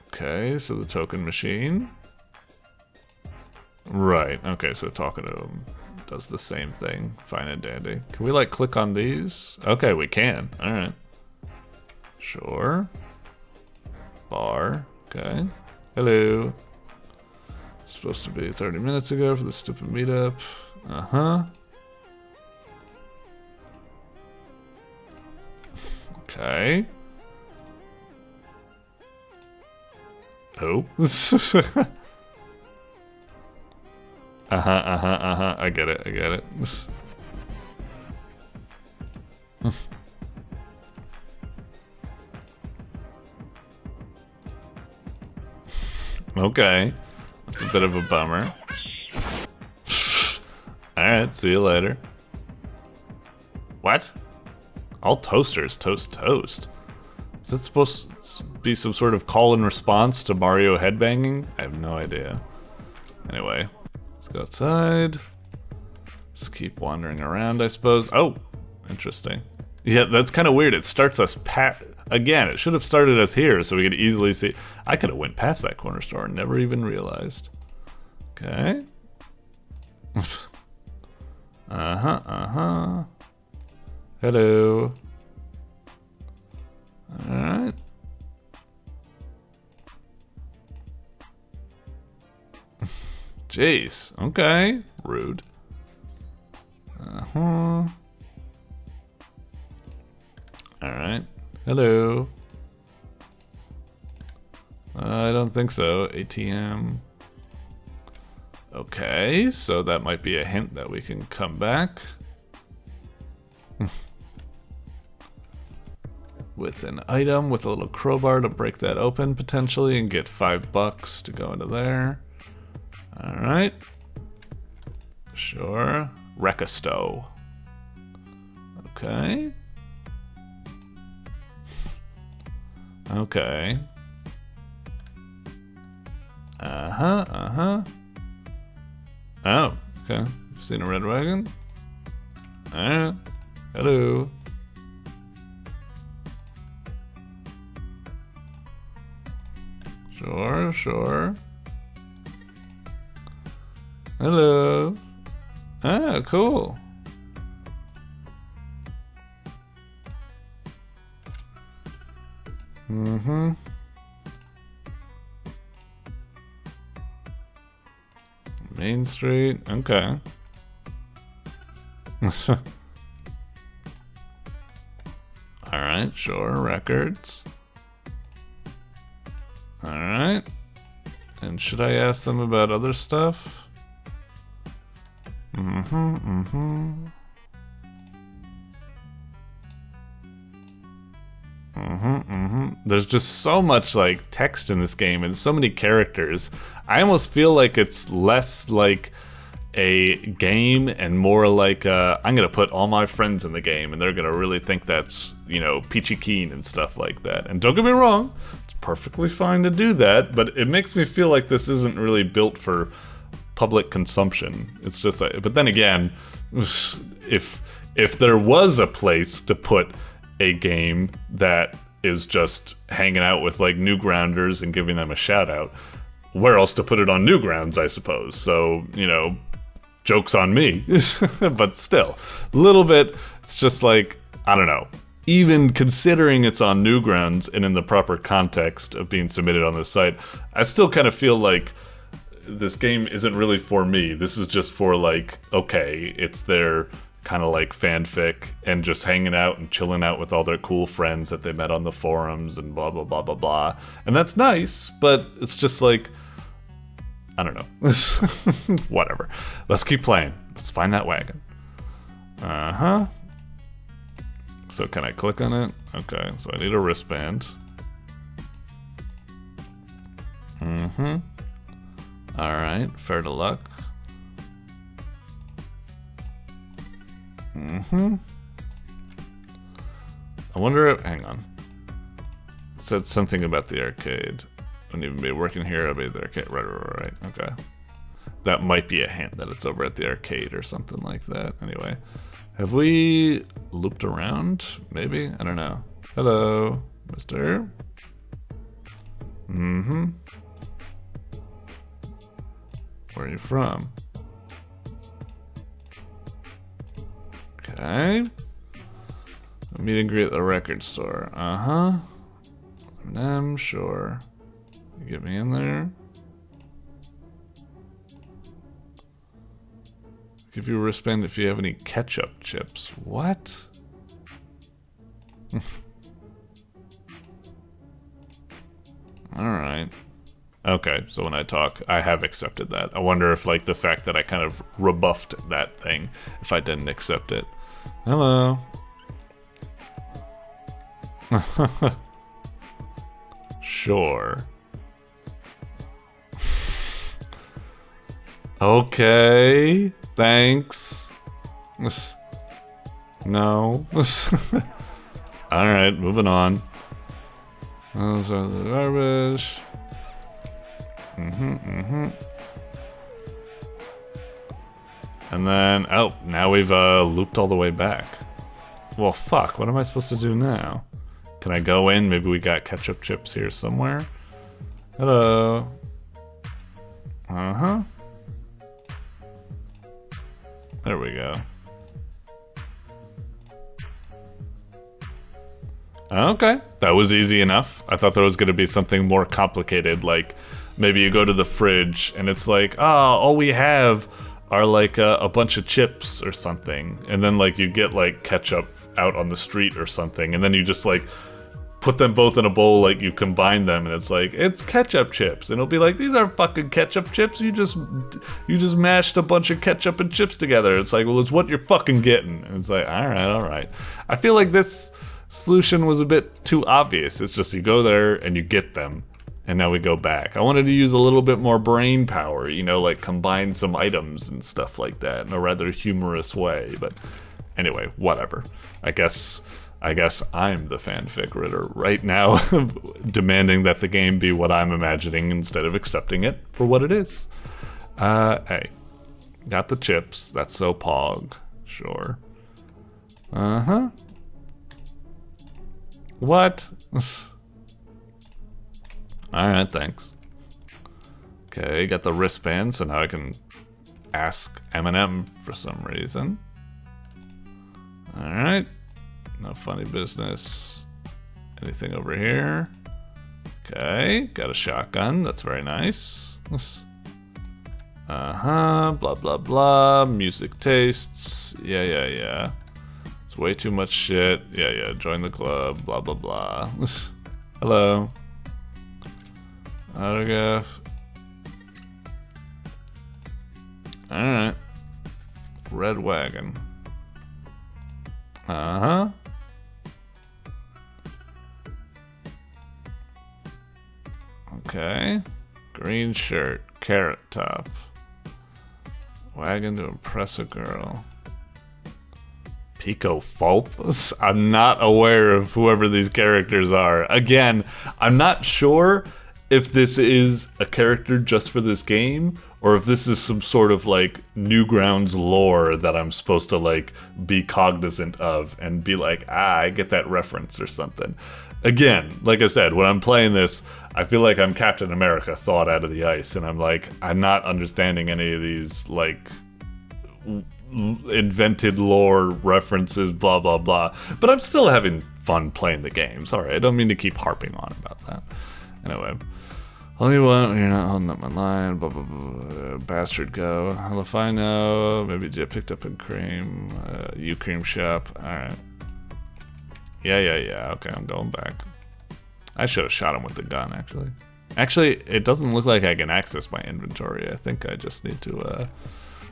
Okay, so the token machine. Right, okay, so talking to him does the same thing. Fine and dandy. Can we, like, click on these? Okay, we can. Alright. Sure. Bar. Okay. Hello. Supposed to be 30 minutes ago for the stupid meetup. Uh-huh. Okay. Oh. I get it, I get it. Okay. It's a bit of a bummer. Alright, see you later. What? All toasters toast toast. Is that supposed to be some sort of call and response to Mario headbanging? I have no idea. Anyway, let's go outside. Just keep wandering around, I suppose. Oh, interesting. Yeah, that's kind of weird. It starts us again. It should have started us here so we could easily see. I could have went past that corner store and never even realized. Okay. Hello. Alright. Jeez. Okay. Rude. Alright. Hello. I don't think so. ATM. Okay, so that might be a hint that we can come back. With an item, with a little crowbar to break that open potentially and get $5 to go into there. Alright. Sure. Wreck-a-stow. Okay. Okay. Oh, okay. Seen a red wagon? Alright. Hello. Sure, sure. Hello. Ah, cool. Main Street, okay. Alright, sure, records. Alright. And should I ask them about other stuff? There's just so much like text in this game and so many characters. I almost feel like it's less like a game and more like I'm gonna put all my friends in the game and they're gonna really think that's, you know, peachy keen and stuff like that. And don't get me wrong, it's perfectly fine to do that, but it makes me feel like this isn't really built for public consumption. It's just like, but then again, if there was a place to put a game that is just hanging out with like Newgrounders and giving them a shout out, where else to put it on Newgrounds, I suppose. So, you know, joke's on me. But still, a little bit, it's just like, I don't know. Even considering it's on Newgrounds and in the proper context of being submitted on this site, I still kind of feel like this game isn't really for me. This is just for like, okay, it's their kind of like fanfic and just hanging out and chilling out with all their cool friends that they met on the forums and blah, blah, blah, blah, blah. And that's nice, but it's just like, I don't know. Whatever. Let's keep playing. Let's find that wagon. So can I click on it? Okay, so I need a wristband. Alright, fair to luck. I wonder if, hang on. It said something about the arcade. Wouldn't even be working here, I'll be at the arcade. Right, okay. That might be a hint that it's over at the arcade or something like that. Anyway, have we looped around? Maybe? I don't know. Hello, mister? Where are you from? Okay. A meet and greet at the record store. I'm sure. You get me in there? Give you a wristband if you have any ketchup chips. What? Alright. Okay, so when I talk, I have accepted that. I wonder if, like, the fact that I kind of rebuffed that thing, if I didn't accept it. Hello. Sure. Okay, thanks. No. Alright, moving on. Those are the garbage. And then, oh, now we've looped all the way back. Well, fuck, what am I supposed to do now? Can I go in? Maybe we got ketchup chips here somewhere. Hello. Uh-huh. There we go. Okay, that was easy enough. I thought there was going to be something more complicated, like maybe you go to the fridge and it's like, oh, all we have are like a bunch of chips or something, and then like you get like ketchup out on the street or something, and then you just like put them both in a bowl, like you combine them, and it's like, it's ketchup chips, and it'll be like, these aren't fucking ketchup chips, you just mashed a bunch of ketchup and chips together. It's like, well, it's what you're fucking getting. And it's like, all right. I feel like this solution was a bit too obvious. It's just you go there and you get them, and now we go back. I wanted to use a little bit more brain power, you know, like combine some items and stuff like that in a rather humorous way. But anyway, whatever. I guess I'm the fanfic writer right now, demanding that the game be what I'm imagining instead of accepting it for what it is. Hey, got the chips. That's so pog. Sure. Uh-huh. What? Alright, thanks. Okay, got the wristband, so now I can ask Eminem for some reason. Alright. No funny business. Anything over here? Okay, got a shotgun. That's very nice. Uh-huh, blah, blah, blah. Music tastes. Yeah. It's way too much shit. Yeah, join the club. Blah, blah, blah. Hello. Autograph. Alright. Red wagon. Uh-huh. Okay. Green shirt. Carrot top. Wagon to impress a girl. Pico Fulp? I'm not aware of whoever these characters are. Again, I'm not sure if this is a character just for this game, or if this is some sort of like Newgrounds lore that I'm supposed to like be cognizant of and be like, I get that reference or something. Again, like I said, when I'm playing this, I feel like I'm Captain America thawed out of the ice, and I'm like, I'm not understanding any of these like invented lore references, blah blah blah, but I'm still having fun playing the game. Sorry, I don't mean to keep harping on about that. Anyway, only one, you're not holding up my line, blah blah blah, bastard go. Well, if I know, maybe Jet picked up a cream, cream shop. Alright. Yeah, okay, I'm going back. I should have shot him with the gun, actually. Actually, it doesn't look like I can access my inventory. I think I just need to,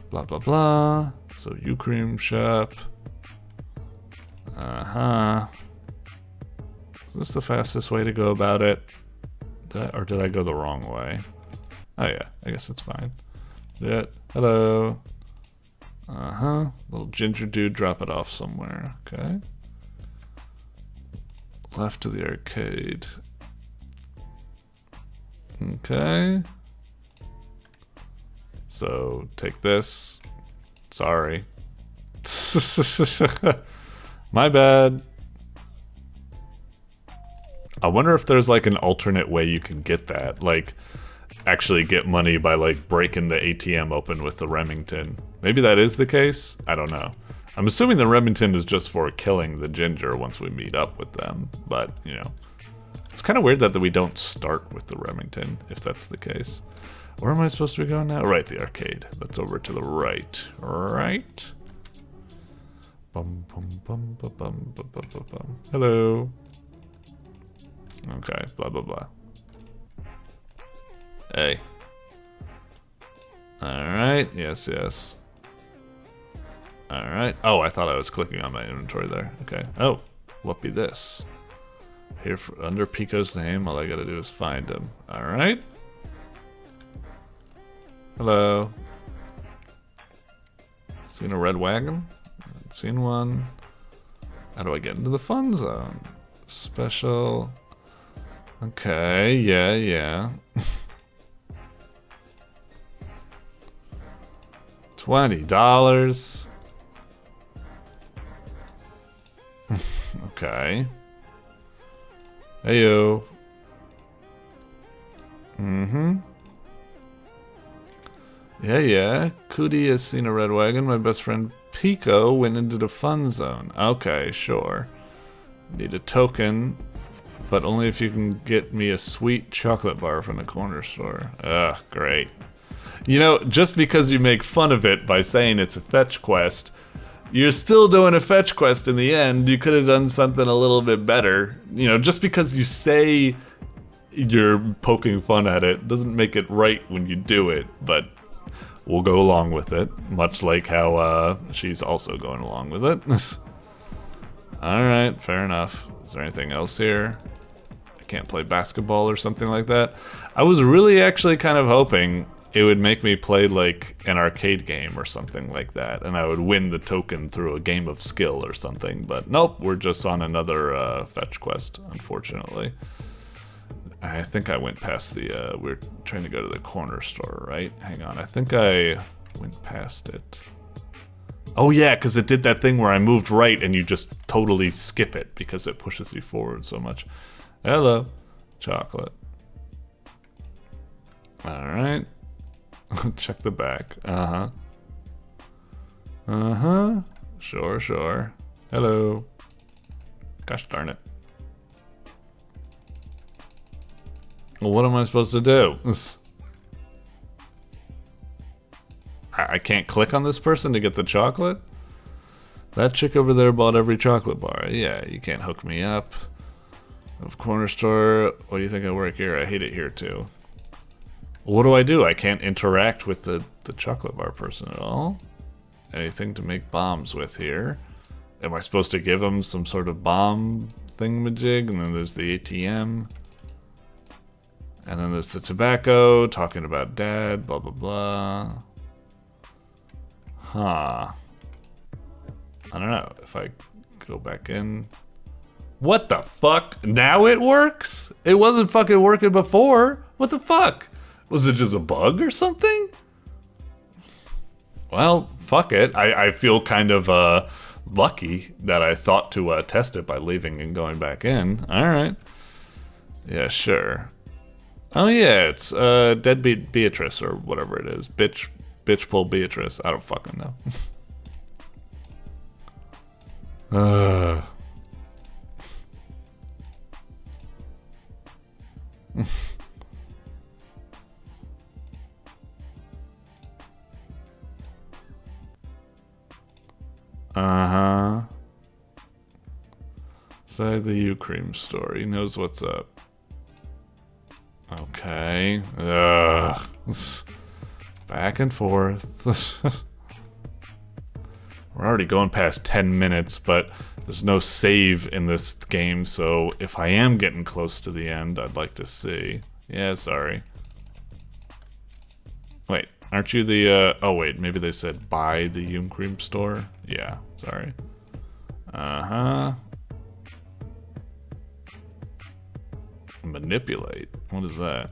blah blah blah. So cream shop. Uh-huh. Is this the fastest way to go about it? Or did I go the wrong way? Oh yeah, I guess it's fine. Yeah, hello. Uh-huh. Little ginger dude, drop it off somewhere. Okay. Left to the arcade. Okay. So, take this. Sorry. My bad. I wonder if there's like an alternate way you can get that. Like, actually get money by like breaking the ATM open with the Remington. Maybe that is the case? I don't know. I'm assuming the Remington is just for killing the ginger once we meet up with them. But, you know. It's kind of weird that we don't start with the Remington, if that's the case. Where am I supposed to be going now? Right, the arcade. That's over to the right. Right? Bum, bum, bum, bum, bum, bum, bum, bum, bum. Hello. Okay, blah, blah, blah. Hey. Alright, yes. Alright. Oh, I thought I was clicking on my inventory there. Okay. Oh, what be this? Here for, under Pico's name, all I gotta do is find him. Alright. Hello. Seen a red wagon? Haven't seen one. How do I get into the fun zone? Special. Okay, yeah. $20. Okay. Heyo. Yeah. Cootie has seen a red wagon. My best friend Pico went into the fun zone. Okay, sure. Need a token, but only if you can get me a sweet chocolate bar from the corner store. Ugh, great. You know, just because you make fun of it by saying it's a fetch quest, you're still doing a fetch quest in the end. You could have done something a little bit better. You know, just because you say you're poking fun at it doesn't make it right when you do it, but we'll go along with it, much like how she's also going along with it. Alright, fair enough. Is there anything else here? I can't play basketball or something like that. I was really actually kind of hoping it would make me play like an arcade game or something like that, and I would win the token through a game of skill or something, but nope, we're just on another fetch quest, unfortunately. I think I went past the, we're trying to go to the corner store, right? Hang on, I think I went past it. Oh yeah, because it did that thing where I moved right and you just totally skip it because it pushes you forward so much. Hello, chocolate. Alright. Check the back. Sure. Hello. Gosh darn it. Well, what am I supposed to do? I can't click on this person to get the chocolate? That chick over there bought every chocolate bar. Yeah, you can't hook me up. Of corner store. What do you think I work here? I hate it here too. What do? I can't interact with the chocolate bar person at all. Anything to make bombs with here. Am I supposed to give him some sort of bomb thingamajig? And then there's the ATM. And then there's the tobacco, talking about dad, blah, blah, blah. Huh. I don't know, if I go back in. What the fuck? Now it works? It wasn't fucking working before. What the fuck? Was it just a bug or something? Well, fuck it. I feel kind of lucky that I thought to test it by leaving and going back in. Alright. Yeah, sure. Oh yeah, it's Deadbeat Beatrice or whatever it is. Bitch pull Beatrice. I don't fucking know. Inside the U-Cream store. He knows what's up. Okay. Back and forth. We're already going past 10 minutes, but there's no save in this game, so if I am getting close to the end, I'd like to see. Yeah, sorry. Wait, aren't you the, oh wait, maybe they said buy the U-Cream store? Yeah, sorry. Manipulate? What is that?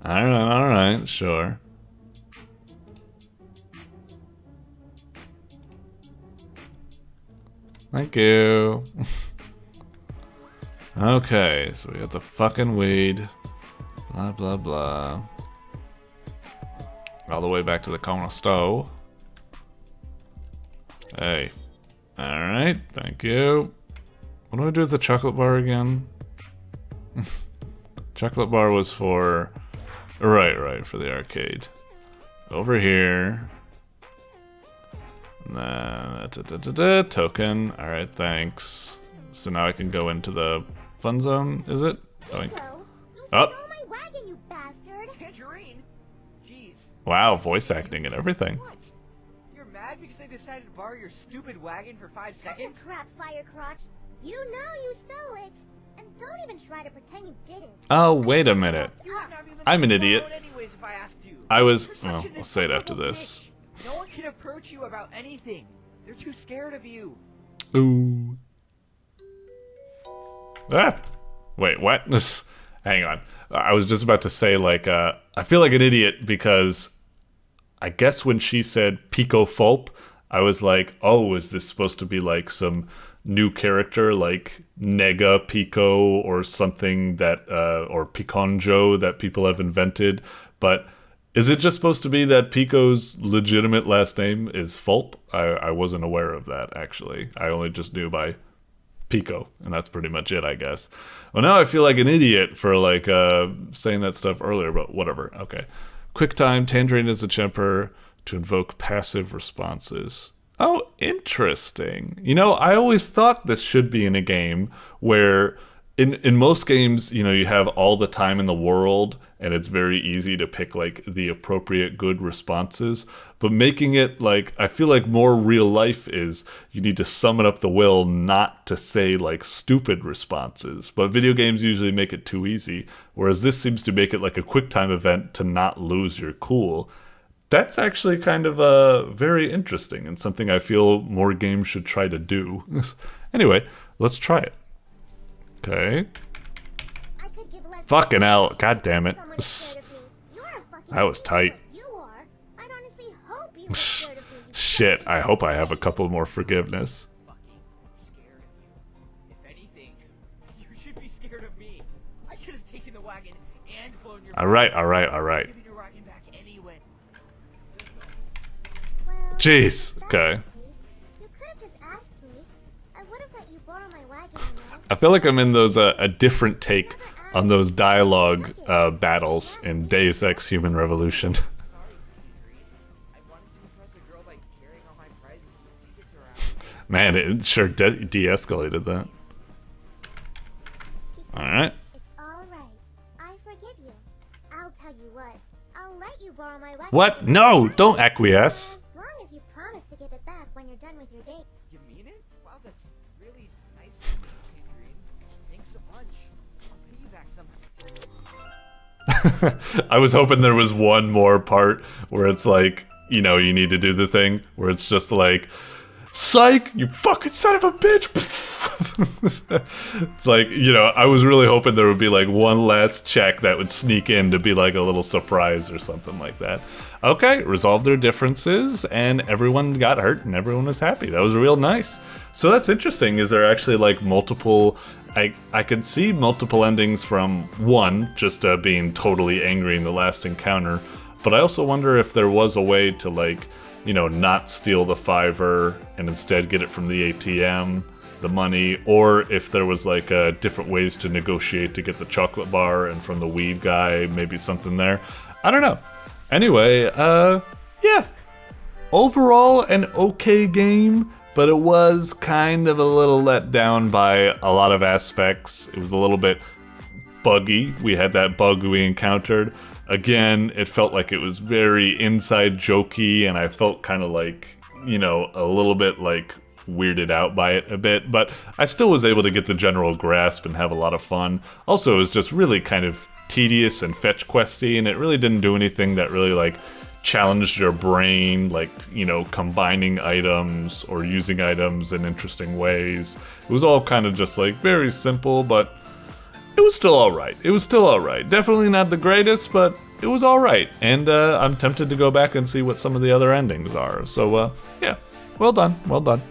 Alright, sure. Thank you. Okay, so we got the fucking weed. Blah, blah, blah. All the way back to the corner stove. Hey. Alright, thank you. What do I do with the chocolate bar again? Chocolate bar was for... Right, for the arcade. Over here. And then... token. Alright, thanks. So now I can go into the fun zone, is it? Doink. Oh. My wagon, you bastard. Tangerine? Jeez. Wow, voice acting and everything. What? You're mad because I decided to borrow your stupid wagon for 5 Cut seconds? your crap, Firecrotch. You know you stole it. And don't even try to pretend you didn't. Oh, wait a minute. You would not even I'm an borrow idiot. it anyways if I asked you. I was... You're such Well, an I'll say it after insufferable this. bitch. No one can approach you about anything. They're too scared of you. Ooh. Ah! Wait, what? Hang on. I was just about to say, like, I feel like an idiot because I guess when she said Pico Fulp, I was like, oh, is this supposed to be like some new character like Nega Pico or something that, or Piconjo that people have invented? But is it just supposed to be that Pico's legitimate last name is Fulp? I wasn't aware of that, actually. I only just knew by Pico, and that's pretty much it, I guess. Well, now I feel like an idiot for like saying that stuff earlier, but whatever. Okay. QuickTime, Tangerine is a Chomper to invoke passive responses. Oh, interesting. You know, I always thought this should be in a game where in most games, you know, you have all the time in the world and it's very easy to pick like the appropriate good responses. But making it like, I feel like more real life is you need to summon up the will not to say like stupid responses. But video games usually make it too easy. Whereas this seems to make it like a quick time event to not lose your cool. That's actually kind of very interesting and something I feel more games should try to do. Anyway, let's try it. Okay. Fucking hell. God damn it. That was tight. Shit, I hope I have a couple more forgiveness. Alright, alright, alright. Jeez. Okay. I feel like I'm in those a different take on those dialogue battles in Deus Ex Human Revolution. Man, it sure de-escalated that. Alright. What? No! Don't acquiesce! I was hoping there was one more part where it's like, you know, you need to do the thing where it's just like, psych, you fucking son of a bitch. It's like, you know, I was really hoping there would be like one last check that would sneak in to be like a little surprise or something like that. Okay, resolved their differences and everyone got hurt and everyone was happy. That was real nice. So that's interesting. Is there actually like multiple... I could see multiple endings from one, just being totally angry in the last encounter, but I also wonder if there was a way to, like, you know, not steal the $5 and instead get it from the ATM, the money, or if there was, like, different ways to negotiate to get the chocolate bar and from the weed guy, maybe something there. I don't know. Anyway, yeah. Overall, an okay game. But it was kind of a little let down by a lot of aspects. It was a little bit buggy. We had that bug we encountered. Again, it felt like it was very inside jokey, and I felt kind of like, you know, a little bit like weirded out by it a bit. But I still was able to get the general grasp and have a lot of fun. Also, it was just really kind of tedious and fetch questy, and it really didn't do anything that really like challenged your brain, like, you know, combining items or using items in interesting ways. It was all kind of just like very simple, but it was still alright. It was still alright. Definitely not the greatest, but it was alright. And I'm tempted to go back and see what some of the other endings are. So, yeah, well done, well done.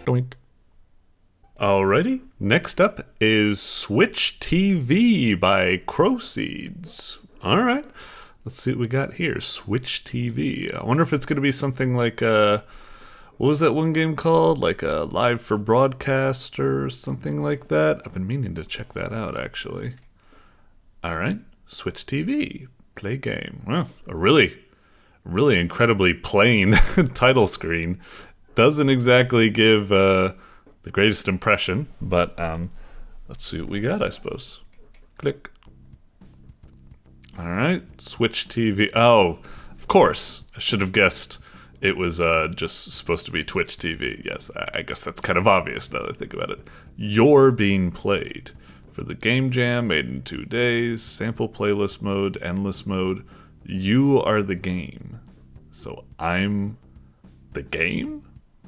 Doink. Alrighty, next up is Switch TV by Crowseeds. Alright. Let's see what we got here. Switch TV. I wonder if it's going to be something like, what was that one game called? Like a Live for Broadcast or something like that? I've been meaning to check that out, actually. Alright, Switch TV. Play game. Well, a really incredibly plain title screen. Doesn't exactly give the greatest impression, but let's see what we got, I suppose. Click. Alright, Switch TV. Oh, of course. I should have guessed it was just supposed to be Twitch TV. Yes, I guess that's kind of obvious now that I think about it. You're being played. For the game jam, made in 2 days, sample playlist mode, endless mode. You are the game. So I'm the game?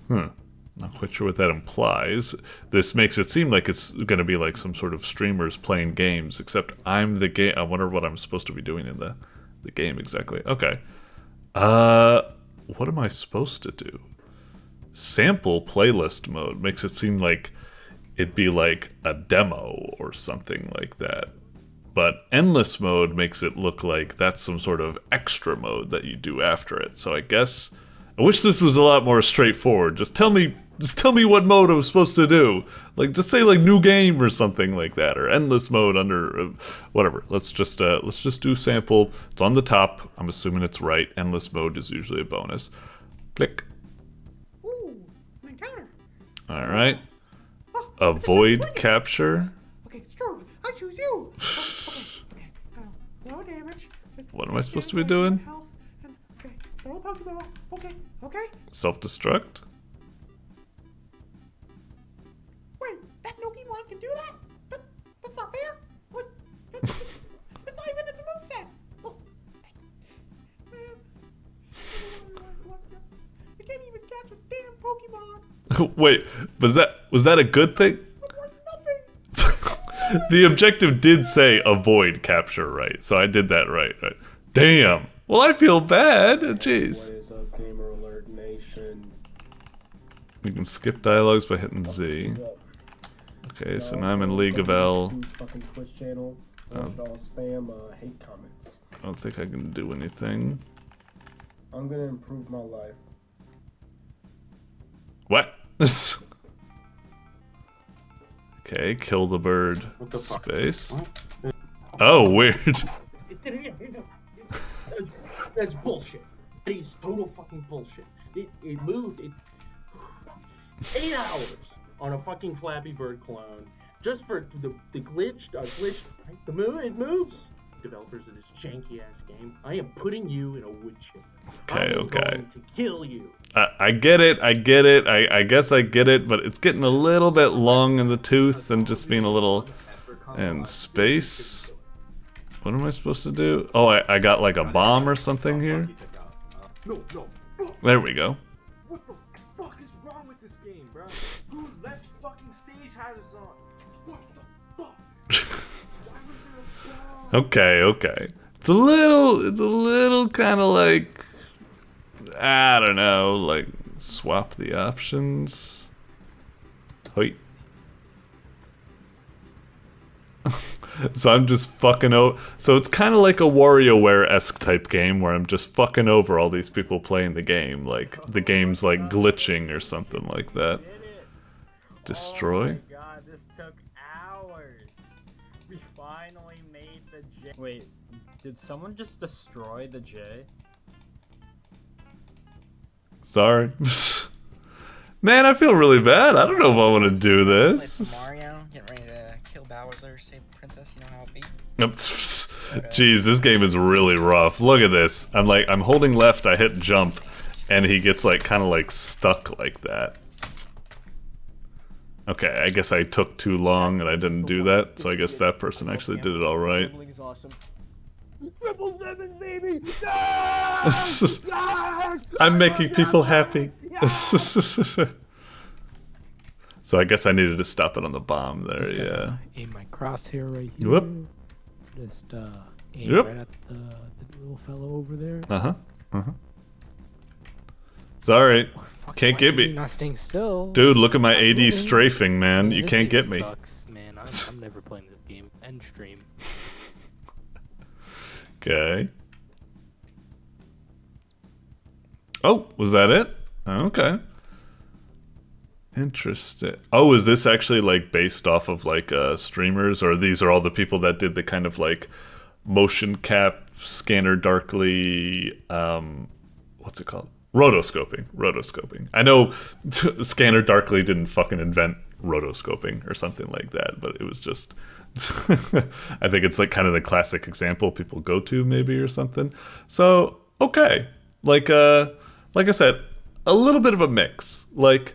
Not quite sure what that implies. This makes it seem like it's going to be like some sort of streamers playing games, except I'm the game. I wonder what I'm supposed to be doing in the game exactly. Okay. What am I supposed to do? Sample playlist mode makes it seem like it'd be like a demo or something like that. But endless mode makes it look like that's some sort of extra mode that you do after it. So I guess I wish this was a lot more straightforward. Just tell me what mode I'm supposed to do. Like, just say like new game or something like that, or endless mode under whatever. Let's just do sample. It's on the top. I'm assuming it's right. Endless mode is usually a bonus. Click. Ooh, an encounter. All right. Avoid capture. Okay, Storm, I choose you. Okay. No damage. What am I supposed to be doing? Health and, okay, throw a Pokeball. Okay. Self-destruct? Wait, that Pokemon can do that? That's not fair. What? That's not even its moveset. Oh, man. I can't even catch a damn Pokemon. Wait, was that a good thing? The objective did say avoid capture, right? So I did that right. Damn. Well, I feel bad. Jeez. What is up, Gamer Alert Nation? You can skip dialogues by hitting Z. Okay, so now I'm in League of L. Fucking Twitch channel. All spam hate comments. I don't think I can do anything. I'm gonna improve my life. What? Okay, kill the bird. Space. Oh, weird. That's bullshit. That is total fucking bullshit. It moved 8 hours on a fucking Flappy Bird clone just for the glitch. Right? It moves. Developers of this janky ass game, I am putting you in a wood chip. Okay. I'm going to kill you. I get it. I guess I get it, but it's getting a little bit long in the tooth and just being a little. And space. What am I supposed to do? Oh, I got like a bomb or something here. There we go. What the fuck is wrong with this game, bro? Who left fucking stage houses on? What the fuck? Why was there a bomb? Okay. It's a little kind of like, I don't know, like swap the options. Hoi. So I'm just fucking over. So it's kind of like a WarioWare-esque type game where I'm just fucking over all these people playing the game. Like the game's like glitching or something like that. Destroy? Oh my god, this took hours. We finally made the J. Wait, did someone just destroy the J? Sorry. Man, I feel really bad. I don't know if I want to do this. Mario, getting ready to kill Bowser, save the princess. You know how it be. Jeez, this game is really rough. Look at this. I'm holding left. I hit jump, and he gets like kind of like stuck like that. Okay, I guess I took too long and I didn't do that. So I guess that person actually did it all right. Baby! I'm making people happy. So I guess I needed to stop it on the bomb there, yeah. Aim my crosshair right here. Whoop. Just aim right at the little fellow over there. Sorry, can't get me. Not staying still. Dude, look at my AD strafing, man. Man, You this can't game get me. Sucks, man. I'm never playing this game. End stream. Okay. Oh, was that it? Okay. Interesting. Oh, is this actually like based off of like streamers, or these are all the people that did the kind of like motion cap scanner darkly what's it called? Rotoscoping. I know Scanner Darkly didn't fucking invent rotoscoping or something like that, but it was just I think it's like kind of the classic example people go to maybe or something. So okay, like I said, a little bit of a mix. Like,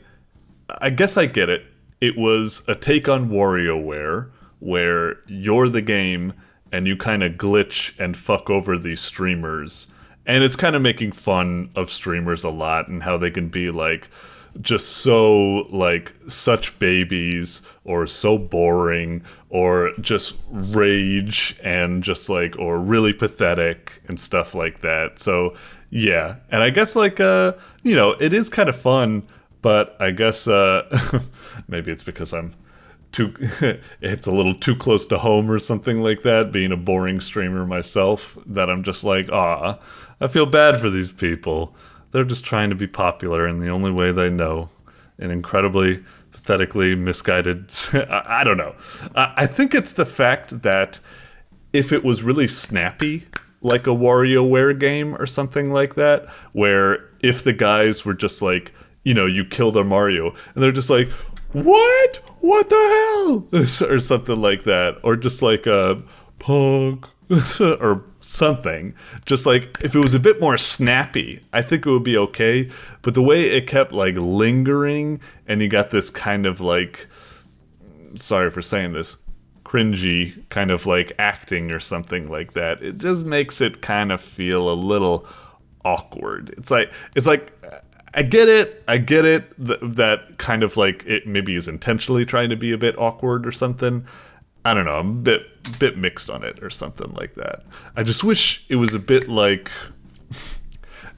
I guess I get it. It was a take on WarioWare where you're the game and you kind of glitch and fuck over these streamers. And it's kind of making fun of streamers a lot and how they can be like just so like such babies or so boring or just rage and just like or really pathetic and stuff like that. So yeah, and I guess like you know, it is kind of fun, but I guess maybe it's because I'm too it's a little too close to home or something like that, being a boring streamer myself, that I'm just like, I feel bad for these people. They're just trying to be popular in the only way they know. An incredibly, pathetically misguided... I don't know. I think it's the fact that if it was really snappy, like a WarioWare game or something like that, where if the guys were just like, you know, you killed a Mario, and they're just like, what? What the hell? Or something like that. Or just like a punk or something. Just like, if it was a bit more snappy, I think it would be okay. But the way it kept like lingering, and you got this kind of like, sorry for saying this, cringy kind of like acting or something like that, it just makes it kind of feel a little awkward. It's like I get it that kind of like it maybe is intentionally trying to be a bit awkward or something. I don't know, I'm a bit mixed on it or something like that. I just wish it was a bit like,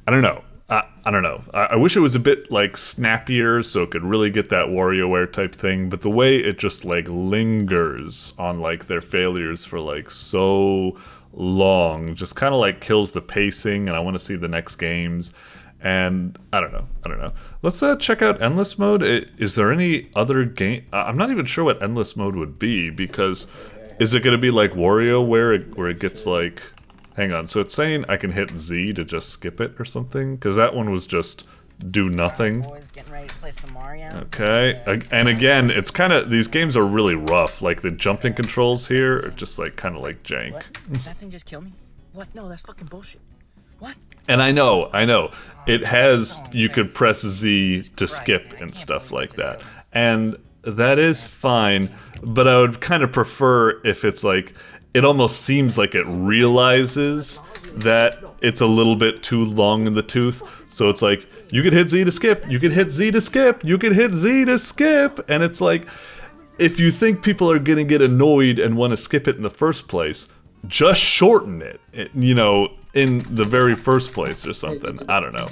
I don't know. I don't know. I wish it was a bit like snappier so it could really get that WarioWare type thing, but the way it just like lingers on like their failures for like so long just kind of like kills the pacing, and I want to see the next games. And I don't know. Let's check out Endless Mode. Is there any other game? I'm not even sure what Endless Mode would be, because is it going to be like Wario where it gets like... Hang on, so it's saying I can hit Z to just skip it or something? Because that one was just do nothing. Boys getting ready to play some Mario. Okay, and again, it's kind of... These games are really rough. Like the jumping controls here are just like kind of like jank. What? Did that thing just kill me? What? No, that's fucking bullshit. What? And I know, it has, you could press Z to skip and stuff like that. And that is fine, but I would kind of prefer if it's like, it almost seems like it realizes that it's a little bit too long in the tooth. So it's like, you could hit Z to skip, you could hit Z to skip, you could hit Z to skip. And it's like, if you think people are gonna get annoyed and want to skip it in the first place, just shorten it, you know, in the very first place or something. I don't know.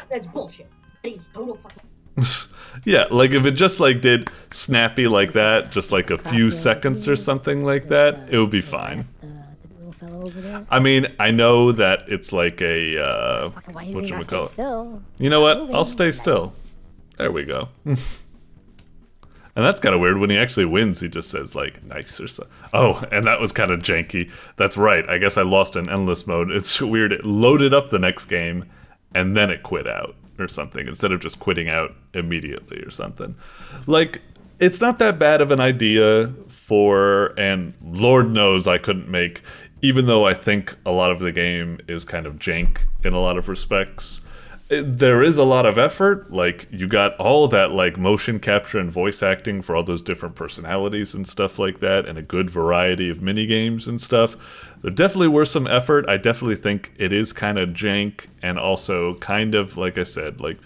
That's bullshit. He's total fucking... Yeah, like if it just like did snappy like that, just like a few seconds or something like that, it would be fine. I mean, I know that it's like a whatchamacallit. You know what? I'll stay still. There we go. And that's kind of weird. When he actually wins, he just says, like, nice or so. Oh, and that was kind of janky. That's right. I guess I lost in Endless Mode. It's weird. It loaded up the next game, and then it quit out or something, instead of just quitting out immediately or something. Like, it's not that bad of an idea for... And Lord knows I couldn't make... Even though I think a lot of the game is kind of jank in a lot of respects... There is a lot of effort. Like, you got all that like motion capture and voice acting for all those different personalities and stuff like that, and a good variety of mini games and stuff. There definitely were some effort. I definitely think it is kind of jank, and also kind of, like I said, like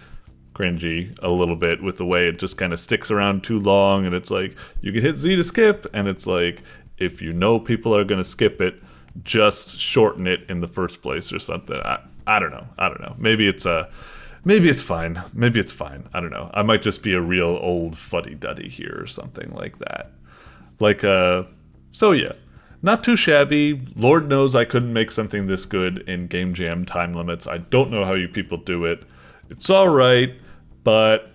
cringy a little bit with the way it just kind of sticks around too long. And it's like, you can hit Z to skip, and it's like, if you know people are gonna skip it, just shorten it in the first place or something. I don't know. Maybe it's fine. Maybe it's fine. I don't know. I might just be a real old fuddy-duddy here or something like that. Like, so yeah. Not too shabby. Lord knows I couldn't make something this good in Game Jam time limits. I don't know how you people do it. It's alright, but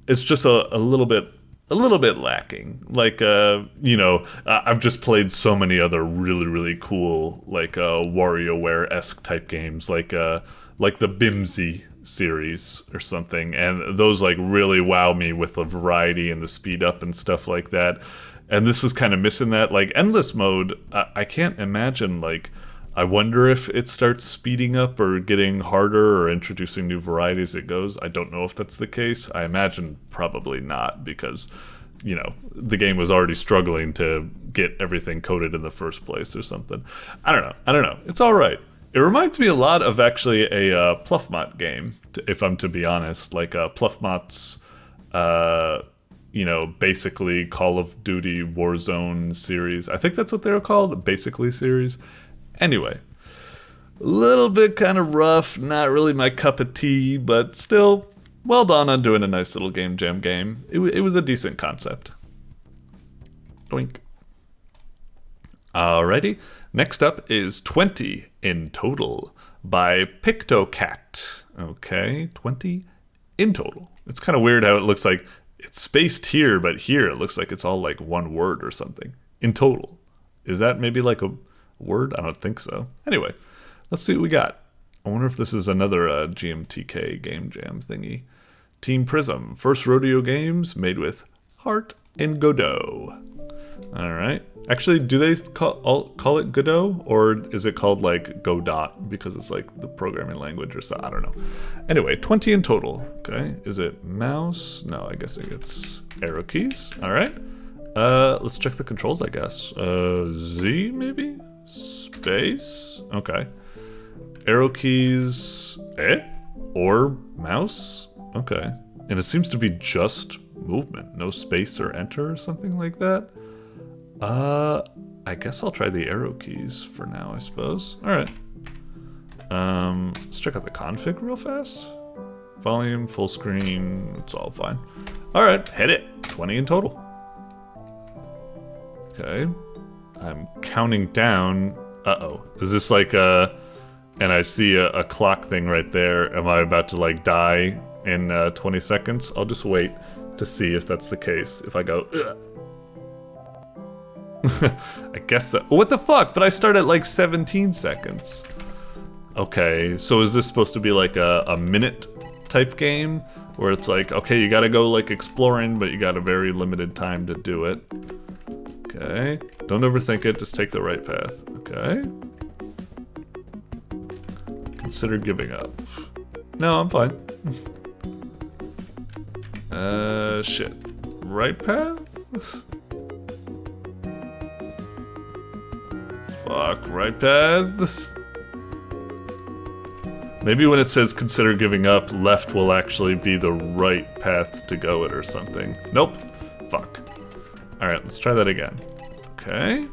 it's just a little bit a little bit lacking. Like, you know, I've just played so many other really, really cool, like, WarioWare-esque type games, like the Bimsy series or something, and those, like, really wow me with the variety and the speed up and stuff like that. And this is kind of missing that. Like, Endless Mode, I can't imagine, like, I wonder if it starts speeding up or getting harder or introducing new varieties as it goes. I don't know if that's the case. I imagine probably not, because, you know, the game was already struggling to get everything coded in the first place or something. I don't know. It's all right. It reminds me a lot of actually a Pluffmot game, if I'm to be honest. Like Pluffmot's, you know, basically Call of Duty Warzone series. I think that's what they were called, basically series. Anyway, a little bit kind of rough, not really my cup of tea, but still, well done on doing a nice little game jam game. It was a decent concept. Doink. Alrighty, next up is 20 in total by pictocat. Okay, 20 in total. It's kind of weird how it looks like it's spaced here, but here it looks like it's all like one word or something. In total. Is that maybe like a word? I don't think so. Anyway, let's see what we got. I wonder if this is another GMTK game jam thingy. Team Prism, first rodeo games made with Heart and Godot. Alright. Actually, do they call it Godot? Or is it called like Godot because it's like the programming language or so? I don't know. Anyway, 20 in total. Okay. Is it mouse? No, I guess it's arrow keys. Alright. Let's check the controls, I guess. Z maybe? Space? Okay. Arrow keys, or mouse? Okay. And it seems to be just movement, no space or enter or something like that. I guess I'll try the arrow keys for now, I suppose. Alright. Let's check out the config real fast. Volume, full screen, it's all fine. Alright, hit it. 20 in total. Okay. I'm counting down. Uh-oh. Is this like a... And I see a clock thing right there. Am I about to like die in 20 seconds? I'll just wait to see if that's the case. If I go... I guess so. What the fuck? But I start at like 17 seconds. Okay, so is this supposed to be like a minute type game? Where it's like, okay, you gotta go like exploring, but you got a very limited time to do it. Okay, don't overthink it, just take the right path. Okay. Consider giving up. No, I'm fine. Shit. Right path? Fuck, right paths? Maybe when it says consider giving up, left will actually be the right path to go it or something. Nope. Fuck. Alright, let's try that again. Okay.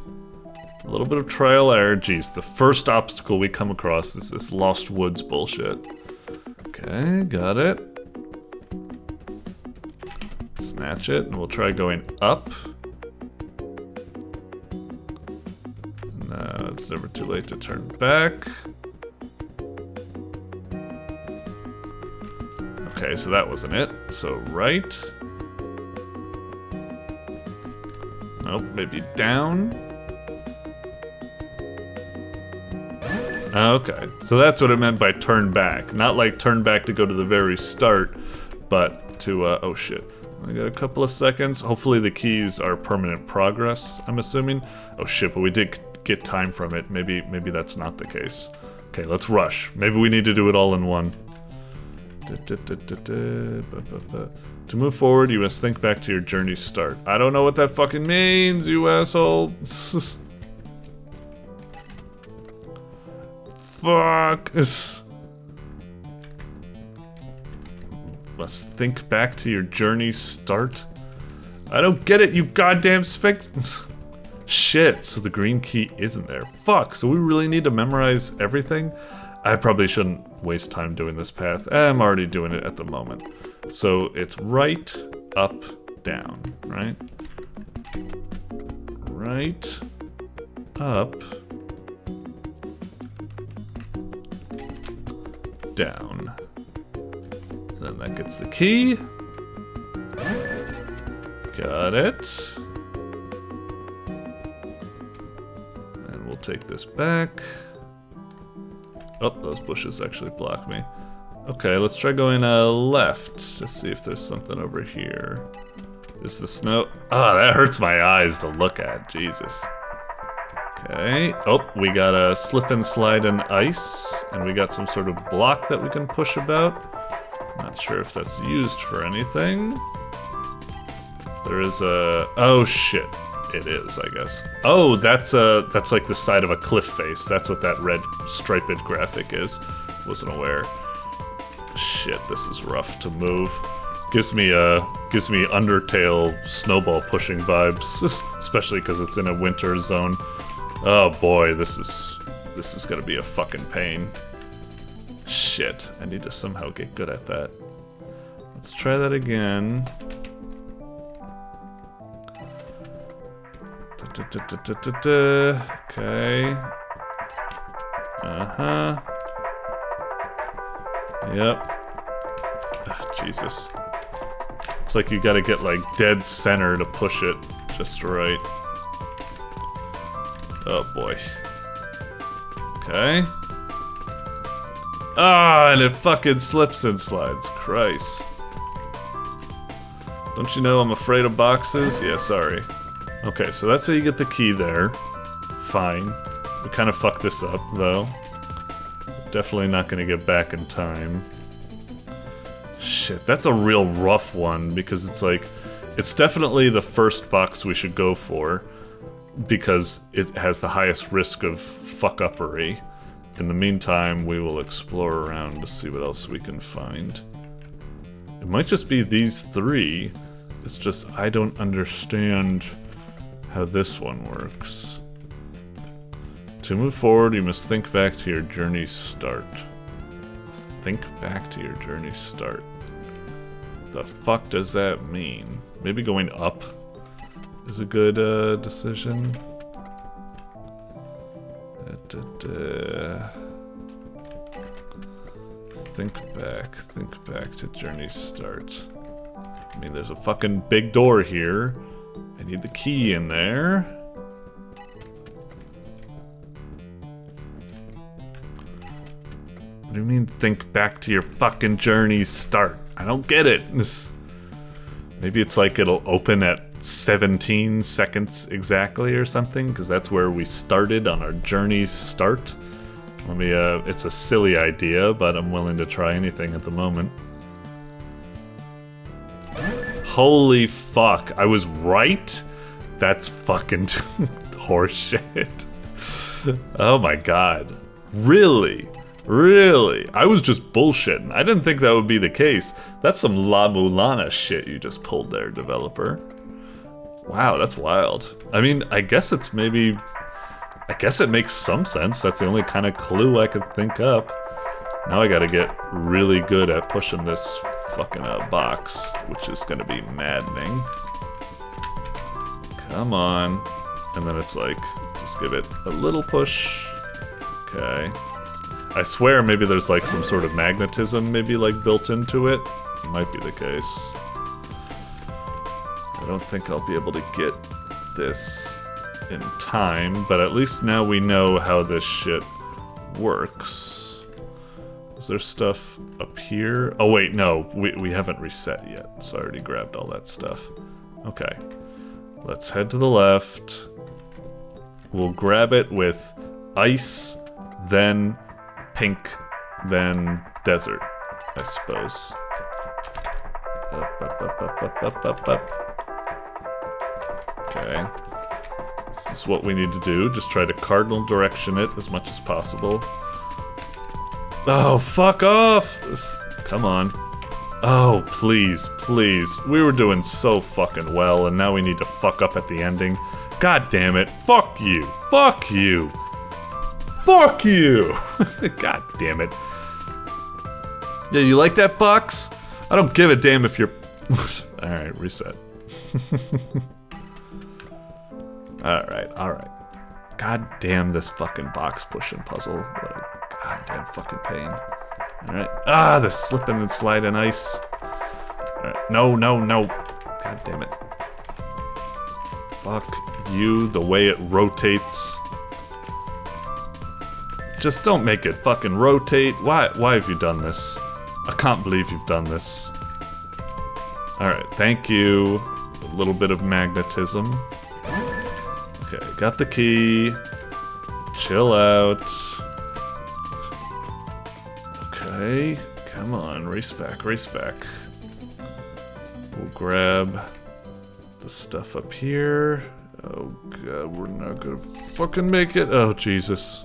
A little bit of trial error. Jeez, the first obstacle we come across is this Lost Woods bullshit. Okay, got it. Snatch it, and we'll try going up. No, it's never too late to turn back. Okay, so that wasn't it. So right. Nope, maybe down. Okay, so that's what it meant by turn back. Not like turn back to go to the very start, but to, oh shit. I got a couple of seconds. Hopefully the keys are permanent progress, I'm assuming. Oh shit, but we did get time from it. Maybe that's not the case. Okay, let's rush. Maybe we need to do it all in one. To move forward, you must think back to your journey start. I don't know what that fucking means, you asshole. Fuck. Must think back to your journey start. I don't get it, you goddamn sphinx. Shit, so the green key isn't there. Fuck, so we really need to memorize everything? I probably shouldn't waste time doing this path. I'm already doing it at the moment. So it's right, up, down, right? Right, up, down. And then that gets the key. Got it. And we'll take this back. Oh, those bushes actually block me. Okay, let's try going left. Just see if there's something over here. Is the snow? Ah, that hurts my eyes to look at. Jesus. Okay. Oh, we got a slip and slide and ice. And we got some sort of block that we can push about. Not sure if that's used for anything. There is a... Oh, shit. It is, I guess. Oh, that's like the side of a cliff face. That's what that red striped graphic is. Wasn't aware. Shit, this is rough to move. Gives me Undertale snowball pushing vibes, especially because it's in a winter zone. Oh boy, this is gonna be a fucking pain. Shit, I need to somehow get good at that. Let's try that again. Okay. Uh-huh. Yep. Ugh, Jesus. It's like you gotta get like dead center to push it just right. Oh boy. Okay. Ah, and it fucking slips and slides. Christ. Don't you know I'm afraid of boxes? Yeah, sorry. Okay, so that's how you get the key there. Fine. We kind of fucked this up, though. Definitely not gonna get back in time. Shit, that's a real rough one, because it's like... It's definitely the first box we should go for, because it has the highest risk of fuck-uppery. In the meantime, we will explore around to see what else we can find. It might just be these three. It's just I don't understand how this one works. To move forward, you must think back to your journey start. Think back to your journey start. The fuck does that mean? Maybe going up is a good decision. Think back to journey start. I mean, there's a fucking big door here. I need the key in there. What do you mean, think back to your fucking journey start? I don't get it. Maybe it's like it'll open at 17 seconds exactly or something, because that's where we started on our journey start. Let me, it's a silly idea, but I'm willing to try anything at the moment. Holy fuck, I was right? That's fucking horseshit. Oh my god. Really? Really? I was just bullshitting. I didn't think that would be the case. That's some La Mulana shit you just pulled there, developer. Wow, that's wild. I mean, I guess it's maybe... I guess it makes some sense. That's the only kind of clue I could think up. Now I gotta get really good at pushing this fucking box, which is gonna be maddening. Come on. And then it's like, just give it a little push. Okay. I swear maybe there's like some sort of magnetism maybe like built into it. Might be the case. I don't think I'll be able to get this in time, but at least now we know how this shit works. Is there stuff up here? Oh wait, no, we haven't reset yet, so I already grabbed all that stuff. Okay, let's head to the left. We'll grab it with ice, then pink, then desert, I suppose. Up. Okay. This is what we need to do. Just try to cardinal direction it as much as possible. Oh, fuck off! Come on. Oh, please, please. We were doing so fucking well, and now we need to fuck up at the ending. God damn it. Fuck you. Fuck you. Fuck you! God damn it. Yeah, you like that box? I don't give a damn if you're... Alright, reset. Alright. God damn this fucking box pushing puzzle. What a goddamn fucking pain. Alright. Ah, the slipping and sliding ice. Alright. No. God damn it. Fuck you, the way it rotates. Just don't make it fucking rotate. Why have you done this? I can't believe you've done this. Alright, thank you. A little bit of magnetism. Okay, got the key. Chill out. Okay, come on, race back, race back. We'll grab the stuff up here. Oh god, we're not gonna fucking make it. Oh Jesus.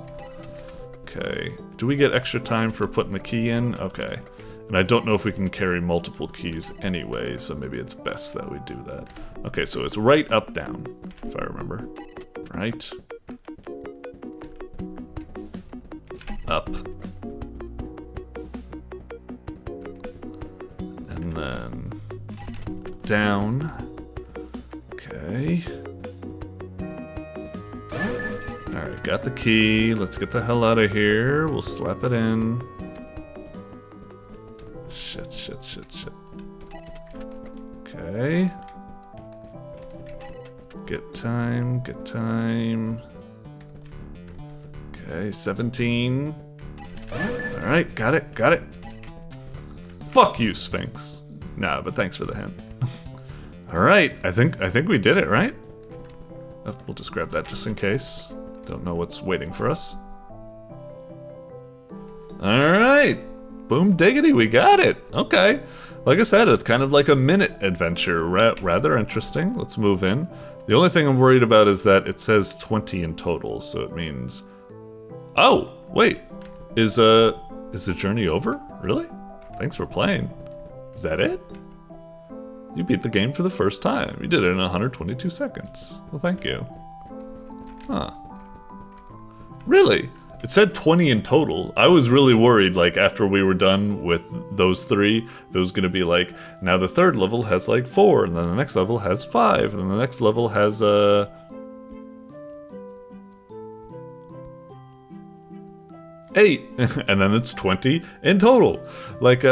Okay, do we get extra time for putting the key in? Okay. And I don't know if we can carry multiple keys anyway, so maybe it's best that we do that. Okay, so it's right, up, down, if I remember. Right. Up. And then down. Okay. Alright, got the key. Let's get the hell out of here. We'll slap it in. Shit, shit, shit, shit. Okay. Get time, get time. Okay, 17. Alright, got it, got it. Fuck you, Sphinx. Nah, but thanks for the hint. Alright, I think we did it, right? Oh, we'll just grab that just in case. Don't know what's waiting for us. Alright! Boom diggity, we got it! Okay. Like I said, it's kind of like a minute adventure. Rather interesting. Let's move in. The only thing I'm worried about is that it says 20 in total, so it means... Oh! Wait! Is the journey over? Really? Thanks for playing. Is that it? You beat the game for the first time. You did it in 122 seconds. Well, thank you. Huh. Really? It said 20 in total. I was really worried, like, after we were done with those 3, there was gonna be like, now the 3rd level has like 4, and then the next level has 5, and then the next level has, 8, and then it's 20 in total. Like,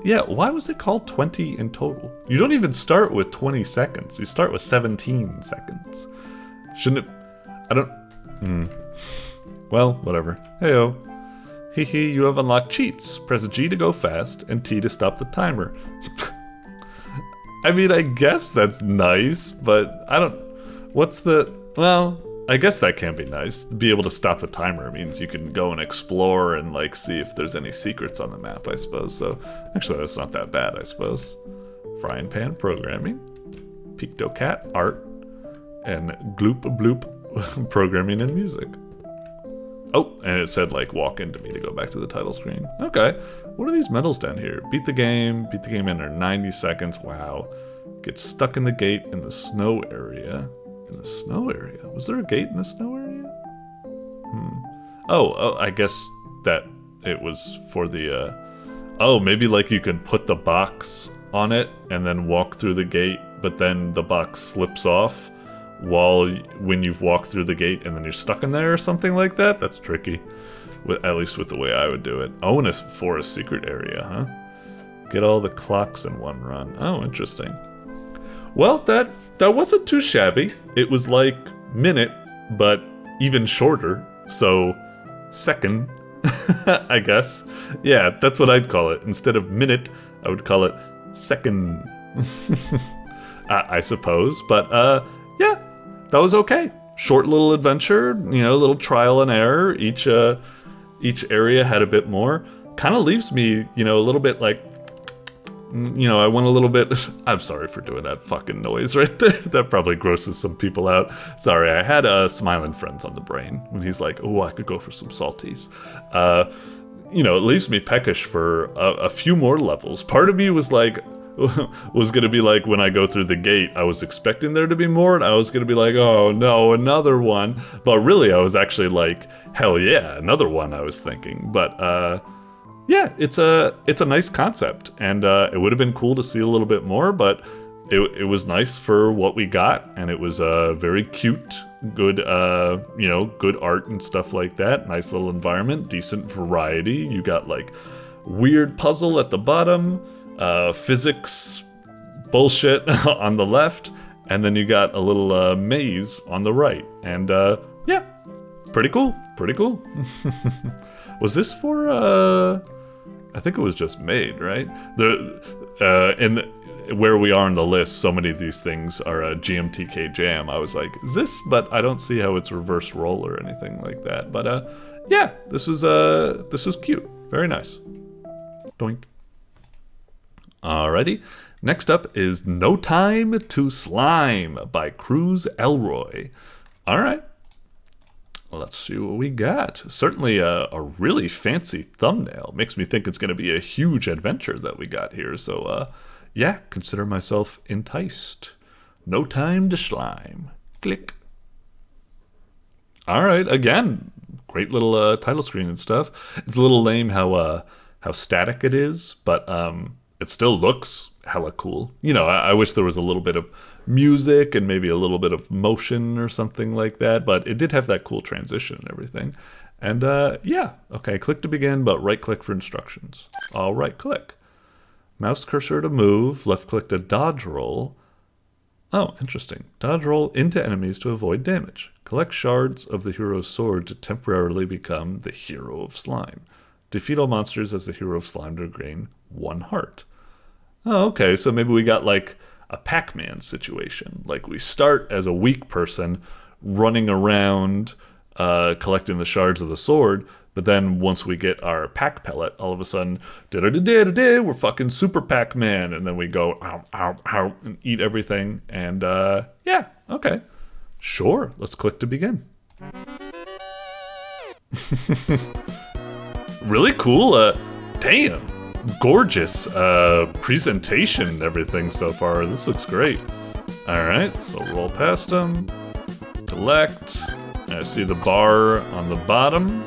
yeah, why was it called 20 in total? You don't even start with 20 seconds. You start with 17 seconds. Shouldn't it... I don't... Well, whatever. Heyo. Hehe, you have unlocked cheats. Press G to go fast, and T to stop the timer. I mean, I guess that's nice, but I don't... What's the... Well, I guess that can be nice. To be able to stop the timer means you can go and explore and, like, see if there's any secrets on the map, I suppose. So, actually, that's not that bad, I suppose. Frying pan programming. Pictocat art. And gloop bloop programming and music. Oh, and it said, like, walk into me to go back to the title screen. Okay. What are these medals down here? Beat the game in under 90 seconds. Wow. Get stuck in the gate in the snow area. In the snow area? Was there a gate in the snow area? Oh, I guess that it was for the, Oh, maybe, like, you can put the box on it and then walk through the gate, but then the box slips off when you've walked through the gate and then you're stuck in there or something like that. That's tricky, at least with the way I would do it. Oh, and a forest secret area, huh? Get all the clocks in one run. Oh, interesting. Well, that wasn't too shabby. It was like minute, but even shorter. So, second, I guess. Yeah, that's what I'd call it. Instead of minute, I would call it second. I suppose, but yeah. That was okay. Short little adventure, you know, a little trial and error. Each area had a bit more. Kind of leaves me, you know, a little bit like, you know, I went a little bit... I'm sorry for doing that fucking noise right there. That probably grosses some people out. Sorry, I had Smiling Friends on the brain when he's like, oh, I could go for some salties. You know, it leaves me peckish for a few more levels. Part of me was like... was gonna be like, when I go through the gate, I was expecting there to be more, and I was gonna be like, oh no, another one. But really, I was actually like, hell yeah, another one, I was thinking. But yeah, it's a nice concept, and it would have been cool to see a little bit more, but it was nice for what we got, and it was very cute, good, you know, good art and stuff like that. Nice little environment, decent variety. You got like weird puzzle at the bottom. Physics bullshit on the left, and then you got a little maze on the right. And yeah, pretty cool, pretty cool. Was this for, I think it was just made, right? Where we are on the list, so many of these things are a GMTK jam. I was like, is this? But I don't see how it's reverse roll or anything like that. But yeah, this was cute. Very nice. Doink. Alrighty. Next up is No Time to Slime by CruiseElroy. Alright. Let's see what we got. Certainly a really fancy thumbnail. Makes me think it's going to be a huge adventure that we got here. So, yeah, consider myself enticed. No Time to Slime. Click. Alright, again, great little title screen and stuff. It's a little lame how static it is, but it still looks hella cool. You know, I wish there was a little bit of music and maybe a little bit of motion or something like that, but it did have that cool transition and everything. And yeah, okay, click to begin, but right click for instructions. I'll right click. Mouse cursor to move, left click to dodge roll. Oh, interesting. Dodge roll into enemies to avoid damage. Collect shards of the hero's sword to temporarily become the hero of slime. Defeat all monsters as the hero of slime to gain 1 heart. Oh, okay, so maybe we got like a Pac-Man situation. Like we start as a weak person running around collecting the shards of the sword, but then once we get our Pac pellet, all of a sudden, we're fucking Super Pac-Man, and then we go ow, ow, ow, and eat everything, and yeah, okay. Sure, let's click to begin. Really cool, damn, gorgeous presentation and everything so far. This looks great. Alright, so roll past them, collect. I see the bar on the bottom.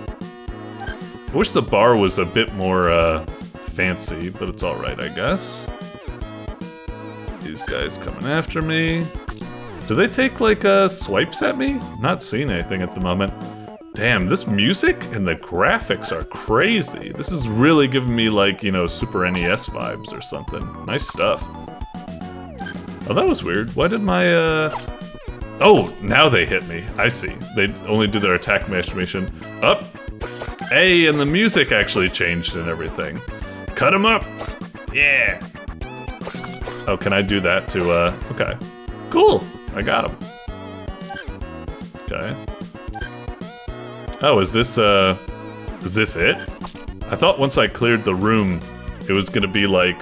I wish the bar was a bit more fancy, but it's alright, I guess. These guys coming after me. Do they take like swipes at me? Not seeing anything at the moment. Damn, this music and the graphics are crazy. This is really giving me like, you know, Super NES vibes or something. Nice stuff. Oh, that was weird. Why did my, Oh, now they hit me. I see. They only do their attack animation. Up. Hey, and the music actually changed and everything. Cut him up. Yeah. Oh, can I do that to, okay. Cool. I got him. Okay. Oh, is this it? I thought once I cleared the room, it was gonna be like,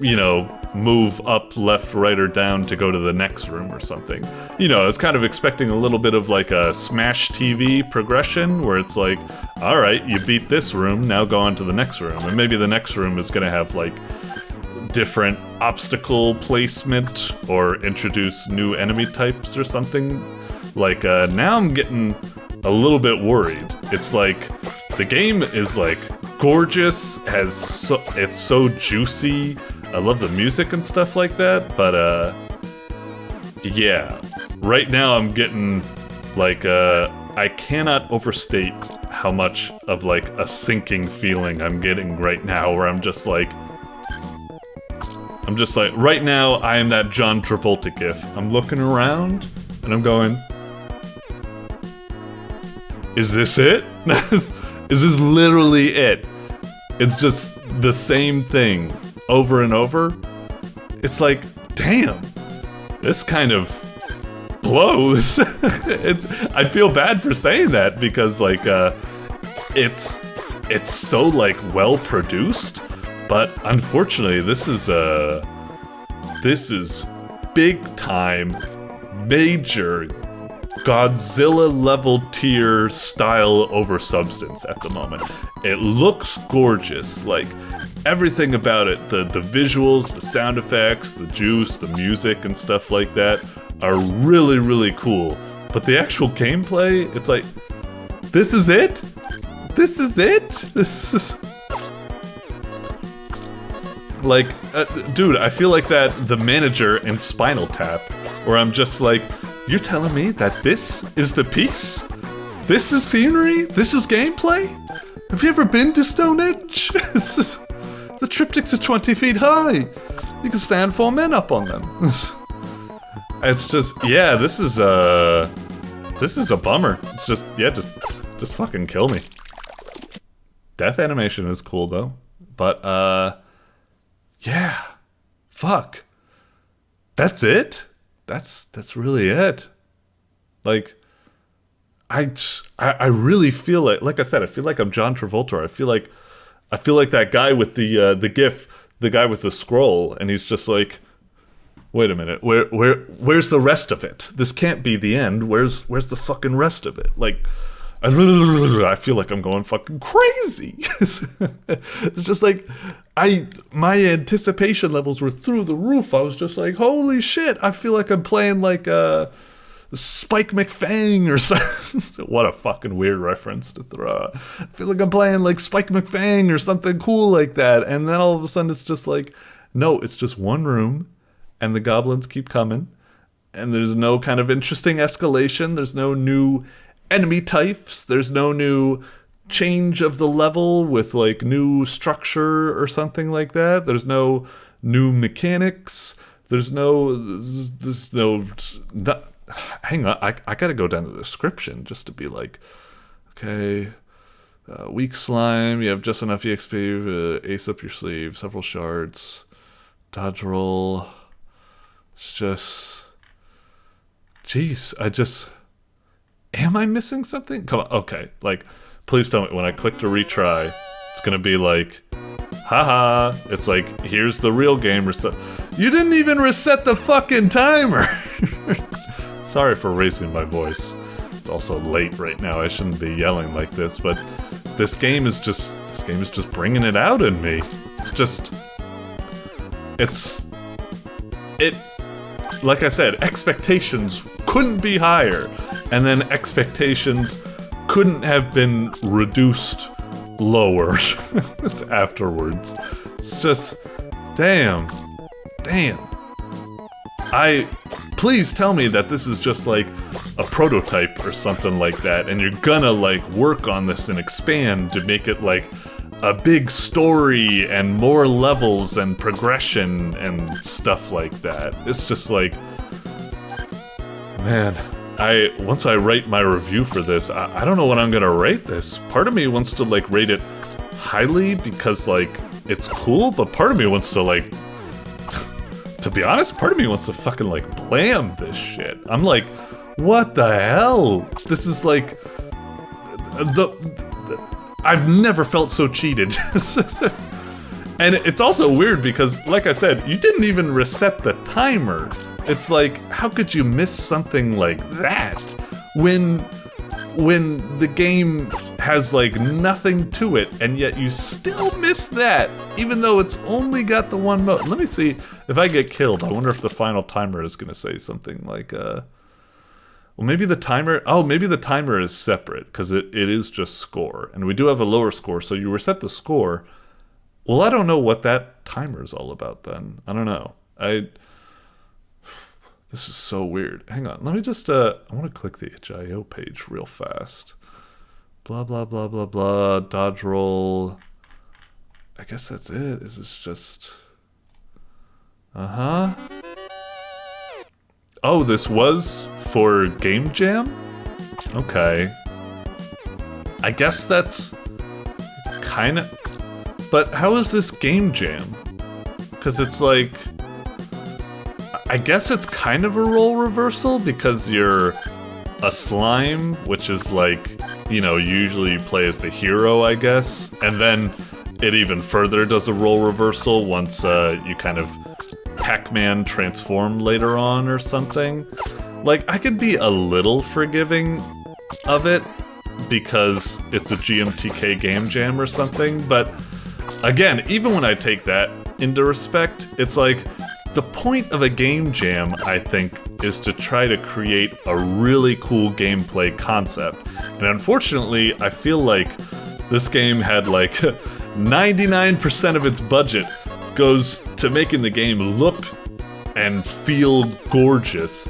you know, move up, left, right, or down to go to the next room or something. You know, I was kind of expecting a little bit of like a Smash TV progression where it's like, alright, you beat this room, now go on to the next room. And maybe the next room is gonna have like different obstacle placement or introduce new enemy types or something. Like, now I'm getting a little bit worried. It's like, the game is like gorgeous, it's so juicy. I love the music and stuff like that, but yeah. Right now I'm getting like, I cannot overstate how much of like a sinking feeling I'm getting right now, where I'm just like, right now I am that John Travolta gif. I'm looking around and I'm going, is this it? Is this literally it? It's just the same thing over and over. It's like, damn, this kind of blows. I feel bad for saying that because like it's so like well produced, but unfortunately this is big time major Godzilla level tier style over substance at the moment. It looks gorgeous, like everything about it, the visuals, the sound effects, the juice, the music and stuff like that are really, really cool. But the actual gameplay, it's like, this is it? This is it? This is... Like, dude, I feel like the manager in Spinal Tap, where I'm just like, you're telling me that this is the piece? This is scenery? This is gameplay? Have you ever been to Stonehenge? The triptychs are 20 feet high. You can stand 4 men up on them. It's just, yeah, this is a bummer. It's just, yeah, just fucking kill me. Death animation is cool though, but yeah, fuck. That's it. That's really it. Like, I really feel like I said, I feel like I'm John Travolta. I feel like that guy with the GIF, the guy with the scroll, and he's just like, wait a minute, where's the rest of it? This can't be the end. Where's the fucking rest of it? Like, I feel like I'm going fucking crazy. It's just like, my anticipation levels were through the roof. I was just like, holy shit, I feel like I'm playing like Spike McFang or something. What a fucking weird reference to throw out. I feel like I'm playing like Spike McFang or something cool like that. And then all of a sudden it's just like, no, it's just one room and the goblins keep coming. And there's no kind of interesting escalation. There's no new enemy types. There's no new change of the level with like new structure or something like that. There's no new mechanics. There's no hang on, I gotta go down to the description just to be like, okay, weak slime, you have just enough EXP, ace up your sleeve, several shards, dodge roll. It's just, jeez, am I missing something? Come on, okay, like, please tell me when I click to retry, it's gonna be like, haha, it's like, here's the real game reset. You didn't even reset the fucking timer! Sorry for raising my voice. It's also late right now. I shouldn't be yelling like this, but this game is just bringing it out in me. Like I said, expectations couldn't be higher, and then expectations couldn't have been reduced lower afterwards. It's just, damn. Please tell me that this is just like a prototype or something like that, and you're gonna like work on this and expand to make it like a big story and more levels and progression and stuff like that. It's just like, man, once I write my review for this, I don't know what I'm gonna rate this. Part of me wants to like rate it highly because like it's cool, but part of me wants to like, to be honest, part of me wants to fucking like blam this shit. I'm like, what the hell? This is like I've never felt so cheated. And it's also weird because, like I said, you didn't even reset the timer. It's like, how could you miss something like that when the game has like nothing to it, and yet you still miss that, even though it's only got the one mode. Let me see if I get killed. I wonder if the final timer is gonna say something like, well, maybe the timer, maybe the timer is separate, because it is just score, and we do have a lower score, so you reset the score. Well, I don't know what that timer is all about then. I don't know. This is so weird. Hang on, let me just, I want to click the itch.io page real fast. Blah, blah, blah, blah, blah, dodge roll. I guess that's it. Is this just... Oh, this was for Game Jam? Okay. I guess that's kind of... But how is this Game Jam? Because it's like... I guess it's kind of a role reversal because you're a slime, which is like, you know, usually you play as the hero, I guess. And then it even further does a role reversal once you kind of Pac-Man transform later on or something. Like, I could be a little forgiving of it because it's a GMTK Game Jam or something, but again, even when I take that into respect, it's like, the point of a game jam, I think, is to try to create a really cool gameplay concept. And unfortunately, I feel like this game had like 99% of its budget goes to making the game look and feel gorgeous,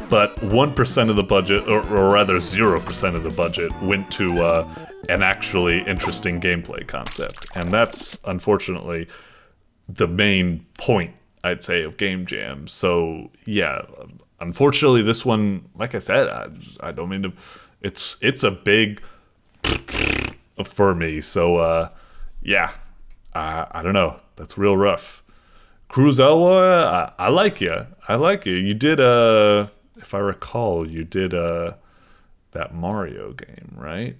but 1% of the budget, or rather 0% of the budget, went to an actually interesting gameplay concept. And that's, unfortunately, the main point, I'd say, of Game Jam. So, yeah, unfortunately, this one, like I said, I don't mean to. It's a big for me. So yeah, I don't know. That's real rough. CruiseElroy, I like you. I like you. You did if I recall, you did that Mario game, right?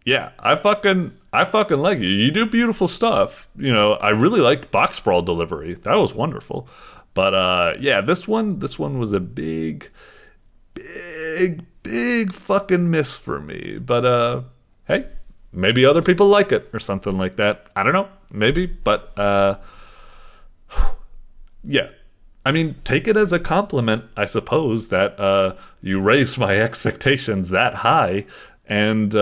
Yeah, I fucking like you. You do beautiful stuff. You know, I really liked Box Brawl Delivery. That was wonderful. But yeah, this one was a big fucking miss for me. But hey, maybe other people like it or something like that. I don't know. Maybe, but yeah. I mean, take it as a compliment, I suppose, that you raised my expectations that high, and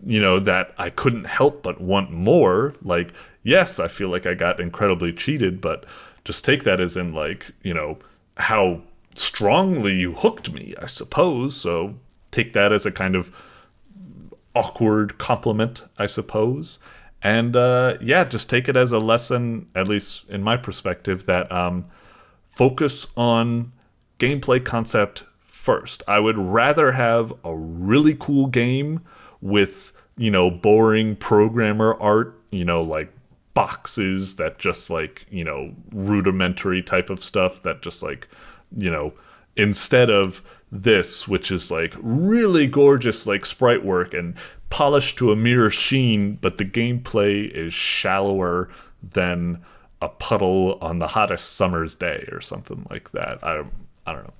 you know, that I couldn't help but want more. Like, yes, I feel like I got incredibly cheated, but just take that as in, like, you know, how strongly you hooked me, I suppose. So take that as a kind of awkward compliment, I suppose. And yeah, just take it as a lesson, at least in my perspective, that focus on gameplay concept first. I would rather have a really cool game with, you know, boring programmer art, you know, like boxes that just, like, you know, rudimentary type of stuff that just, like, you know, instead of this, which is like really gorgeous, like sprite work and polished to a mere sheen, but the gameplay is shallower than a puddle on the hottest summer's day or something like that. I don't know.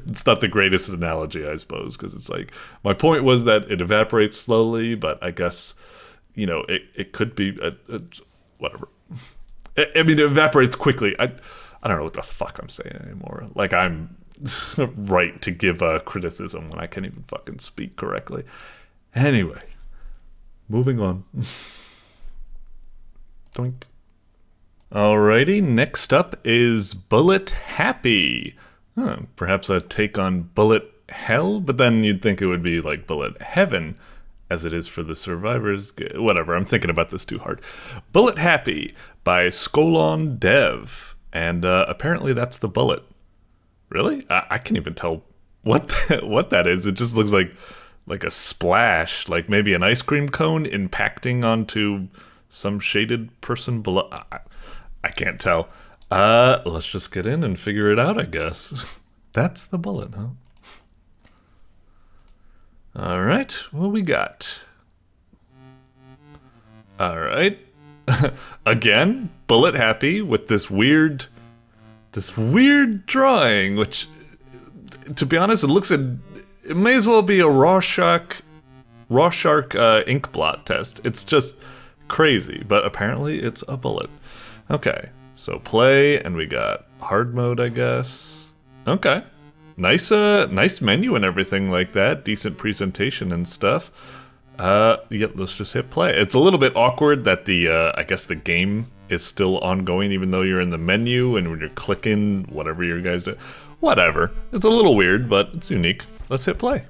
It's not the greatest analogy, I suppose, because it's like, my point was that it evaporates slowly, but I guess, you know, it could be whatever. I mean, it evaporates quickly. I don't know what the fuck I'm saying anymore. Like, I'm right to give criticism when I can't even fucking speak correctly. Anyway, moving on. Doink. Alrighty, next up is Bullet Happy. Perhaps a take on Bullet Hell, but then you'd think it would be like Bullet Heaven, as it is for the survivors. Whatever, I'm thinking about this too hard. Bullet Happy by ScolonDev, and apparently that's the bullet. Really? I can't even tell what that is. It just looks like a splash, like maybe an ice cream cone impacting onto some shaded person below. I can't tell. Let's just get in and figure it out, I guess. That's the bullet, huh? Alright, what we got? Alright. Again, Bullet Happy with this weird drawing, which, to be honest, it may as well be a Rorschach ink blot test. It's just crazy, but apparently it's a bullet. Okay, so play, and we got hard mode, I guess. Okay, nice menu and everything like that. Decent presentation and stuff. Yeah, let's just hit play. It's a little bit awkward that I guess the game is still ongoing, even though you're in the menu and when you're clicking whatever your guys do. Whatever. It's a little weird, but it's unique. Let's hit play.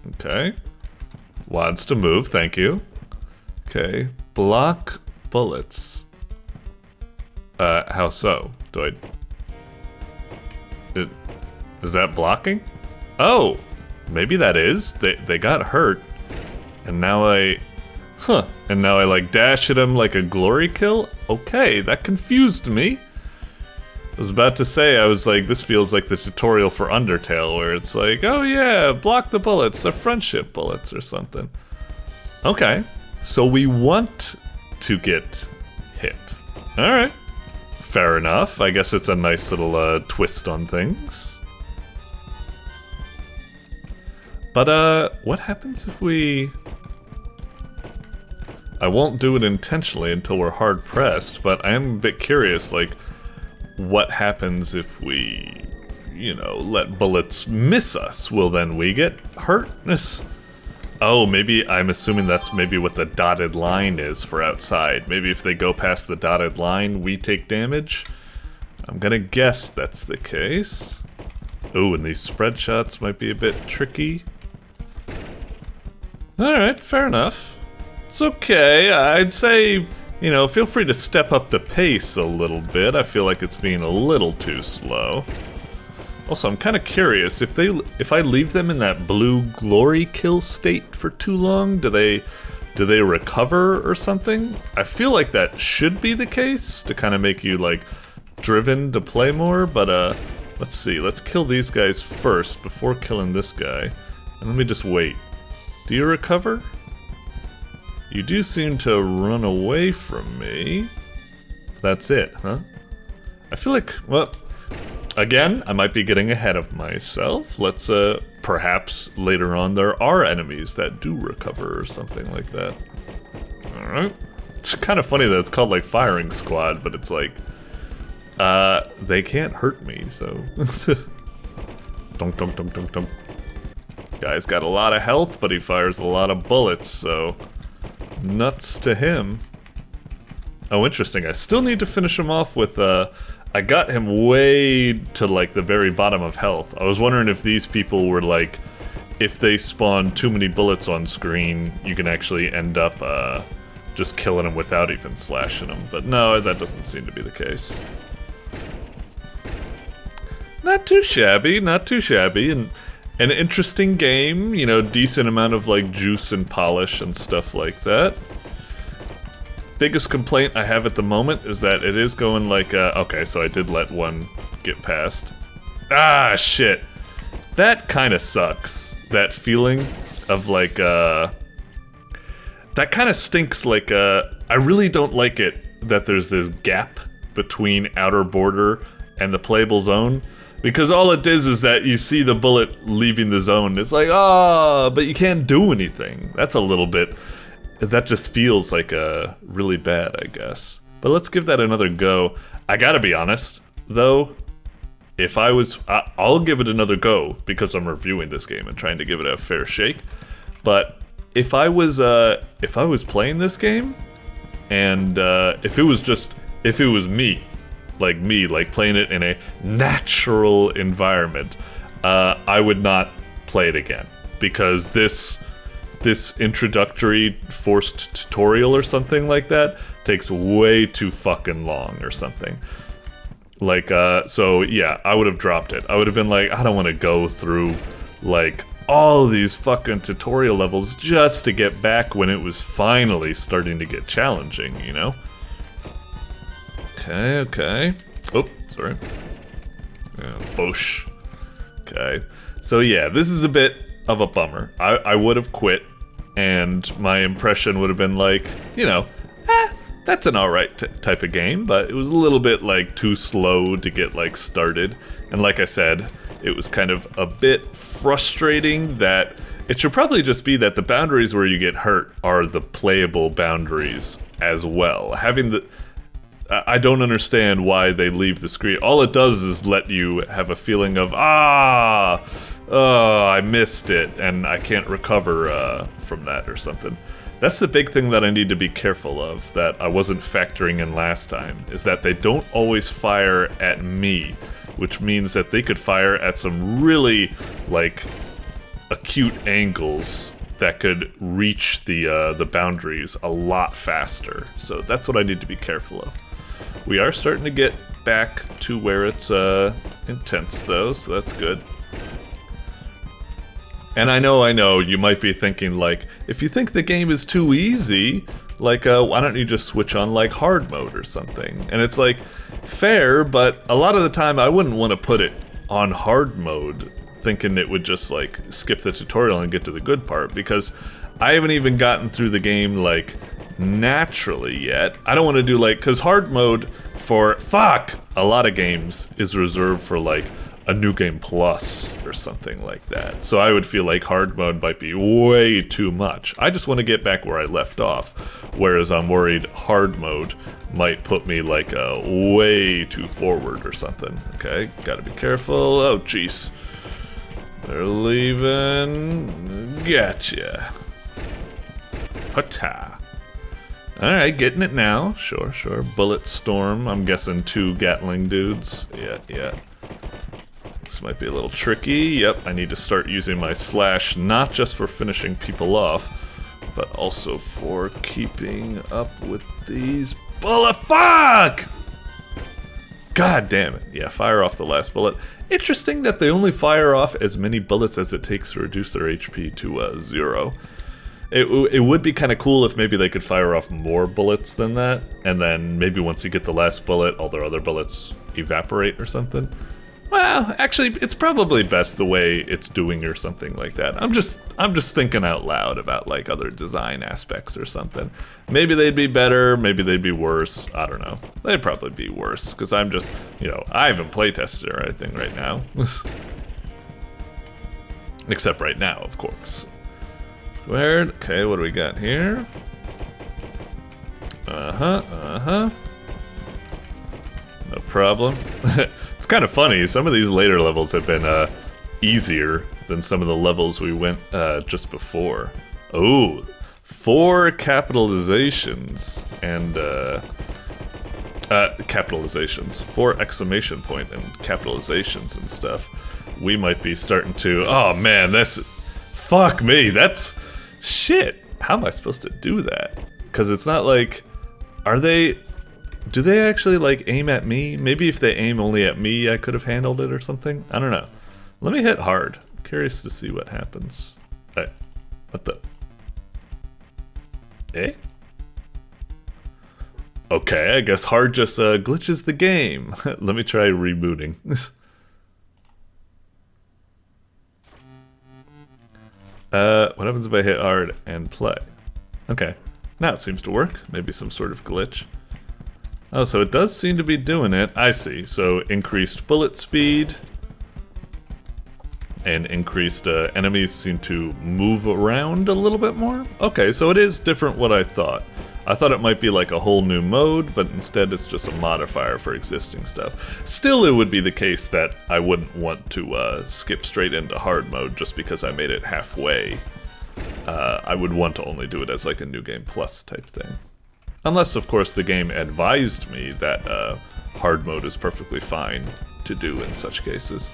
Okay. Wads to move, thank you. Okay. Block bullets. How so? Is that blocking? Oh, maybe that is. They got hurt. And now I like dash at him like a glory kill? Okay, that confused me. I was about to say, I was like, this feels like the tutorial for Undertale, where it's like, oh yeah, block the bullets, they're friendship bullets or something. Okay, so we want to get hit. Alright, fair enough. I guess it's a nice little twist on things. But what happens if we... I won't do it intentionally until we're hard pressed, but I am a bit curious, like, what happens if we, you know, let bullets miss us? Will then we get hurt? Oh, maybe, I'm assuming that's maybe what the dotted line is for outside. Maybe if they go past the dotted line, we take damage? I'm gonna guess that's the case. Ooh, and these spread shots might be a bit tricky. Alright, fair enough. It's okay. I'd say you know, feel free to step up the pace a little bit. I feel like it's being a little too slow. Also, I'm kind of curious, if I leave them in that blue glory kill state for too long, do they recover or something? I feel like that should be the case to kind of make you like driven to play more, but let's see. Let's kill these guys first before killing this guy. And let me just wait. Do you recover? You do seem to run away from me. That's it, huh? I feel like, well, again, I might be getting ahead of myself. Let's, perhaps later on there are enemies that do recover or something like that. Alright. It's kind of funny that it's called, like, Firing Squad, but it's like, they can't hurt me, so... Dunk, dunk, dunk, dunk, dunk. Guy's got a lot of health, but he fires a lot of bullets, so... Nuts to him. Oh, interesting. I still need to finish him off with, I got him way to, like, the very bottom of health. I was wondering if these people were, like, if they spawn too many bullets on screen, you can actually end up, just killing them without even slashing them. But no, that doesn't seem to be the case. Not too shabby, not too shabby. And an interesting game, you know, decent amount of, like, juice and polish and stuff like that. Biggest complaint I have at the moment is that it is going like, okay, so I did let one get past. Ah, shit. That kind of sucks. That feeling of like, that kind of stinks. Like, I really don't like it that there's this gap between outer border and the playable zone. Because all it is that you see the bullet leaving the zone. It's like, ah, but you can't do anything. That's a little bit... That just feels like really bad, I guess. But let's give that another go. I gotta be honest, though. If I was... I'll give it another go, because I'm reviewing this game and trying to give it a fair shake. But if I was playing this game, and if it was me, like playing it in a natural environment, I would not play it again. Because this introductory forced tutorial or something like that takes way too fucking long or something. Like, so yeah, I would have dropped it. I would have been like, I don't want to go through, like, all these fucking tutorial levels just to get back when it was finally starting to get challenging, you know? Okay, okay. Oh, sorry. Boosh. Okay. So yeah, this is a bit of a bummer. I would have quit, and my impression would have been like, you know, that's an alright type of game, but it was a little bit, like, too slow to get, like, started. And like I said, it was kind of a bit frustrating that it should probably just be that the boundaries where you get hurt are the playable boundaries as well. Having the... I don't understand why they leave the screen. All it does is let you have a feeling of, oh, I missed it, and I can't recover from that or something. That's the big thing that I need to be careful of, that I wasn't factoring in last time, is that they don't always fire at me, which means that they could fire at some really, like, acute angles that could reach the boundaries a lot faster. So that's what I need to be careful of. We are starting to get back to where it's intense though, so that's good. And I know, you might be thinking, like, if you think the game is too easy, like, why don't you just switch on, like, hard mode or something? And it's like, fair, but a lot of the time I wouldn't want to put it on hard mode, thinking it would just, like, skip the tutorial and get to the good part, because I haven't even gotten through the game, like, naturally yet. I don't want to do, like, because hard mode for, a lot of games is reserved for, like, a New Game Plus or something like that. So I would feel like hard mode might be way too much. I just want to get back where I left off, whereas I'm worried hard mode might put me, like, way too forward or something. Okay, gotta be careful. Oh, jeez. They're leaving. Gotcha. Hutta. Alright, getting it now. Sure, sure. Bullet storm. I'm guessing 2 Gatling dudes. Yeah. This might be a little tricky. Yep, I need to start using my slash not just for finishing people off, but also for keeping up with these bullet. Fuck! God damn it. Yeah, fire off the last bullet. Interesting that they only fire off as many bullets as it takes to reduce their HP to 0. It would be kind of cool if maybe they could fire off more bullets than that, and then maybe once you get the last bullet, all their other bullets evaporate or something. Well, actually, it's probably best the way it's doing or something like that. I'm just thinking out loud about like other design aspects or something. Maybe they'd be better, maybe they'd be worse. I don't know. They'd probably be worse because I'm just, you know, I haven't playtested or anything right now. Except right now, of course. Squared. Okay, what do we got here? No problem. It's kind of funny. Some of these later levels have been easier than some of the levels we went just before. Oh, 4 capitalizations and capitalizations, 4 exclamation point and capitalizations and stuff. We might be starting to. Oh man, that's fuck me. That's shit. How am I supposed to do that? Because it's not like, are they? Do they actually like aim at me? Maybe if they aim only at me, I could have handled it or something. I don't know. Let me hit hard. I'm curious to see what happens. Hey, what the? Eh? Okay, I guess hard just glitches the game. Let me try rebooting. What happens if I hit hard and play? Okay, now it seems to work. Maybe some sort of glitch. Oh, so it does seem to be doing it. I see. So increased bullet speed and increased enemies seem to move around a little bit more. Okay, so it is different what I thought. I thought it might be like a whole new mode, but instead it's just a modifier for existing stuff. Still, it would be the case that I wouldn't want to skip straight into hard mode just because I made it halfway. I would want to only do it as like a New Game Plus type thing. Unless, of course, the game advised me that hard mode is perfectly fine to do in such cases.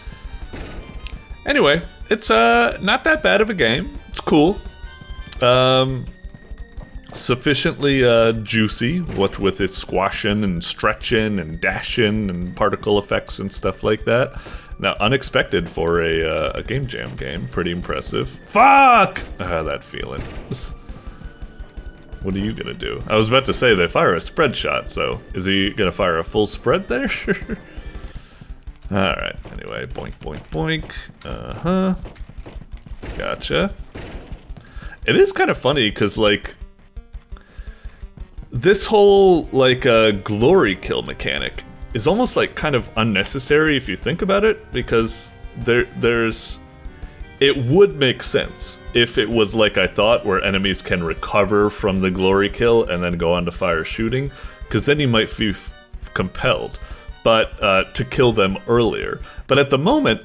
Anyway, it's not that bad of a game. It's cool. Sufficiently juicy, what with its squashing and stretching and dashing and particle effects and stuff like that. Now, unexpected for a Game Jam game. Pretty impressive. Fuck! That feeling. What are you gonna do? I was about to say they fire a spread shot, so is he gonna fire a full spread there? Alright, anyway, boink, boink, boink. Gotcha. It is kind of funny, because, like, this whole, like, glory kill mechanic is almost, like, kind of unnecessary if you think about it, because there's... It would make sense if it was like I thought, where enemies can recover from the glory kill and then go on to fire shooting, because then you might feel compelled to kill them earlier. But at the moment,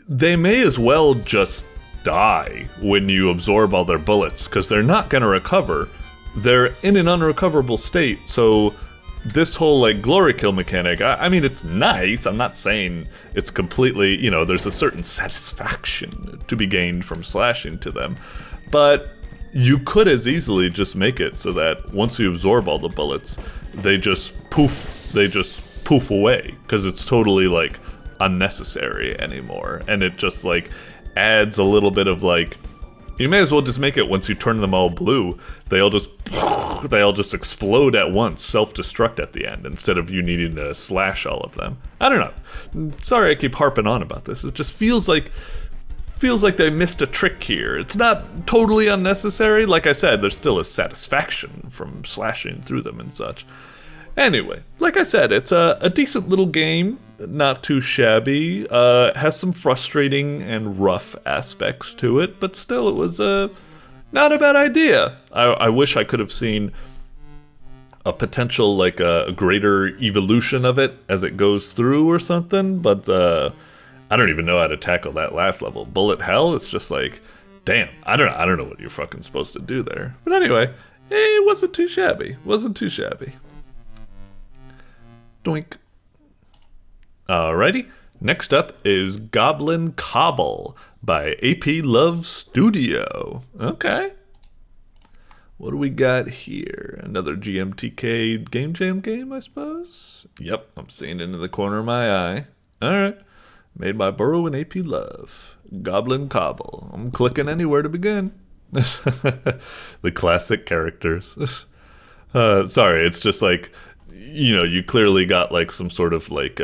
they may as well just die when you absorb all their bullets, because they're not going to recover. They're in an unrecoverable state, so this whole, like, glory kill mechanic, I mean, it's nice. I'm not saying it's completely, you know, there's a certain satisfaction to be gained from slashing to them. But you could as easily just make it so that once you absorb all the bullets, they just poof away, because it's totally, like, unnecessary anymore. And it just, like, adds a little bit of, like, you may as well just make it once you turn them all blue, they all just explode at once, self-destruct at the end, instead of you needing to slash all of them. I don't know. Sorry I keep harping on about this. It just feels like they missed a trick here. It's not totally unnecessary. Like I said, there's still a satisfaction from slashing through them and such. Anyway, like I said, it's a decent little game, not too shabby, has some frustrating and rough aspects to it, but still it was not a bad idea. I wish I could have seen a potential, like, a greater evolution of it as it goes through or something, but I don't even know how to tackle that last level. Bullet hell, it's just like, damn, I don't know what you're fucking supposed to do there. But anyway, it wasn't too shabby. Doink. Alrighty, next up is Goblin Cobble by aplovestudio. Okay. What do we got here? Another GMTK Game Jam game, I suppose? Yep, I'm seeing it in the corner of my eye. Alright. Made by Burrow and AP Love. Goblin Cobble. I'm clicking anywhere to begin. The classic characters. Sorry, it's just like, you know, you clearly got like some sort of like,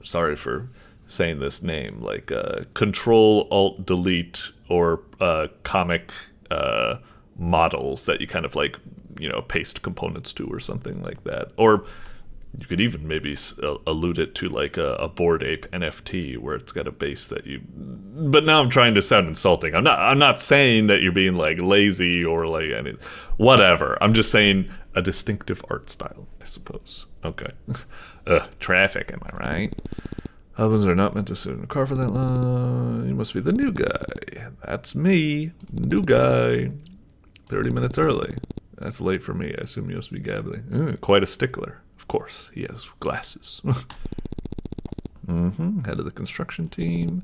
sorry for saying this name, like Control Alt Delete or comic models that you kind of like, you know, paste components to or something like that. Or you could even maybe allude it to like a Bored Ape NFT where it's got a base that you. But now I'm trying to sound insulting. I'm not saying that you're being like lazy or like any, whatever. I'm just saying a distinctive art style, I suppose. Okay. Traffic, am I right? Husbands are not meant to sit in a car for that long. You must be the new guy. That's me, new guy. 30 minutes early. That's late for me. I assume you must be gabbling. Quite a stickler. Of course, he has glasses. Head of the construction team.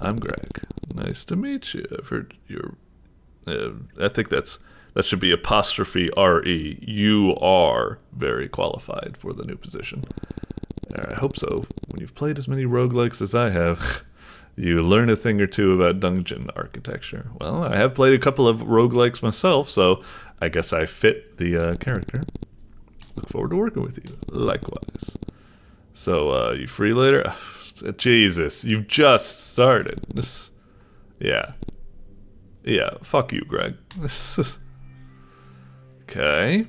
I'm Greg. Nice to meet you. I've heard you're... I think that should be apostrophe R-E. You are very qualified for the new position. I hope so. When you've played as many roguelikes as I have, you learn a thing or two about dungeon architecture. Well, I have played a couple of roguelikes myself, so I guess I fit the character. Look forward to working with you. Likewise. So, you free later? Jesus, you've just started. Yeah. Yeah, fuck you, Greg. Okay.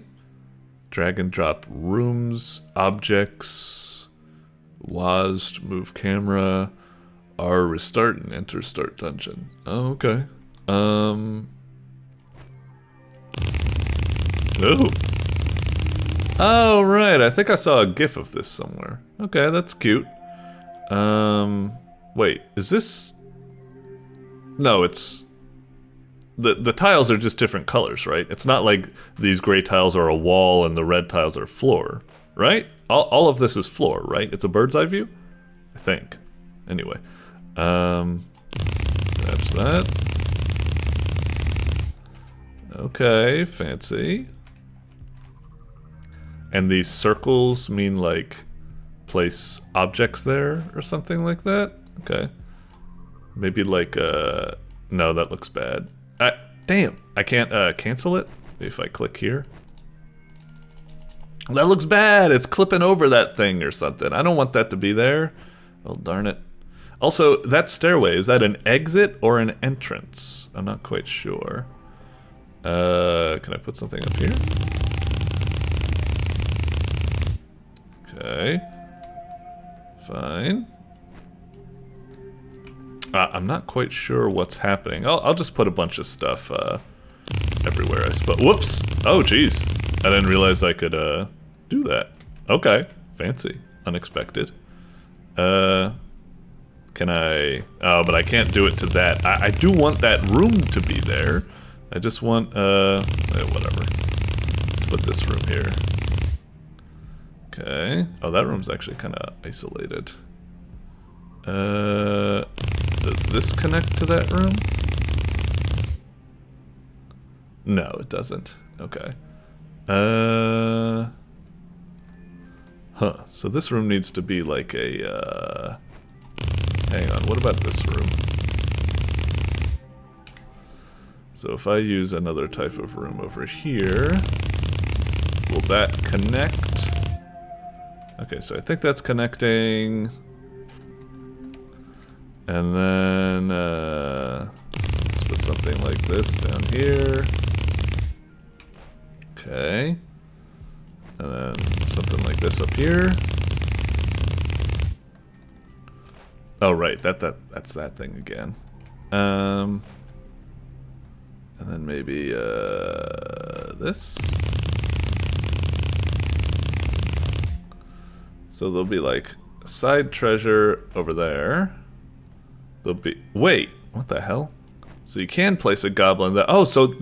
Drag and drop rooms, objects, WAS to move camera, R restart and enter start dungeon. Oh, okay. Oh. Oh, right. I think I saw a GIF of this somewhere. Okay, that's cute. Wait, is this... No, it's... The tiles are just different colors, right? It's not like these gray tiles are a wall and the red tiles are floor, right? All of this is floor, right? It's a bird's eye view? I think. Anyway. That's that. Okay, fancy. And these circles mean like place objects there or something like that? Okay. Maybe like no, that looks bad. Damn, I can't cancel it if I click here. That looks bad. It's clipping over that thing or something. I don't want that to be there. Oh, darn it. Also, that stairway, is that an exit or an entrance? I'm not quite sure. Can I put something up here? Okay. Fine. I'm not quite sure what's happening. I'll just put a bunch of stuff everywhere, I suppose. Whoops! Oh, jeez. I didn't realize I could do that. Okay. Fancy. Unexpected. Can I... Oh, but I can't do it to that. I do want that room to be there. I just want, whatever. Let's put this room here. Okay. Oh, that room's actually kind of isolated. Does this connect to that room? No, it doesn't. Okay. Huh. So this room needs to be like a, hang on, what about this room? So if I use another type of room over here, will that connect? Okay, so I think that's connecting. And then, let's put something like this down here. Okay. And then something like this up here. Oh, right, that's that thing again. And then maybe, this. So there'll be like a side treasure over there. There'll be... Wait, what the hell? So you can place a goblin that... Oh, so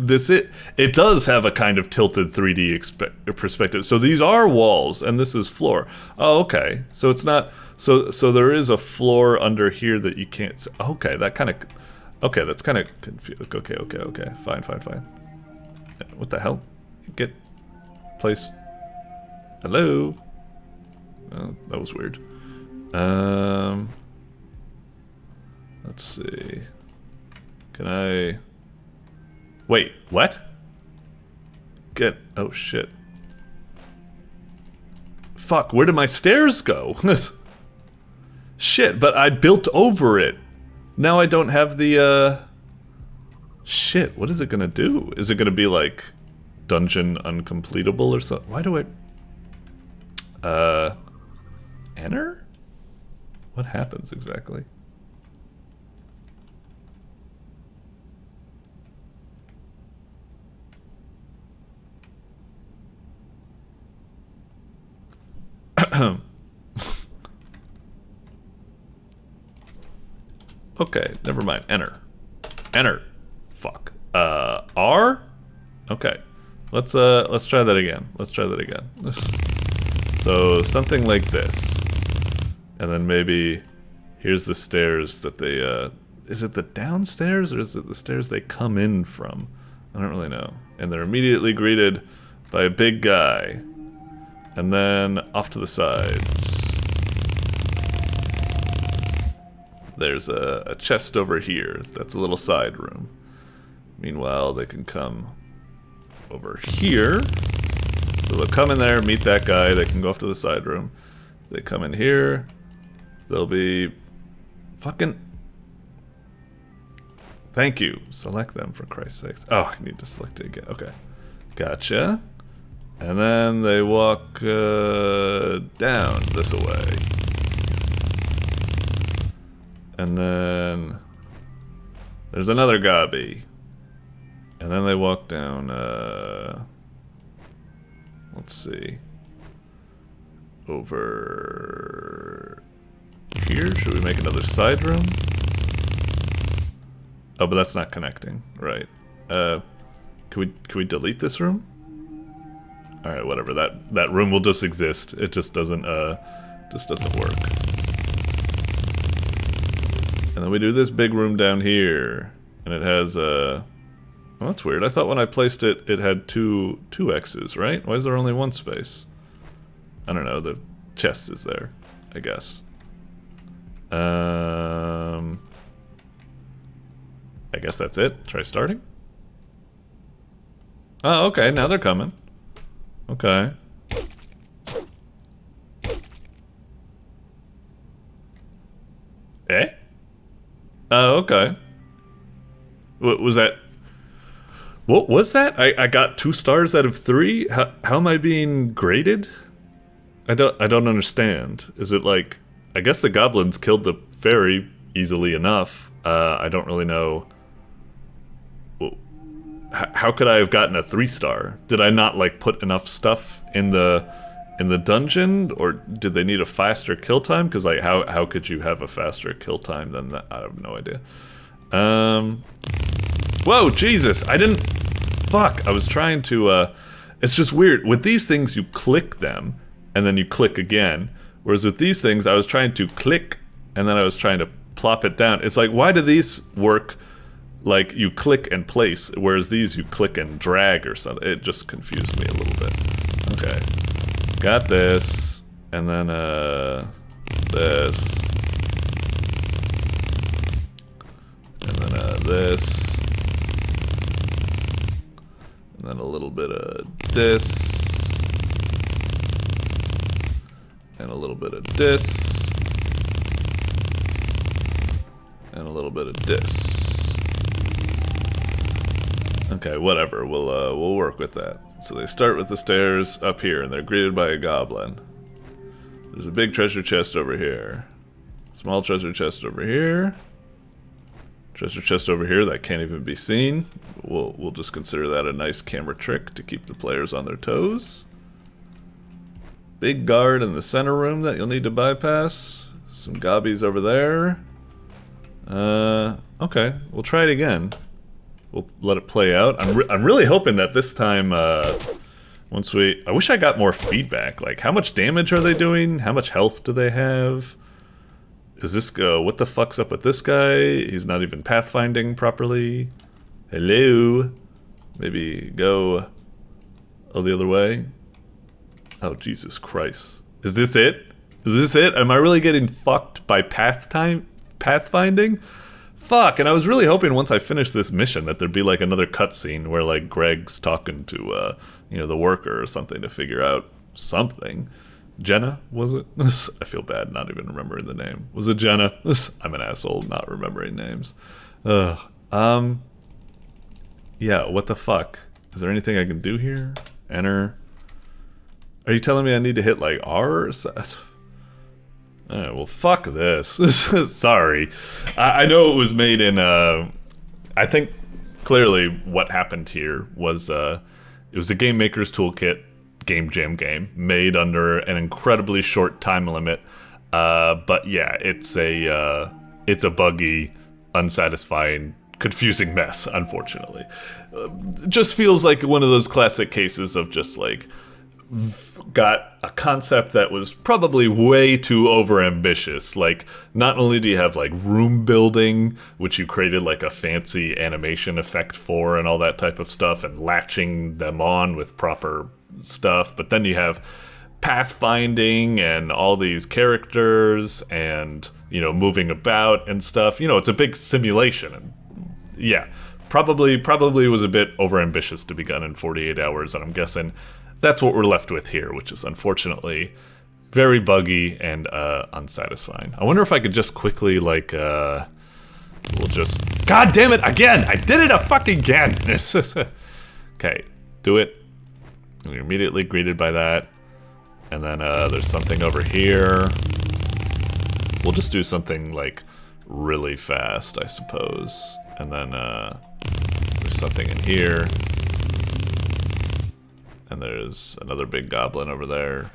it does have a kind of tilted 3D perspective. So these are walls, and this is floor. Oh, okay. So it's not... So there is a floor under here that you can't... Okay, that kind of... Okay, that's kind of confused. Okay. Fine. What the hell? Get place. Hello. Oh, that was weird. Let's see. Can I? Wait, what? Get. Oh shit. Fuck, where did my stairs go? Shit, but I built over it. Now I don't have the, Shit, what is it gonna do? Is it gonna be like dungeon uncompletable or something? Why do I... Enter? What happens exactly? Okay, never mind. Enter. Enter. Fuck. R? Okay. Let's try that again. Let's try that again. So something like this. And then maybe here's the stairs that they is it the downstairs or is it the stairs they come in from? I don't really know. And they're immediately greeted by a big guy. And then off to the sides. There's a chest over here. That's a little side room. Meanwhile, they can come over here. So they'll come in there, meet that guy. They can go off to the side room. They come in here. They'll be fucking... Thank you. Select them, for Christ's sake. Oh, I need to select it again. Okay. Gotcha. And then they walk down this way. And then there's another gobby. And then they walk down, let's see, over here. Should we make another side room? Oh, but that's not connecting, right? Can we delete this room? All right, whatever. That room will just exist. It just doesn't work. And then we do this big room down here, and it has well, that's weird. I thought when I placed it, it had two X's, right? Why is there only one space? I don't know. The chest is there, I guess. I guess that's it. Try starting. Oh, okay. Now they're coming. Okay. Eh? Oh, okay. What was that? What was that? I got 2 stars out of 3? How am I being graded? I don't understand. Is it like... I guess the goblins killed the fairy easily enough. I don't really know... Well, how could I have gotten a 3-star? Did I not, like, put enough stuff in the dungeon? Or did they need a faster kill time? Because, like, how could you have a faster kill time than that? I have no idea. Whoa, Jesus! I didn't... Fuck, I was trying to, It's just weird. With these things, you click them, and then you click again. Whereas with these things, I was trying to click, and then I was trying to plop it down. It's like, why do these work like you click and place, whereas these you click and drag or something? It just confused me a little bit. Okay. Got this, and then, this. And then, this. And then a little bit of this. And a little bit of this. And a little bit of this. Okay, whatever. We'll work with that. So they start with the stairs up here, and they're greeted by a goblin. There's a big treasure chest over here. Small treasure chest over here. Treasure chest over here that can't even be seen. We'll just consider that a nice camera trick to keep the players on their toes. Big guard in the center room that you'll need to bypass. Some gobbies over there. Okay, we'll try it again. We'll let it play out. I'm really hoping that this time, once we... I wish I got more feedback. Like, how much damage are they doing? How much health do they have? Is this... what the fuck's up with this guy? He's not even pathfinding properly. Hello? Maybe go the other way. Oh, Jesus Christ. Is this it? Is this it? Am I really getting fucked by pathfinding? Fuck, and I was really hoping once I finished this mission that there'd be like another cutscene where like Greg's talking to, you know, the worker or something to figure out something. Jenna, was it? I feel bad not even remembering the name. Was it Jenna? I'm an asshole not remembering names. Yeah, what the fuck? Is there anything I can do here? Enter. Are you telling me I need to hit like R or something? Alright, well fuck this. Sorry. I know it was made in, I think clearly what happened here was, it was a Game Maker's Toolkit Game Jam game made under an incredibly short time limit. But yeah, it's a buggy, unsatisfying, confusing mess, unfortunately. Just feels like one of those classic cases of just like, got a concept that was probably way too overambitious. Like, not only do you have like room building, which you created like a fancy animation effect for and all that type of stuff, and latching them on with proper stuff, but then you have pathfinding and all these characters and, you know, moving about and stuff. You know, it's a big simulation. And yeah, probably was a bit overambitious to be done in 48 hours, and I'm guessing that's what we're left with here, which is unfortunately very buggy and unsatisfying. I wonder if I could just quickly, like, we'll just... God damn it, again! I did it again! Okay, do it. And you're immediately greeted by that. And then there's something over here. We'll just do something, like, really fast, I suppose. And then there's something in here. And there's another big goblin over there.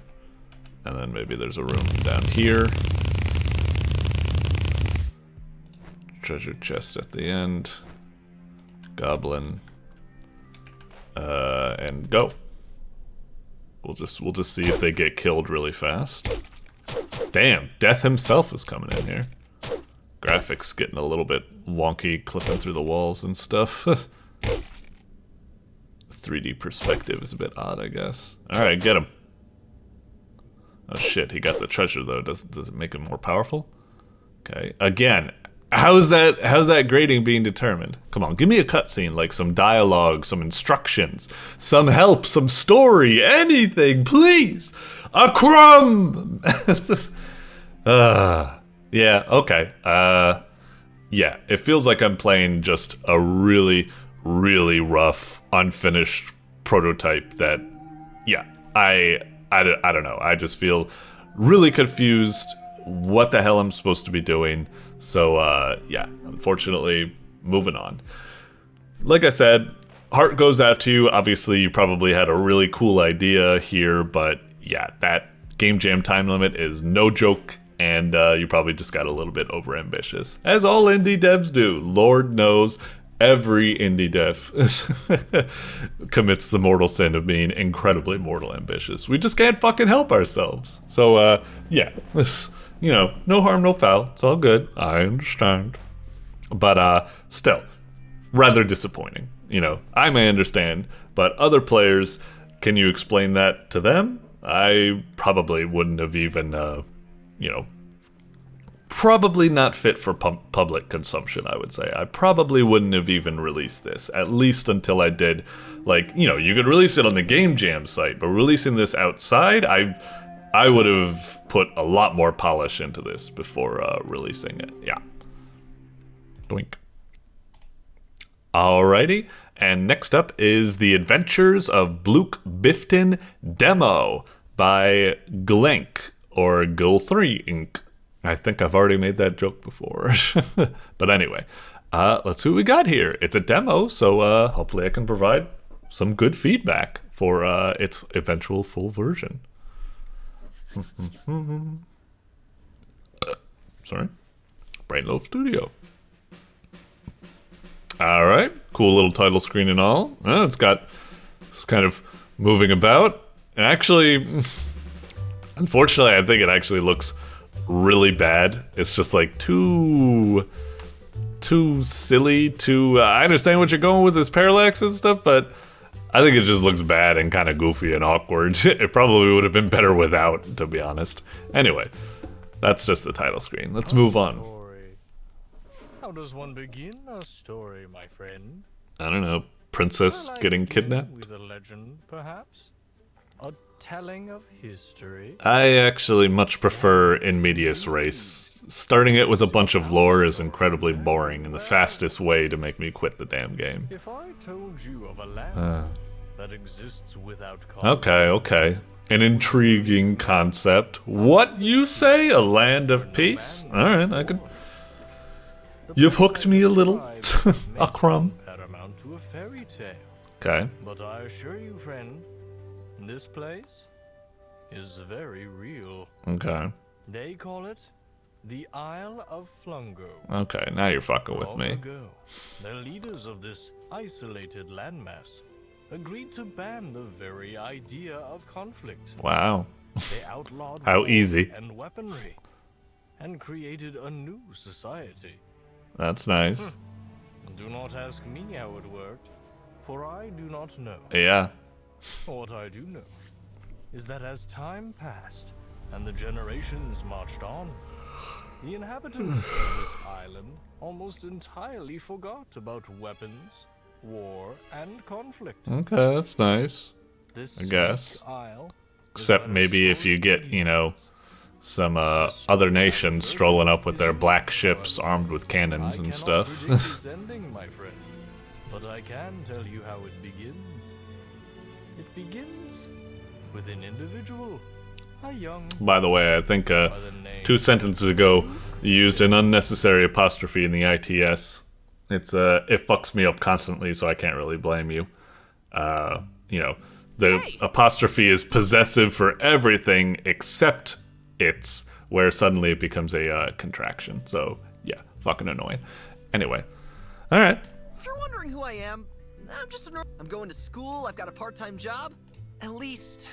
And then maybe there's a room down here. Treasure chest at the end. Goblin. And go. We'll just see if they get killed really fast. Damn, Death himself is coming in here. Graphics getting a little bit wonky, clipping through the walls and stuff. 3D perspective is a bit odd, I guess. Alright, get him. Oh shit, he got the treasure though. Does it make him more powerful? Okay, again, how's that grading being determined? Come on, give me a cutscene, like some dialogue, some instructions, some help, some story, anything, please! A crumb! Yeah, okay. Yeah, it feels like I'm playing just a really, really rough, unfinished prototype that, yeah, I don't know. I just feel really confused what the hell I'm supposed to be doing. So, yeah, unfortunately, moving on. Like I said, heart goes out to you. Obviously, you probably had a really cool idea here, but yeah, that Game Jam time limit is no joke, and you probably just got a little bit overambitious. As all indie devs do. Lord knows every indie dev commits the mortal sin of being incredibly mortal ambitious. We just can't fucking help ourselves. So, yeah, you know, no harm, no foul. It's all good. I understand. But, still, rather disappointing. You know, I may understand, but other players, can you explain that to them? I probably wouldn't have even, you know, probably not fit for public consumption, I would say. I probably wouldn't have even released this, at least until I did, like, you know, you could release it on the Game Jam site, but releasing this outside, I would have put a lot more polish into this before releasing it. Yeah. Doink. Alrighty, and next up is The Adventures of Bluke Bifton Demo by Glenk, or Gul3 Inc. I think I've already made that joke before. But anyway, let's see what we got here. It's a demo, so hopefully I can provide some good feedback for its eventual full version. Sorry. RaidenKramata. Alright, cool little title screen and all. It's kind of moving about. Actually, unfortunately, I think it actually looks really bad. It's just like too too silly, too... I understand what you're going with this parallax and stuff, but I think it just looks bad and kind of goofy and awkward. It probably would have been better without, to be honest. Anyway, that's just the title screen. Let's move on. How does one begin a story, my friend? I don't know, princess getting kidnapped? With a legend, perhaps? A telling of history? I actually much prefer in medias res. Starting it with a bunch of lore is incredibly boring and the fastest way to make me quit the damn game. If I told you of a land that exists without conflict, Okay. An intriguing concept. What you say? A land of peace? Alright, I could... You've hooked me a little. A crumb. paramount to a fairy tale. Okay. But I assure you, friend, this place is very real. Okay. They call it the Isle of Flungo. Okay, now you're fucking with Long me. ago, the leaders of this isolated landmass agreed to ban the very idea of conflict. Wow. They outlawed How war easy. and weaponry, and created a new society. That's nice. Do not ask me how it worked, for I do not know. Yeah. What I do know is that as time passed and the generations marched on, the inhabitants of this island almost entirely forgot about weapons, war, and conflict. Okay, that's nice. This I guess. isle is Except but a maybe if you get, you know, some other nations strolling up with their black ships armed with cannons and stuff. I cannot predict its ending, my friend, but I can tell you how it begins. It begins with an individual, a young... By the way, I think 2 sentences ago you used an unnecessary apostrophe in the ITS. It fucks me up constantly, so I can't really blame you. You know, the apostrophe is possessive for everything except it's, where suddenly it becomes a contraction. So yeah, fucking annoying. Anyway, all right. If you're wondering who I am, I'm going to school. I've got a part-time job. At least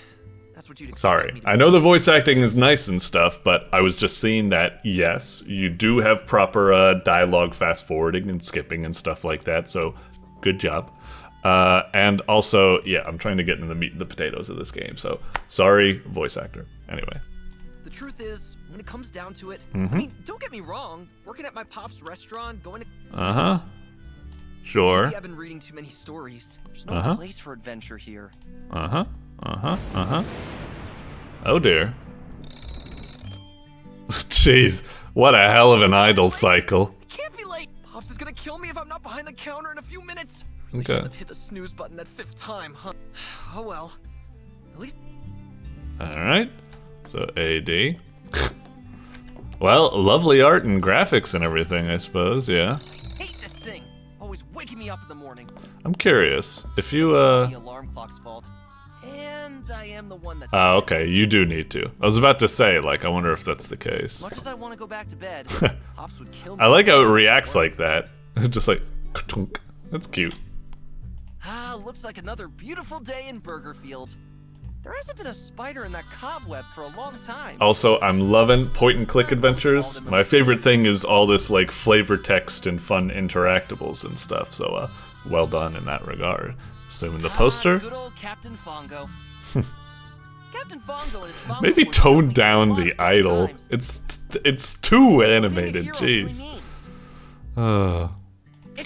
that's what you'd expect Sorry, me to I know the voice acting is nice and stuff, but I was just seeing that, yes, you do have proper dialogue fast forwarding and skipping and stuff like that, so good job. And also, yeah, I'm trying to get into the meat and the potatoes of this game, so sorry, voice actor. Anyway. The truth is, when it comes down to it, Mhm. I mean, don't get me wrong, working at my pop's restaurant, going to... Uh-huh. Sure. Maybe I've been reading too many stories. There's no Uh-huh. place for adventure here. Uh-huh. Uh-huh. Uh-huh. Oh dear. Jeez, what a hell of an idle cycle. Can't be late! Pops is gonna kill me if I'm not behind the counter in a few minutes. I Okay. should have hit the snooze button that 5th time, huh? Oh well. At least... Alright. So AD. Well, lovely art and graphics and everything, I suppose, yeah. hate this thing! Always waking me up in the morning. I'm curious, if you, The alarm clock's fault. And I am the one that's... Oh, okay, you do need to. I was about to say, like, I wonder if that's the case. Much as I want to go back to bed, Pops would kill me. I like how it reacts like that. Just like, ka-tunk. That's cute. Looks like another beautiful day in Burgerfield. There hasn't been a spider in that cobweb for a long time. Also, I'm loving point-and-click adventures. My favorite thing is all this, like, flavor text and fun interactables and stuff, so, well done in that regard. Assuming the poster? Good old Captain Fongo. Captain Fongo and his Fongo Maybe Force tone helped me down a lot the of idol. times. It's too animated, Being a hero really jeez. means.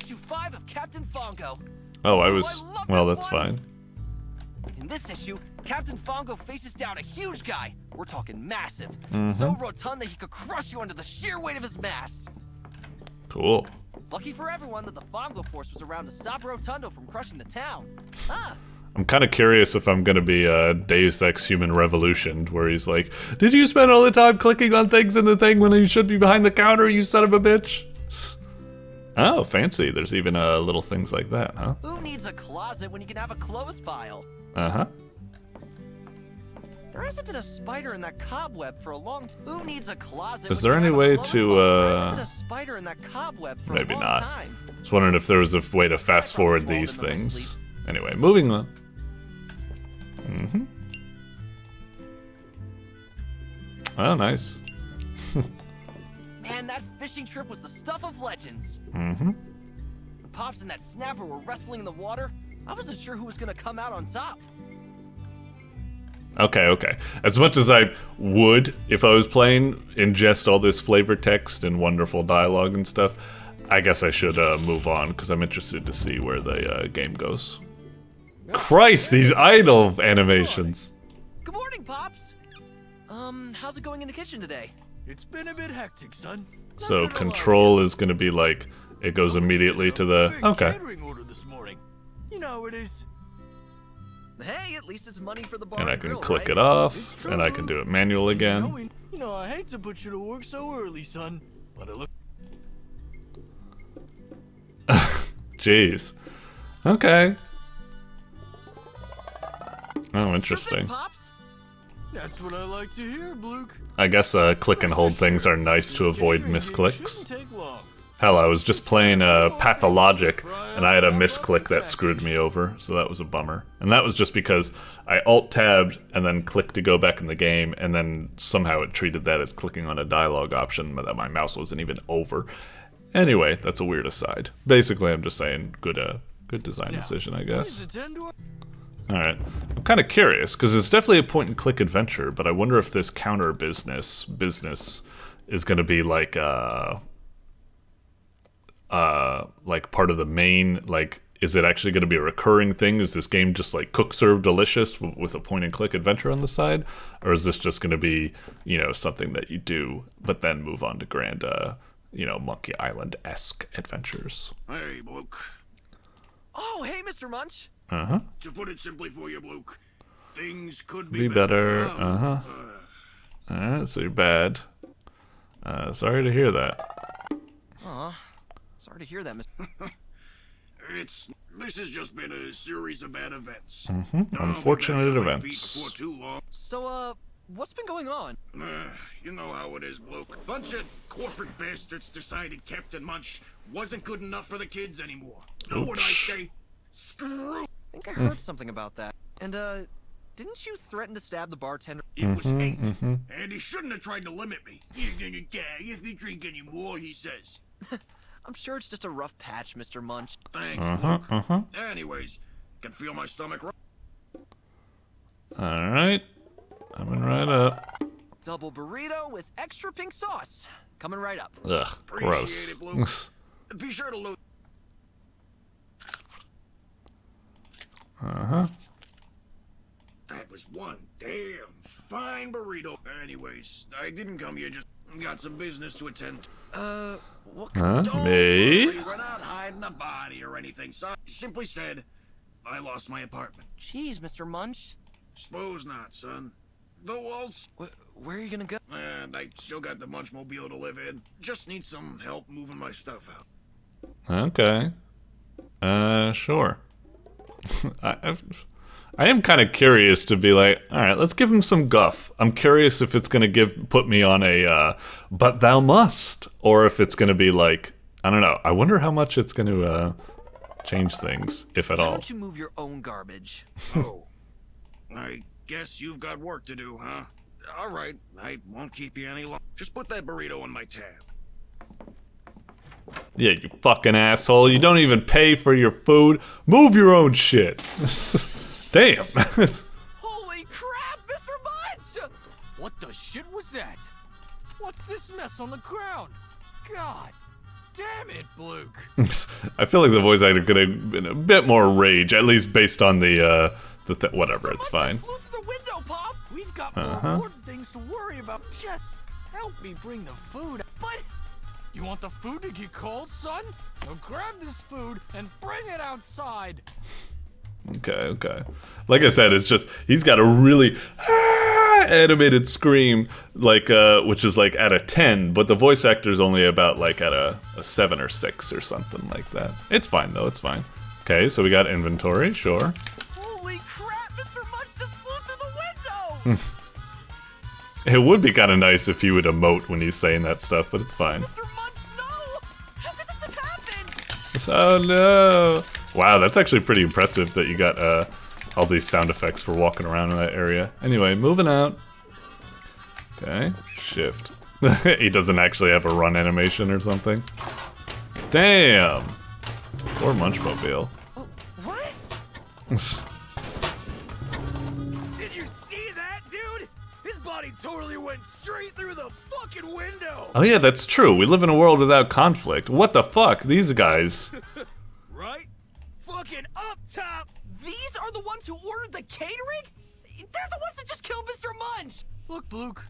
Issue 5 of Captain Fongo. Oh, I Oh, was... I love Well, this that's one. fine. In this issue, Captain Fongo faces down a huge guy. We're talking massive. Mhm. So rotund that he could crush you under the sheer weight of his mass. Cool. Lucky for everyone that the Fongo Force was around to stop Rotundo from crushing the town. I'm kind of curious if I'm gonna be Deus Ex Human Revolution, where he's like, "Did you spend all the time clicking on things in the thing when you should be behind the counter, you son of a bitch?" Oh, fancy. There's even little things like that, huh? Who needs a closet when you can have a clothes pile? Uh-huh. There hasn't been a spider in that cobweb for a long time. Who needs a closet? Is when there you any can have a way clothes to, pile? There hasn't been a spider in that cobweb for maybe a long not. time. Just wondering if there was a way to fast forward these things. Anyway, moving on. Mm-hmm. Oh, nice. Man, Man, that fishing trip was the stuff of legends. Mm-hmm. The Pops and that Snapper were wrestling in the water. I wasn't sure who was gonna come out on top. Okay, okay. As much as I would, if I was playing, ingest all this flavor text and wonderful dialogue and stuff, I guess I should move on, because I'm interested to see where the game goes. Christ, these idle animations! Good morning, Pops! How's it going in the kitchen today? It's been a bit hectic, son. So control is going to be like, it goes immediately to the... Okay. Catering order this morning. You know how it is. Hey, at least it's money for the bar And I and can grill, click right? it off, and I can do it manual again. You know, I hate to put you to work so early, son. But it look. Jeez. Okay. Oh, interesting. Pops? That's what I like to hear, Bluke. I guess click and hold things are nice to avoid misclicks. Shouldn't take long. Hell, I was just playing Pathologic, and I had a misclick that screwed me over, so that was a bummer. And that was just because I alt-tabbed and then clicked to go back in the game, and then somehow it treated that as clicking on a dialogue option, but that my mouse wasn't even over. Anyway, that's a weird aside. Basically, I'm just saying, good design decision, I guess. Alright, I'm kind of curious, because it's definitely a point-and-click adventure, but I wonder if this counter business is going to be like part of the main, like, is it actually going to be a recurring thing? Is this game just like Cook Serve Delicious with a point-and-click adventure on the side? Or is this just going to be, you know, something that you do, but then move on to grand, you know, Monkey Island-esque adventures? Hey, Bluke. Oh, hey, Mr. Munch. Uh-huh. To put it simply for you, Bluke, things could Be better. Uh-huh. Alright, so you're bad. Sorry to hear that. Aw, sorry to hear that, Mr. This has just been a series of bad events. Unfortunate events. Before too long. So, what's been going on? You know how it is, Bluke. Bunch of corporate bastards decided Captain Munch wasn't good enough for the kids anymore. Know what I say? Screw! I think I heard something about that. And, didn't you threaten to stab the bartender? It was hate, and he shouldn't have tried to limit me. If you drink any more, he says. I'm sure it's just a rough patch, Mr. Munch. Thanks, Bluke. Anyways, can feel my stomach. Alright. Coming right up. Double burrito with extra pink sauce. Coming right up. Ugh, gross. Appreciate it, Bluke. Be sure to load. That was one damn fine burrito. Anyways, I didn't come here, just got some business to attend. What Don't me? worry, we're not hiding the body or anything, son. Simply said, I lost my apartment. Jeez, Mr. Munch. Suppose not, son. The waltz. Where are you gonna go? And I still got the Munchmobile to live in. Just need some help moving my stuff out. Okay. Sure. I am kind of curious to be like, alright, let's give him some guff. I'm curious if it's going to put me on a, but thou must, or if it's going to be like, I don't know. I wonder how much it's going to, change things, if at Why all. don't you move your own garbage? Oh. I guess you've got work to do, huh? Alright, I won't keep you any longer. Just put that burrito in my tab. Yeah, you fucking asshole. You don't even pay for your food. Move your own shit. Damn. Holy crap, Mr. Munch! What the shit was that? What's this mess on the ground? God damn it, Bluke. I feel like the voice actor could have been a bit more rage, at least based on the whatever, it's fine. Flew through the window, Pop. We've got more important things to worry about. Just help me bring the food. But you want the food to get cold, son? Now grab this food and bring it outside. Okay. Like I said, it's just, he's got a really animated scream, like, which is like at a 10, but the voice actor's only about like at a 7 or 6 or something like that. It's fine though, it's fine. Okay, so we got inventory, sure. Holy crap, Mr. Munch just flew through the window! It would be kind of nice if he would emote when he's saying that stuff, but it's fine. Mr. Munch, no! How could this have happened? Oh no! Wow, that's actually pretty impressive that you got all these sound effects for walking around in that area. Anyway, moving out. Okay, shift. He doesn't actually have a run animation or something. Damn! Poor Munchmobile. What? Did you see that, dude? His body totally went straight through the fucking window. Oh yeah, that's true. We live in a world without conflict. What the fuck? These guys. Right? Fucking up top. These are the ones who ordered the catering? They're the ones that just killed Mr. Munch! Look, Bluke,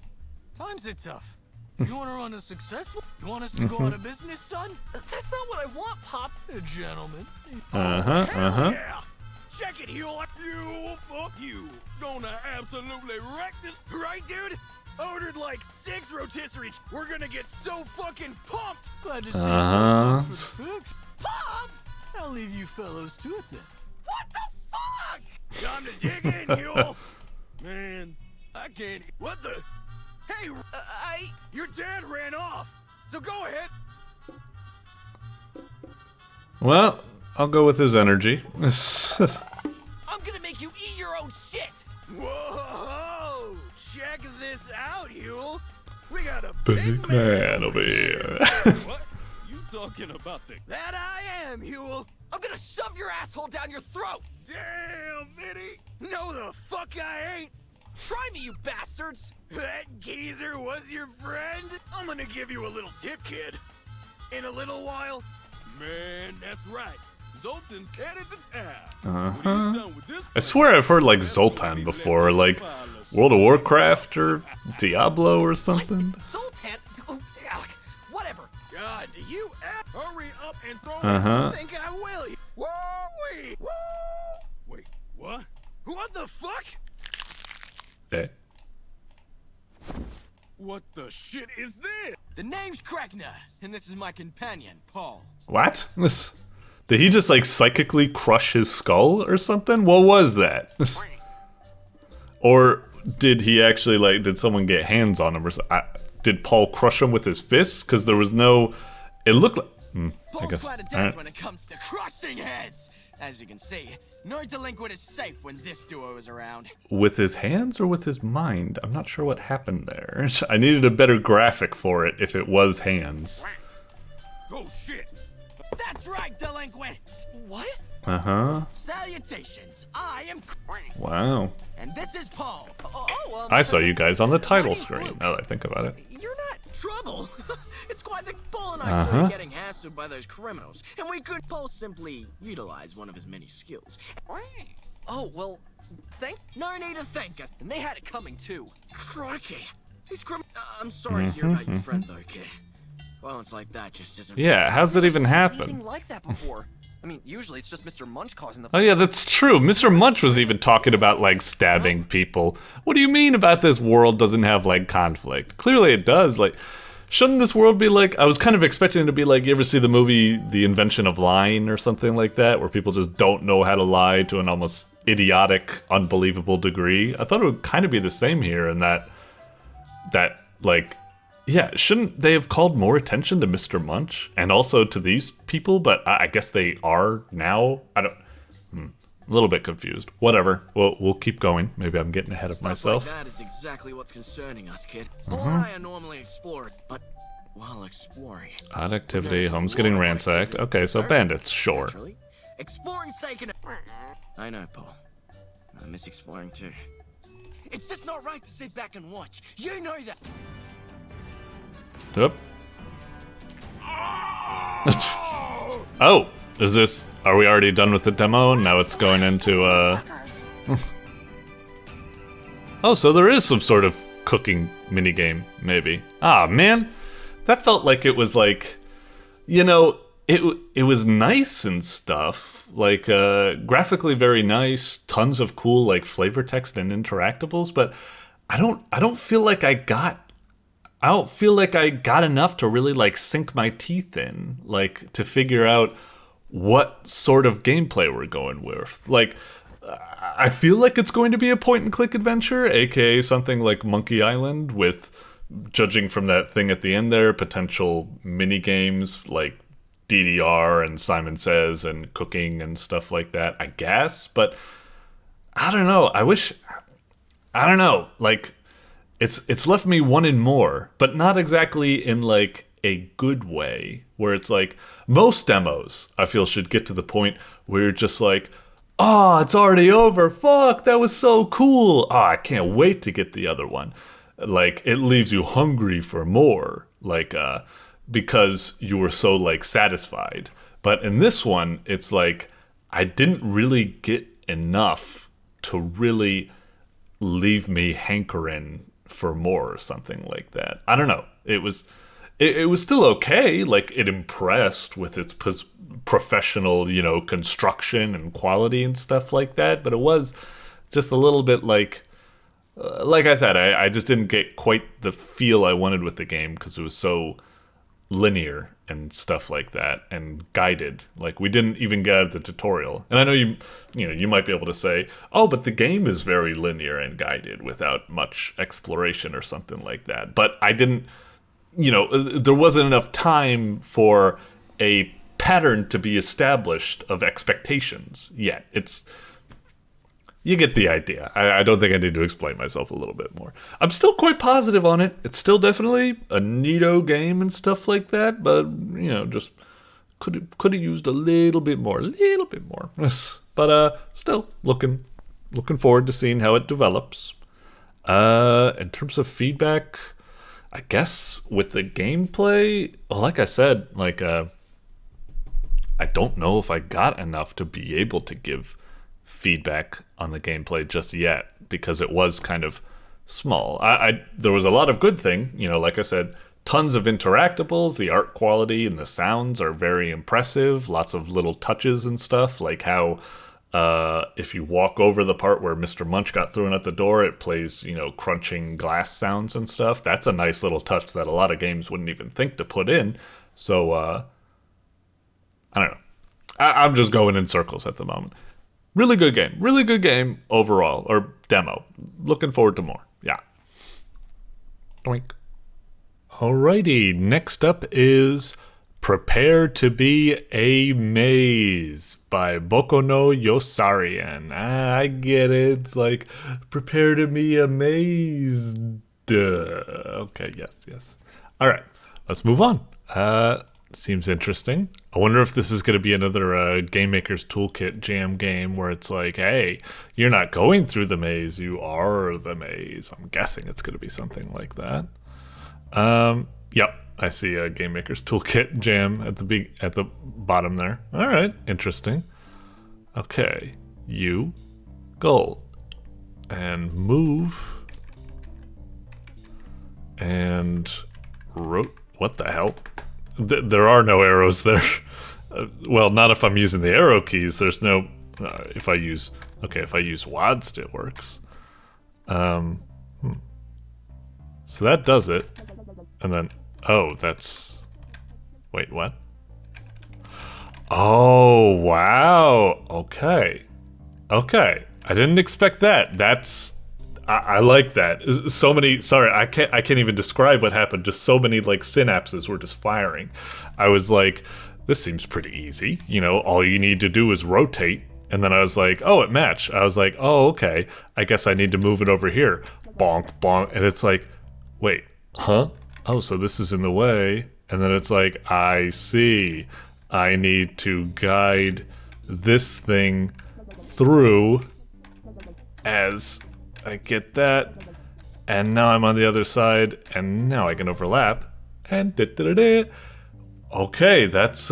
times are tough. You want to run a successful? You want us to go out of business, son? That's not what I want, Pop. Gentlemen. Yeah. Check it, Huel. You, fuck you. Gonna absolutely wreck this. Right, dude? Ordered like 6 rotisserie. We're gonna get so fucking pumped. Glad to see you for the fix. Pops! I'll leave you fellows to it then. What the fuck? Time to dig in, Huel. Man, I can't. What the? Hey, your dad ran off. So go ahead. Well, I'll go with his energy. I'm gonna make you eat your own shit. Whoa! Check this out, Huel. We got a Big man over here. What? You talking about the? That I am, Huel. I'm gonna shove your asshole down your throat. Damn, Vinny. No, the fuck I ain't. Try me, you bastards. That geezer was your friend? I'm gonna give you a little tip, kid. In a little while, man, that's right. Zoltan's headed to town. When he's done with this I swear I've heard like Zoltan before, like World of Warcraft or Diablo or something. Zoltan? Oh, whatever. God, do you hurry up and throw it? Uh-huh. I think I will. Whoa, wait. Whoa. Wait, what? What the fuck? Okay. What the shit is this? The name's Krekna, and this is my companion, Paul. What? Did he just like psychically crush his skull or something? What was that? Or did he actually like, did someone get hands on him or something? Did Paul crush him with his fists? Because there was no, it looked like, I guess. Quite adept when it comes to crushing heads. As you can see, no delinquent is safe when this duo is around. With his hands or with his mind? I'm not sure what happened there. I needed a better graphic for it if it was hands. Oh shit. That's right, delinquent. What? Uh-huh. Salutations. I am Wow. and this is Paul. I saw you guys on the title screen, now that I think about it. You're not trouble. It's quite the Paul and I started getting hassled by those criminals, and we could Paul simply utilize one of his many skills. Oh, well, no need to thank us. And they had it coming too. Crikey. These I'm sorry to hear about your friend though, kid. Violence like that just isn't. Yeah, how's that even happen? Anything like that before. I mean, usually it's just Mr. Munch causing the. Oh yeah, that's true. Mr. Munch was even talking about like stabbing people. What do you mean about this world doesn't have like conflict? Clearly it does. Like, shouldn't this world be like? I was kind of expecting it to be like. You ever see the movie The Invention of Lying or something like that, where people just don't know how to lie to an almost idiotic, unbelievable degree? I thought it would kind of be the same here, in that like. Yeah, shouldn't they have called more attention to Mr. Munch and also to these people? But I guess they are now. I don't. A little bit confused. Whatever. We'll keep going. Maybe I'm getting ahead of myself. Like that is exactly what's concerning us, kid. Paul and I are normally explorers, but while exploring, odd activity. Home's getting ransacked. Okay, so bandits. Sure. Exploring's taken. I know, Paul. I miss exploring too. It's just not right to sit back and watch. You know that. Yep. Oh, is this? Are we already done with the demo? Now it's going into Oh, so there is some sort of cooking minigame, maybe. Ah, man, that felt like it was like, you know, it was nice and stuff, like graphically very nice, tons of cool like flavor text and interactables, but I don't feel like I don't feel like I got enough to really like sink my teeth in, like to figure out what sort of gameplay we're going with. Like, I feel like it's going to be a point-and-click adventure, aka something like Monkey Island, with, judging from that thing at the end there, potential mini-games like DDR and Simon Says and cooking and stuff like that, I guess. But I don't know. I don't know. Like, it's left me wanting more, but not exactly in like a good way, where it's like most demos I feel should get to the point where you're just like, oh, it's already over, fuck, that was so cool, oh, I can't wait to get the other one. Like, it leaves you hungry for more, like because you were so like satisfied. But in this one, it's like I didn't really get enough to really leave me hankering for more or something like that. I don't know. It was still okay. Like, it impressed with its professional, you know, construction and quality and stuff like that. But it was just a little bit like I said, I just didn't get quite the feel I wanted with the game because it was so linear and stuff like that, and guided. Like, we didn't even get out of the tutorial. And I know you might be able to say, oh, but the game is very linear and guided without much exploration or something like that. But I didn't, you know, there wasn't enough time for a pattern to be established of expectations yet. You get the idea. I don't think I need to explain myself a little bit more. I'm still quite positive on it. It's still definitely a neato game and stuff like that, but, you know, just could have used a little bit more. But still looking forward to seeing how it develops. In terms of feedback, I guess with the gameplay, well, like I said, like I don't know if I got enough to be able to give feedback on the gameplay just yet, because it was kind of small. There was a lot of good thing, you know, like I said, tons of interactables, the art quality and the sounds are very impressive, lots of little touches and stuff, like how if you walk over the part where Mr. Munch got thrown at the door, it plays, you know, crunching glass sounds and stuff. That's a nice little touch that a lot of games wouldn't even think to put in. So I don't know, I'm just going in circles at the moment. Really good game overall, or demo. Looking forward to more. Yeah. Doink. Alrighty, next up is Prepare to Be a Maze by bokononyossarian. I get it. It's like, prepare to be a maze. Duh. Okay, yes. Alright, let's move on. Seems interesting. I wonder if this is going to be another Game Maker's Toolkit jam game where it's like, hey, you're not going through the maze, you are the maze. I'm guessing it's going to be something like that. Yep, I see a Game Maker's Toolkit jam at the bottom there. All right, interesting. Okay, you goal and move and what the hell? There are no arrows there. Well, not if I'm using the arrow keys. There's no. If I use WAD, still works. So that does it, and then that's. Wait, what? Oh wow. Okay. I didn't expect that. I like that. So many. Sorry, I can't even describe what happened. Just so many like synapses were just firing. I was like, this seems pretty easy. You know, all you need to do is rotate. And then I was like, oh, it matched. I was like, oh, okay. I guess I need to move it over here. Bonk, bonk. And it's like, wait, huh? Oh, so this is in the way. And then it's like, I see. I need to guide this thing through as I get that, and now I'm on the other side, and now I can overlap, and okay, that's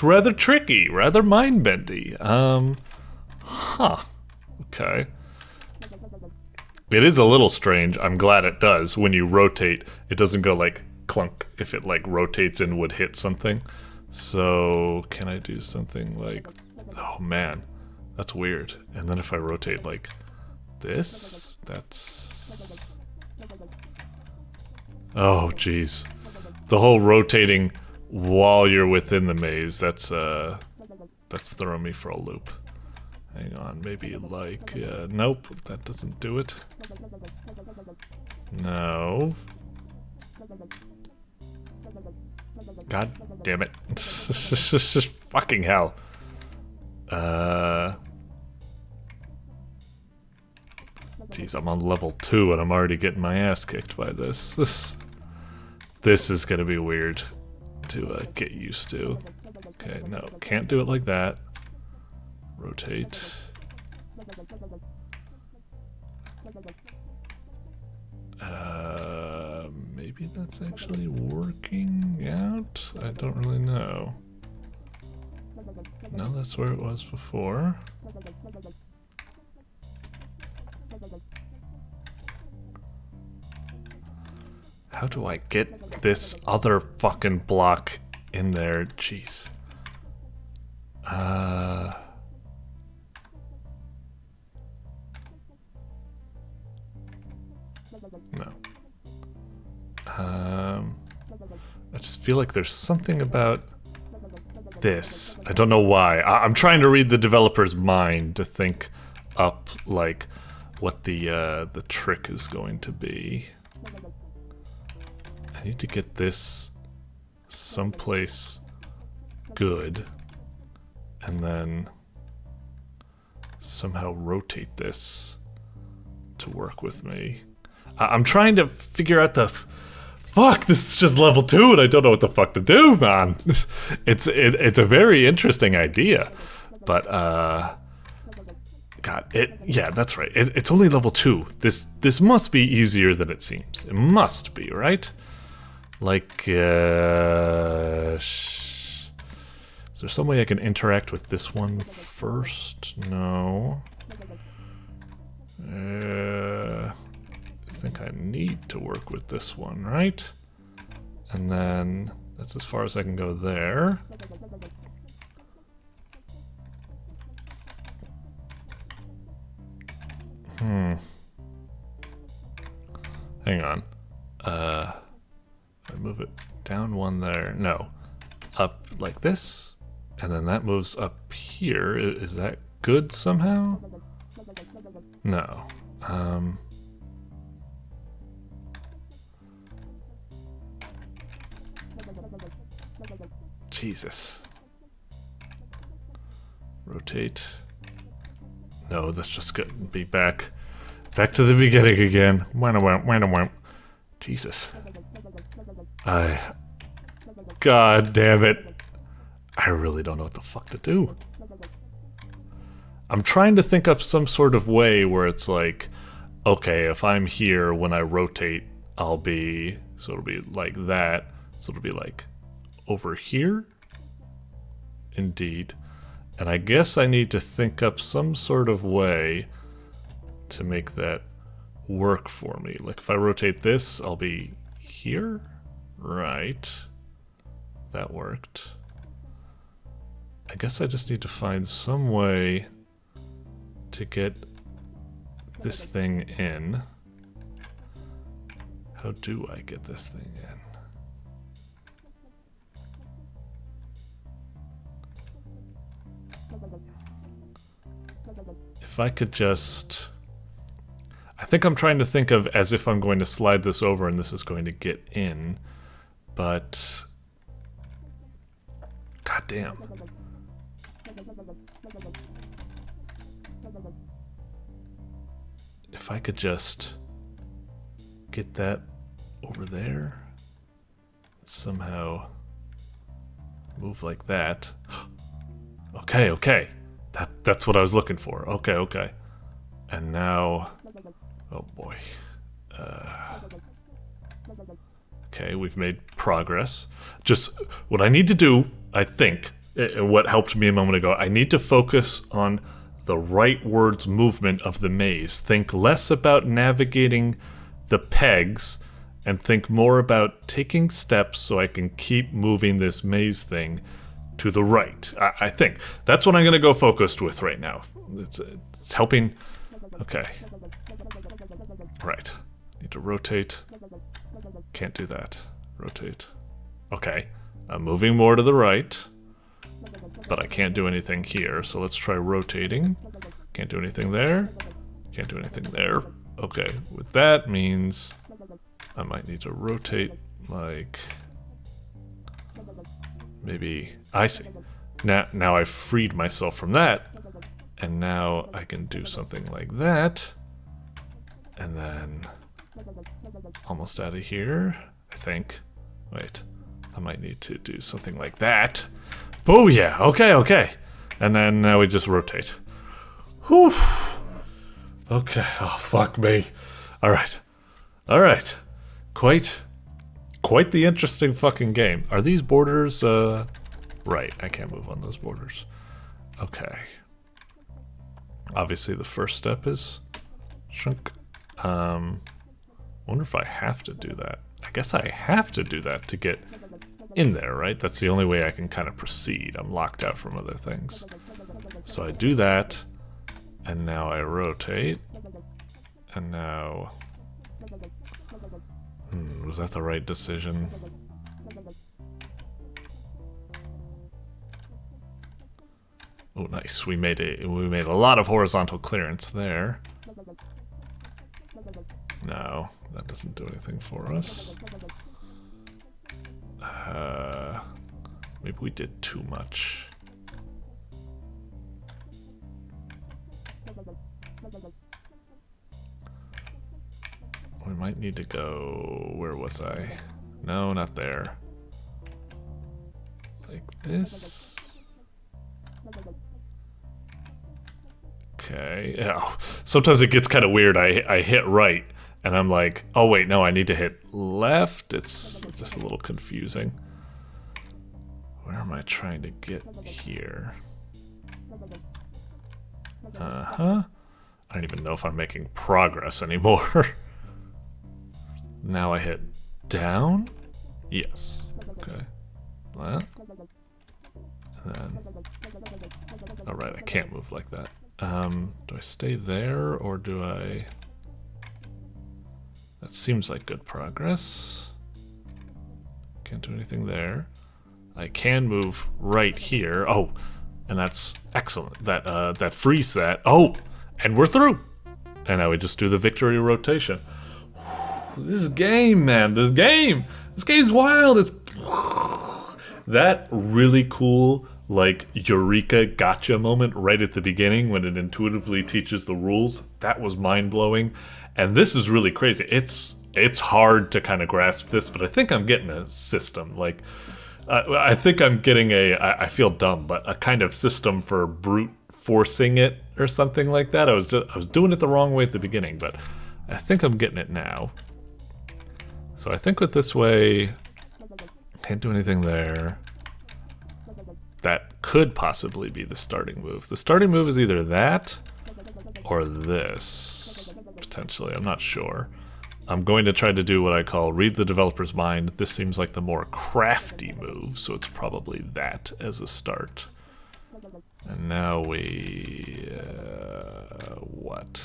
rather tricky, rather mind-bendy. Okay. It is a little strange. I'm glad it does. When you rotate, it doesn't go like clunk if it like rotates and would hit something. So can I do something like, oh man. That's weird. And then if I rotate like this, that's... Oh, jeez. The whole rotating while you're within the maze, that's throwing me for a loop. Hang on, maybe like... nope, that doesn't do it. No. God damn it. Fucking hell. Jeez, I'm on level 2 and I'm already getting my ass kicked by this. This is gonna be weird to get used to. Okay, no, can't do it like that. Rotate. Maybe that's actually working out? I don't really know. No, that's where it was before. How do I get this other fucking block in there? Jeez. No. I just feel like there's something about this. I don't know why. I'm trying to read the developer's mind to think up like what the trick is going to be. I need to get this someplace good and then somehow rotate this to work with me. I'm trying to figure out the... Fuck, this is just level 2 and I don't know what the fuck to do, man. It's a very interesting idea, but God, yeah, that's right. It's only level 2. This must be easier than it seems. It must be, right? Like, is there some way I can interact with this one first? No. I think I need to work with this one, right? And then that's as far as I can go there. Hang on. If I move it down one there, no. Up like this, and then that moves up here. Is that good somehow? No. Jesus. Rotate. No, that's just gonna be back to the beginning again. Jesus. God damn it. I really don't know what the fuck to do. I'm trying to think up some sort of way where it's like, okay, if I'm here, when I rotate, I'll be, so it'll be like that. So it'll be like over here. Indeed. And I guess I need to think up some sort of way to make that work for me. Like if I rotate this, I'll be here. Right. That worked. I guess I just need to find some way to get this thing in. How do I get this thing in? If I could just... I think I'm trying to think of as if I'm going to slide this over and this is going to get in, but... God damn. If I could just get that over there, somehow move like that. Okay, okay. That's what I was looking for. Okay, okay. And now... Oh boy. Okay, we've made progress. Just what I need to do, I think, what helped me a moment ago, I need to focus on the rightwards movement of the maze. Think less about navigating the pegs and think more about taking steps so I can keep moving this maze thing to the right. I think that's what I'm gonna go focused with right now. It's helping. Okay. Right. Need to rotate. Can't do that. Rotate. Okay. I'm moving more to the right, but I can't do anything here. So let's try rotating. Can't do anything there. Can't do anything there. Okay. What that means, I might need to rotate like. Maybe, I see. Now I've freed myself from that, and now I can do something like that, And then almost out of here, I think. Wait, I might need to do something like that. Booyah! Okay, okay. And then now we just rotate. Whew. Okay, oh fuck me. Alright. Alright. Quite the interesting fucking game. Are these borders, right, I can't move on those borders. Okay. Obviously the first step is shrunk. Wonder if I have to do that. I guess I have to do that to get in there, right? That's the only way I can kind of proceed. I'm locked out from other things. So I do that, and now I rotate, and now... was that the right decision? Oh, nice. We made a lot of horizontal clearance there. No, that doesn't do anything for us. Maybe we did too much. We might need to go... Where was I? No, not there. Like this. Okay. Oh, sometimes it gets kind of weird. I hit right, and I'm like, oh wait, no, I need to hit left. It's just a little confusing. Where am I trying to get here? I don't even know if I'm making progress anymore. Now I hit down? Yes. Okay. That. And then... Alright, I can't move like that. Do I stay there, or do I... That seems like good progress. Can't do anything there. I can move right here. Oh, and that's excellent. That frees that. Oh, and we're through. And now we just do the victory rotation. This game, man, this game's wild. It's that really cool, like, eureka gotcha moment right at the beginning when it intuitively teaches the rules. That was mind-blowing, and this is really crazy. It's hard to kind of grasp this, but I think I'm getting a system. Like, I think I'm getting I feel dumb, but a kind of system for brute forcing it or something like that. I was doing it the wrong way at the beginning, but I think I'm getting it now. So I think with this way, can't do anything there. That could possibly be the starting move. The starting move is either that or this, potentially. I'm not sure. I'm going to try to do what I call read the developer's mind. This seems like the more crafty move, so it's probably that as a start. And now we... what?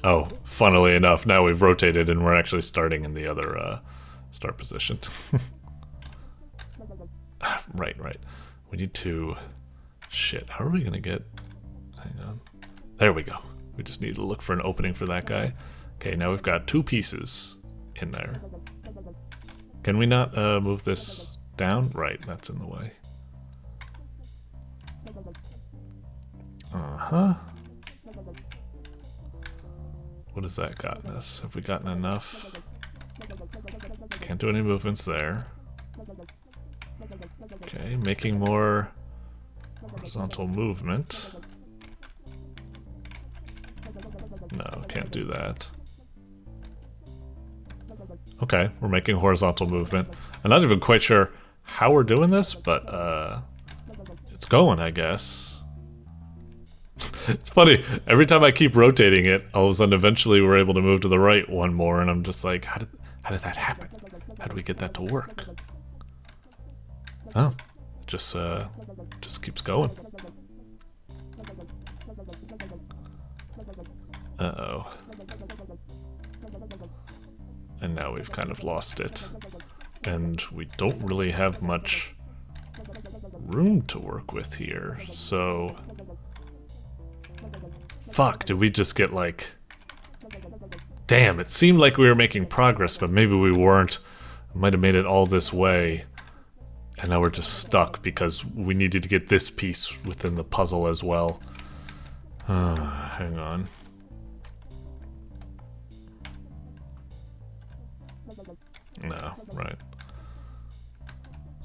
Oh, funnily enough, now we've rotated and we're actually starting in the other start position. Right. We need to... Shit, how are we gonna get... Hang on. There we go. We just need to look for an opening for that guy. Okay, now we've got 2 pieces in there. Can we not move this down? Right, that's in the way. What has that gotten us? Have we gotten enough? Can't do any movements there. Okay, making more horizontal movement. No, can't do that. Okay, we're making horizontal movement. I'm not even quite sure how we're doing this, but it's going, I guess. It's funny, every time I keep rotating it, all of a sudden eventually we're able to move to the right one more, and I'm just like, how did that happen? How do we get that to work? Oh, it just keeps going. Uh-oh. And now we've kind of lost it. And we don't really have much room to work with here, so... Fuck, did we just get like... Damn, it seemed like we were making progress, but maybe we weren't. Might have made it all this way. And now we're just stuck because we needed to get this piece within the puzzle as well. Hang on. No, right.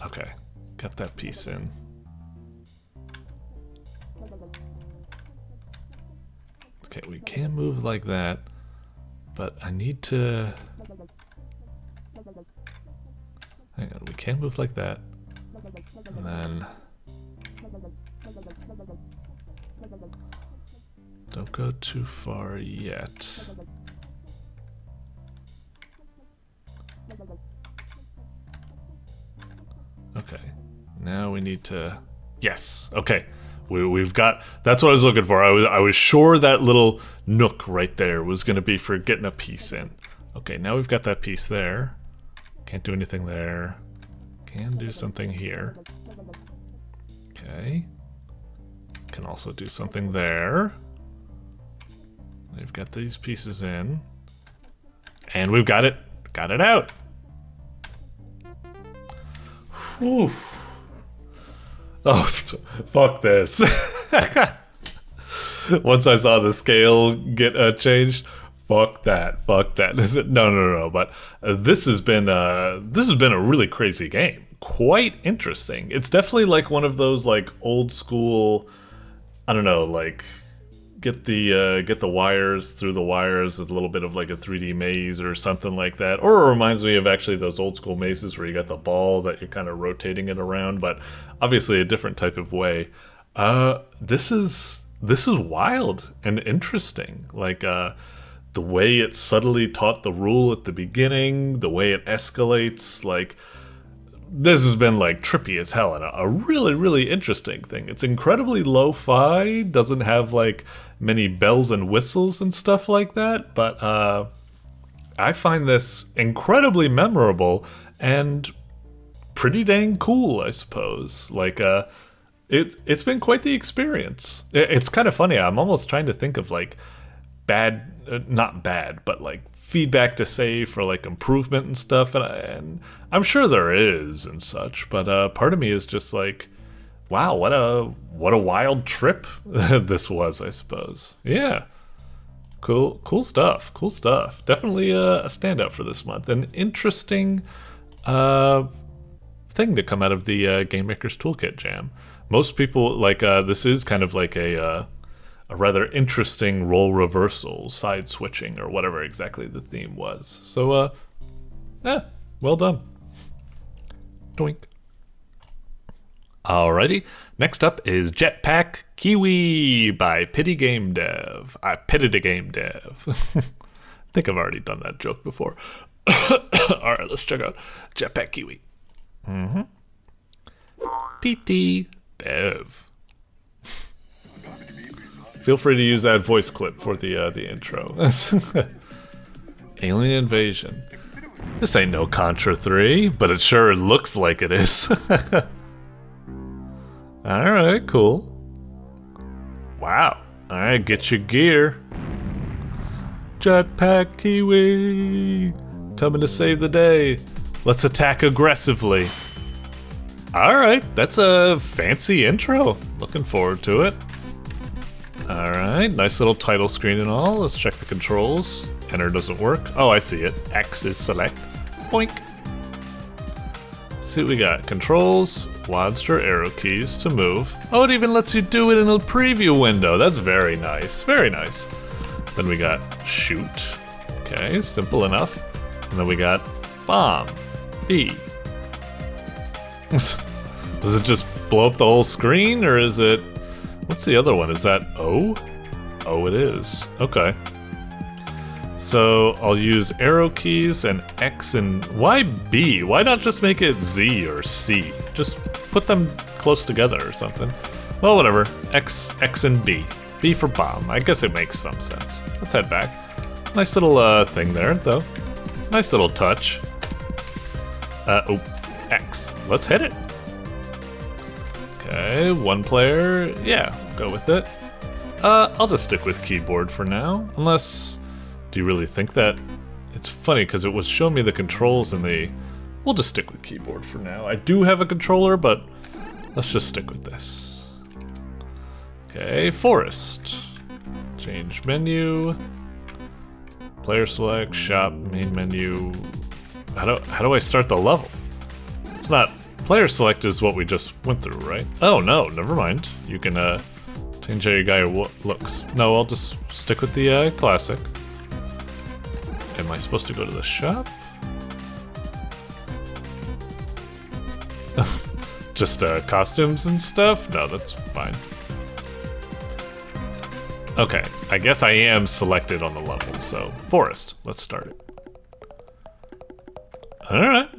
Okay, got that piece in. Okay, we can move like that, but I need to... Hang on, we can move like that. And then... Don't go too far yet. Okay, now we need to... Yes, okay. We've got... That's what I was looking for. I was sure that little nook right there was going to be for getting a piece in. Okay, now we've got that piece there. Can't do anything there. Can do something here. Okay. Can also do something there. We've got these pieces in. And we've got it. Got it out. Whew. Oh, fuck this. Once I saw the scale get changed, fuck that. No. But this has been a really crazy game. Quite interesting. It's definitely like one of those like old school, I don't know, like get the wires through the wires, a little bit of like a 3D maze or something like that. Or it reminds me of actually those old school mazes where you got the ball that you're kind of rotating it around, but obviously a different type of way. This is wild and interesting. Like the way it subtly taught the rule at the beginning, the way it escalates, like this has been like trippy as hell and a really, really interesting thing. It's incredibly lo-fi, doesn't have like many bells and whistles and stuff like that, but I find this incredibly memorable and pretty dang cool, I suppose. Like it's been quite the experience. It's kind of funny. I'm almost trying to think of like not bad, but like feedback to say for like improvement and stuff, and I'm sure there is and such, but part of me is just like, wow, what a wild trip this was, I suppose. Yeah, cool stuff. Definitely a standout for this month. An interesting thing to come out of the Game Maker's Toolkit Jam. Most people like this is kind of like a rather interesting role reversal, side switching, or whatever exactly the theme was. So, yeah, well done. Doink. Alrighty, next up is Jetpack Kiwi by Pity Game Dev. I pitied a game dev. I think I've already done that joke before. Alright, let's check out Jetpack Kiwi. Pity Dev. Feel free to use that voice clip for the intro. Alien Invasion. This ain't no Contra 3, but it sure looks like it is. Alright, cool. Wow. Alright, get your gear. Jetpack Kiwi. Coming to save the day. Let's attack aggressively. Alright, that's a fancy intro. Looking forward to it. Alright, nice little title screen and all. Let's check the controls. Enter doesn't work. Oh, I see it. X is select. Boink. See what we got. Controls, WASD or arrow keys to move. Oh, it even lets you do it in a preview window. That's very nice. Very nice. Then we got shoot. Okay, simple enough. And then we got bomb. B. Does it just blow up the whole screen, or is it... What's the other one? Is that O? Oh, it is. Okay. So I'll use arrow keys and X and... Why B? Why not just make it Z or C? Just put them close together or something. Well, whatever. X and B. B for bomb. I guess it makes some sense. Let's head back. Nice little thing there, though. Nice little touch. Oh, X. Let's hit it. Okay, one player. Yeah, go with it. I'll just stick with keyboard for now. Unless, do you really think that? It's funny because it was showing me the controls and we'll just stick with keyboard for now. I do have a controller, but let's just stick with this. Okay, forest. Change menu. Player select, shop, main menu. How do I start the level? It's not... Player select is what we just went through, right? Oh, no, never mind. You can, change how your guy looks. No, I'll just stick with the, classic. Am I supposed to go to the shop? Just, costumes and stuff? No, that's fine. Okay, I guess I am selected on the level, so... Forest, let's start it. Alright.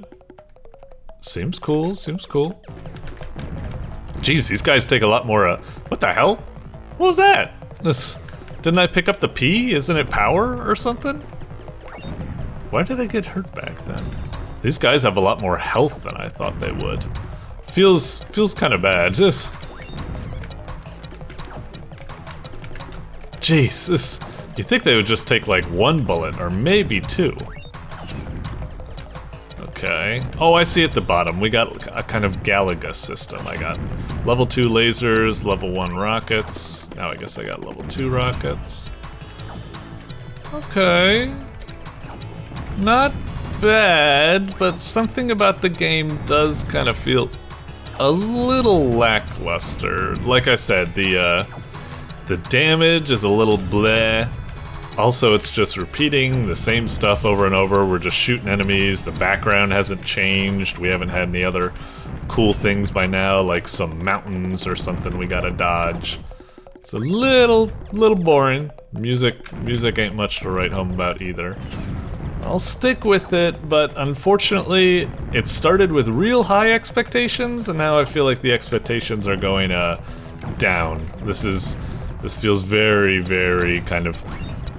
Seems cool, seems cool. Jeez, these guys take a lot more, what the hell? What was that? Didn't I pick up the P? Isn't it power or something? Why did I get hurt back then? These guys have a lot more health than I thought they would. Feels kind of bad. Jesus. You think they would just take like one bullet or maybe two. Okay. Oh, I see at the bottom. We got a kind of Galaga system. I got level 2 lasers, level 1 rockets. Now I guess I got level 2 rockets. Okay. Not bad, but something about the game does kind of feel a little lackluster. Like I said, the damage is a little bleh. Also, it's just repeating the same stuff over and over. We're just shooting enemies. The background hasn't changed. We haven't had any other cool things by now, like some mountains or something we gotta dodge. It's a little boring. Music ain't much to write home about either. I'll stick with it, but unfortunately, it started with real high expectations, and now I feel like the expectations are going down. This feels very, very kind of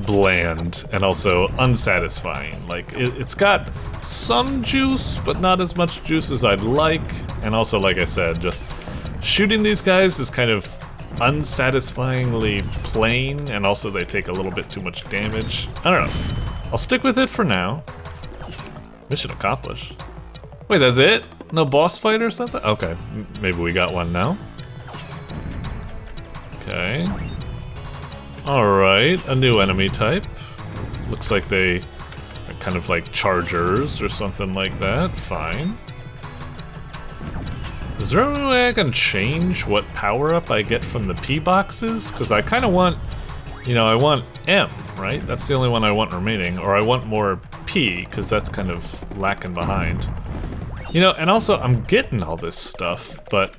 bland and also unsatisfying. Like, it's got some juice, but not as much juice as I'd like. And also, like I said, just shooting these guys is kind of unsatisfyingly plain, and also they take a little bit too much damage. I don't know. I'll stick with it for now. Mission accomplished. Wait, that's it? No boss fight or something? Okay, maybe we got one now. Okay. Alright, a new enemy type. Looks like they are kind of like chargers or something like that. Fine. Is there any way I can change what power-up I get from the P boxes? Because I kind of want, you know, I want M, right? That's the only one I want remaining. Or I want more P, because that's kind of lacking behind. You know, and also I'm getting all this stuff, but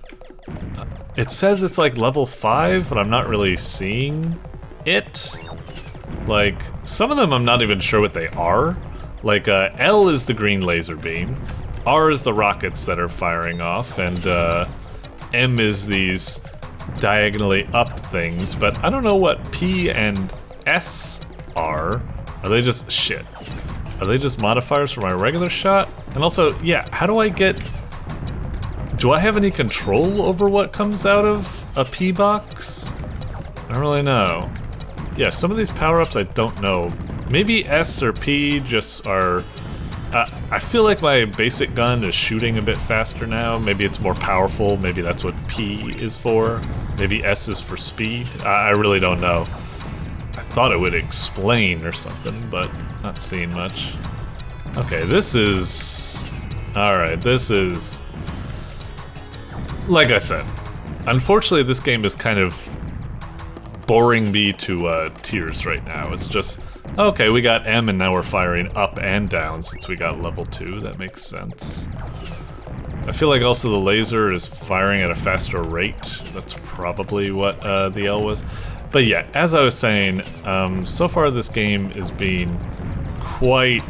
it says it's like level 5, but I'm not really seeing it. Like, some of them I'm not even sure what they are. Like, L is the green laser beam, R is the rockets that are firing off, and M is these diagonally up things, but I don't know what P and S are. Are they just shit? Are they just modifiers for my regular shot? And also, yeah, how do I get... Do I have any control over what comes out of a P box? I don't really know. Yeah, some of these power-ups I don't know. Maybe S or P just are... I feel like my basic gun is shooting a bit faster now. Maybe it's more powerful. Maybe that's what P is for. Maybe S is for speed. I really don't know. I thought it would explain or something, but not seeing much. Okay, this is... Alright, this is... Like I said, unfortunately this game is kind of boring me to tears right now. It's just, okay, we got M and now we're firing up and down since we got level 2. That makes sense. I feel like also the laser is firing at a faster rate. That's probably what the L was. But yeah, as I was saying, so far this game is being quite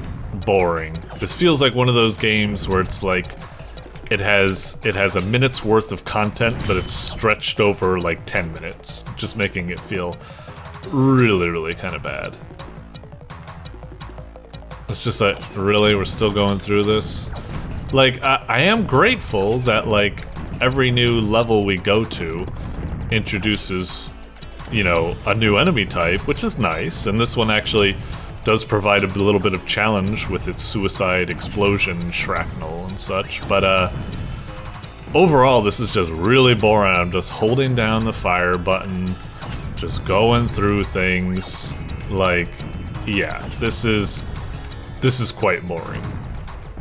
boring. This feels like one of those games where it's like, it has a minute's worth of content, but it's stretched over like 10 minutes, just making it feel really, really kind of bad. It's just like, really, we're still going through this? Like, I am grateful that like every new level we go to introduces, you know, a new enemy type, which is nice, and this one actually does provide a little bit of challenge with its suicide explosion shrapnel and such, but overall this is just really boring. I'm just holding down the fire button, just going through things. Like, yeah, this is quite boring.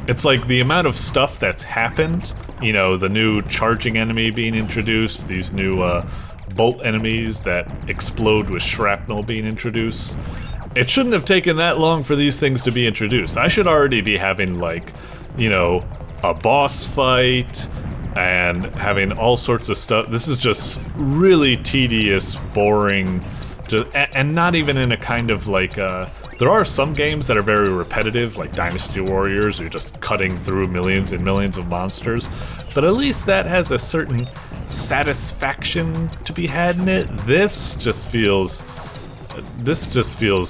it's like the amount of stuff that's happened, you know, the new charging enemy being introduced, these new bolt enemies that explode with shrapnel being introduced. It shouldn't have taken that long for these things to be introduced. I should already be having, like, you know, a boss fight and having all sorts of stuff. This is just really tedious, boring, and not even in a kind of like, there are some games that are very repetitive, like Dynasty Warriors, you're just cutting through millions and millions of monsters, but at least that has a certain satisfaction to be had in it. This just feels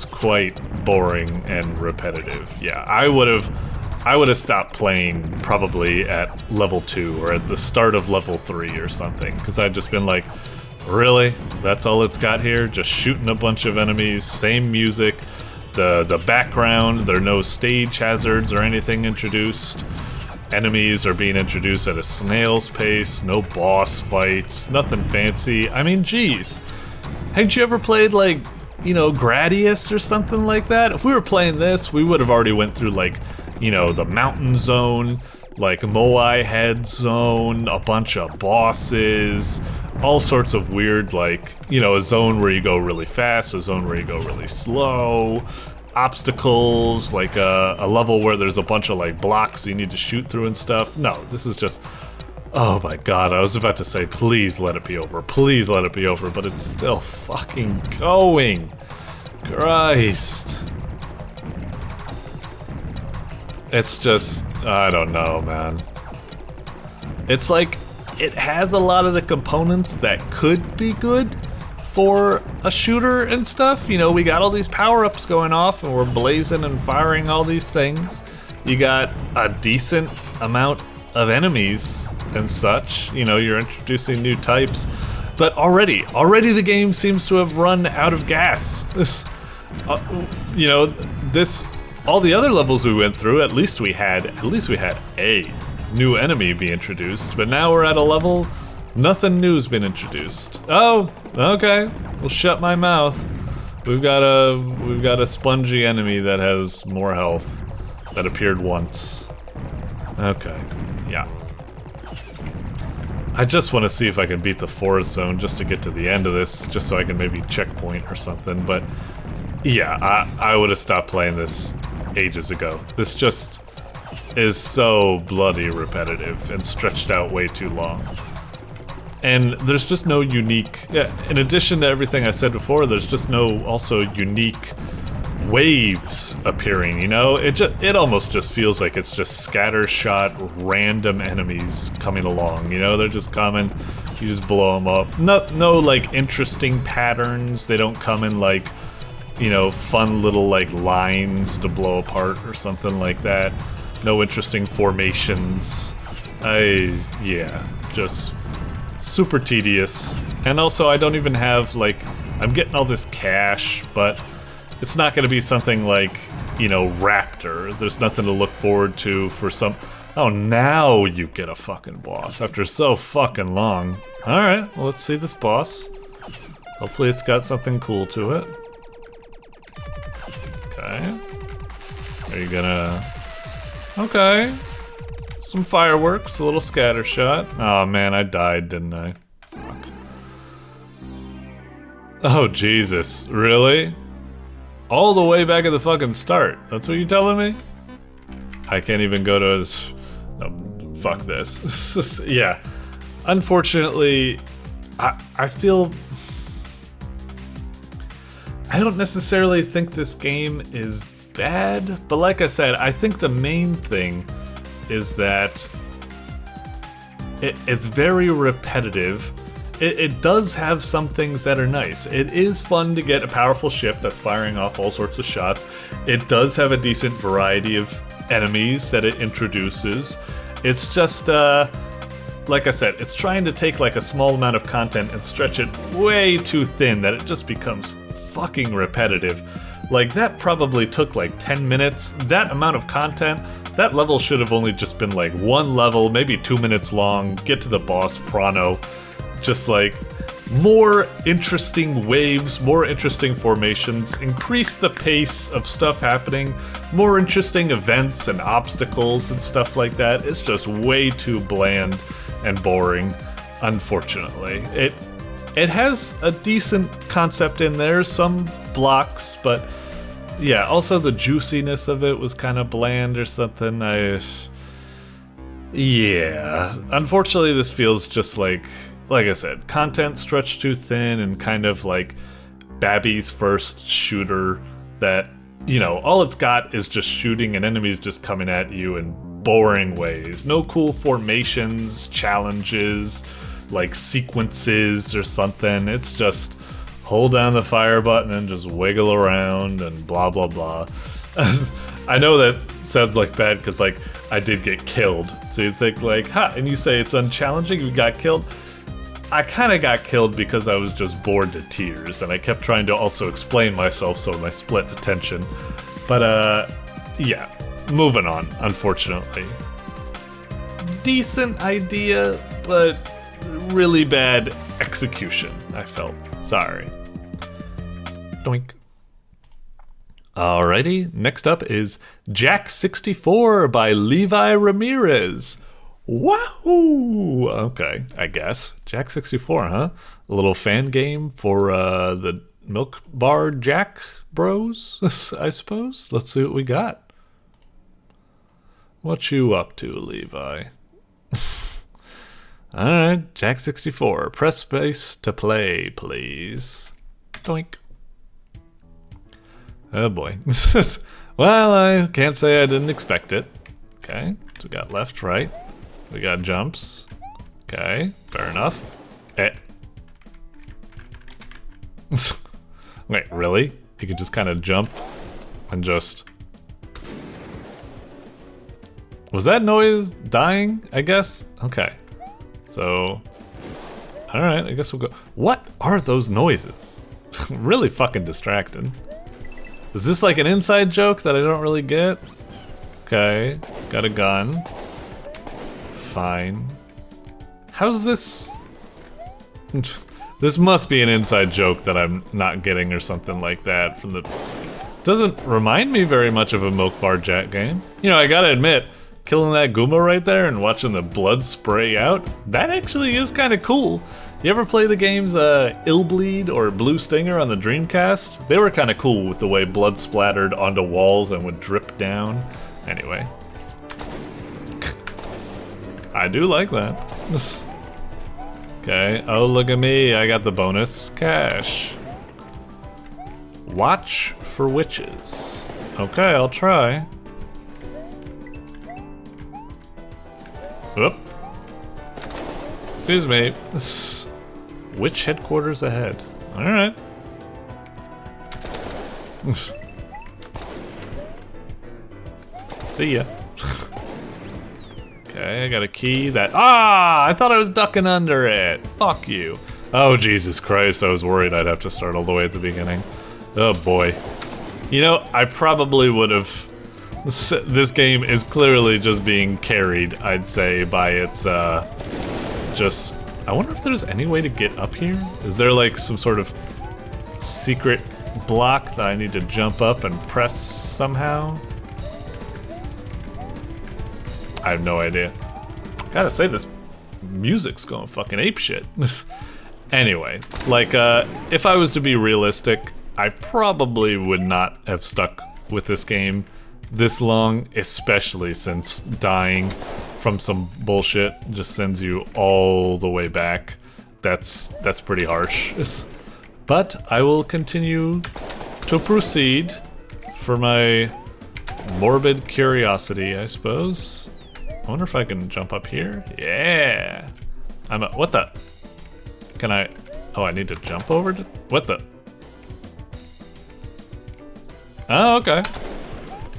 quite boring and repetitive. Yeah, I would have stopped playing probably at level 2 or at the start of level 3 or something, because I'd just been like, really? That's all it's got here? Just shooting a bunch of enemies, same music, the background, there are no stage hazards or anything introduced. Enemies are being introduced at a snail's pace, no boss fights, nothing fancy. I mean, geez. Hadn't you ever played, like, you know, Gradius or something like that? If we were playing this, we would have already went through, like, you know, the mountain zone, like Moai Head zone, a bunch of bosses, all sorts of weird, like, you know, a zone where you go really fast, a zone where you go really slow, obstacles, like a level where there's a bunch of, like, blocks you need to shoot through and stuff. No, this is just, oh my god, I was about to say, please let it be over, please let it be over, but it's still fucking going. Christ. It's just, I don't know, man. It's like, it has a lot of the components that could be good for a shooter and stuff. You know, we got all these power-ups going off and we're blazing and firing all these things. You got a decent amount of enemies and such. You know, you're introducing new types. But already the game seems to have run out of gas. This, you know, this, all the other levels we went through, at least we had a new enemy be introduced, but now we're at a level, nothing new's been introduced. Oh, okay, we'll shut my mouth. We've got a spongy enemy that has more health, that appeared once. Okay, yeah. I just want to see if I can beat the forest zone just to get to the end of this, just so I can maybe checkpoint or something, but yeah, I would have stopped playing this ages ago. This just is so bloody repetitive and stretched out way too long. And there's just no unique, in addition to everything I said before, there's just no also unique waves appearing, you know? It almost just feels like it's just scattershot random enemies coming along, you know? They're just coming, you just blow them up. No like interesting patterns, they don't come in like, you know, fun little like lines to blow apart or something like that. No interesting formations. Yeah, just super tedious. And also I don't even have like, I'm getting all this cash, but it's not gonna be something like, you know, Raptor. There's nothing to look forward to for some, oh, now you get a fucking boss after so fucking long. Alright, well, let's see this boss. Hopefully it's got something cool to it. Okay. Are you gonna... Okay. Some fireworks, a little scatter shot. Oh man, I died, didn't I? Fuck. Oh Jesus, really? All the way back at the fucking start. That's what you're telling me? I can't even go to his... No, fuck this. Yeah. Unfortunately, I feel... I don't necessarily think this game is bad, but like I said, I think the main thing is that it's very repetitive. It does have some things that are nice. It is fun to get a powerful ship that's firing off all sorts of shots. It does have a decent variety of enemies that it introduces. It's just, like I said, it's trying to take like a small amount of content and stretch it way too thin that it just becomes fucking repetitive. Like, that probably took like 10 minutes. That amount of content, that level should have only just been like one level, maybe 2 minutes long, get to the boss prono. Just like, more interesting waves, more interesting formations, increase the pace of stuff happening, more interesting events and obstacles and stuff like that. It's just way too bland and boring, unfortunately. It has a decent concept in there, some blocks, but yeah, also the juiciness of it was kind of bland or something. Yeah, unfortunately this feels just like I said, content stretched too thin and kind of like Babby's first shooter that, you know, all it's got is just shooting and enemies just coming at you in boring ways. No cool formations, challenges, like sequences or something. It's just hold down the fire button and just wiggle around and blah blah blah. I know that sounds like bad because like I did get killed, so you think like, ha, and you say it's unchallenging, you got killed. I kind of got killed because I was just bored to tears, and I kept trying to also explain myself, so my split attention. But yeah, moving on, unfortunately. Decent idea, but really bad execution, I felt. Sorry. Doink. Alrighty, next up is Jack 64 by Levi Ramirez. Wahoo! Okay, I guess. Jack 64, huh? A little fan game for the Milk Bar Jack bros, I suppose. Let's see what we got. What you up to, Levi? Alright, Jack 64. Press space to play, please. Doink. Oh boy. Well, I can't say I didn't expect it. Okay, so we got left, right. We got jumps. Okay, fair enough. Wait, really? You could just kind of jump and just... Was that noise dying, I guess? Okay. So... Alright, I guess we'll go... What are those noises? Really fucking distracting. Is this like an inside joke that I don't really get? Okay, got a gun. Fine. How's this? This must be an inside joke that I'm not getting or something like that from the... Doesn't remind me very much of a Milk Bar Jack game. You know, I gotta admit, killing that Goomba right there and watching the blood spray out, that actually is kind of cool. You ever play the games Illbleed or Blue Stinger on the Dreamcast? They were kind of cool with the way blood splattered onto walls and would drip down. Anyway. I do like that. Okay, oh look at me, I got the bonus cash. Watch for witches. Okay, I'll try. Whoop. Excuse me. Witch headquarters ahead. Alright. See ya. Okay, I got a key that... Ah! I thought I was ducking under it. Fuck you. Oh, Jesus Christ. I was worried I'd have to start all the way at the beginning. Oh, boy. You know, I probably would have... This game is clearly just being carried, I'd say, by its, just... I wonder if there's any way to get up here? Is there, like, some sort of secret block that I need to jump up and press somehow? I have no idea. Gotta say, this music's going fucking apeshit. Anyway, like, if I was to be realistic, I probably would not have stuck with this game this long, especially since dying from some bullshit just sends you all the way back. That's pretty harsh. But I will continue to proceed for my morbid curiosity, I suppose. I wonder if I can jump up here? Yeah! What the? Can I? Oh, I need to jump over to, what the? Oh, okay.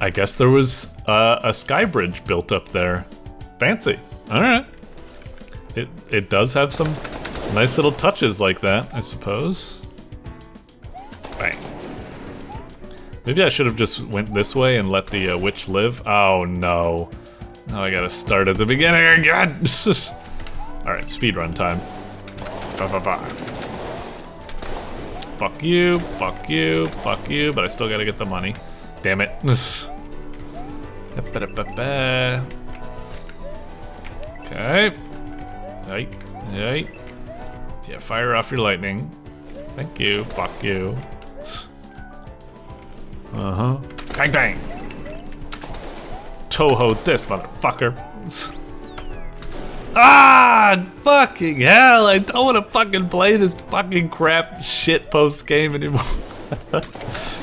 I guess there was a sky bridge built up there. Fancy. Alright. It does have some nice little touches like that, I suppose. Bang. Maybe I should have just went this way and let the witch live. Oh no. Now I gotta start at the beginning again. Alright, speedrun time. fuck you, fuck you, fuck you, but I still gotta get the money. Damn it. Okay. Hey, hey. Yeah, fire off your lightning. Thank you, fuck you. Uh-huh. Bang bang! Toho this motherfucker. Ah! Fucking hell! I don't want to fucking play this fucking crap shit post game anymore. It's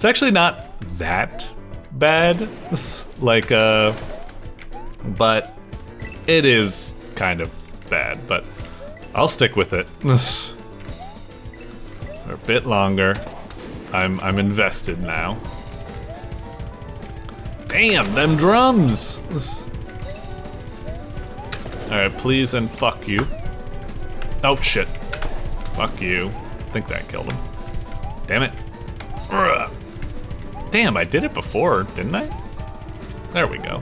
actually not that bad. Like, but it is kind of bad, but I'll stick with it. For a bit longer. I'm invested now. Damn, them drums! Alright, please and fuck you. Oh shit. Fuck you. I think that killed him. Damn it. Ugh. Damn, I did it before, didn't I? There we go.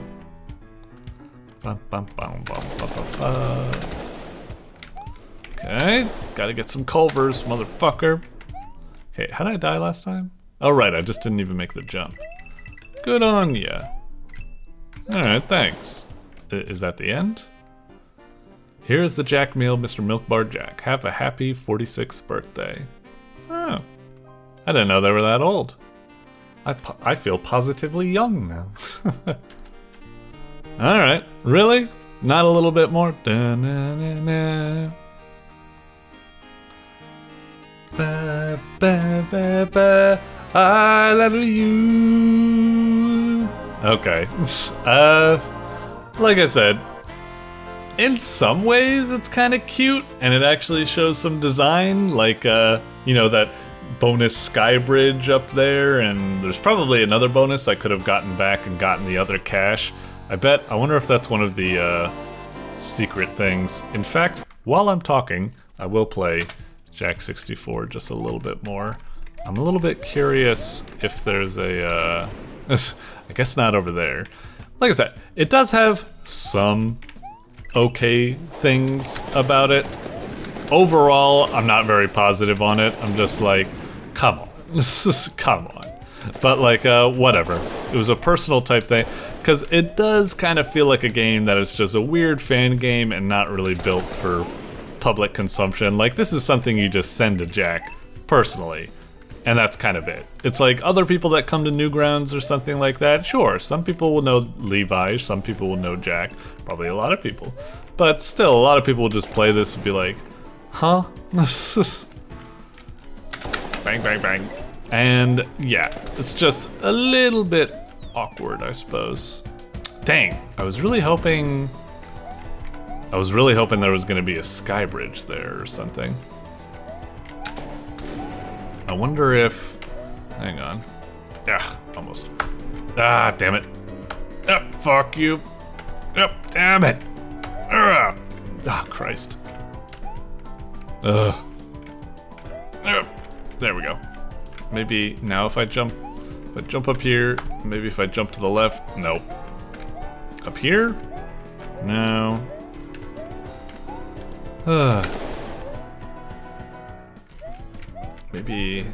Okay, gotta get some culvers, motherfucker. Okay, how did I die last time? Oh right, I just didn't even make the jump. Good on ya. Alright, thanks. Is that the end? Here is the Jack meal, Mr. Milk Bar Jack. Have a happy 46th birthday. Oh, I didn't know they were that old. I feel positively young now. Alright, really? Not a little bit more? Da-na-na-na. Ba, ba, ba, ba. I love you. Okay. Like I said, in some ways it's kind of cute, and it actually shows some design, like you know, that bonus sky bridge up there, and there's probably another bonus I could have gotten back and gotten the other cache. I wonder if that's one of the secret things. In fact, while I'm talking, I will play Jack 64 just a little bit more. I'm a little bit curious if there's a, I guess not over there. Like I said, it does have some okay things about it. Overall, I'm not very positive on it. I'm just like, come on, come on. But like, whatever. It was a personal type thing, because it does kind of feel like a game that is just a weird fan game and not really built for public consumption. Like, this is something you just send to Jack personally, and that's kind of it. It's like other people that come to Newgrounds or something like that. Sure, some people will know Levi, some people will know Jack, probably a lot of people. But still, a lot of people will just play this and be like, huh? Bang, bang, bang. And yeah, it's just a little bit awkward, I suppose. Dang, I was really hoping there was gonna be a sky bridge there or something. I wonder if, hang on. Yeah, almost. Ah, damn it. Yep, fuck you. Yep, damn it. Ah, oh, Christ. Ugh. Yep, there we go. Maybe now if I jump up here, maybe if I jump to the left, nope. Up here? No. Maybe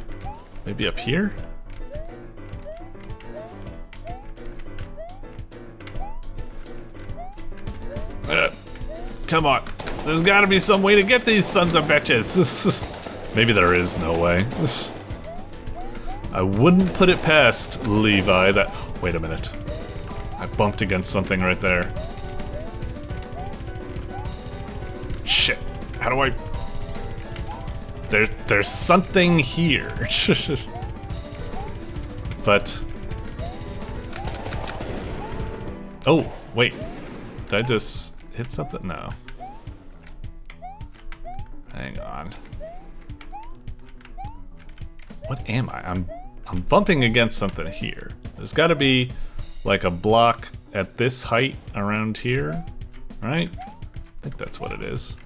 up here? Come on. There's gotta be some way to get these sons of bitches. Maybe there is no way. I wouldn't put it past Levi that... Wait a minute. I bumped against something right there. Shit. How do I... There's something here. But... Oh, wait. Did I just hit something? No. Hang on. What am I? I'm bumping against something here. There's gotta be like a block at this height around here, right? I think that's what it is.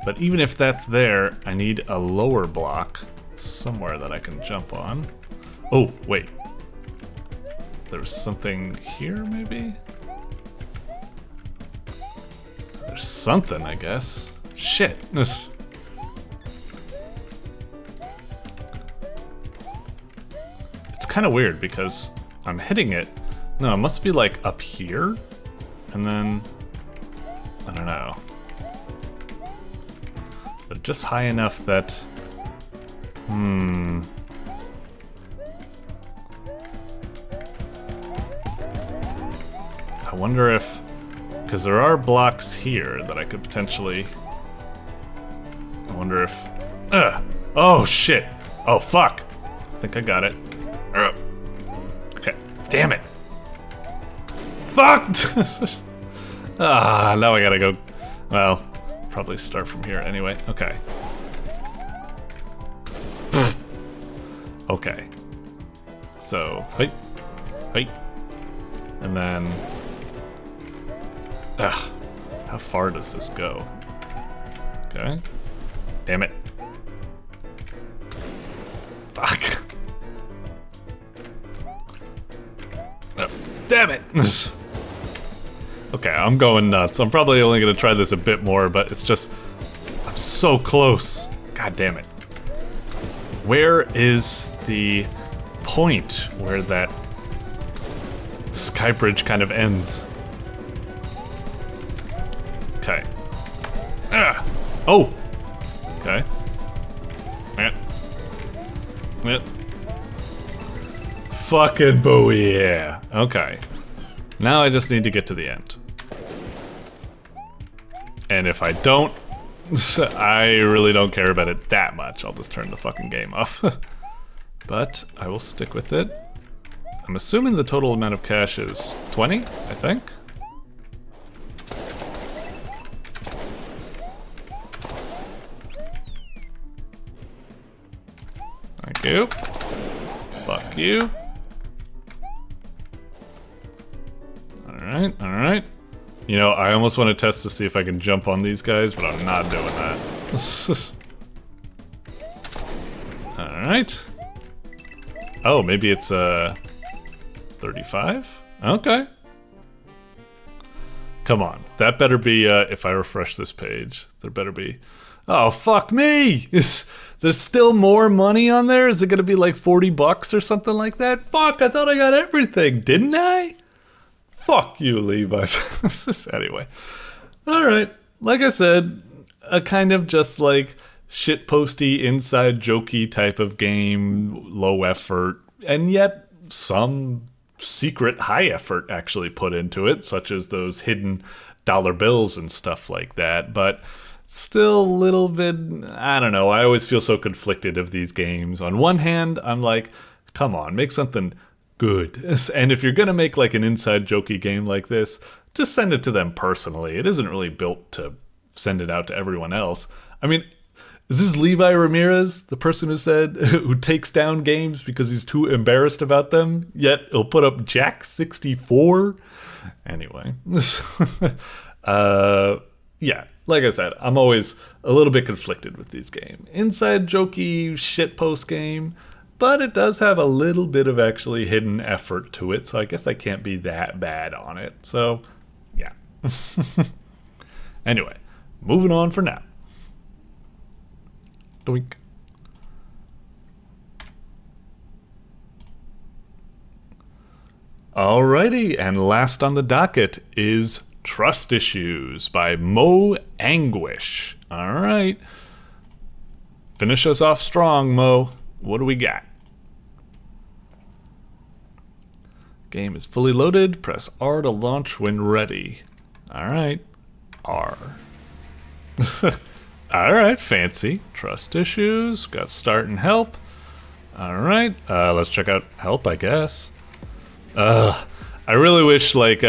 But even if that's there, I need a lower block somewhere that I can jump on. Oh, wait. There's something here, maybe? There's something, I guess. Shit. kind of weird because I'm hitting it. No, it must be like up here. And then, I don't know. But just high enough that, I wonder if, because there are blocks here that I could potentially, I wonder if, oh shit, oh fuck, I think I got it. Okay, damn it. Fuck! Now I gotta go, well, probably start from here anyway, okay. Okay. So, hey, and then, how far does this go? Okay. Damn it. Fuck. Oh, damn it! Okay, I'm going nuts. I'm probably only gonna try this a bit more, but it's just, I'm so close. God damn it. Where is the point where that sky bridge kind of ends? Okay. Oh! Okay. Fucking buoy, yeah. Okay. Now I just need to get to the end. And if I don't, I really don't care about it that much. I'll just turn the fucking game off. But I will stick with it. I'm assuming the total amount of cash is 20, I think. Thank you. Fuck you. Alright, alright. You know, I almost want to test to see if I can jump on these guys, but I'm not doing that. Alright. Oh, maybe it's 35? Okay. Come on. That better be, if I refresh this page, there better be... Oh, fuck me! There's still more money on there? Is it gonna be like 40 bucks or something like that? Fuck, I thought I got everything, didn't I? Fuck you, Levi. Anyway. Alright, like I said, a kind of just like shitposty, inside jokey type of game, low effort, and yet some secret high effort actually put into it, such as those hidden dollar bills and stuff like that, but still a little bit, I don't know, I always feel so conflicted of these games. On one hand, I'm like, come on, make something good. And if you're gonna make like an inside jokey game like this, just send it to them personally. It isn't really built to send it out to everyone else. I mean, is this Levi Ramirez, the person who said, who takes down games because he's too embarrassed about them, yet he'll put up Jack 64? Anyway. Yeah, like I said, I'm always a little bit conflicted with these games. Inside jokey shitpost game, but it does have a little bit of actually hidden effort to it, so I guess I can't be that bad on it. So, yeah. Anyway, moving on for now. Doink. Alrighty, and last on the docket is Trust Issues by Mo Anguish. Alright. Finish us off strong, Mo. What do we got? Game is fully loaded. Press R to launch when ready. Alright. R. Alright, fancy. Trust issues. Got start and help. Alright. Let's check out help, I guess. I really wish, like,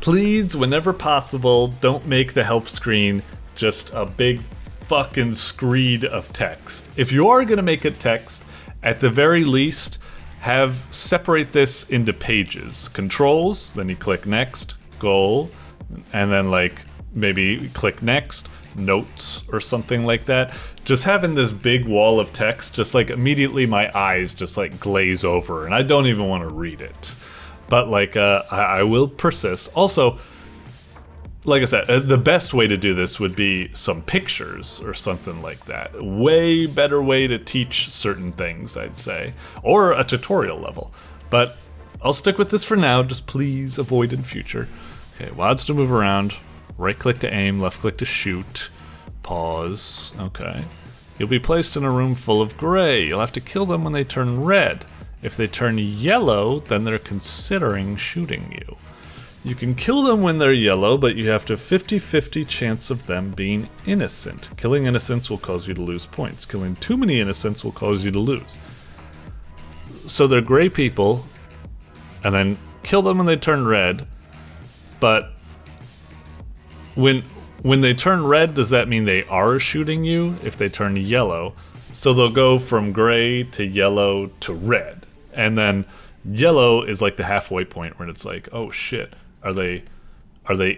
please, whenever possible, don't make the help screen just a big fucking screed of text. If you are gonna make it text, at the very least, separate this into pages. Controls, then you click next, goal, and then like maybe click next, notes or something like that. Just having this big wall of text, just like immediately my eyes just like glaze over and I don't even want to read it. But like I will persist. Also, like I said, the best way to do this would be some pictures or something like that. Way better way to teach certain things, I'd say. Or a tutorial level. But I'll stick with this for now, just please avoid in future. Okay, WADs to move around. Right click to aim, left click to shoot. Pause. Okay. You'll be placed in a room full of gray. You'll have to kill them when they turn red. If they turn yellow, then they're considering shooting you. You can kill them when they're yellow, but you have to 50-50 chance of them being innocent. Killing innocents will cause you to lose points. Killing too many innocents will cause you to lose. So they're gray people, and then kill them when they turn red, but when they turn red, does that mean they are shooting you? If they turn yellow, so they'll go from gray to yellow to red, and then yellow is like the halfway point where it's like, oh shit, are they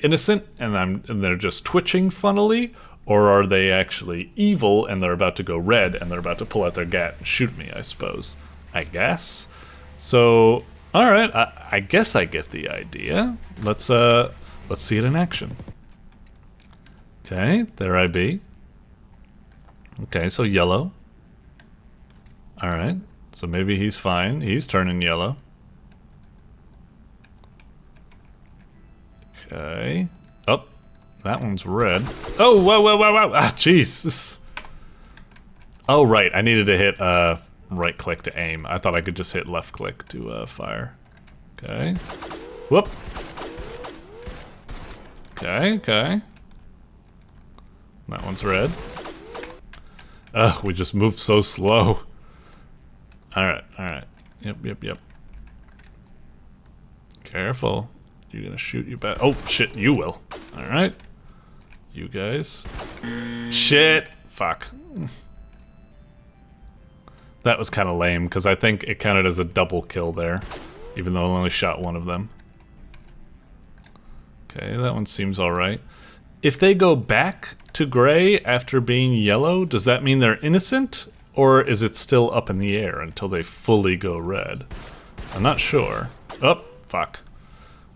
innocent and they're just twitching funnily, or are they actually evil and they're about to go red and they're about to pull out their gat and shoot me? I suppose. I guess. So, all right, I guess I get the idea. Let's see it in action. Okay, there I be. Okay, so yellow. All right, so maybe he's fine. He's turning yellow. Okay. Oh, that one's red. Oh, whoa, whoa, whoa, whoa. Ah, jeez. Oh, right, I needed to hit right click to aim. I thought I could just hit left click to fire. Okay. Whoop. Okay, okay. That one's red. Ugh, we just moved so slow. Alright, alright. Yep, yep, yep. Careful. You're gonna shoot you back. Oh, shit, you will. Alright. You guys. Shit! Fuck. That was kind of lame, because I think it counted as a double kill there, even though I only shot one of them. Okay, that one seems alright. If they go back to gray after being yellow, does that mean they're innocent? Or is it still up in the air until they fully go red? I'm not sure. Oh, fuck.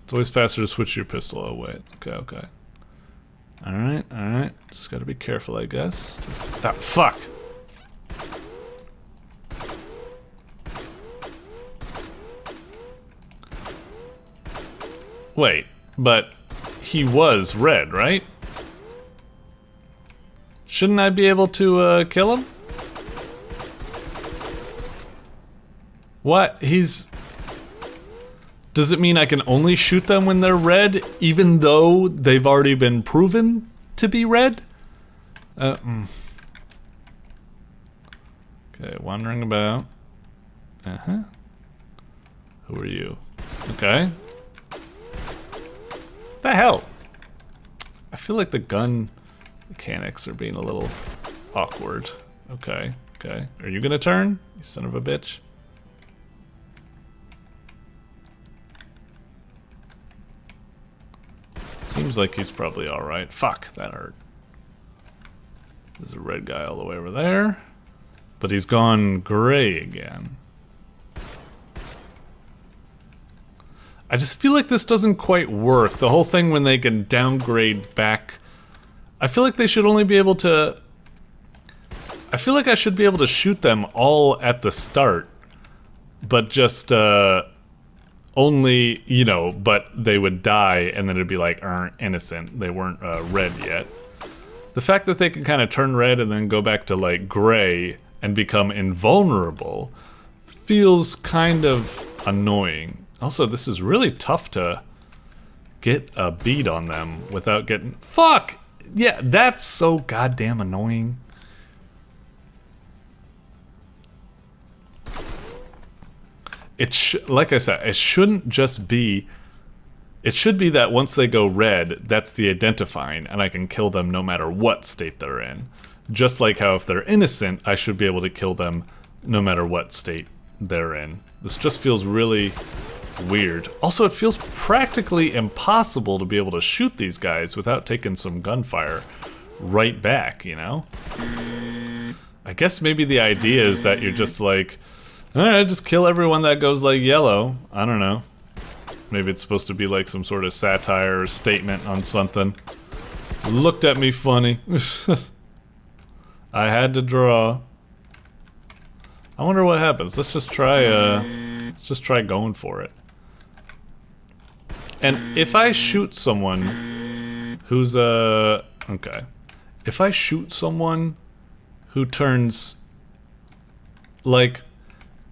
It's always faster to switch your pistol. Oh, wait. Okay, okay. Alright, alright. Just gotta be careful, I guess. Just that. Fuck! Wait, but he was red, right? Shouldn't I be able to kill him? What? He's... Does it mean I can only shoot them when they're red, even though they've already been proven to be red? Okay, wandering about. Uh-huh. Who are you? Okay. The hell? I feel like the gun mechanics are being a little awkward. Okay, okay. Are you gonna turn? You son of a bitch. Seems like he's probably alright. Fuck, that hurt. There's a red guy all the way over there. But he's gone gray again. I just feel like this doesn't quite work. The whole thing when they can downgrade back. I feel like they should only be able to... I feel like I should be able to shoot them all at the start. But just, only, you know, but they would die and then it'd be like, innocent. They weren't red yet. The fact that they can kind of turn red and then go back to like gray and become invulnerable feels kind of annoying. Also, this is really tough to get a beat on them without getting... Fuck! Yeah, that's so goddamn annoying. Like I said, it shouldn't just be... It should be that once they go red, that's the identifying, and I can kill them no matter what state they're in. Just like how if they're innocent, I should be able to kill them no matter what state they're in. This just feels really weird. Also, it feels practically impossible to be able to shoot these guys without taking some gunfire right back, you know? I guess maybe the idea is that you're just like, alright, just kill everyone that goes like yellow. I don't know. Maybe it's supposed to be like some sort of satire or statement on something. Looked at me funny. I had to draw. I wonder what happens. Let's just try going for it. And if I shoot someone who's okay. If I shoot someone who turns, like,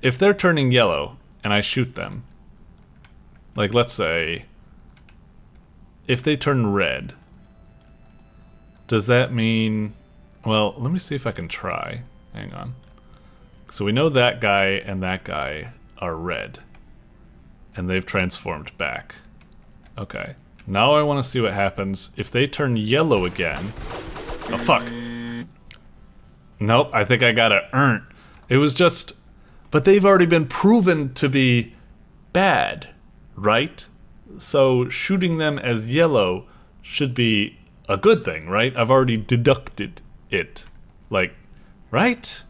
if they're turning yellow and I shoot them, like, let's say if they turn red, does that mean, well, let me see if I can try. Hang on. So we know that guy and that guy are red, and they've transformed back. Okay. Now I want to see what happens if they turn yellow again. Oh, fuck. Nope, I think I got it earned. It was just... But they've already been proven to be bad, right? So shooting them as yellow should be a good thing, right? I've already deducted it. Like, right?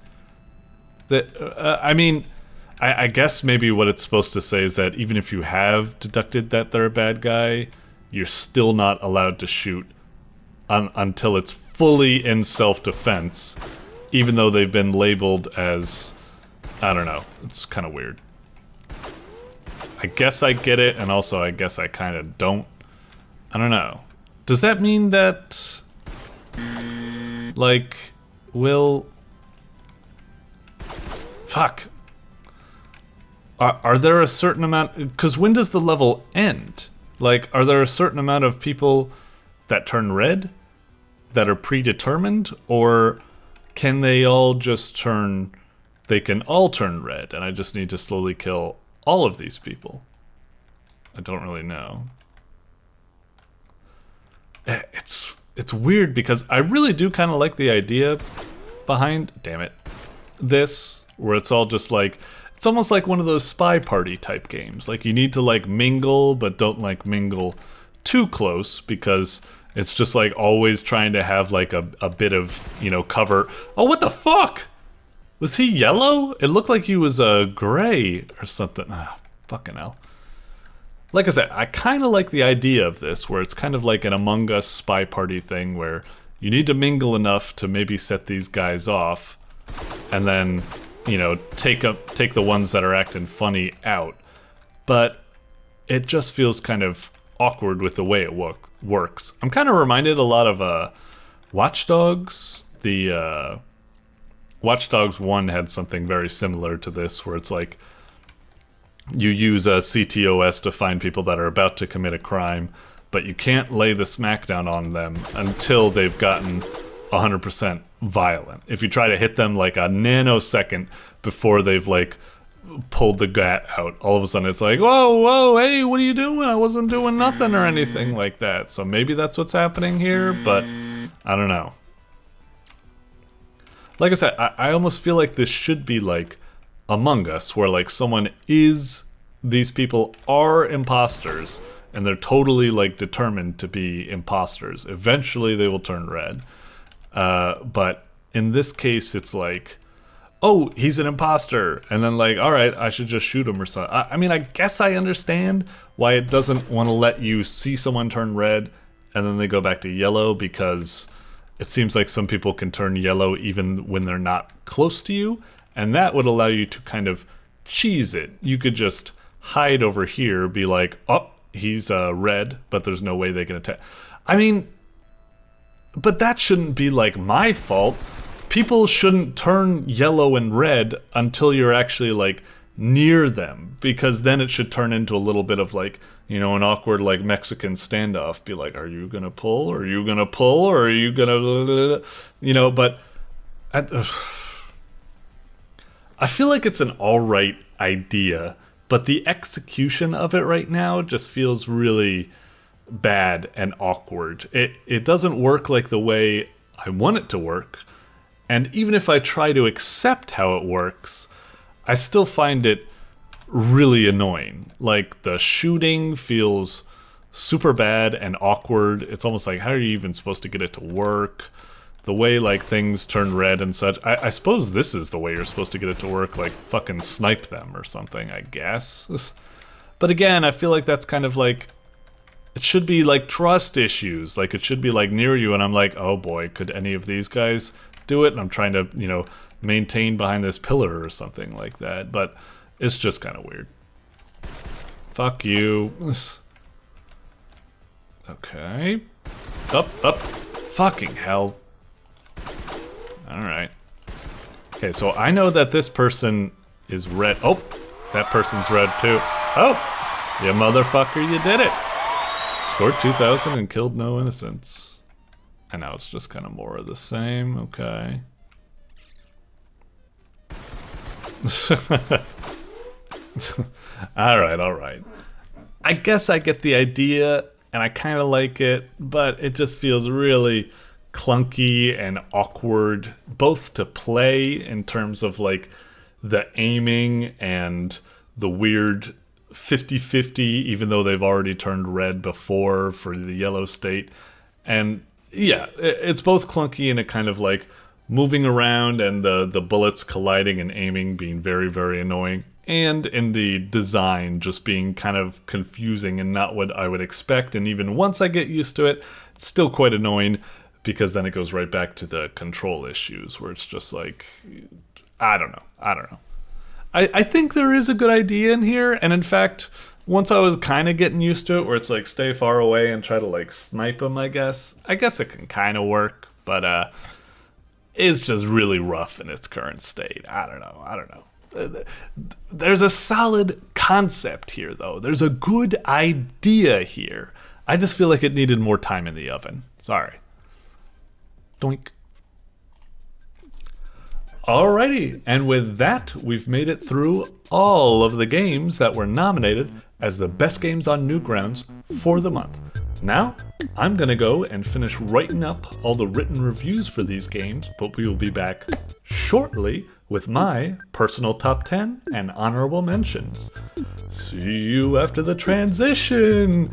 I mean, I guess maybe what it's supposed to say is that even if you have deducted that they're a bad guy, you're still not allowed to shoot until it's fully in self-defense, even though they've been labeled as, I don't know, it's kind of weird. I guess I get it, and also I guess I kind of don't. I don't know. Does that mean that, like, will... Fuck. Are there a certain amount... Because when does the level end? Like, are there a certain amount of people that turn red that are predetermined? Or can they all just turn... They can all turn red, and I just need to slowly kill all of these people? I don't really know. It's weird because I really do kind of like the idea behind... Damn it. This, where it's all just like... It's almost like one of those spy party type games. Like, you need to, like, mingle, but don't, like, mingle too close, because it's just, like, always trying to have, like, a bit of, you know, cover. Oh, what the fuck? Was he yellow? It looked like he was, gray or something. Ah, fucking hell. Like I said, I kind of like the idea of this, where it's kind of like an Among Us spy party thing, where you need to mingle enough to maybe set these guys off, and then... you know, take the ones that are acting funny out. But it just feels kind of awkward with the way it works. I'm kind of reminded a lot of Watch Dogs. The Watch Dogs 1 had something very similar to this, where it's like you use a CTOS to find people that are about to commit a crime, but you can't lay the smackdown on them until they've gotten 100% violent. If you try to hit them like a nanosecond before they've like pulled the gat out, all of a sudden it's like, whoa, hey, what are you doing? I wasn't doing nothing or anything like that. So maybe that's what's happening here, but I don't know. Like I said, I almost feel like this should be like Among Us, where like these people are imposters, and they're totally like determined to be imposters. Eventually they will turn red. But in this case, it's like, oh, he's an imposter, and then like, all right, I should just shoot him or something. I mean, I guess I understand why it doesn't want to let you see someone turn red and then they go back to yellow, because it seems like some people can turn yellow even when they're not close to you, and that would allow you to kind of cheese it. You could just hide over here, be like, oh, he's red, but there's no way they can attack. I mean... But that shouldn't be, like, my fault. People shouldn't turn yellow and red until you're actually, like, near them. Because then it should turn into a little bit of, like, you know, an awkward, like, Mexican standoff. Be like, are you gonna pull? Are you gonna pull? Or are you gonna... You know, but... I feel like it's an alright idea. But the execution of it right now just feels really... bad and awkward. It doesn't work like the way I want it to work, and even if I try to accept how it works, I still find it really annoying. Like, the shooting feels super bad and awkward. It's almost like, how are you even supposed to get it to work? The way, like, things turn red and such. I suppose this is the way you're supposed to get it to work, like fucking snipe them or something, I guess. But again, I feel like that's kind of like, it should be like trust issues. Like, it should be like near you, and I'm like, oh boy, could any of these guys do it? And I'm trying to, you know, maintain behind this pillar or something like that. But it's just kind of weird. Fuck you. Okay. Up. Fucking hell. Alright. Okay, so I know that this person is red. Oh, that person's red too. Oh, you motherfucker, you did it. Scored 2,000 and killed no innocents. And now it's just kind of more of the same. Okay. Alright. I guess I get the idea, and I kind of like it, but it just feels really clunky and awkward, both to play in terms of like the aiming and the weird 50-50, even though they've already turned red before for the yellow state. And yeah, it's both clunky and it kind of like moving around and the bullets colliding and aiming being very, very annoying. And in the design just being kind of confusing and not what I would expect. And even once I get used to it, it's still quite annoying, because then it goes right back to the control issues where it's just like, I don't know. I think there is a good idea in here, and in fact, once I was kind of getting used to it, where it's like stay far away and try to like snipe them, I guess it can kind of work, but it's just really rough in its current state. I don't know. There's a solid concept here, though. There's a good idea here. I just feel like it needed more time in the oven. Sorry. Doink. Alrighty, and with that, we've made it through all of the games that were nominated as the best games on Newgrounds for the month. Now, I'm gonna go and finish writing up all the written reviews for these games, but we will be back shortly with my personal top 10 and honorable mentions. See you after the transition.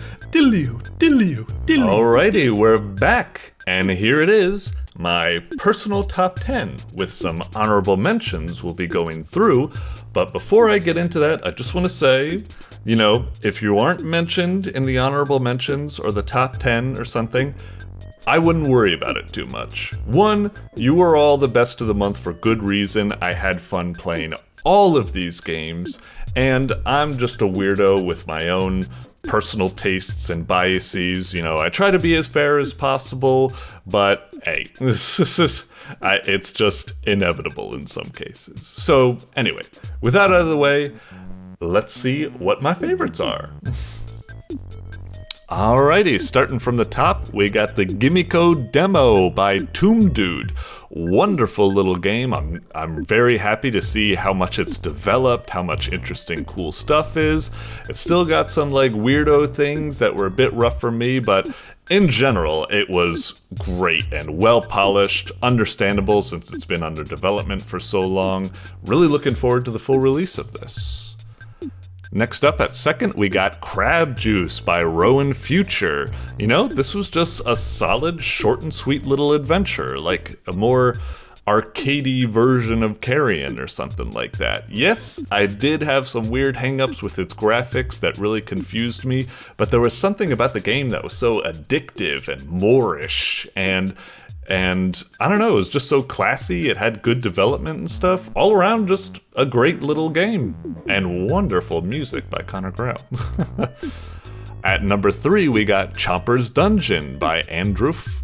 Alrighty, we're back, and here it is. My personal top 10 with some honorable mentions we'll be going through. But before I get into that, I just want to say, you know, if you aren't mentioned in the honorable mentions or the top 10 or something, I wouldn't worry about it too much. One, you were all the best of the month for good reason. I had fun playing all of these games, and I'm just a weirdo with my own personal tastes and biases. You know, I try to be as fair as possible, but hey, it's just inevitable in some cases. So anyway, with that out of the way, let's see what my favorites are. Alrighty, starting from the top, we got the GIMMIKO demo by Tombdude. Wonderful little game. I'm very happy to see how much it's developed, how much interesting, cool stuff is. It's still got some like weirdo things that were a bit rough for me, but in general, it was great and well polished, understandable since it's been under development for so long. Really looking forward to the full release of this. Next up at second, we got Crab Juice by RowanFuture. You know, this was just a solid, short and sweet little adventure, like a more arcadey version of Carrion or something like that. Yes, I did have some weird hangups with its graphics that really confused me, but there was something about the game that was so addictive and Moorish, and I don't know, it was just so classy, it had good development and stuff. All around, just a great little game. And wonderful music by Connor Grau. At number 3, we got Chomper's Dungeon by andrfw.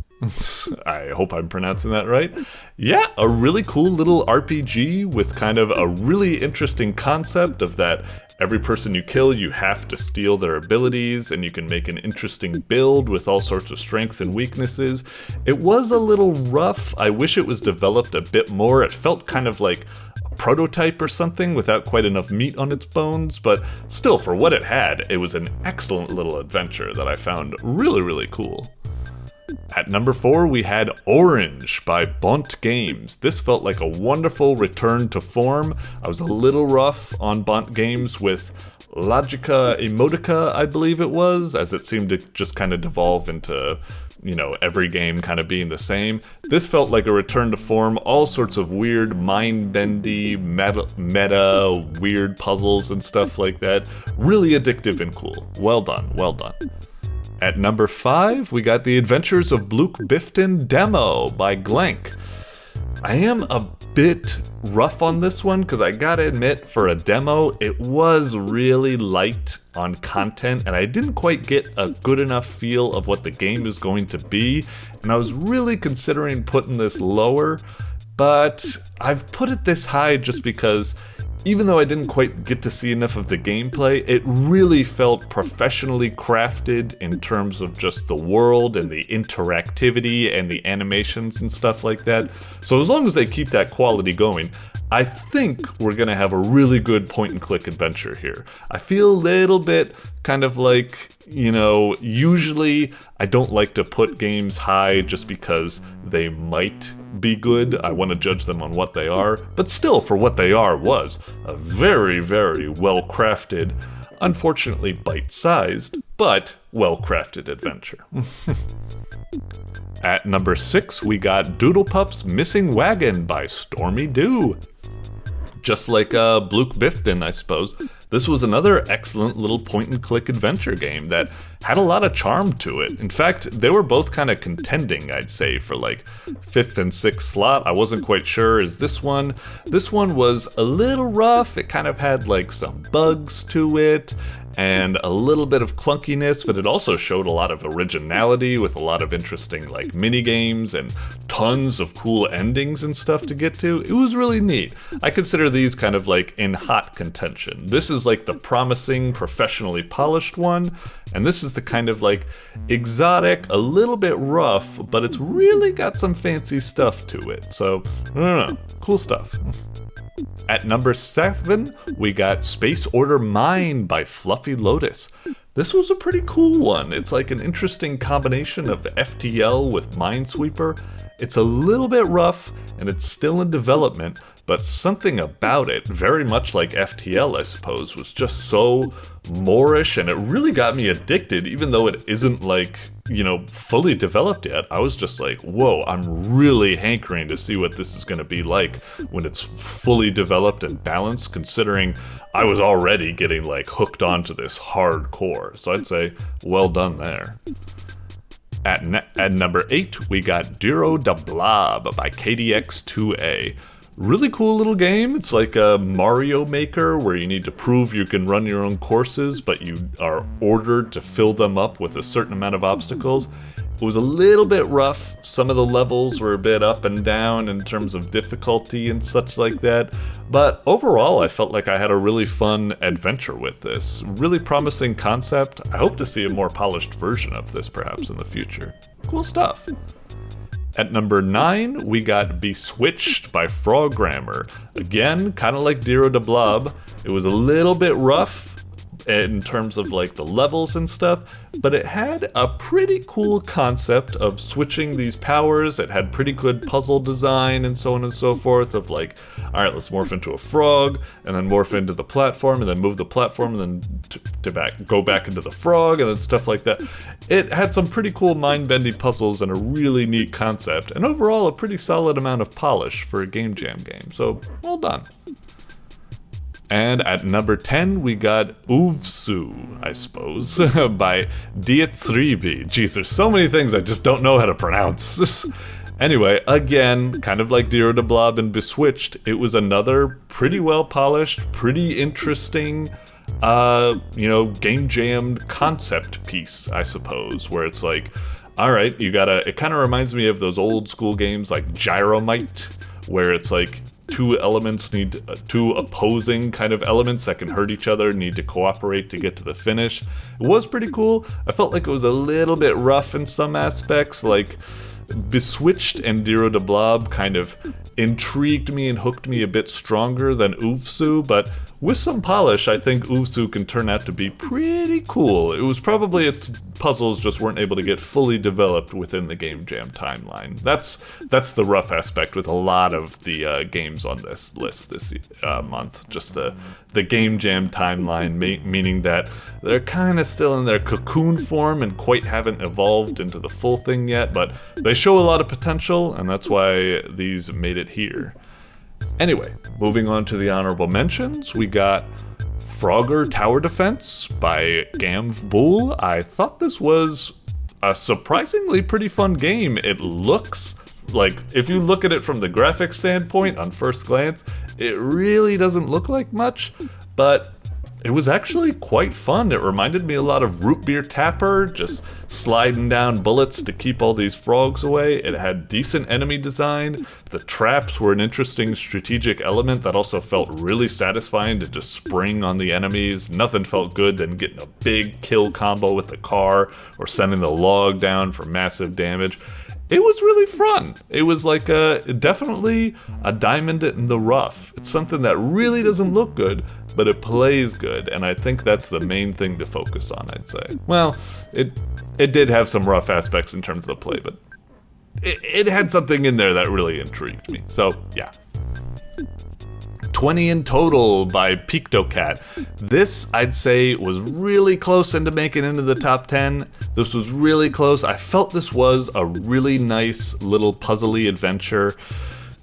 I hope I'm pronouncing that right. Yeah, a really cool little RPG with kind of a really interesting concept of that every person you kill, you have to steal their abilities, and you can make an interesting build with all sorts of strengths and weaknesses. It was a little rough. I wish it was developed a bit more. It felt kind of like a prototype or something without quite enough meat on its bones, but still, for what it had, it was an excellent little adventure that I found really, really cool. At number 4, we had Orange by bontegames. This felt like a wonderful return to form. I was a little rough on bontegames with Logica Emotica, I believe it was, as it seemed to just kind of devolve into, you know, every game kind of being the same. This felt like a return to form, all sorts of weird, mind-bendy, meta, weird puzzles and stuff like that. Really addictive and cool. Well done, well done. At number 5, we got The Adventures of Bluke Bifton Demo by Glenk. I am a bit rough on this one because I gotta admit, for a demo, it was really light on content and I didn't quite get a good enough feel of what the game is going to be, and I was really considering putting this lower, but I've put it this high just because even though I didn't quite get to see enough of the gameplay, it really felt professionally crafted in terms of just the world and the interactivity and the animations and stuff like that. So as long as they keep that quality going, I think we're gonna have a really good point-and-click adventure here. I feel a little bit kind of like, you know, usually I don't like to put games high just because they might be good. I want to judge them on what they are, but still, for what they are, was a very, very well-crafted, unfortunately bite-sized, but well-crafted adventure. At number 6, we got Doodlepup's Missing Wagon by StormyDew. Just like Bluke Bifton, I suppose, this was another excellent little point-and-click adventure game that had a lot of charm to it. In fact, they were both kind of contending, I'd say, for like 5th and 6th slot. I wasn't quite sure. Is this one? This one was a little rough. It kind of had like some bugs to it and a little bit of clunkiness, but it also showed a lot of originality with a lot of interesting like mini games and tons of cool endings and stuff to get to. It was really neat. I consider these kind of like in hot contention. This is like the promising, professionally polished one, and this is the kind of like exotic, a little bit rough, but it's really got some fancy stuff to it. So, I don't know, cool stuff. At number 7, we got Space Order Mine by FluffyLotus. This was a pretty cool one. It's like an interesting combination of FTL with Minesweeper. It's a little bit rough, and it's still in development, but something about it, very much like FTL I suppose, was just so Moorish, and it really got me addicted, even though it isn't like, you know, fully developed yet. I was just like, whoa, I'm really hankering to see what this is going to be like when it's fully developed and balanced, considering I was already getting like hooked onto this hardcore. So I'd say, well done there. At number 8, we got Diro da Blob by KDX2A. Really cool little game. It's like a Mario Maker where you need to prove you can run your own courses, but you are ordered to fill them up with a certain amount of obstacles. It was a little bit rough. Some of the levels were a bit up and down in terms of difficulty and such like that. But overall, I felt like I had a really fun adventure with this. Really promising concept. I hope to see a more polished version of this perhaps in the future. Cool stuff. At number 9, we got Beswitched by Frogrammer. Again, kind of like Diro da Blob, it was a little bit rough in terms of like the levels and stuff, but it had a pretty cool concept of switching these powers. It had pretty good puzzle design and so on and so forth of like, all right, let's morph into a frog and then morph into the platform and then move the platform and then go back into the frog and then stuff like that. It had some pretty cool mind-bending puzzles and a really neat concept, and overall a pretty solid amount of polish for a Game Jam game, so well done. And at number 10, we got UVSU, I suppose, by dietzribi. Jeez, there's so many things I just don't know how to pronounce. Anyway, again, kind of like Diro da Blob and Beswitched, it was another pretty well polished, pretty interesting, you know, game jammed concept piece, I suppose, where it's like, all right, you gotta, it kind of reminds me of those old school games like Gyromite, where it's like, two opposing kind of elements that can hurt each other need to cooperate to get to the finish. It was pretty cool. I felt like it was a little bit rough in some aspects, like Beswitched and Diro da Blob kind of intrigued me and hooked me a bit stronger than UVSU, but with some polish, I think UVSU can turn out to be pretty cool. It was probably its puzzles just weren't able to get fully developed within the Game Jam timeline. That's the rough aspect with a lot of the games on this list this month. Just the Game Jam timeline, meaning that they're kind of still in their cocoon form and quite haven't evolved into the full thing yet, but they show a lot of potential, and that's why these made it here. Anyway, moving on to the honorable mentions, we got Frogger Tower Defense by gavmcool. I thought this was a surprisingly pretty fun game. It looks like, if you look at it from the graphics standpoint on first glance, it really doesn't look like much, but it was actually quite fun. It reminded me a lot of Root Beer Tapper, just sliding down bullets to keep all these frogs away. It had decent enemy design. The traps were an interesting strategic element that also felt really satisfying to just spring on the enemies. Nothing felt good than getting a big kill combo with the car or sending the log down for massive damage. It was really fun. It was like definitely a diamond in the rough. It's something that really doesn't look good, but it plays good, and I think that's the main thing to focus on, I'd say. Well, it did have some rough aspects in terms of the play, but it had something in there that really intrigued me. So, yeah. 20 in Total by pictocat. This, I'd say, was really close into making it into the top 10. This was really close. I felt this was a really nice little puzzly adventure.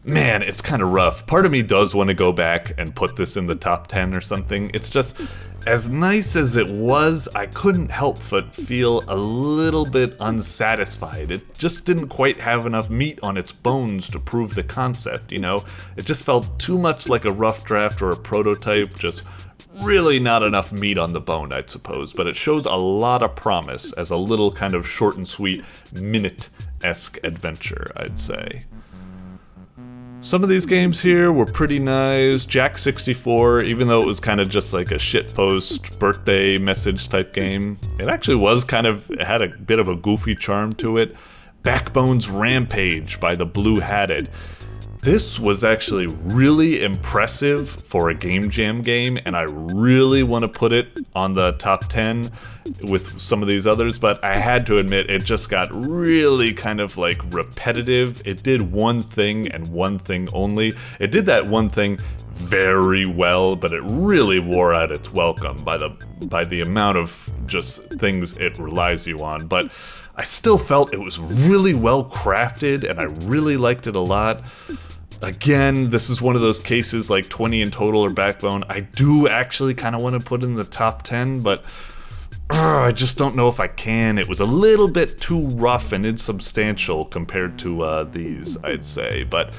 Man, it's kind of rough. Part of me does want to go back and put this in the top 10 or something. It's just, as nice as it was, I couldn't help but feel a little bit unsatisfied. It just didn't quite have enough meat on its bones to prove the concept, you know? It just felt too much like a rough draft or a prototype, just really not enough meat on the bone, I'd suppose. But it shows a lot of promise as a little kind of short and sweet, minute-esque adventure, I'd say. Some of these games here were pretty nice. Jack64, even though it was kind of just like a shitpost birthday message type game, it actually was kind of, it had a bit of a goofy charm to it. Backbone's Rampage by TheBlueHatted. This was actually really impressive for a Game Jam game, and I really want to put it on the top 10 with some of these others, but I had to admit it just got really kind of like repetitive. It did one thing and one thing only. It did that one thing very well, but it really wore out its welcome by the amount of just things it relies you on. But I still felt it was really well crafted, and I really liked it a lot. Again, this is one of those cases like 20 in Total or Backbone. I do actually kind of want to put in the top 10, but I just don't know if I can. It was a little bit too rough and insubstantial compared to these, I'd say, but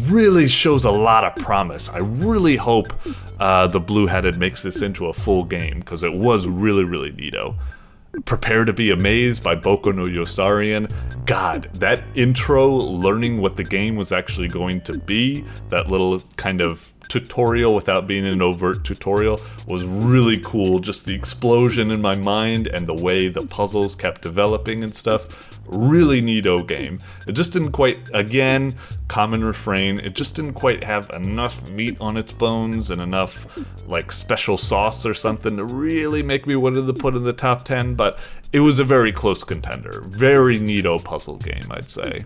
really shows a lot of promise. I really hope TheBlueHatted makes this into a full game, because it was really, really neato. Prepare to be Amazed by bokononyossarian. God, that intro, learning what the game was actually going to be, that little kind of tutorial without being an overt tutorial, was really cool. Just the explosion in my mind and the way the puzzles kept developing and stuff. Really neato game. It just didn't quite, again, common refrain, it just didn't quite have enough meat on its bones and enough like special sauce or something to really make me want to put in the top 10, but it was a very close contender. Very neato puzzle game, I'd say.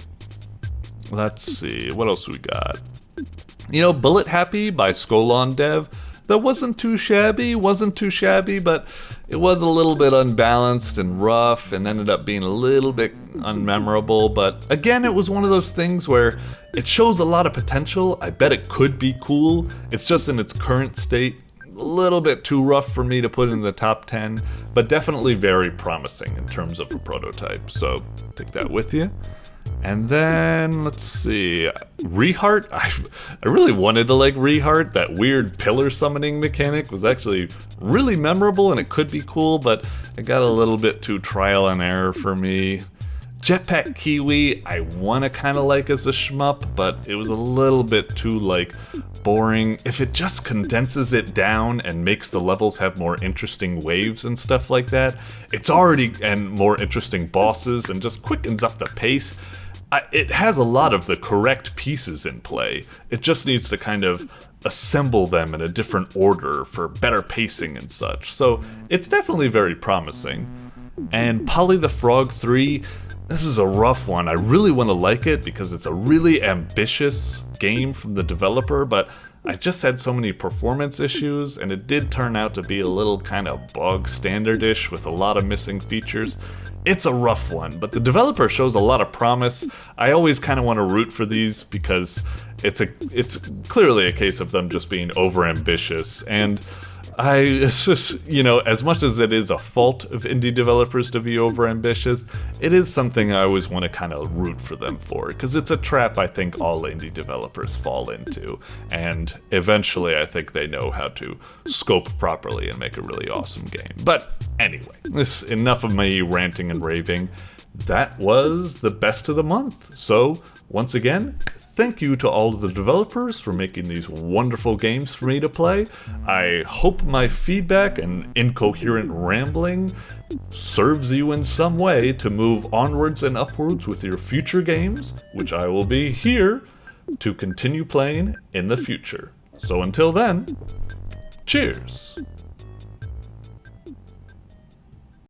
Let's see, what else we got? You know, Bullet Happy by ScolonDev. That wasn't too shabby, but it was a little bit unbalanced and rough and ended up being a little bit unmemorable. But again, it was one of those things where it shows a lot of potential. I bet it could be cool. It's just in its current state, a little bit too rough for me to put in the top 10, but definitely very promising in terms of a prototype. So take that with you. And then, let's see, Reheart. I really wanted to like Reheart. That weird pillar summoning mechanic was actually really memorable and it could be cool, but it got a little bit too trial and error for me. Jetpack Kiwi, I want to kind of like as a shmup, but it was a little bit too like boring. If it just condenses it down and makes the levels have more interesting waves and stuff like that, it's already, and more interesting bosses, and just quickens up the pace, it has a lot of the correct pieces in play. It just needs to kind of assemble them in a different order for better pacing and such. So it's definitely very promising. And Polly the Frog 3, this is a rough one. I really want to like it because it's a really ambitious game from the developer, but I just had so many performance issues, and it did turn out to be a little kind of bog standard-ish with a lot of missing features. It's a rough one, but the developer shows a lot of promise. I always kind of want to root for these because it's clearly a case of them just being overambitious, and it's just, you know, as much as it is a fault of indie developers to be overambitious, it is something I always want to kind of root for them for, because it's a trap I think all indie developers fall into, and eventually I think they know how to scope properly and make a really awesome game. But anyway, enough of me ranting and raving. That was the best of the month. So, once again, thank you to all of the developers for making these wonderful games for me to play. I hope my feedback and incoherent rambling serves you in some way to move onwards and upwards with your future games, which I will be here to continue playing in the future. So until then, cheers!